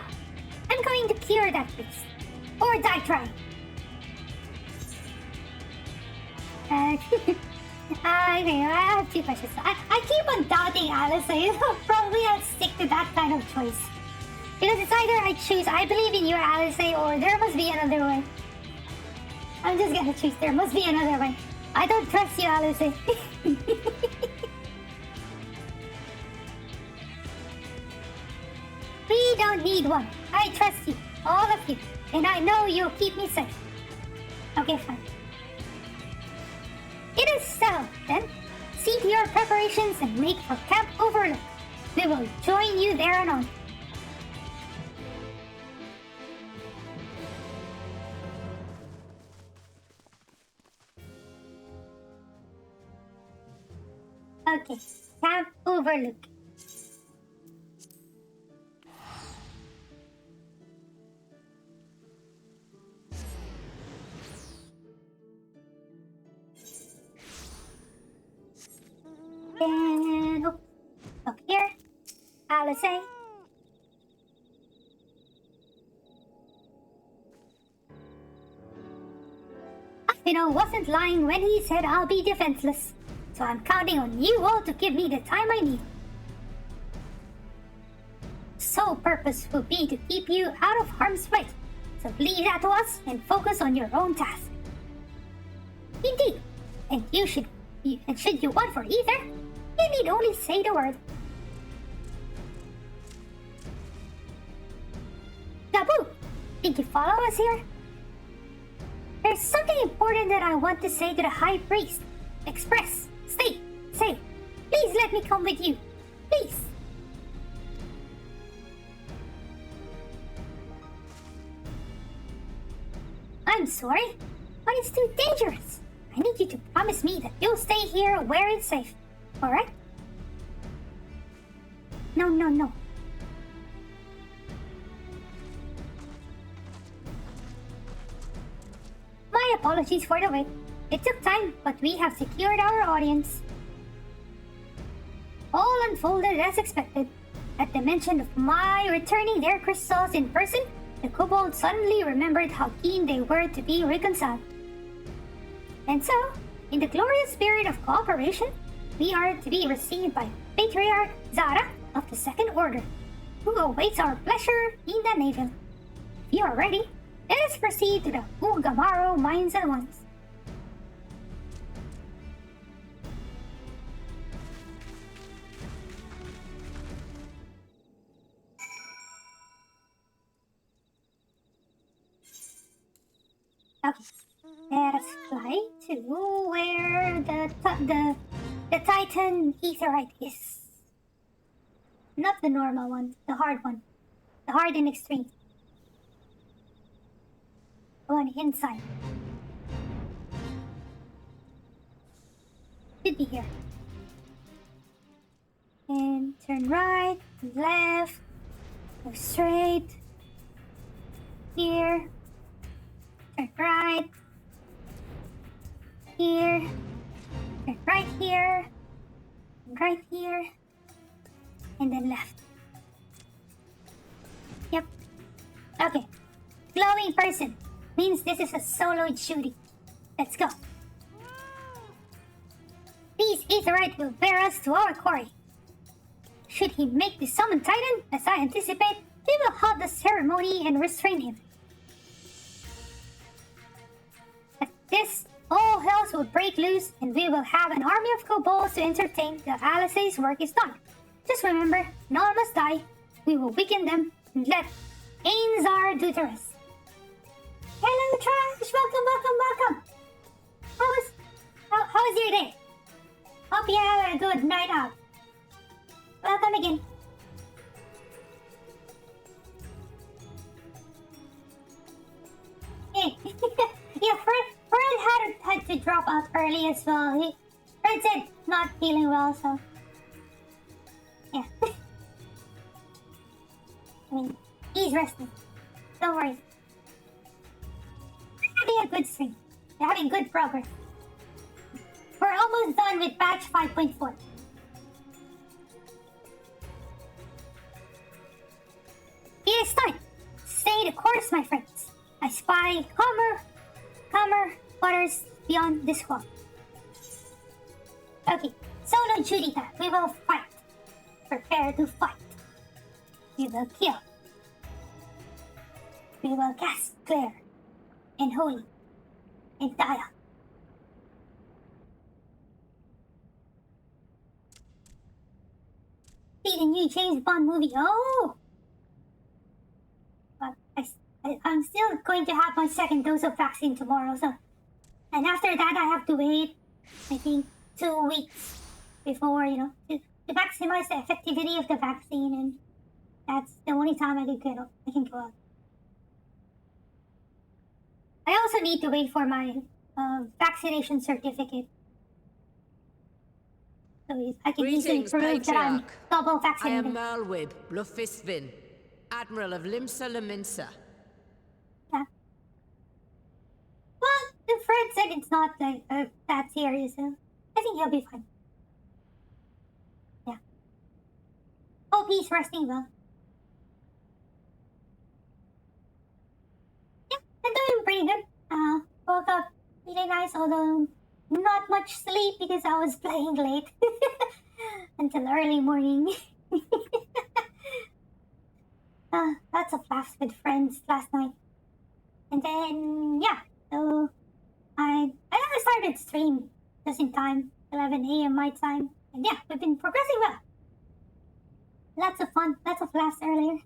I'm going to cure that priest, or die trying. Okay, I have two questions. I keep on doubting Alice, so probably I'll stick to that kind of choice. Because it's either I choose I believe in you, Alice, or there must be another way. I'm just gonna choose there must be another way. I don't trust you, Alice. We don't need one. I trust you, all of you, and I know you'll keep me safe. Okay, fine. It is settled, then. see to your preparations and make for Camp Overlook. We will join you there anon. Okay, Camp Overlook. And up here, Alice. Aspino wasn't lying when he said I'll be defenseless, so I'm counting on you all to give me the time I need. Sole purpose will be to keep you out of harm's way, so leave that to us and focus on your own task. Indeed, and should you want for either, you need only say the word. Gabu, did you follow us here? There's something important that I want to say to the High Priest. Express, say, please let me come with you. Please. I'm sorry, but it's too dangerous. I need you to promise me that you'll stay here where it's safe. Alright? No. My apologies for the wait. It took time, but we have secured our audience. All unfolded as expected. At the mention of my returning their crystals in person, the kobolds suddenly remembered how keen they were to be reconciled. And so, in the glorious spirit of cooperation, we are to be received by Patriarch Zara of the Second Order, who awaits our pleasure in the Navel. If you are ready, let us proceed to the Ugamaro Mines at once. Okay, let us fly to where the Titan Aetheryte is. Not the normal one, the hard one. The hard and extreme. The one inside. Should be here. And turn right, left, go straight. Here. Turn right. Here. Turn right here. Right here. And then left. Yep. Okay. Glowing person means this is a soloed shooting. Let's go. These Aetheryte will bear us to our quarry. Should he make the summon Titan, as I anticipate, we will halt the ceremony and restrain him. At this, all hells will break loose, and we will have an army of kobolds to entertain till Alice's work is done. Just remember, none must die. We will weaken them and let Ainzar do the rest. Hello, Trash! Welcome! How was your day? Hope you have a good night out. Welcome again. Hey, yeah, Fred had to drop out early as well. Fred said not feeling well, so yeah. I mean, he's resting. Don't worry. We're having a good stream. We're having good progress. We're almost done with patch 5.4. It is time. Stay the course, my friends. I spy calmer waters beyond this wall. Okay, solo Judita, we will fight. Prepare to fight. We will kill. We will cast clear and holy and dial. See the new James Bond movie. Oh! I'm still going to have my second dose of vaccine tomorrow, so... And after that, I have to wait, I think, 2 weeks before, you know, to maximize the effectivity of the vaccine, and that's the only time I can go out. I also need to wait for my vaccination certificate. So I can easily Greetings, prove that I'm Patriarch. double I vaccinated. am Merlwib Blufisvin, Admiral of Limsa Leminsa. Yeah. Well, the friend said it's not like that serious, so I think he'll be fine. Yeah. Hope he's resting well. Yeah, I'm doing pretty good. Woke up really nice, although not much sleep because I was playing late until early morning. Lots of laughs with friends last night. And then, yeah, so I never started stream just in time, 11 a.m. my time. And yeah, we've been progressing well. Lots of fun, lots of laughs earlier.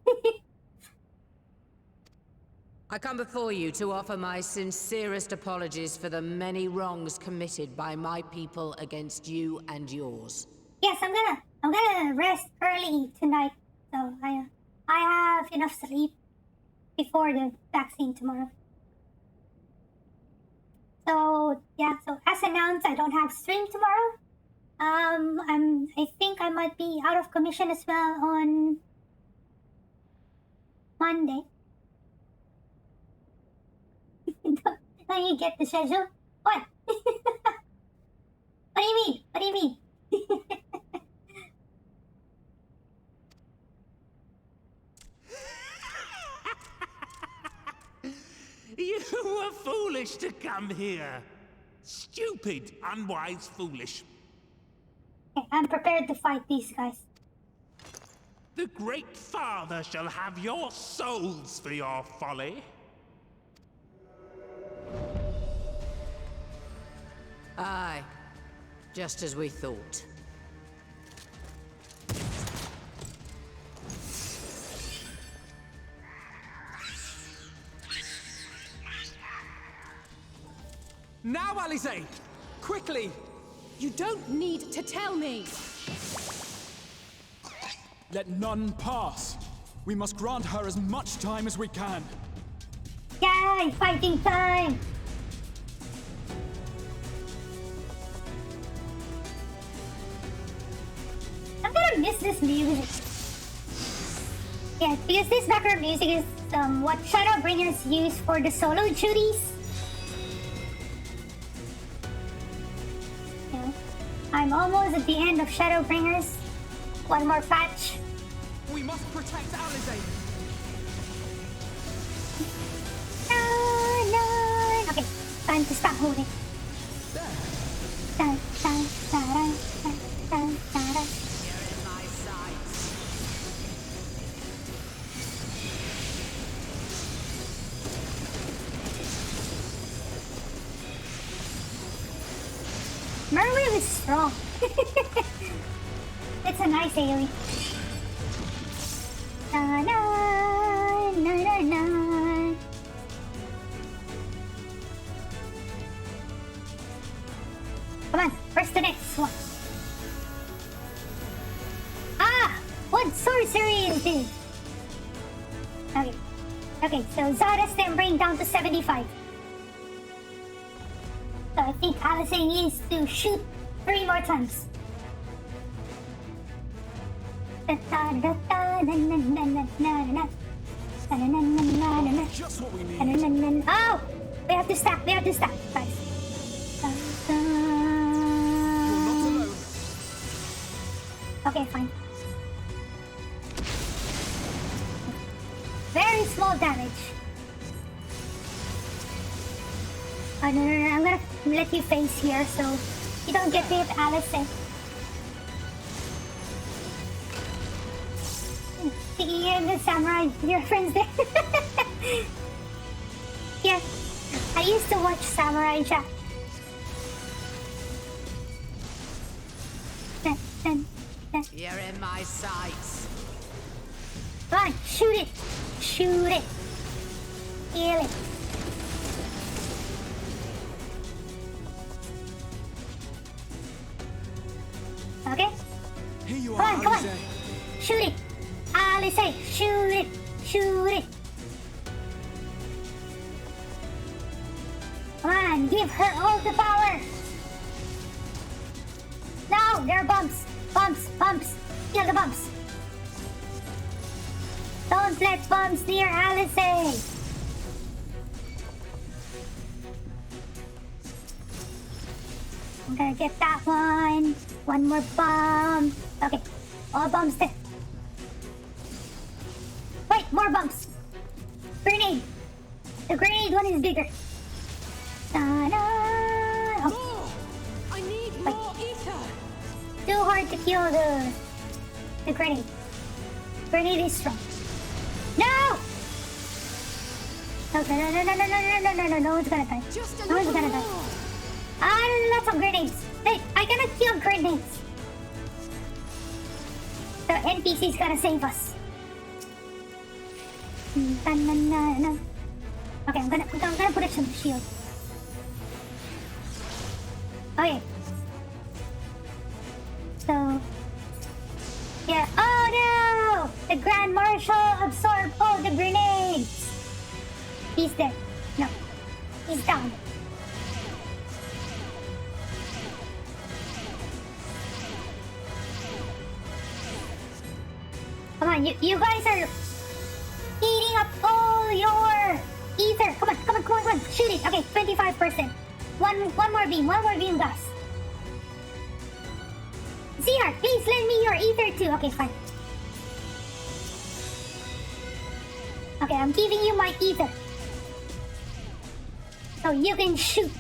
I come before you to offer my sincerest apologies for the many wrongs committed by my people against you and yours. Yes, I'm gonna rest early tonight, so I have enough sleep before the vaccine tomorrow. So yeah, so as announced, I don't have stream tomorrow. I think I might be out of commission as well on Monday. Let me get the schedule. What? What do you mean? What do you mean? You were foolish to come here. Stupid, unwise, foolish. I'm prepared to fight these guys. The Great Father shall have your souls for your folly. Aye, just as we thought. Now, Alize! Quickly! You don't need to tell me! Let none pass. We must grant her as much time as we can. Yay! Fighting time! I'm gonna miss this music. Yeah, because this background music is what Shadowbringers use for the solo duties. Yeah. I'm almost at the end of Shadowbringers. One more patch. We must protect Alize. No. Okay, time to stop holding. Dun, dun, dun, dun, dun, dun, dun. Merwave is strong. It's a nice AoE. Na na na na na. Come on, where's the next one? Ah! What sorcery is this? Okay. Okay, so Zara's then bring down to 75. So I think Alice needs to shoot 3 more times. Just what we need. Oh! We have to stop, guys. You're not alone. Okay, fine. Very small damage. Oh, no, I'm gonna let you face here so you don't get hit, Alice. Thinking you're the samurai, your friends there. Yeah, I used to watch Samurai Jack. You're in my sights. Come on, shoot it. Shoot it. Kill it. on, give her all the power! No, there are bumps! Bumps! Bumps! Kill the bumps! Don't let bumps near Alice! I'm gonna get that one. One more bomb. Okay, all bumps there. Wait, more bumps. Grenade. The grenade one is bigger. Oh. More! I need more ether! Too hard to kill the grenade. Grenade is strong. No! No, no one's gonna die. No one's gonna die. Lots of grenades. Hey, I cannot kill grenades. The NPC's gotta save us. Okay, I'm gonna put it some shield. Okay. So yeah. Oh no! The Grand Marshal absorbed all the grenades. He's dead. No, he's down. Come on, you guys are eating up all your ether. Come on. Shoot it. Okay, 25%. One more beam, guys. Zihar, please lend me your ether too. Okay, fine. Okay, I'm giving you my ether. So you can shoot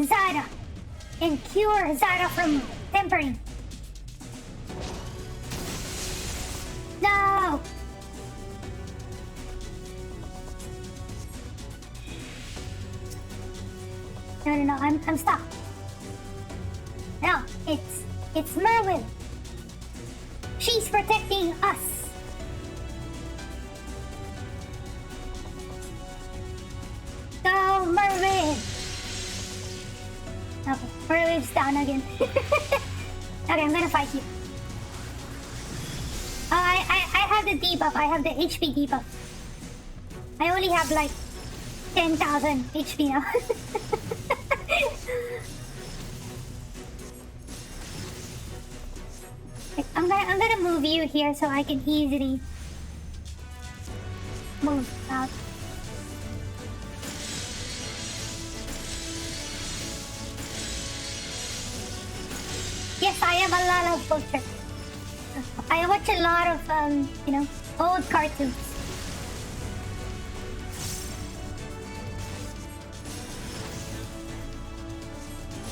Zara and cure Zara from tempering. No! No, I'm stuck. No, it's Merwin. She's protecting us. Go, Merwin! Okay, Merwin's down again. Okay, I'm gonna fight you. I have the debuff. I have the HP debuff. I only have like 10,000 HP now. I'm gonna move you here so I can easily move out. Yes, I am a Lala poster. I watch a lot of old cartoons.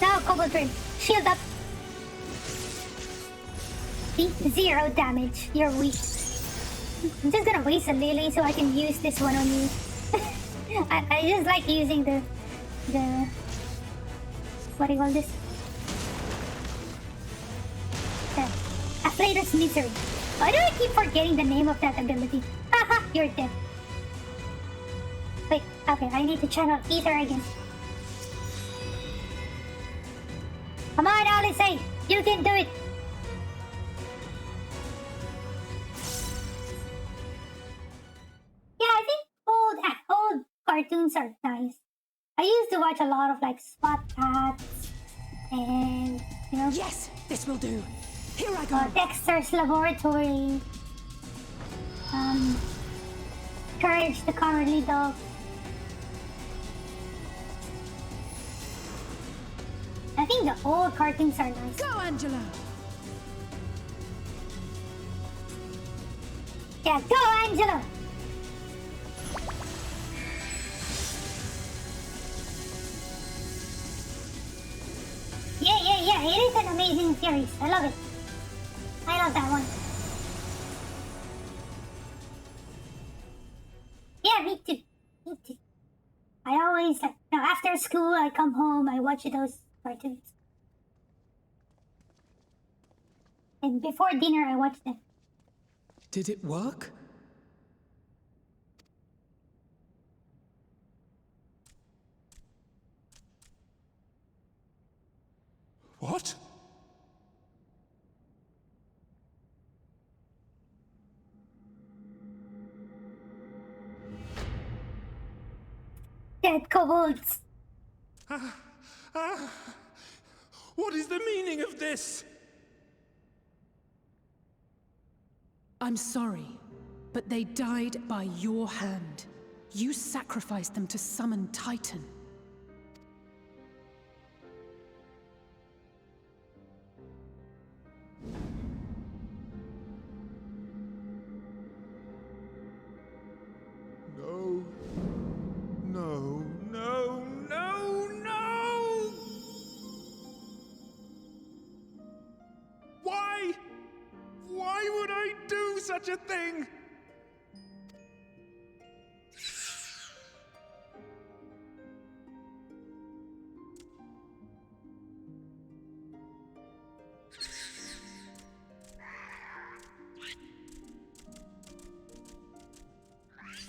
Now, Cobalt Rim, shield up. See? 0 damage. You're weak. I'm just gonna waste a lily so I can use this one on you. I just like using the what do you call this? Afflatus Misery. Why do I keep forgetting the name of that ability? Haha, you're dead. Wait, okay, I need to channel ether again. Come on, Alice, you can do it. Yeah, I think old cartoons are nice. I used to watch a lot of like Spot Cats and Yes, this will do. Here I go. Dexter's Laboratory. Courage the Cowardly Dog. I think the old cartoons are nice. Go, Angela. Yeah, go, Angela. Yeah. It is an amazing series. I love it. I love that one. Yeah, me too. I always after school I come home, I watch those cartoons. And before dinner I watch them. Did it work? What? Dead kobolds. What is the meaning of this? I'm sorry, but they died by your hand. You sacrificed them to summon Titan. No. No, no, no, no! Why? Why would I do such a thing?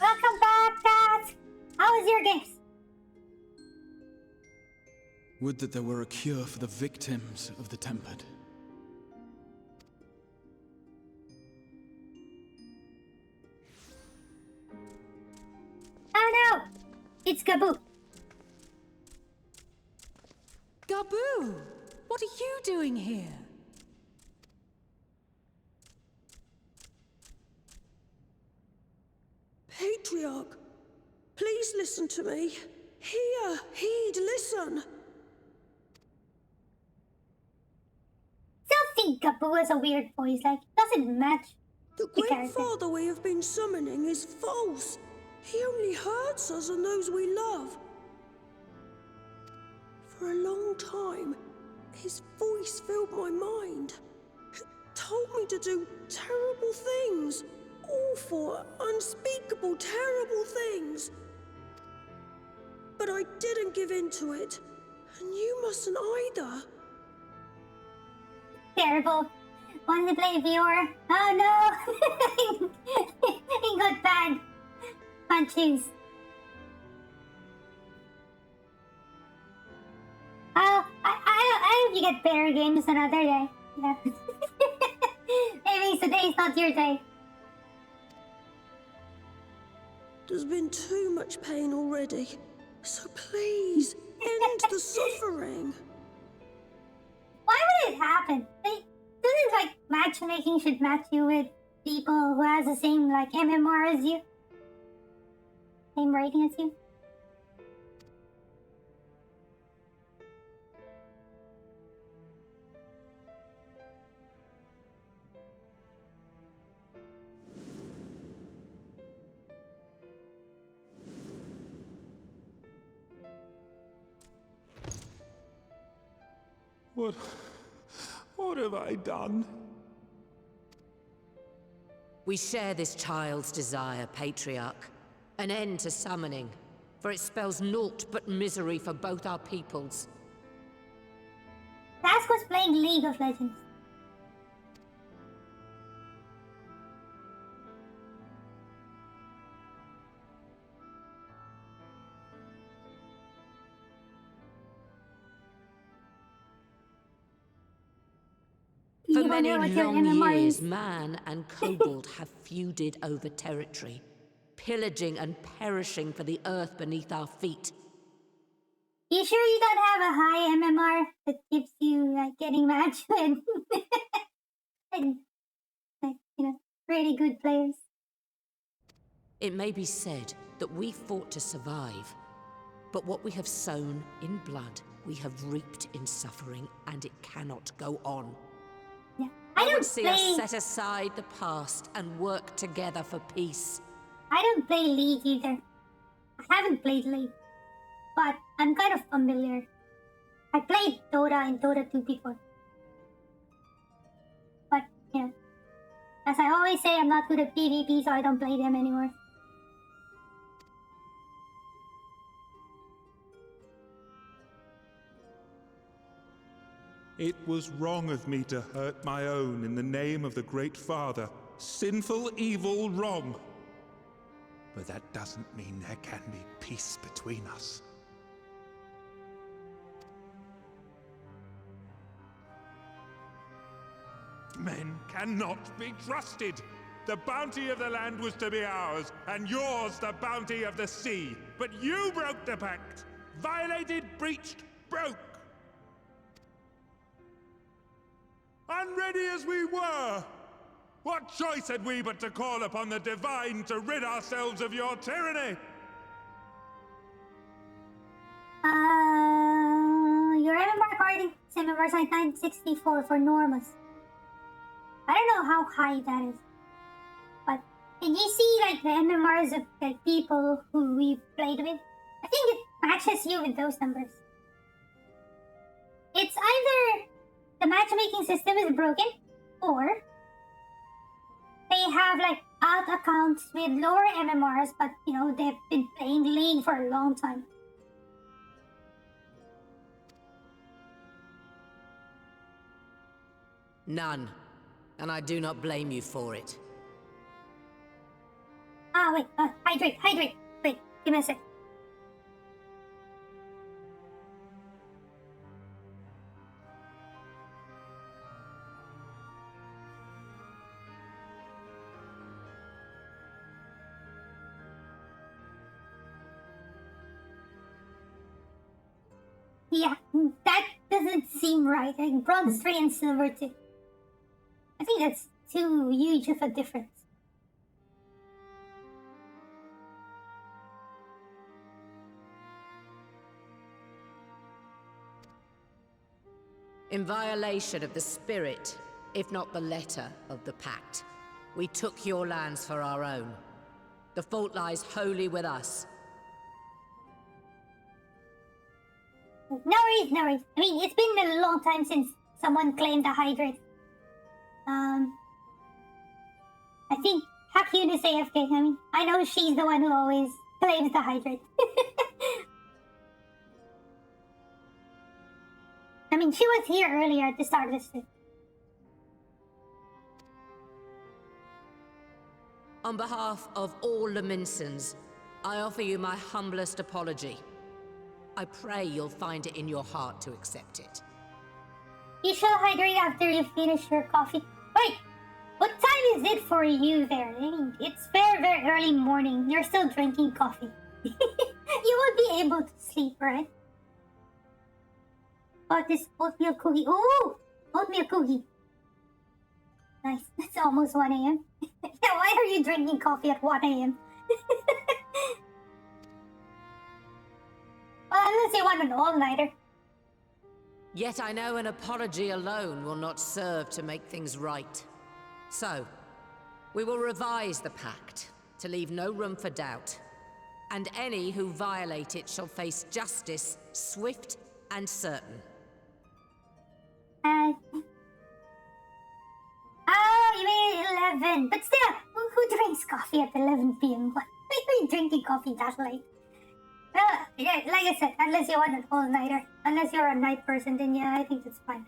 Welcome back, guys. How was your games? Would that there were a cure for the victims of the Tempered. Oh no! It's Gaboo. Gaboo! What are you doing here? Patriarch, please listen to me. Hear, heed, listen. Still think Gaboo has a weird voice, like, doesn't match The great father we have been summoning is false. He only hurts us and those we love. For a long time, his voice filled my mind. It told me to do terrible things. Awful, unspeakable, terrible things. But I didn't give in to it. And you mustn't either. Terrible. Want to play viewer? Oh no! He got bad. Can't choose. Oh, I hope you get better games another day. Yeah. Maybe today's not your day. There's been too much pain already. So please, end the suffering. Why would it happen? Doesn't like matchmaking should match you with people who has the same like MMR as you? Same rating as you? What have I done? We share this child's desire, Patriarch. An end to summoning, for it spells naught but misery for both our peoples. Task was playing League of Legends. For many long years, man and kobold have feuded over territory, pillaging and perishing for the earth beneath our feet. You sure you don't have a high MMR that keeps you like getting matched with and like, you know, really good players? It may be said that we fought to survive, but what we have sown in blood, we have reaped in suffering, and it cannot go on. Yeah. I would see us set aside the past and work together for peace. I don't play League either. I haven't played League, but I'm kind of familiar. I played Dota and Dota 2 before. But, you know, as I always say, I'm not good at PvP, so I don't play them anymore. It was wrong of me to hurt my own in the name of the Great Father. Sinful, evil, wrong. But that doesn't mean there can be peace between us. Men cannot be trusted. The bounty of the land was to be ours, and yours the bounty of the sea. But you broke the pact. Violated, breached, broke. Unready as we were, what choice had we but to call upon the divine to rid ourselves of your tyranny? Your MMR card is MMR site 964 for Normus. I don't know how high that is. But did you see like the MMRs of the people who we played with? I think it matches you with those numbers. It's either the matchmaking system is broken or they have like alt accounts with lower MMRs, but you know, they've been playing League for a long time. None. And I do not blame you for it. Ah, wait, hydrate. Wait, give me a sec. Yeah, that doesn't seem right. Like bronze 3 and silver 2. I think that's too huge of a difference. In violation of the spirit, if not the letter, of the pact, we took your lands for our own. The fault lies wholly with us. No worries. I mean, it's been a long time since someone claimed the hydrate. I think Hakyun is AFK. I mean, I know she's the one who always claims the hydrate. I mean, she was here earlier at the start of the stream. On behalf of all Laminsons, I offer you my humblest apology. I pray you'll find it in your heart to accept it. You shall hydrate after you finish your coffee. Wait! What time is it for you there? I mean, it's very early morning. You're still drinking coffee. You won't be able to sleep, right? Oh, this oatmeal cookie. Ooh! Oatmeal cookie. Nice. That's almost 1 a.m. Yeah, why are you drinking coffee at 1 a.m.? Well, unless you want an all-nighter. Yet I know an apology alone will not serve to make things right. So, we will revise the pact to leave no room for doubt. And any who violate it shall face justice, swift and certain. Oh, you made it 11. But still, who drinks coffee at 11 p.m.? Why are you drinking coffee that late? Yeah, like I said, unless you want an all-nighter. Unless you're a night person, then yeah, I think that's fine.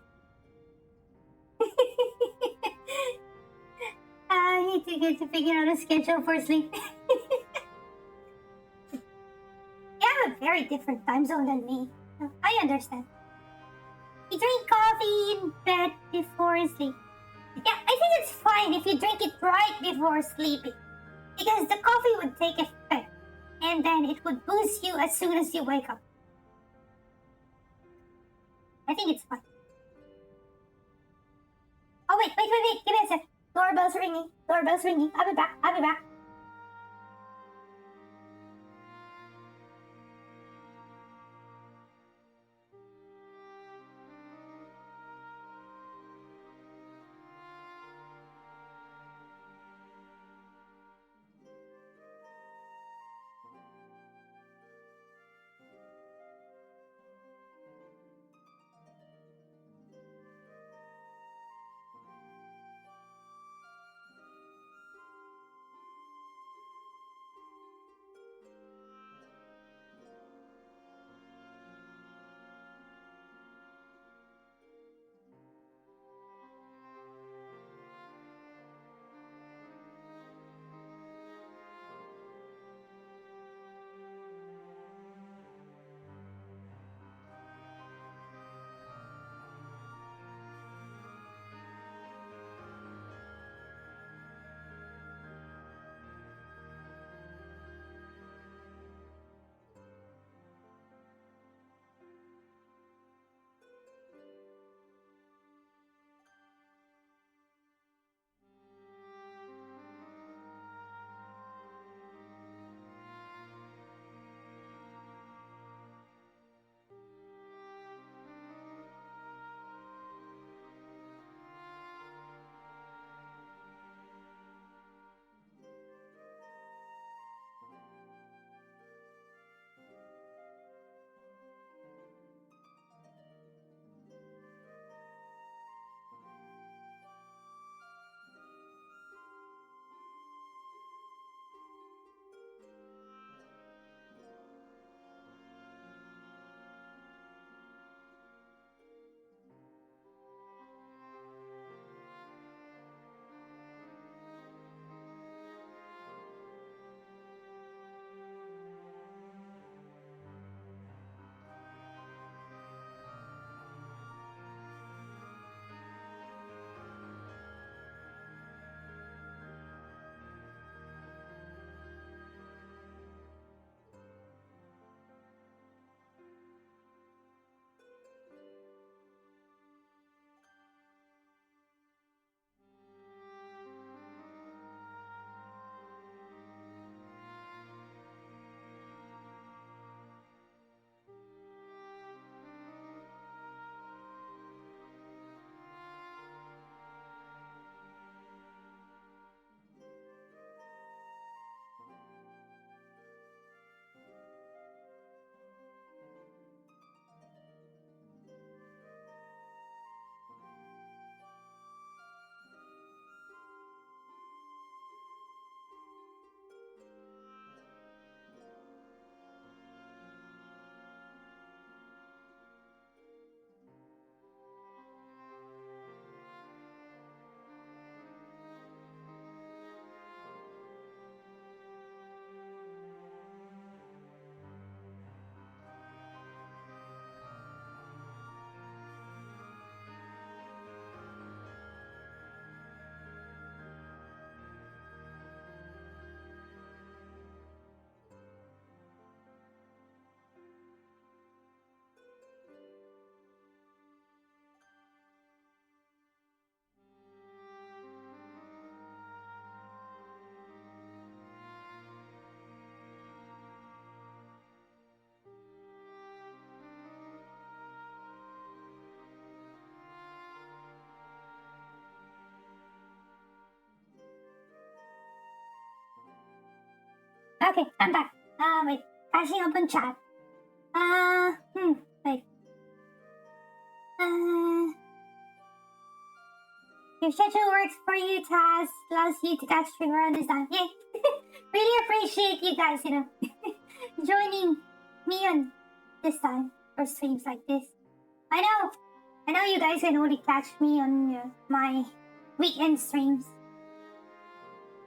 I need to get to figure out a schedule for sleep. You have a very different time zone than me. I understand. You drink coffee in bed before sleep. Yeah, I think it's fine if you drink it right before sleeping. Because the coffee would take effect. And then it would boost you as soon as you wake up. I think it's fine. Oh, wait. Give me a sec. Doorbell's ringing. I'll be back. Okay, I'm back. Wait. Catching up on chat. Wait. Your schedule works for you, Taz. Allows you to catch stream around this time. Yay! Really appreciate you guys, joining me on this time for streams like this. I know you guys can only catch me on my weekend streams.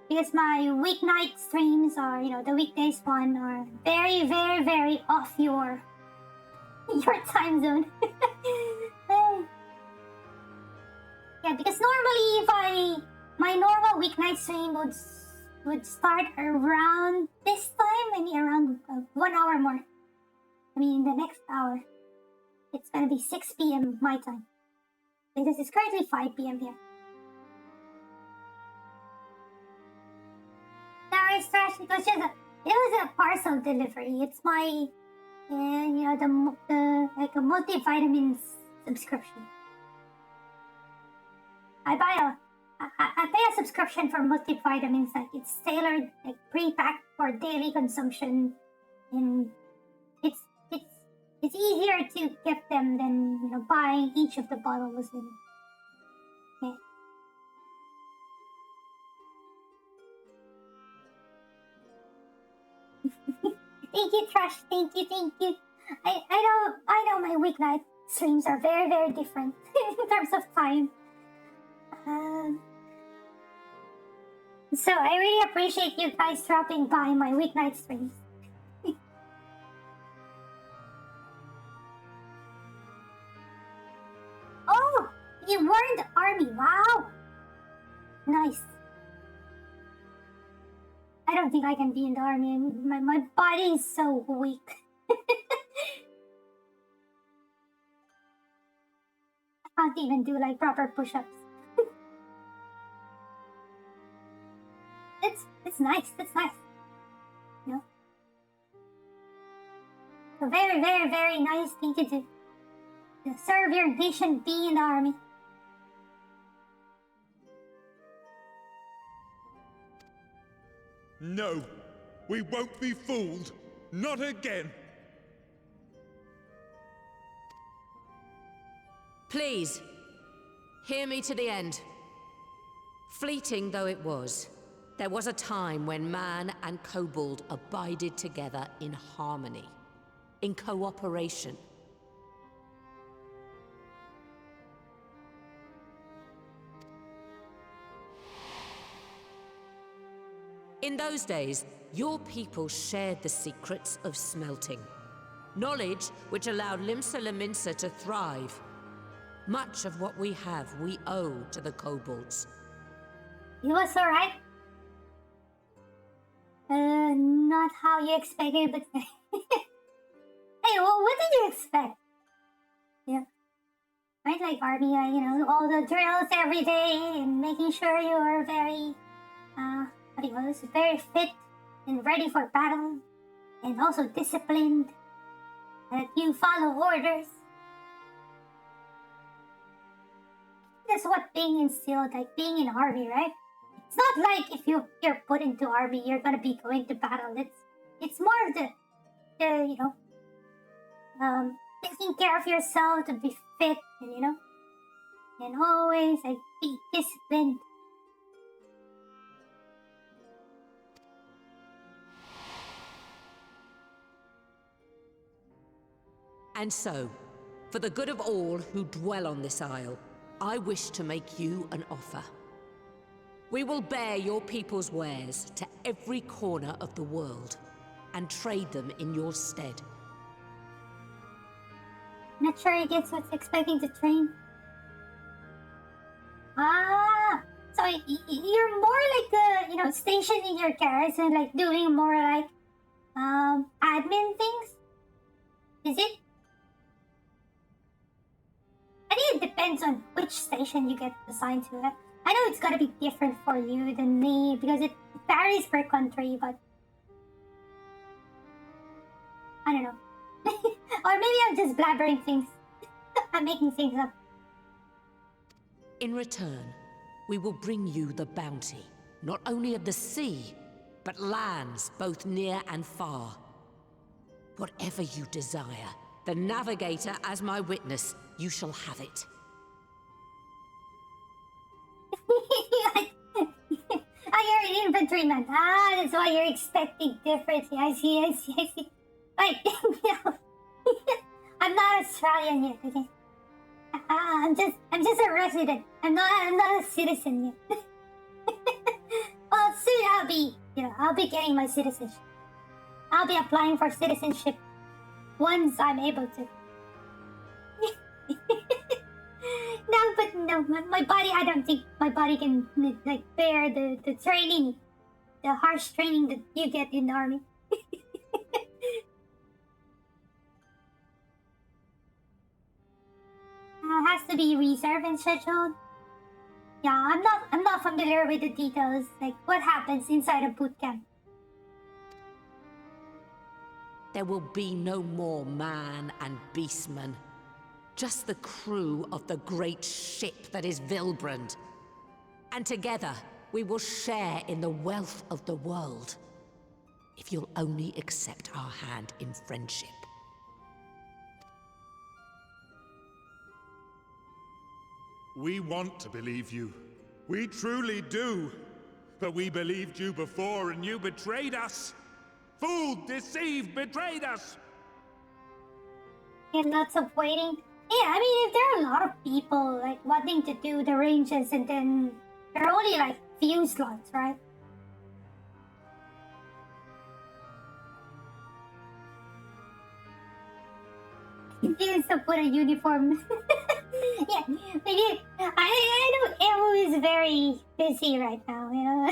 Because my weeknight streams or, the weekdays one are very, very, very off your time zone. Yeah, because normally my normal weeknight stream would start around this time, maybe around 1 hour more. I mean, the next hour, it's gonna be 6 p.m. my time. Because it's currently 5 p.m. here. Sorry, Trash, it was a parcel delivery. It's my, like a multivitamins subscription. I pay a subscription for multivitamins, like it's tailored, like pre-packed for daily consumption, and it's easier to get them than buying each of the bottles. And yeah. Thank you, Trash. Thank you. I know my weeknight streams are very, very different in terms of time. So I really appreciate you guys dropping by my weeknight streams. Oh, you were in the army. Wow. Nice. I don't think I can be in the army. My body is so weak. I can't even do like proper push-ups. It's nice. It's nice. A very, very, very nice thing to do. To serve your nation, be in the army. No, we won't be fooled. Not again. Please, hear me to the end. Fleeting though it was, there was a time when man and kobold abided together in harmony, in cooperation. In those days, your people shared the secrets of smelting. Knowledge which allowed Limsa Leminsa to thrive. Much of what we have, we owe to the kobolds. It was alright. Not how you expected, but... Hey, well, what did you expect? Yeah. Right, like army, all the drills every day, and making sure you are very, very fit and ready for battle, and also disciplined, that you follow orders. That's what being instilled, like being in army, right? It's not like if you're put into army, you're gonna be going to battle. It's more of the taking care of yourself to be fit, and and always like be disciplined. And so, for the good of all who dwell on this isle, I wish to make you an offer. We will bear your people's wares to every corner of the world and trade them in your stead. Not sure he gets what's expecting to train. Ah, so you're more like stationing your garrison, like doing more like admin things. Is it? I think it depends on which station you get assigned to. I know it's gotta be different for you than me because it varies per country, but I don't know. Or maybe I'm just blabbering things. I'm making things up. In return, we will bring you the bounty, not only of the sea, but lands both near and far. Whatever you desire, the Navigator as my witness, you shall have it. Oh, you're an infantryman. Ah, that's why you're expecting different. I see. Wait, no. I'm not Australian yet, okay? I'm just a resident. I'm not a citizen yet. Well, soon I'll be getting my citizenship. I'll be applying for citizenship once I'm able to. No, my body, I don't think my body can, like, bear the training, the harsh training that you get in the army. Has to be reserved and scheduled. Yeah, I'm not familiar with the details, like what happens inside a boot camp. There will be no more man and beastmen. Just the crew of the great ship that is Vilbrand. And together, we will share in the wealth of the world. If you'll only accept our hand in friendship. We want to believe you. We truly do. But we believed you before and you betrayed us. Fooled, deceived, betrayed us. And lots of waiting. Yeah, I mean, if there are a lot of people, like, wanting to do the ranges and then there are only, like, few slots, right? He needs to put a uniform. Yeah, maybe. I know Emu is very busy right now, you know?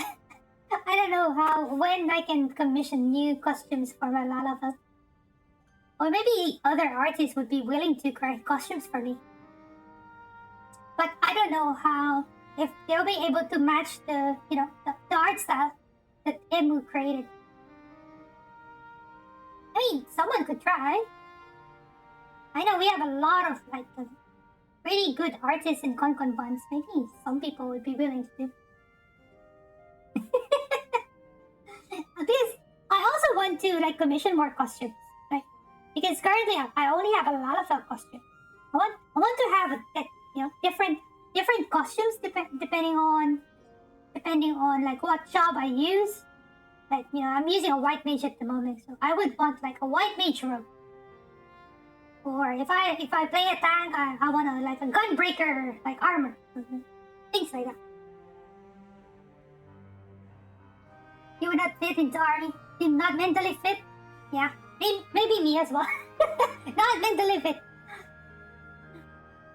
I don't know when I can commission new costumes for my Lalava. Or maybe other artists would be willing to create costumes for me. But I don't know if they'll be able to match the art style that Emu created. I mean, someone could try. I know we have a lot of, like, really good artists in concon bonds. Maybe some people would be willing to do. Because I also want to, like, commission more costumes, right? Because currently I only have a Lalafell costume. I want to have, like, different costumes depending on like what job I use. Like, I'm using a white mage at the moment, so I would want, like, a white mage robe. Or if I play a tank, I want like a gunbreaker, like, armor. Things like that. You would not fit into army. You're not mentally fit? Yeah. Maybe me as well. Not mentally fit.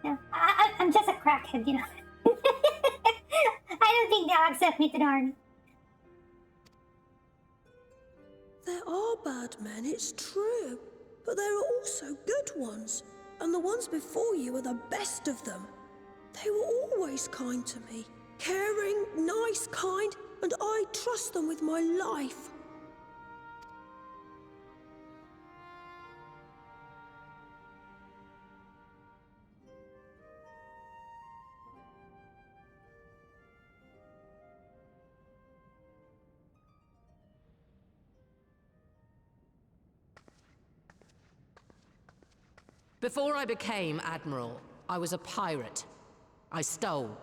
Yeah, I'm just a crackhead, you know. I don't think they'll accept me to the army. There are bad men, it's true. But there are also good ones. And the ones before you are the best of them. They were always kind to me. Caring, nice, kind, and I trust them with my life. Before I became Admiral, I was a pirate. I stole,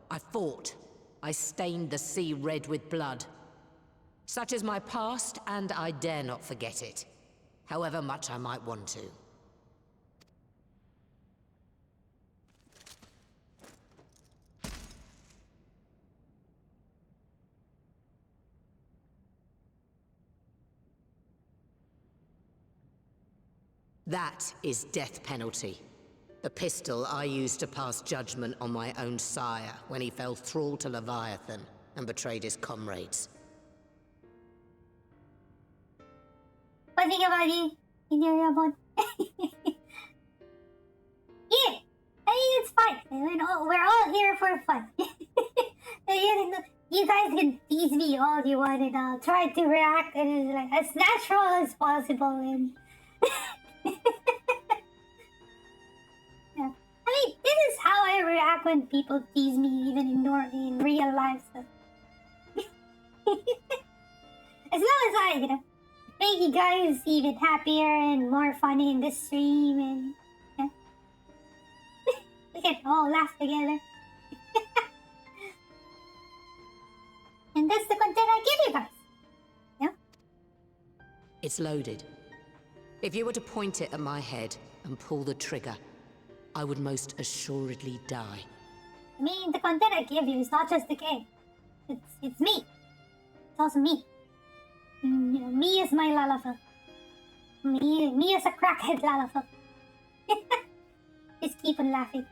I fought, I stained the sea red with blood. Such is my past, and I dare not forget it, however much I might want to. That is death penalty. The pistol I used to pass judgment on my own sire when he fell thrall to Leviathan and betrayed his comrades. One thing about you, about yeah, I mean, it's fine. We're all here for fun. You guys can tease me all you want, and I'll try to react as natural as possible. And yeah. I mean, this is how I react when people tease me, even in real life. So. long as I, make you guys even happier and more funny in the stream, and yeah. We can all laugh together. And that's the content I give you guys. Yeah? It's loaded. If you were to point it at my head and pull the trigger, I would most assuredly die. I mean, the content I give you is not just the game. It's me. It's also me. Me as my LalaTuber. Me as a crackhead LalaTuber. Just keep on laughing.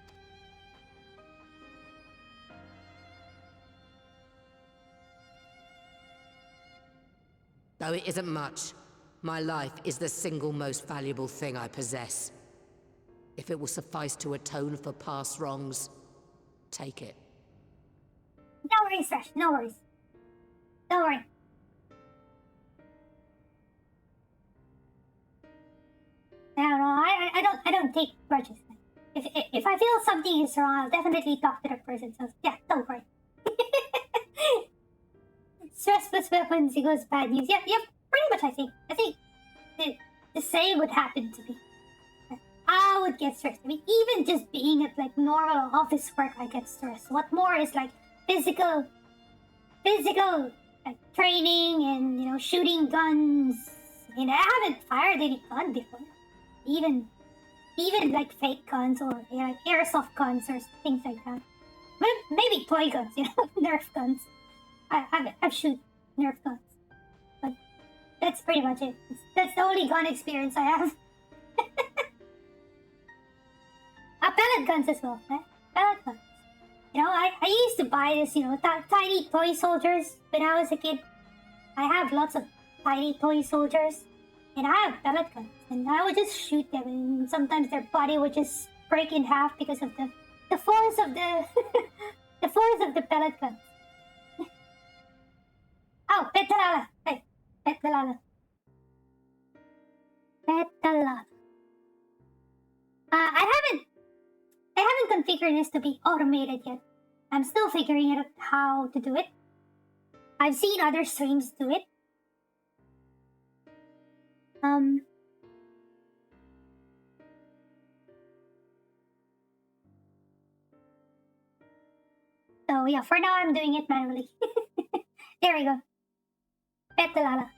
Though it isn't much, my life is the single most valuable thing I possess. If it will suffice to atone for past wrongs, take it. No worries, Fresh. No worries. Don't worry. I don't know. I don't take grudges. If I feel something is wrong, I'll definitely talk to the person. So yeah, don't worry. Stress plus weapons equals bad news. Yeah, pretty much. I think the same would happen to me. I would get stressed. I mean, even just being at like normal office work, I get stressed. What more is like physical like training and shooting guns. I haven't fired any gun before. Even like fake guns or like airsoft guns or things like that. Maybe toy guns, Nerf guns. I've shoot Nerf guns, but that's pretty much it. That's the only gun experience I have. Pellet guns as well, right? Pellet guns. I used to buy this, tiny toy soldiers when I was a kid. I have lots of tiny toy soldiers, and I have pellet guns, and I would just shoot them, and sometimes their body would just break in half because of the force of the the force of the pellet guns. Oh, pet the Lala. Hey, pet the Lala. Pet the Lala. I haven't configured this to be automated yet. I'm still figuring out how to do it. I've seen other streams do it. So yeah, for now I'm doing it manually. There we go. Pet the Lala.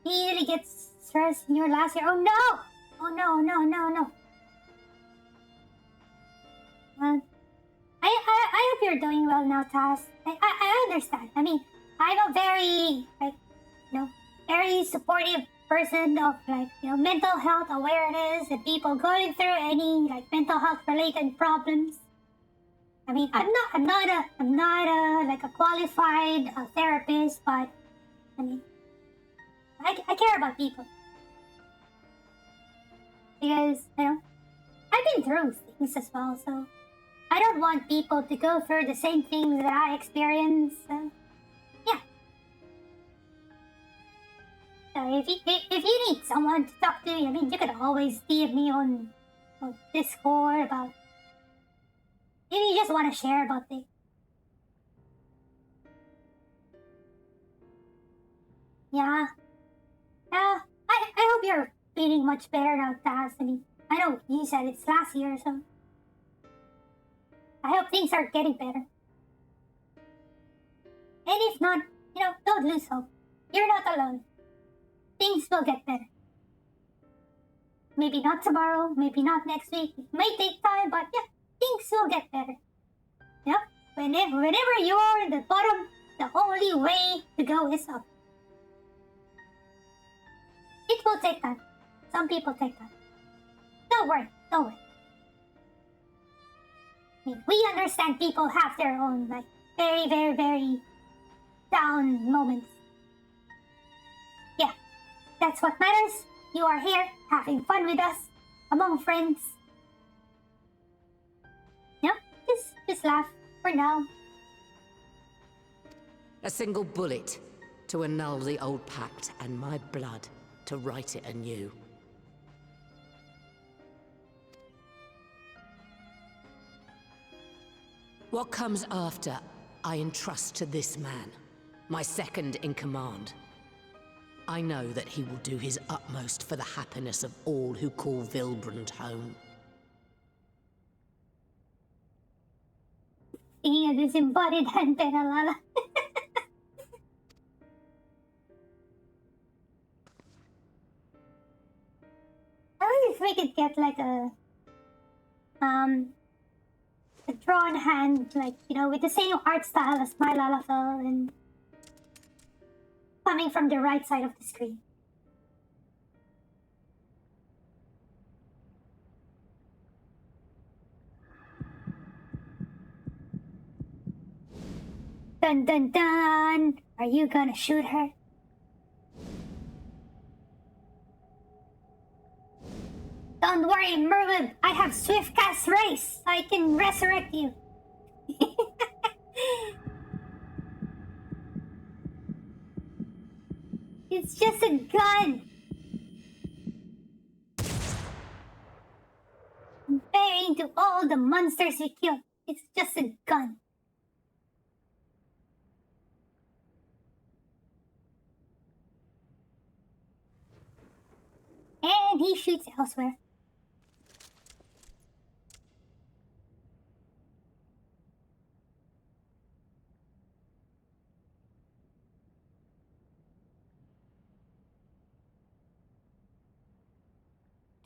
He usually gets stressed in your last year. Oh no! Oh no, no, no, no. I hope you're doing well now, Taz. I understand. I mean, I'm a very, very supportive person of, mental health awareness and people going through any, mental health related problems. I mean, I'm not a qualified therapist, but, I mean, I care about people. Because, I've been through things as well, so I don't want people to go through the same things that I experienced. Yeah. So if you need someone to talk to, I mean, you can always DM me on Discord about if you just want to share about things. Yeah. I hope you're feeling much better now, Taz. I mean, I know you said it's last year, so I hope things are getting better. And if not, don't lose hope. You're not alone. Things will get better. Maybe not tomorrow, maybe not next week. It may take time, but yeah, things will get better. Whenever you are in the bottom, the only way to go is up. It will take time. Some people take time. Don't worry, don't worry. I mean, we understand people have their own, very, very, very down moments. Yeah, that's what matters. You are here, having fun with us, among friends. Just laugh for now. A single bullet to annul the old pact, and my blood to write it anew. What comes after, I entrust to this man, my second in command. I know that he will do his utmost for the happiness of all who call Vilbrand home. Being a disembodied antenna, Lala. I wonder if we could get like a drawn hand, like, you know, with the same art style as my Lalafell and coming from the right side of the screen. Dun dun dun! Are you gonna shoot her? Don't worry, Merlin. I have swift cast race. I can resurrect you. It's just a gun. Comparing to all the monsters we killed, it's just a gun. And he shoots elsewhere.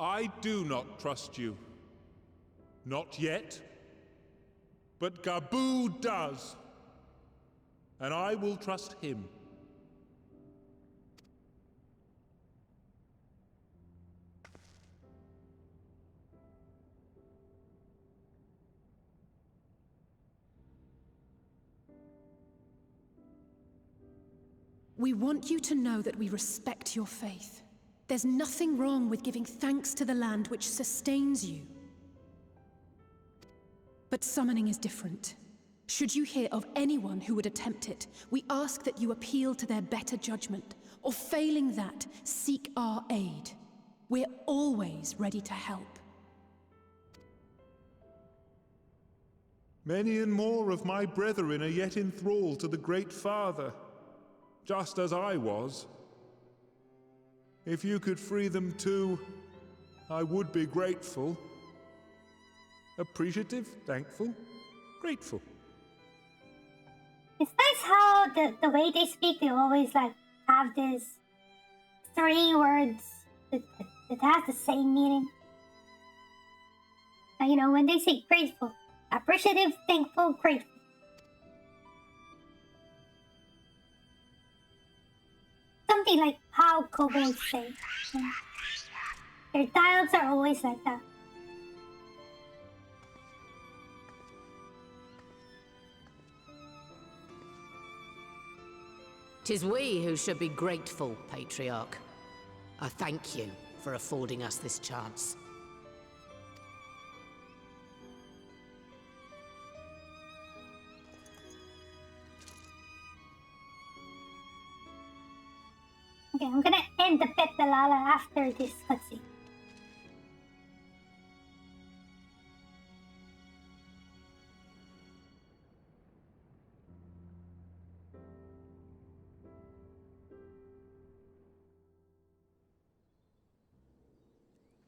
I do not trust you. Not yet. But Gaboo does. And I will trust him. We want you to know that we respect your faith. There's nothing wrong with giving thanks to the land which sustains you. But summoning is different. Should you hear of anyone who would attempt it, we ask that you appeal to their better judgment, or failing that, seek our aid. We're always ready to help. Many and more of my brethren are yet enthralled to the Great Father, just as I was. If you could free them too, I would be grateful. Appreciative, thankful, grateful. It's nice how the way they speak, they always like have this 3 words that has the same meaning. You know, when they say grateful, appreciative, thankful, grateful. Something like how kobolds say. Their dialogues are always like that. Tis we who should be grateful, Patriarch. I thank you for affording us this chance. Okay, I'm gonna end the pet Dalala after this cutscene.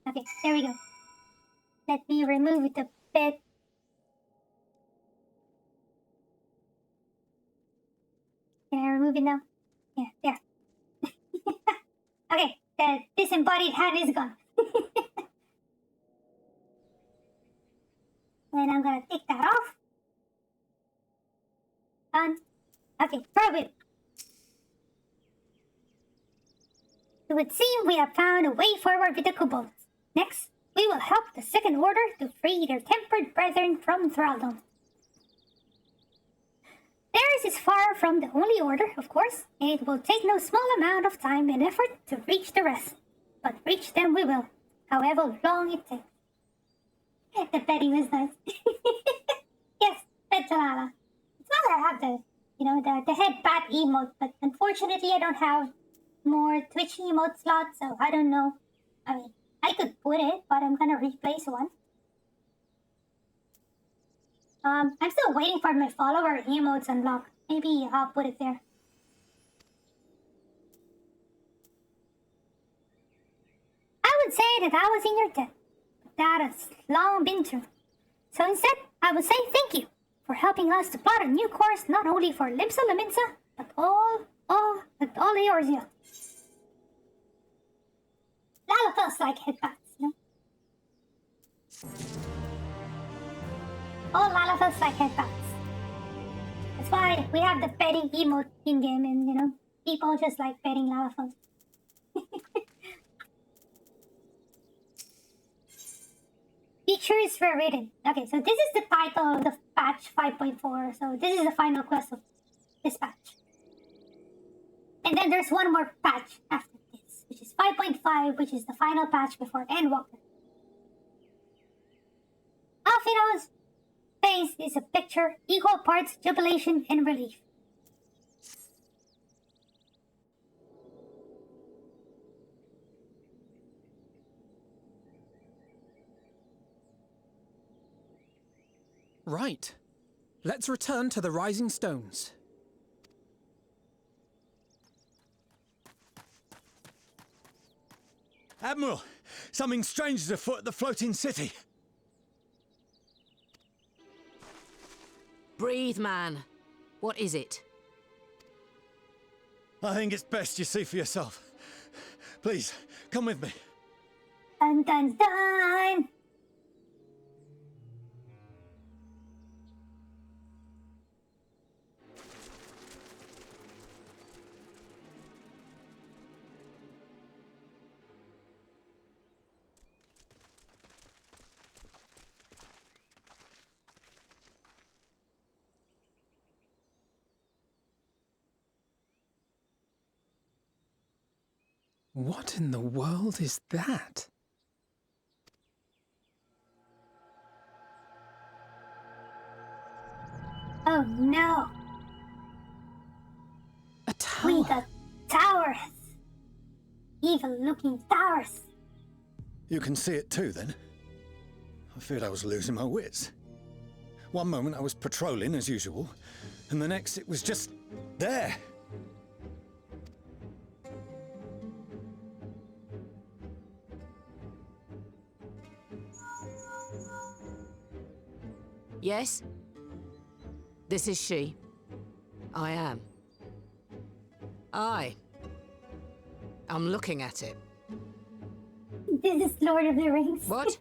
Okay, there we go. Let me remove the pet. Can I remove it now? Yeah, there. Okay, the disembodied hand is gone. Then I'm gonna take that off. Done. Okay, perfect. It would seem we have found a way forward with the kobolds. Next, we will help the Second Order to free their tempered brethren from thraldom. Theirs is far from the only order, of course, and it will take no small amount of time and effort to reach the rest. But reach them we will, however long it takes. The petting was nice. Yes, pet Dalala. It's well I have the head bat emote, but unfortunately I don't have more Twitch emote slots, so I don't know. I mean, I could put it, but I'm gonna replace one. I'm still waiting for my follower emotes unlock. Maybe I'll put it there. I would say that I was in your debt, but that has long been true. So instead, I would say thank you for helping us to plot a new course not only for Limsa Laminsa, but all Eorzea. Lala feels like headbats, you know? All Lala feels like headbats. That's why we have the petting emote in-game and, you know, people just like petting Lala feels. Features were written. Okay, so this is the title of the patch 5.4. So this is the final quest of this patch. And then there's one more patch after this, which is 5.5, which is the final patch before Endwalker. Alfino's face is a picture, equal parts jubilation and relief. Right. Let's return to the Rising Stones. Admiral, something strange is afoot at the floating city. Breathe, man. What is it? I think it's best you see for yourself. Please, come with me. Dun dun dun! What in the world is that? Oh no! A tower! We got towers! Evil-looking towers! You can see it too, then? I feared I was losing my wits. One moment I was patrolling as usual, and the next it was just there. Yes? This is she. I am. I'm looking at it. This is Lord of the Rings. What?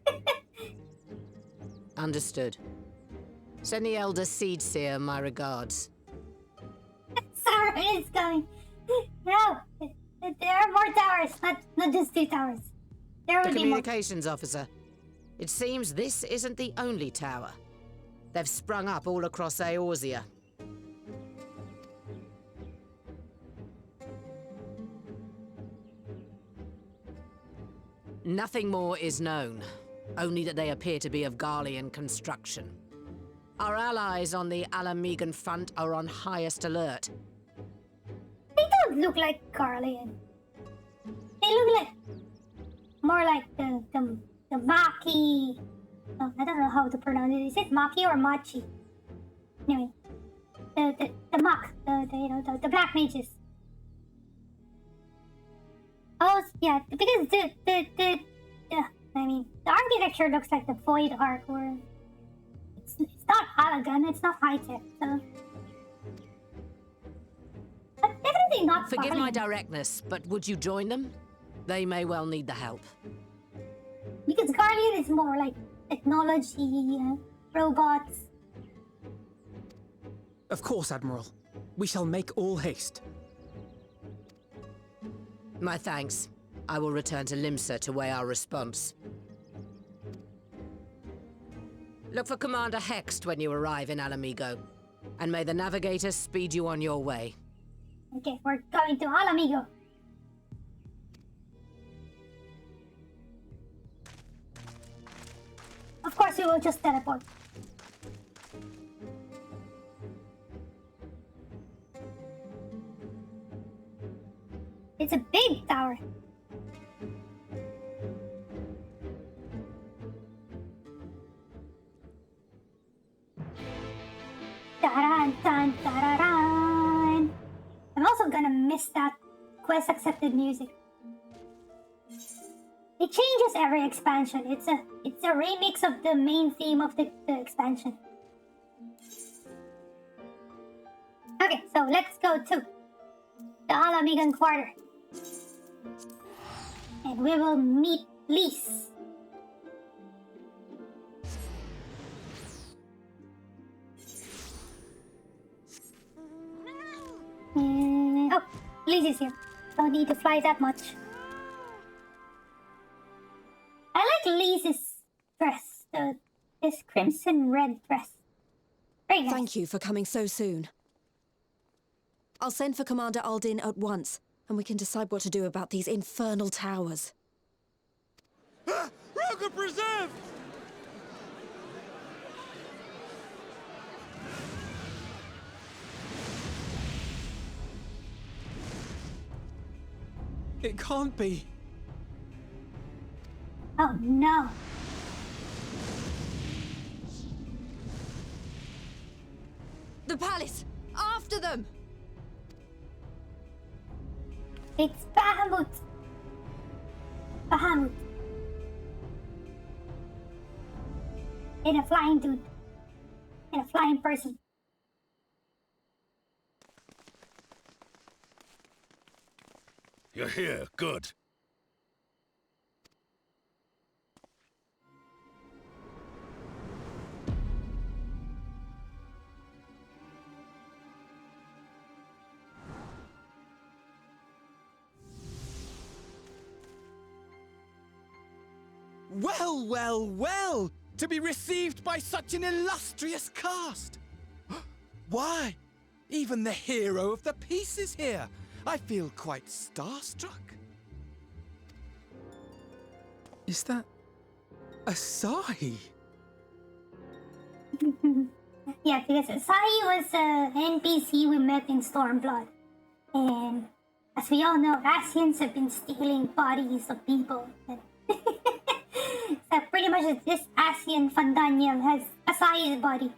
Understood. Send the Elder Seed Seer my regards. Sorry, it's coming. No, there are more towers, not just 2 towers. There will The be more. communications officer. It seems this isn't the only tower. They've sprung up all across Eorzea. Nothing more is known, only that they appear to be of Garlean construction. Our allies on the Alamegan front are on highest alert. They don't look like Garlean. They look like more like the Maki. Oh, I don't know how to pronounce it. Is it Maki or Machi? Anyway, the Mach, the Black Mages. Oh yeah, because the architecture looks like the Void Ark, or it's not Halagan, it's not high tech, so. But definitely not. Forgive my Garlean. directness, but would you join them? They may well need the help. Because Garlean is more like technology, robots. Of course, Admiral. We shall make all haste. My thanks. I will return to Limsa to weigh our response. Look for Commander Hext when you arrive in Alamigo. And may the Navigator speed you on your way. Okay, we're going to Alamigo. Of course, we will just teleport. It's a big tower. Dun, dun, dun. I'm also gonna miss that quest accepted music. It changes every expansion. It's a remix of the main theme of the expansion. Okay, so let's go to the Alamigan Quarter. And we will meet Lise. Oh, Lise is here. Don't need to fly that much. I like Lise's dress. This crimson red dress. Very nice. Thank you for coming so soon. I'll send for Commander Aldin at once, and we can decide what to do about these infernal towers. Rocket preserved! It can't be. Oh no. The palace! After them! It's Bahamut. Bahamut. In a flying dude. In a flying person. You're here, good. Well, well, well! To be received by such an illustrious cast! Why, even the hero of the piece is here! I feel quite starstruck. Is that Asahi? Yeah, because Asahi was an NPC we met in Stormblood. And as we all know, Asians have been stealing bodies of people. So pretty much this Asian Fandaniel has Asahi's body.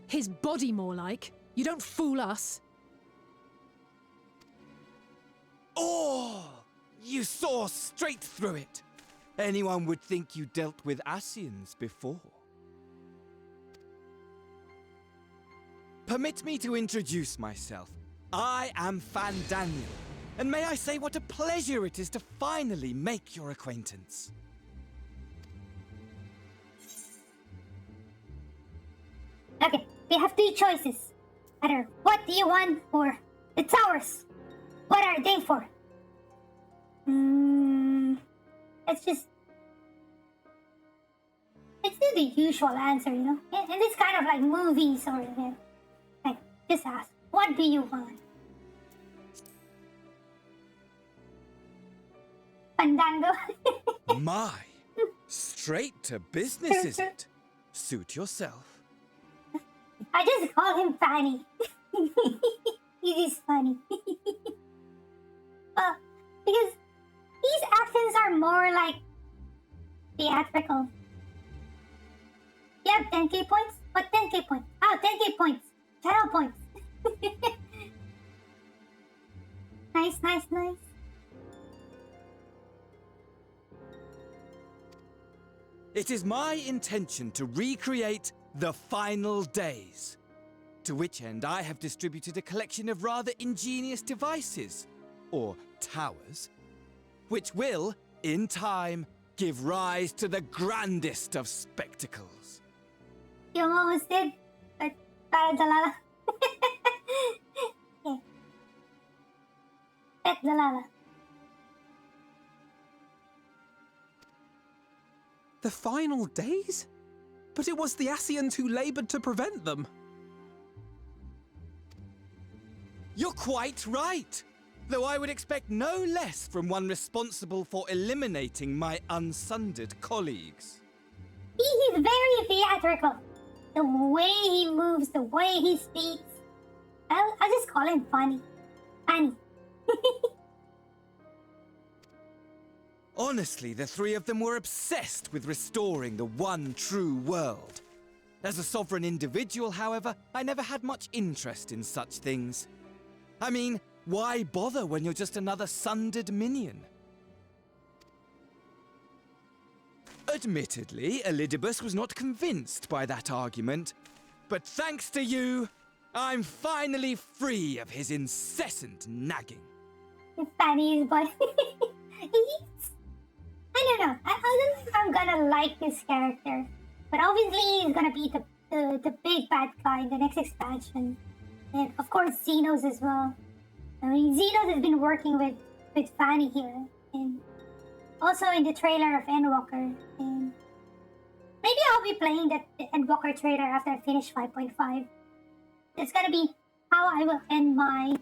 His body, more like. You don't fool us. Oh! You saw straight through it. Anyone would think you dealt with Asians before. Permit me to introduce myself. I am Fandaniel, and may I say what a pleasure it is to finally make your acquaintance. Okay, we have three choices. Either what do you want or the towers. What are they for? Let's do the usual answer, you know? And it's kind of like movies or like just ask, what do you want? Fandango. My, straight to business, is it? Suit yourself. I just call him Fanny. It is funny. Because these actions are more like theatrical. You have 10k points? What 10k points? Oh, 10k points. Channel points. Nice, nice, nice. It is my intention to recreate the final days. To which end I have distributed a collection of rather ingenious devices, or towers, which will, in time, give rise to the grandest of spectacles. You almost did, but para Dalala. Okay. Pet Dalala. The final days? But it was the Asians who labored to prevent them. You're quite right, though I would expect no less from one responsible for eliminating my unsundered colleagues. He is very theatrical. The way he moves, the way he speaks. I'll just call him Funny. Funny. Honestly, the three of them were obsessed with restoring the one true world. As a sovereign individual, however, I never had much interest in such things. I mean, why bother when you're just another sundered minion? Admittedly, Elidibus was not convinced by that argument, but thanks to you, I'm finally free of his incessant nagging. It's funny, but I don't know. I don't think I'm gonna like this character, but obviously he's gonna be the big bad guy in the next expansion, and of course Xenos as well. I mean, Xenos has been working with Fanny here, and also in the trailer of Endwalker, and maybe I'll be playing the Endwalker trailer after I finish 5.5. It's gonna be how I will end my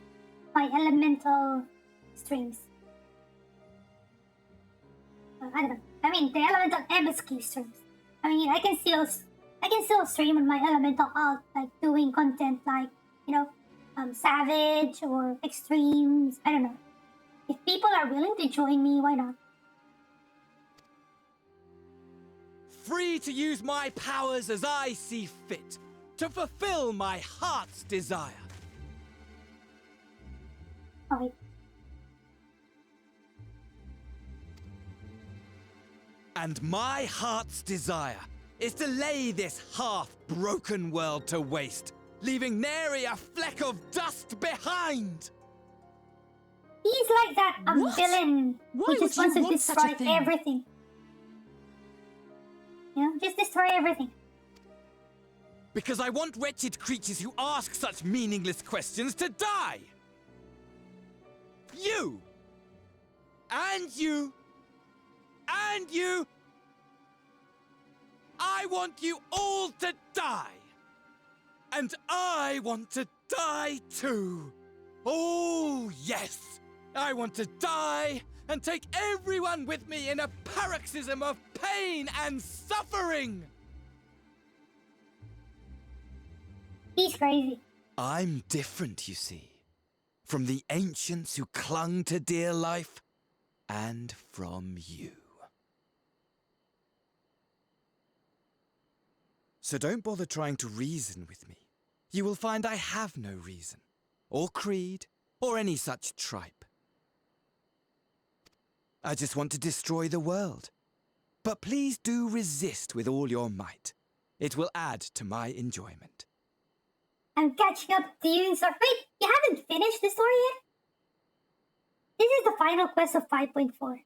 elemental streams. I don't know. I mean, the elemental MSQ streams. I mean, I can still stream on my elemental alt, like doing content like, you know, Savage or Extremes. I don't know. If people are willing to join me, why not? Free to use my powers as I see fit, to fulfill my heart's desire. Oh, and my heart's desire is to lay this half-broken world to waste, leaving nary a fleck of dust behind! He's like that villain who just wants to destroy everything. You know, just destroy everything. Because I want wretched creatures who ask such meaningless questions to die! You! And you! And you! I want you all to die! And I want to die too! Oh, yes! I want to die and take everyone with me in a paroxysm of pain and suffering! He's crazy. I'm different, you see. From the ancients who clung to dear life, and from you. So don't bother trying to reason with me. You will find I have no reason, or creed, or any such tripe. I just want to destroy the world. But please do resist with all your might. It will add to my enjoyment. I'm catching up to you in story. Wait, you haven't finished the story yet? This is the final quest of 5.4.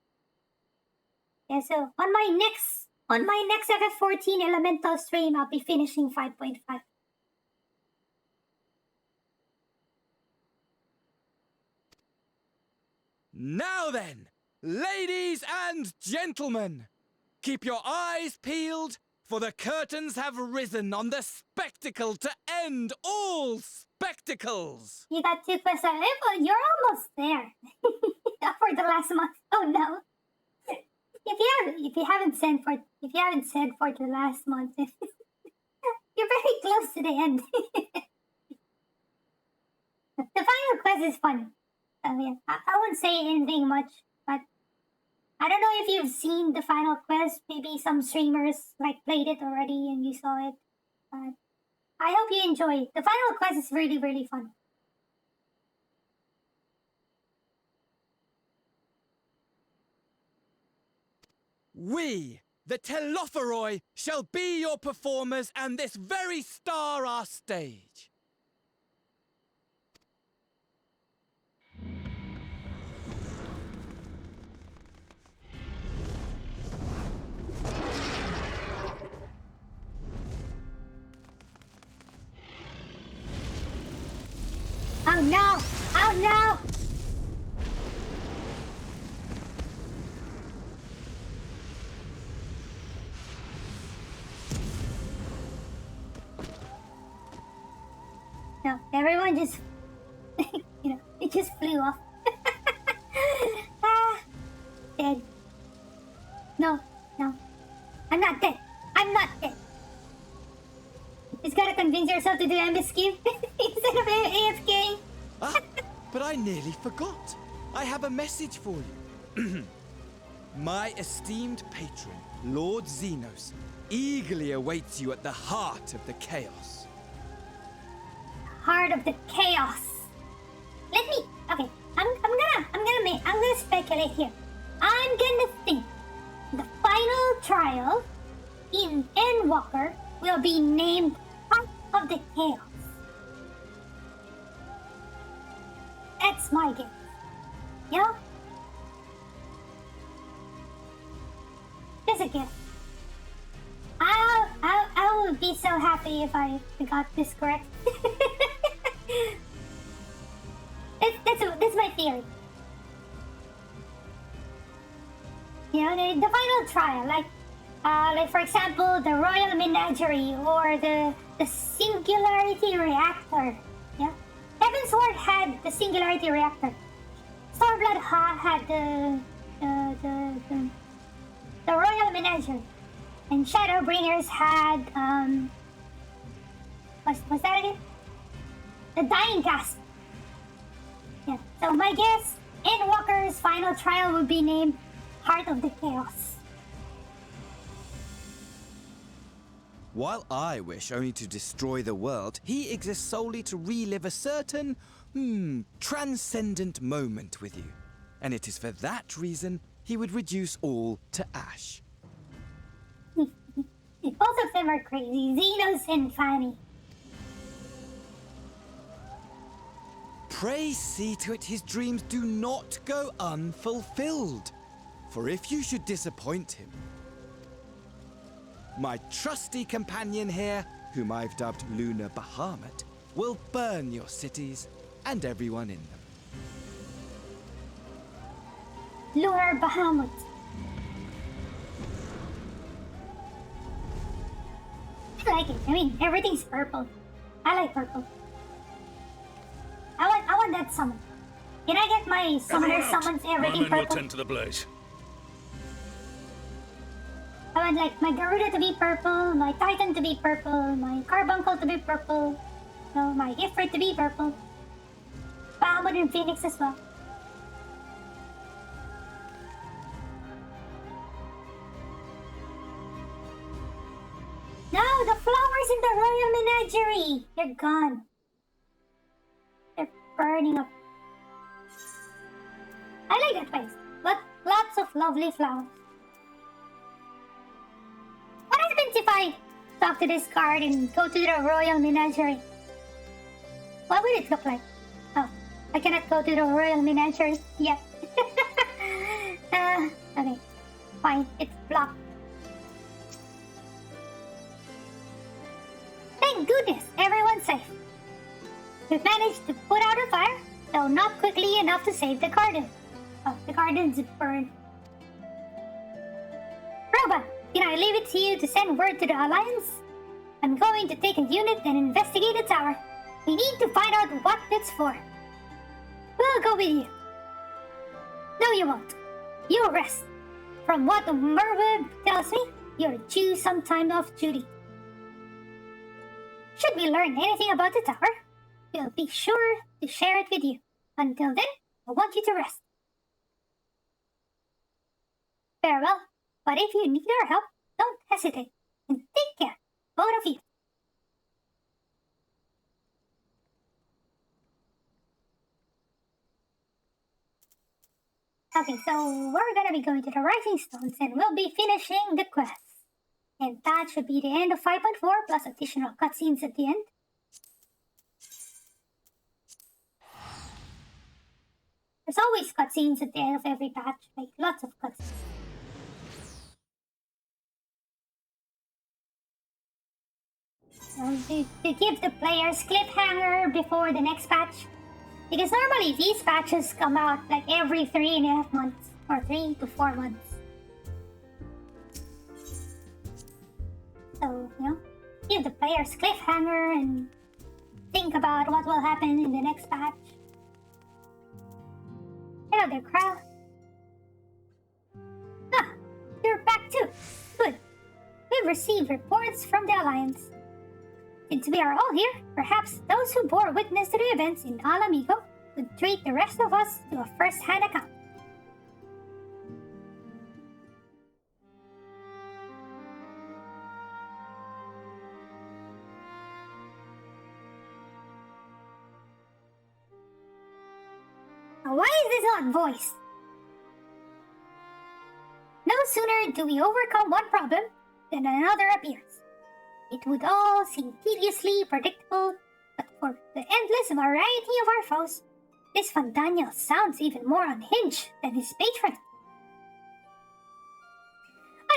Yeah, so on my next FF14 Elemental stream, I'll be finishing 5.5. Now then, ladies and gentlemen, keep your eyes peeled, for the curtains have risen on the spectacle to end all spectacles. You got 2 quests. You're almost there. For the last month. Oh no. If you haven't said for the last month, you're very close to the end. The final quest is fun. Yeah, I won't say anything much, but I don't know if you've seen the final quest. Maybe some streamers played it already and you saw it. But I hope you enjoy it. The final quest is really, really fun. We, the Telophoroi, shall be your performers, and this very star our stage. Oh no! Oh no! No, everyone just, it just flew off. Dead. No, I'm not dead. I'm not dead. Just gotta convince yourself to do MSQ instead of AFK. But I nearly forgot. I have a message for you. My esteemed patron, Lord Xenos, eagerly awaits you at the heart of the chaos. Heart of the chaos. Let me. Okay, I'm gonna speculate here. I'm gonna think the final trial in Endwalker will be named Heart of the Chaos. That's my guess. Yeah? Just a guess. I would be so happy if I got this correct. That's my theory. You know, the final trial, like for example, the Royal Menagerie or the Singularity Reactor. Yeah, Heavensward had the Singularity Reactor. Starblood had the Royal Menagerie, and Shadowbringers had what's that again? The Dying Gasp. Yeah. So my guess, Endwalker's final trial would be named Heart of the Chaos. While I wish only to destroy the world, he exists solely to relive a certain, transcendent moment with you. And it is for that reason he would reduce all to ash. Both of them are crazy, Xenos and Fanny. Pray see to it his dreams do not go unfulfilled. For if you should disappoint him, my trusty companion here, whom I've dubbed Lunar Bahamut, will burn your cities and everyone in them. Lunar Bahamut. I like it. I mean, everything's purple. I like purple. I want that summon. Can I get my summoner summons everything My men will purple? tend to the blaze. I want like my Garuda to be purple, my Titan to be purple, my Carbuncle to be purple, no, my Ifrit to be purple. Bahamut and Phoenix as well. No, the flowers in the Royal Menagerie! They're gone. They're burning up. I like that place. Lots of lovely flowers. What happens if I talk to this card and go to the Royal Menagerie? What would it look like? Oh, I cannot go to the Royal Menagerie yet. Okay. Fine, it's blocked. Thank goodness, everyone's safe. We've managed to put out a fire, though not quickly enough to save the garden. Oh, the garden's burned. Robot, can I leave it to you to send word to the Alliance? I'm going to take a unit and investigate the tower. We need to find out what it's for. We'll go with you. No, you won't. You'll rest. From what Merweb tells me, you're due some time off duty. Should we learn anything about the tower, we'll be sure to share it with you. Until then, I want you to rest. Farewell, but if you need our help, don't hesitate, and take care, both of you. Okay, so we're gonna be going to the Rising Stones, and we'll be finishing the quest. And that should be the end of 5.4, plus additional cutscenes at the end. There's always cutscenes at the end of every patch, like lots of cutscenes. To give the players cliffhanger before the next patch. Because normally these patches come out like every 3.5 months, or 3 to 4 months. So, you know, give the players cliffhanger and think about what will happen in the next patch. Hello there, Krell. Ah, you're back too. Good. We've received reports from the Alliance. Since we are all here, perhaps those who bore witness to the events in Alamigo would treat the rest of us to a first-hand account. why is this not voiced? No sooner do we overcome one problem than another appears. It would all seem tediously predictable, but for the endless variety of our foes, this Van Daniel sounds even more unhinged than his patron.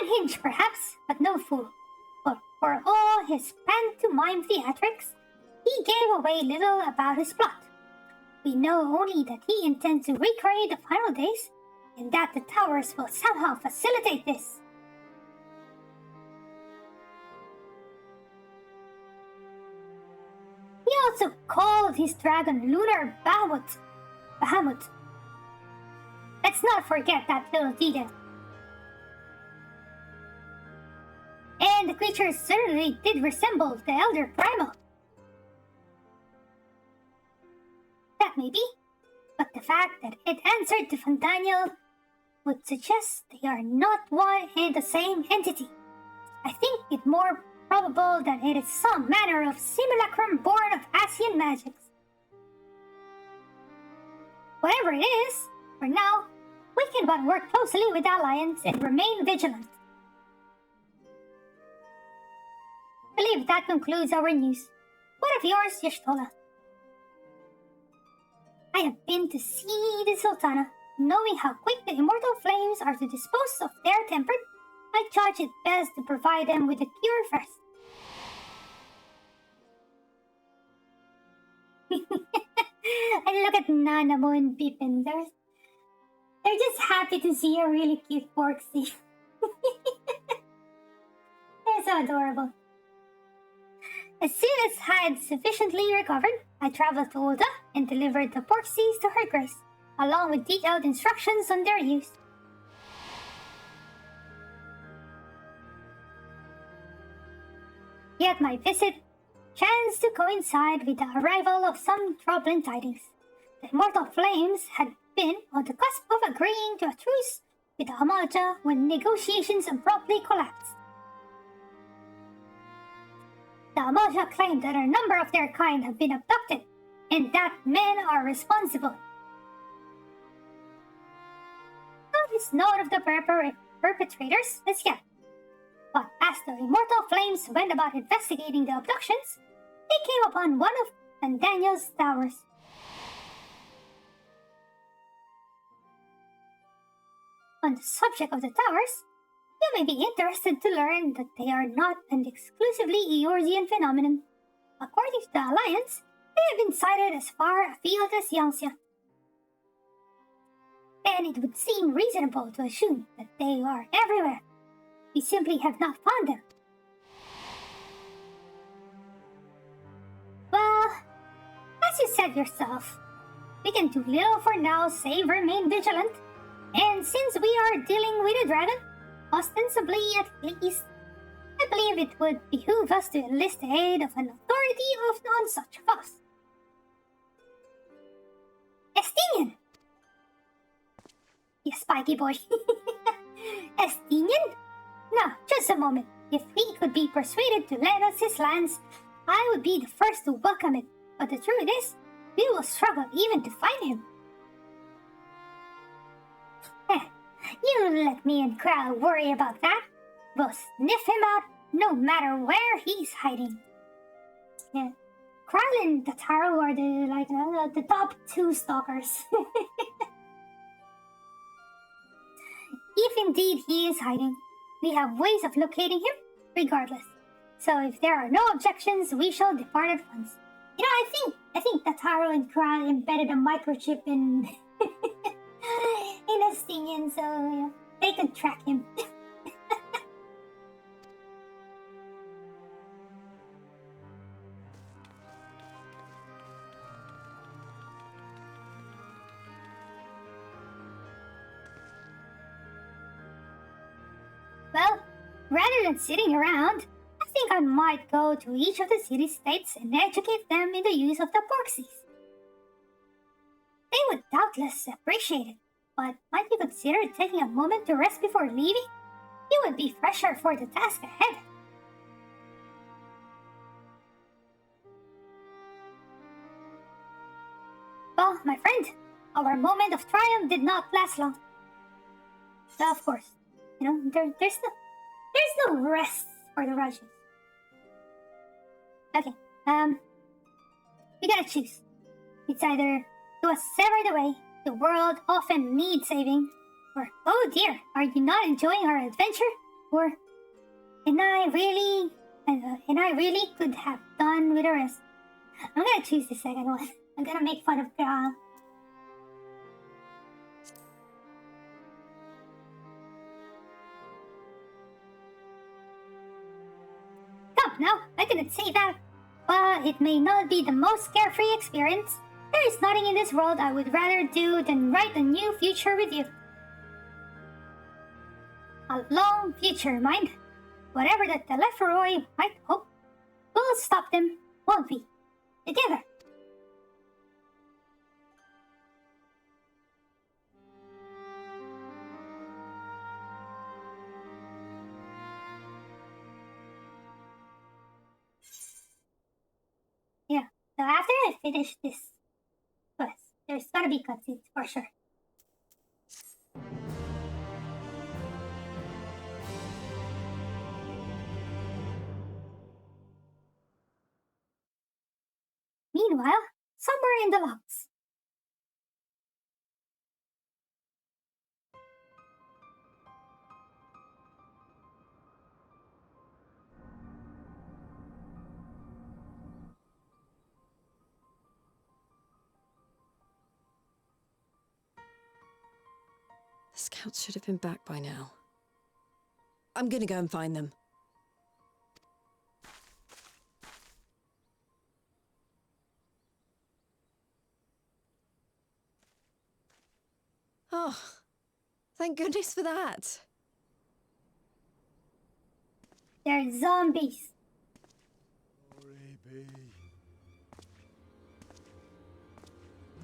Unhinged perhaps, but no fool. But for all his pantomime theatrics, he gave away little about his plot. We know only that he intends to recreate the final days, and that the towers will somehow facilitate this. He also called his dragon Lunar Bahamut. Let's not forget that little detail. And the creature certainly did resemble the Elder Primal. That may be, but the fact that it answered to Van Daniel would suggest they are not one and the same entity. I think it more probable that it is some manner of simulacrum born of Asian magics. Whatever it is, for now, we can but work closely with the Alliance and remain vigilant. I believe that concludes our news. What of yours, Y'shtola? I have been to see the Sultana. Knowing how quick the immortal flames are to dispose of their temper, I judge it best to provide them with a cure first. And look at Nanamo and Pippin. They're just happy to see a really cute Porksy. They're so adorable. As soon as I had sufficiently recovered, I traveled to Ulta and delivered the Porksies to her grace, along with detailed instructions on their use. Yet my visit chanced to coincide with the arrival of some troubling tidings. The immortal flames had been on the cusp of agreeing to a truce with the Amaja when negotiations abruptly collapsed. The Amaja claimed that a number of their kind have been abducted, and that men are responsible. Not his note of the perpetrators as yet. But as the immortal flames went about investigating the abductions, they came upon one of Van Daniel's towers. On the subject of the towers, you may be interested to learn that they are not an exclusively Eorzean phenomenon. According to the Alliance, they have been sighted as far afield as Yangtze. And it would seem reasonable to assume that they are everywhere. We simply have not found them. Well, as you said yourself, we can do little for now save remain vigilant. And since we are dealing with a dragon, ostensibly at least, I believe it would behoove us to enlist the aid of an authority on such a cause. Estinian! Yes, spiky boy. Estinian? Now, just a moment. If he could be persuaded to lend us his lands, I would be the first to welcome it. But the truth is, we will struggle even to find him. You let me and Kral worry about that. We'll sniff him out no matter where he's hiding. Yeah, Kral and Tataro are the top two stalkers. If indeed he is hiding, we have ways of locating him regardless. So if there are no objections, we shall depart at once. You know, I think Tataro and Kral embedded a microchip in in Estinian, so yeah, they could track him. Well, rather than sitting around, I think I might go to each of the city-states and educate them in the use of the Porksies. They would doubtless appreciate it, but might you consider taking a moment to rest before leaving? You would be fresher for the task ahead. Well, my friend, our moment of triumph did not last long. So of course, you know, there's no rest for the Russians. Okay, we gotta choose. It's either to sever the way the world often needs saving, or oh dear, are you not enjoying our adventure? Or and I really could have done with the rest. I'm gonna choose the second one. I'm gonna make fun of Gral. Come now, I didn't say that. While it may not be the most carefree experience, there is nothing in this world I would rather do than write a new future with you. A long future, mind. Whatever that the Lefroy might hope, we'll stop them, won't we? Together. Yeah, so after I finish this quest, there's gonna be cutscenes for sure. Meanwhile, somewhere in the logs. The scouts should have been back by now. I'm gonna go and find them. Oh, thank goodness for that. They're zombies. Glory be.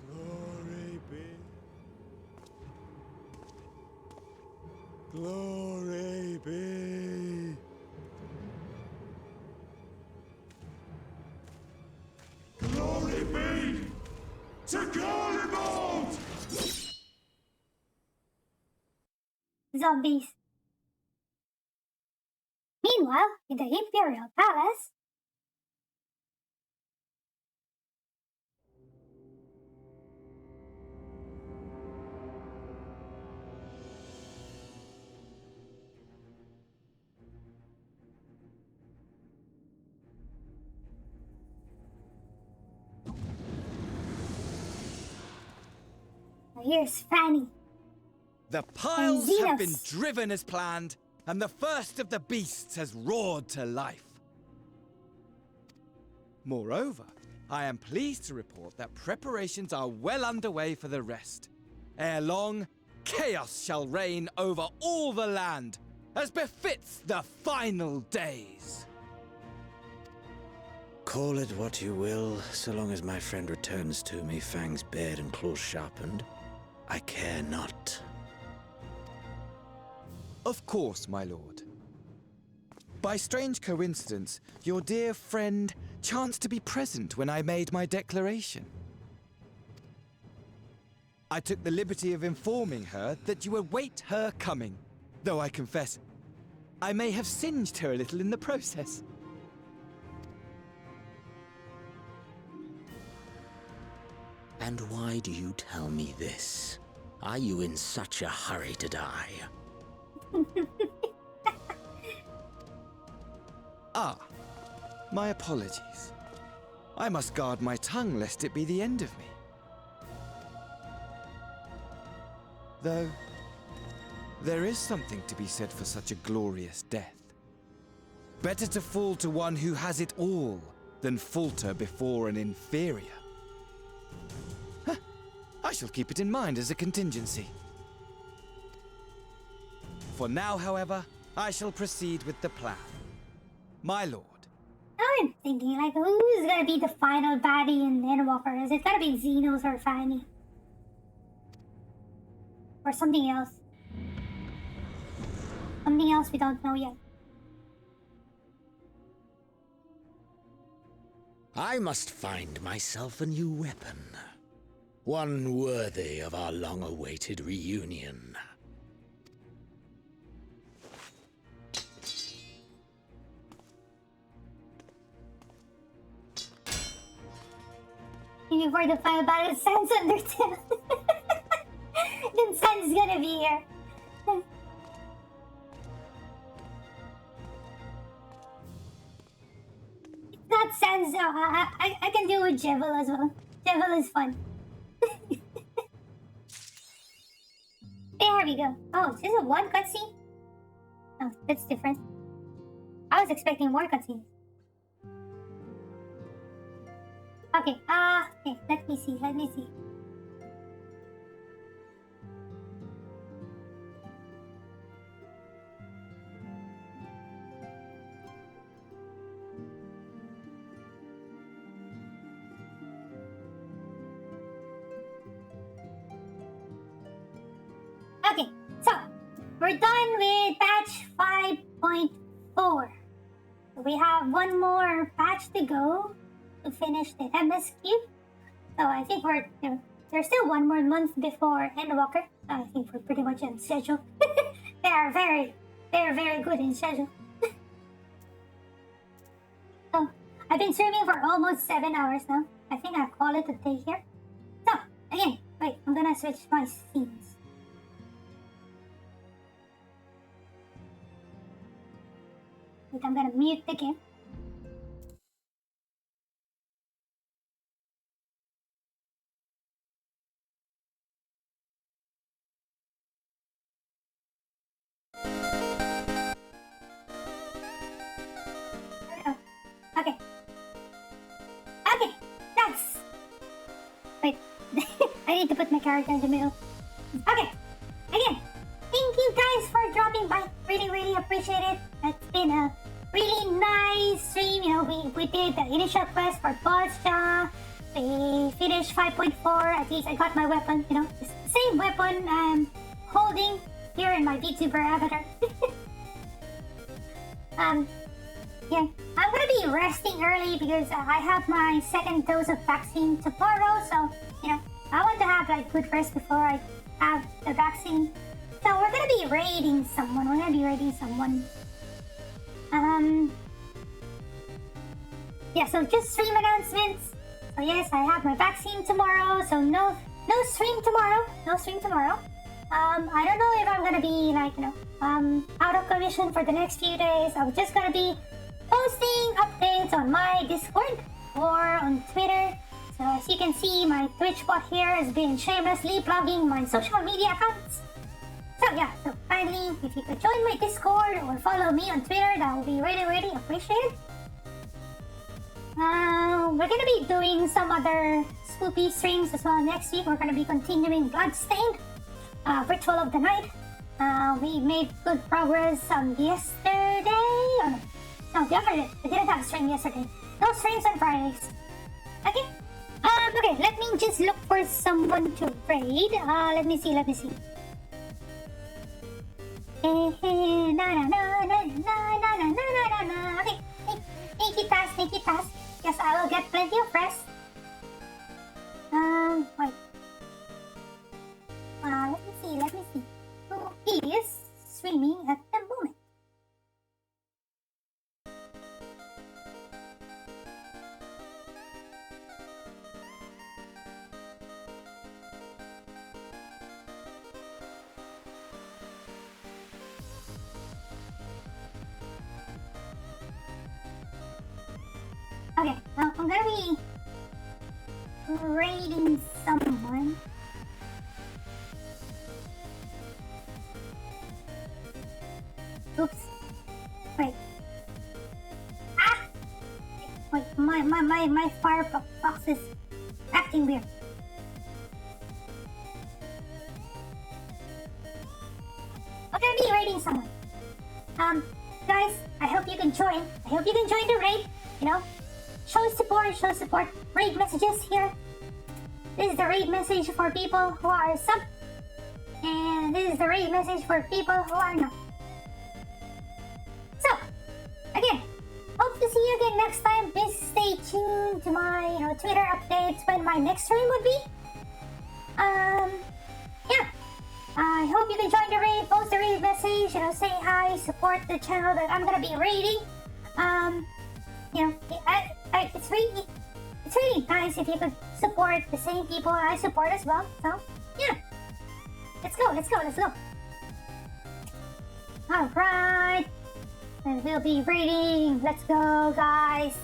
Glory be. Glory be. Glory be to God Alt! Zombies. Meanwhile, in the Imperial Palace, here's Fanny. The piles have been Xenos. driven as planned, and the first of the beasts has roared to life. Moreover, I am pleased to report that preparations are well underway for the rest. Ere long, chaos shall reign over all the land, as befits the final days. Call it what you will, so long as my friend returns to me, fangs bared and claws sharpened. I care not. Of course, my lord. By strange coincidence, your dear friend chanced to be present when I made my declaration. I took the liberty of informing her that you await her coming, though I confess, I may have singed her a little in the process. And why do you tell me this? Are you in such a hurry to die? Ah, my apologies. I must guard my tongue lest it be the end of me. Though, there is something to be said for such a glorious death. Better to fall to one who has it all than falter before an inferior. Huh. I shall keep it in mind as a contingency. For now, however, I shall proceed with the plan. My lord. I'm thinking, like, who's gonna be the final baddie in Endwalker? Is it gonna be Xenos or Fanny? Or something else? Something else we don't know yet. I must find myself a new weapon. One worthy of our long-awaited reunion. Before the final battle, Sans Undertale. Then Sans is gonna be here. It's not Sans, so I can deal with Jevil as well. Jevil is fun. There we go. Oh, is this a one cutscene? Oh, that's different. I was expecting more cutscenes. Okay, okay, let me see. Okay, so we're done with patch 5.4. We have one more patch to go to finish the MSQ. So I think there's still one more month before Endwalker. I think we're pretty much on schedule. They're very good in schedule. So I've been streaming for almost 7 hours now. I think I'll call it a day here. So again, wait, I'm gonna switch my scenes. Wait, I'm gonna mute the game. Okay. Okay, that's... Wait, I need to put my character in the middle. Okay, again, thank you guys for dropping by. Really appreciate it. It's been a really nice stream. You know, we did the initial quest for Boscha. We finished 5.4. At least I got my weapon, you know, it's the same weapon I'm holding here in my VTuber avatar. Yeah, I'm gonna be resting early because I have my second dose of vaccine tomorrow, so, you know, I want to have like good rest before I have the vaccine. So we're gonna be raiding someone. Yeah, so just stream announcements. So yes, I have my vaccine tomorrow, so no stream tomorrow. I don't know if I'm gonna be like, you know, out of commission for the next few days. I'm just gonna be posting updates on my Discord or on Twitter. So as you can see, my Twitch bot here has been shamelessly plugging my social media accounts. So yeah, so kindly, if you could join my Discord or follow me on Twitter, that would be really appreciated. We're gonna be doing some other spoopy streams as well next week. We're gonna be continuing Bloodstained, Ritual of the Night. We made good progress yesterday. Oh, no, the other day. We didn't have a stream yesterday. No streams on Fridays. Okay. Okay, let me just look for someone to raid. Let me see. Okay. Sneaky task. Yes, I will get plenty of rest. Wait. Let me see. Who is streaming at the moment? Okay, I'm gonna be raiding someone. Oops. Wait. Wait, my Firefox is acting weird. I'm gonna be raiding someone. Guys, I hope you can join. The raid, you know? Show support. Raid messages here. This is the raid message for people who are sub. And this is the raid message for people who are not. So, again, hope to see you again next time. Please stay tuned to my Twitter updates when my next stream would be. Yeah. I hope you enjoyed the raid. Post a raid message, you know, say hi, support the channel that I'm gonna be raiding. You know, it's really nice if you could support the same people I support as well. So, yeah. Let's go. Alright. And we'll be raiding. Let's go, guys.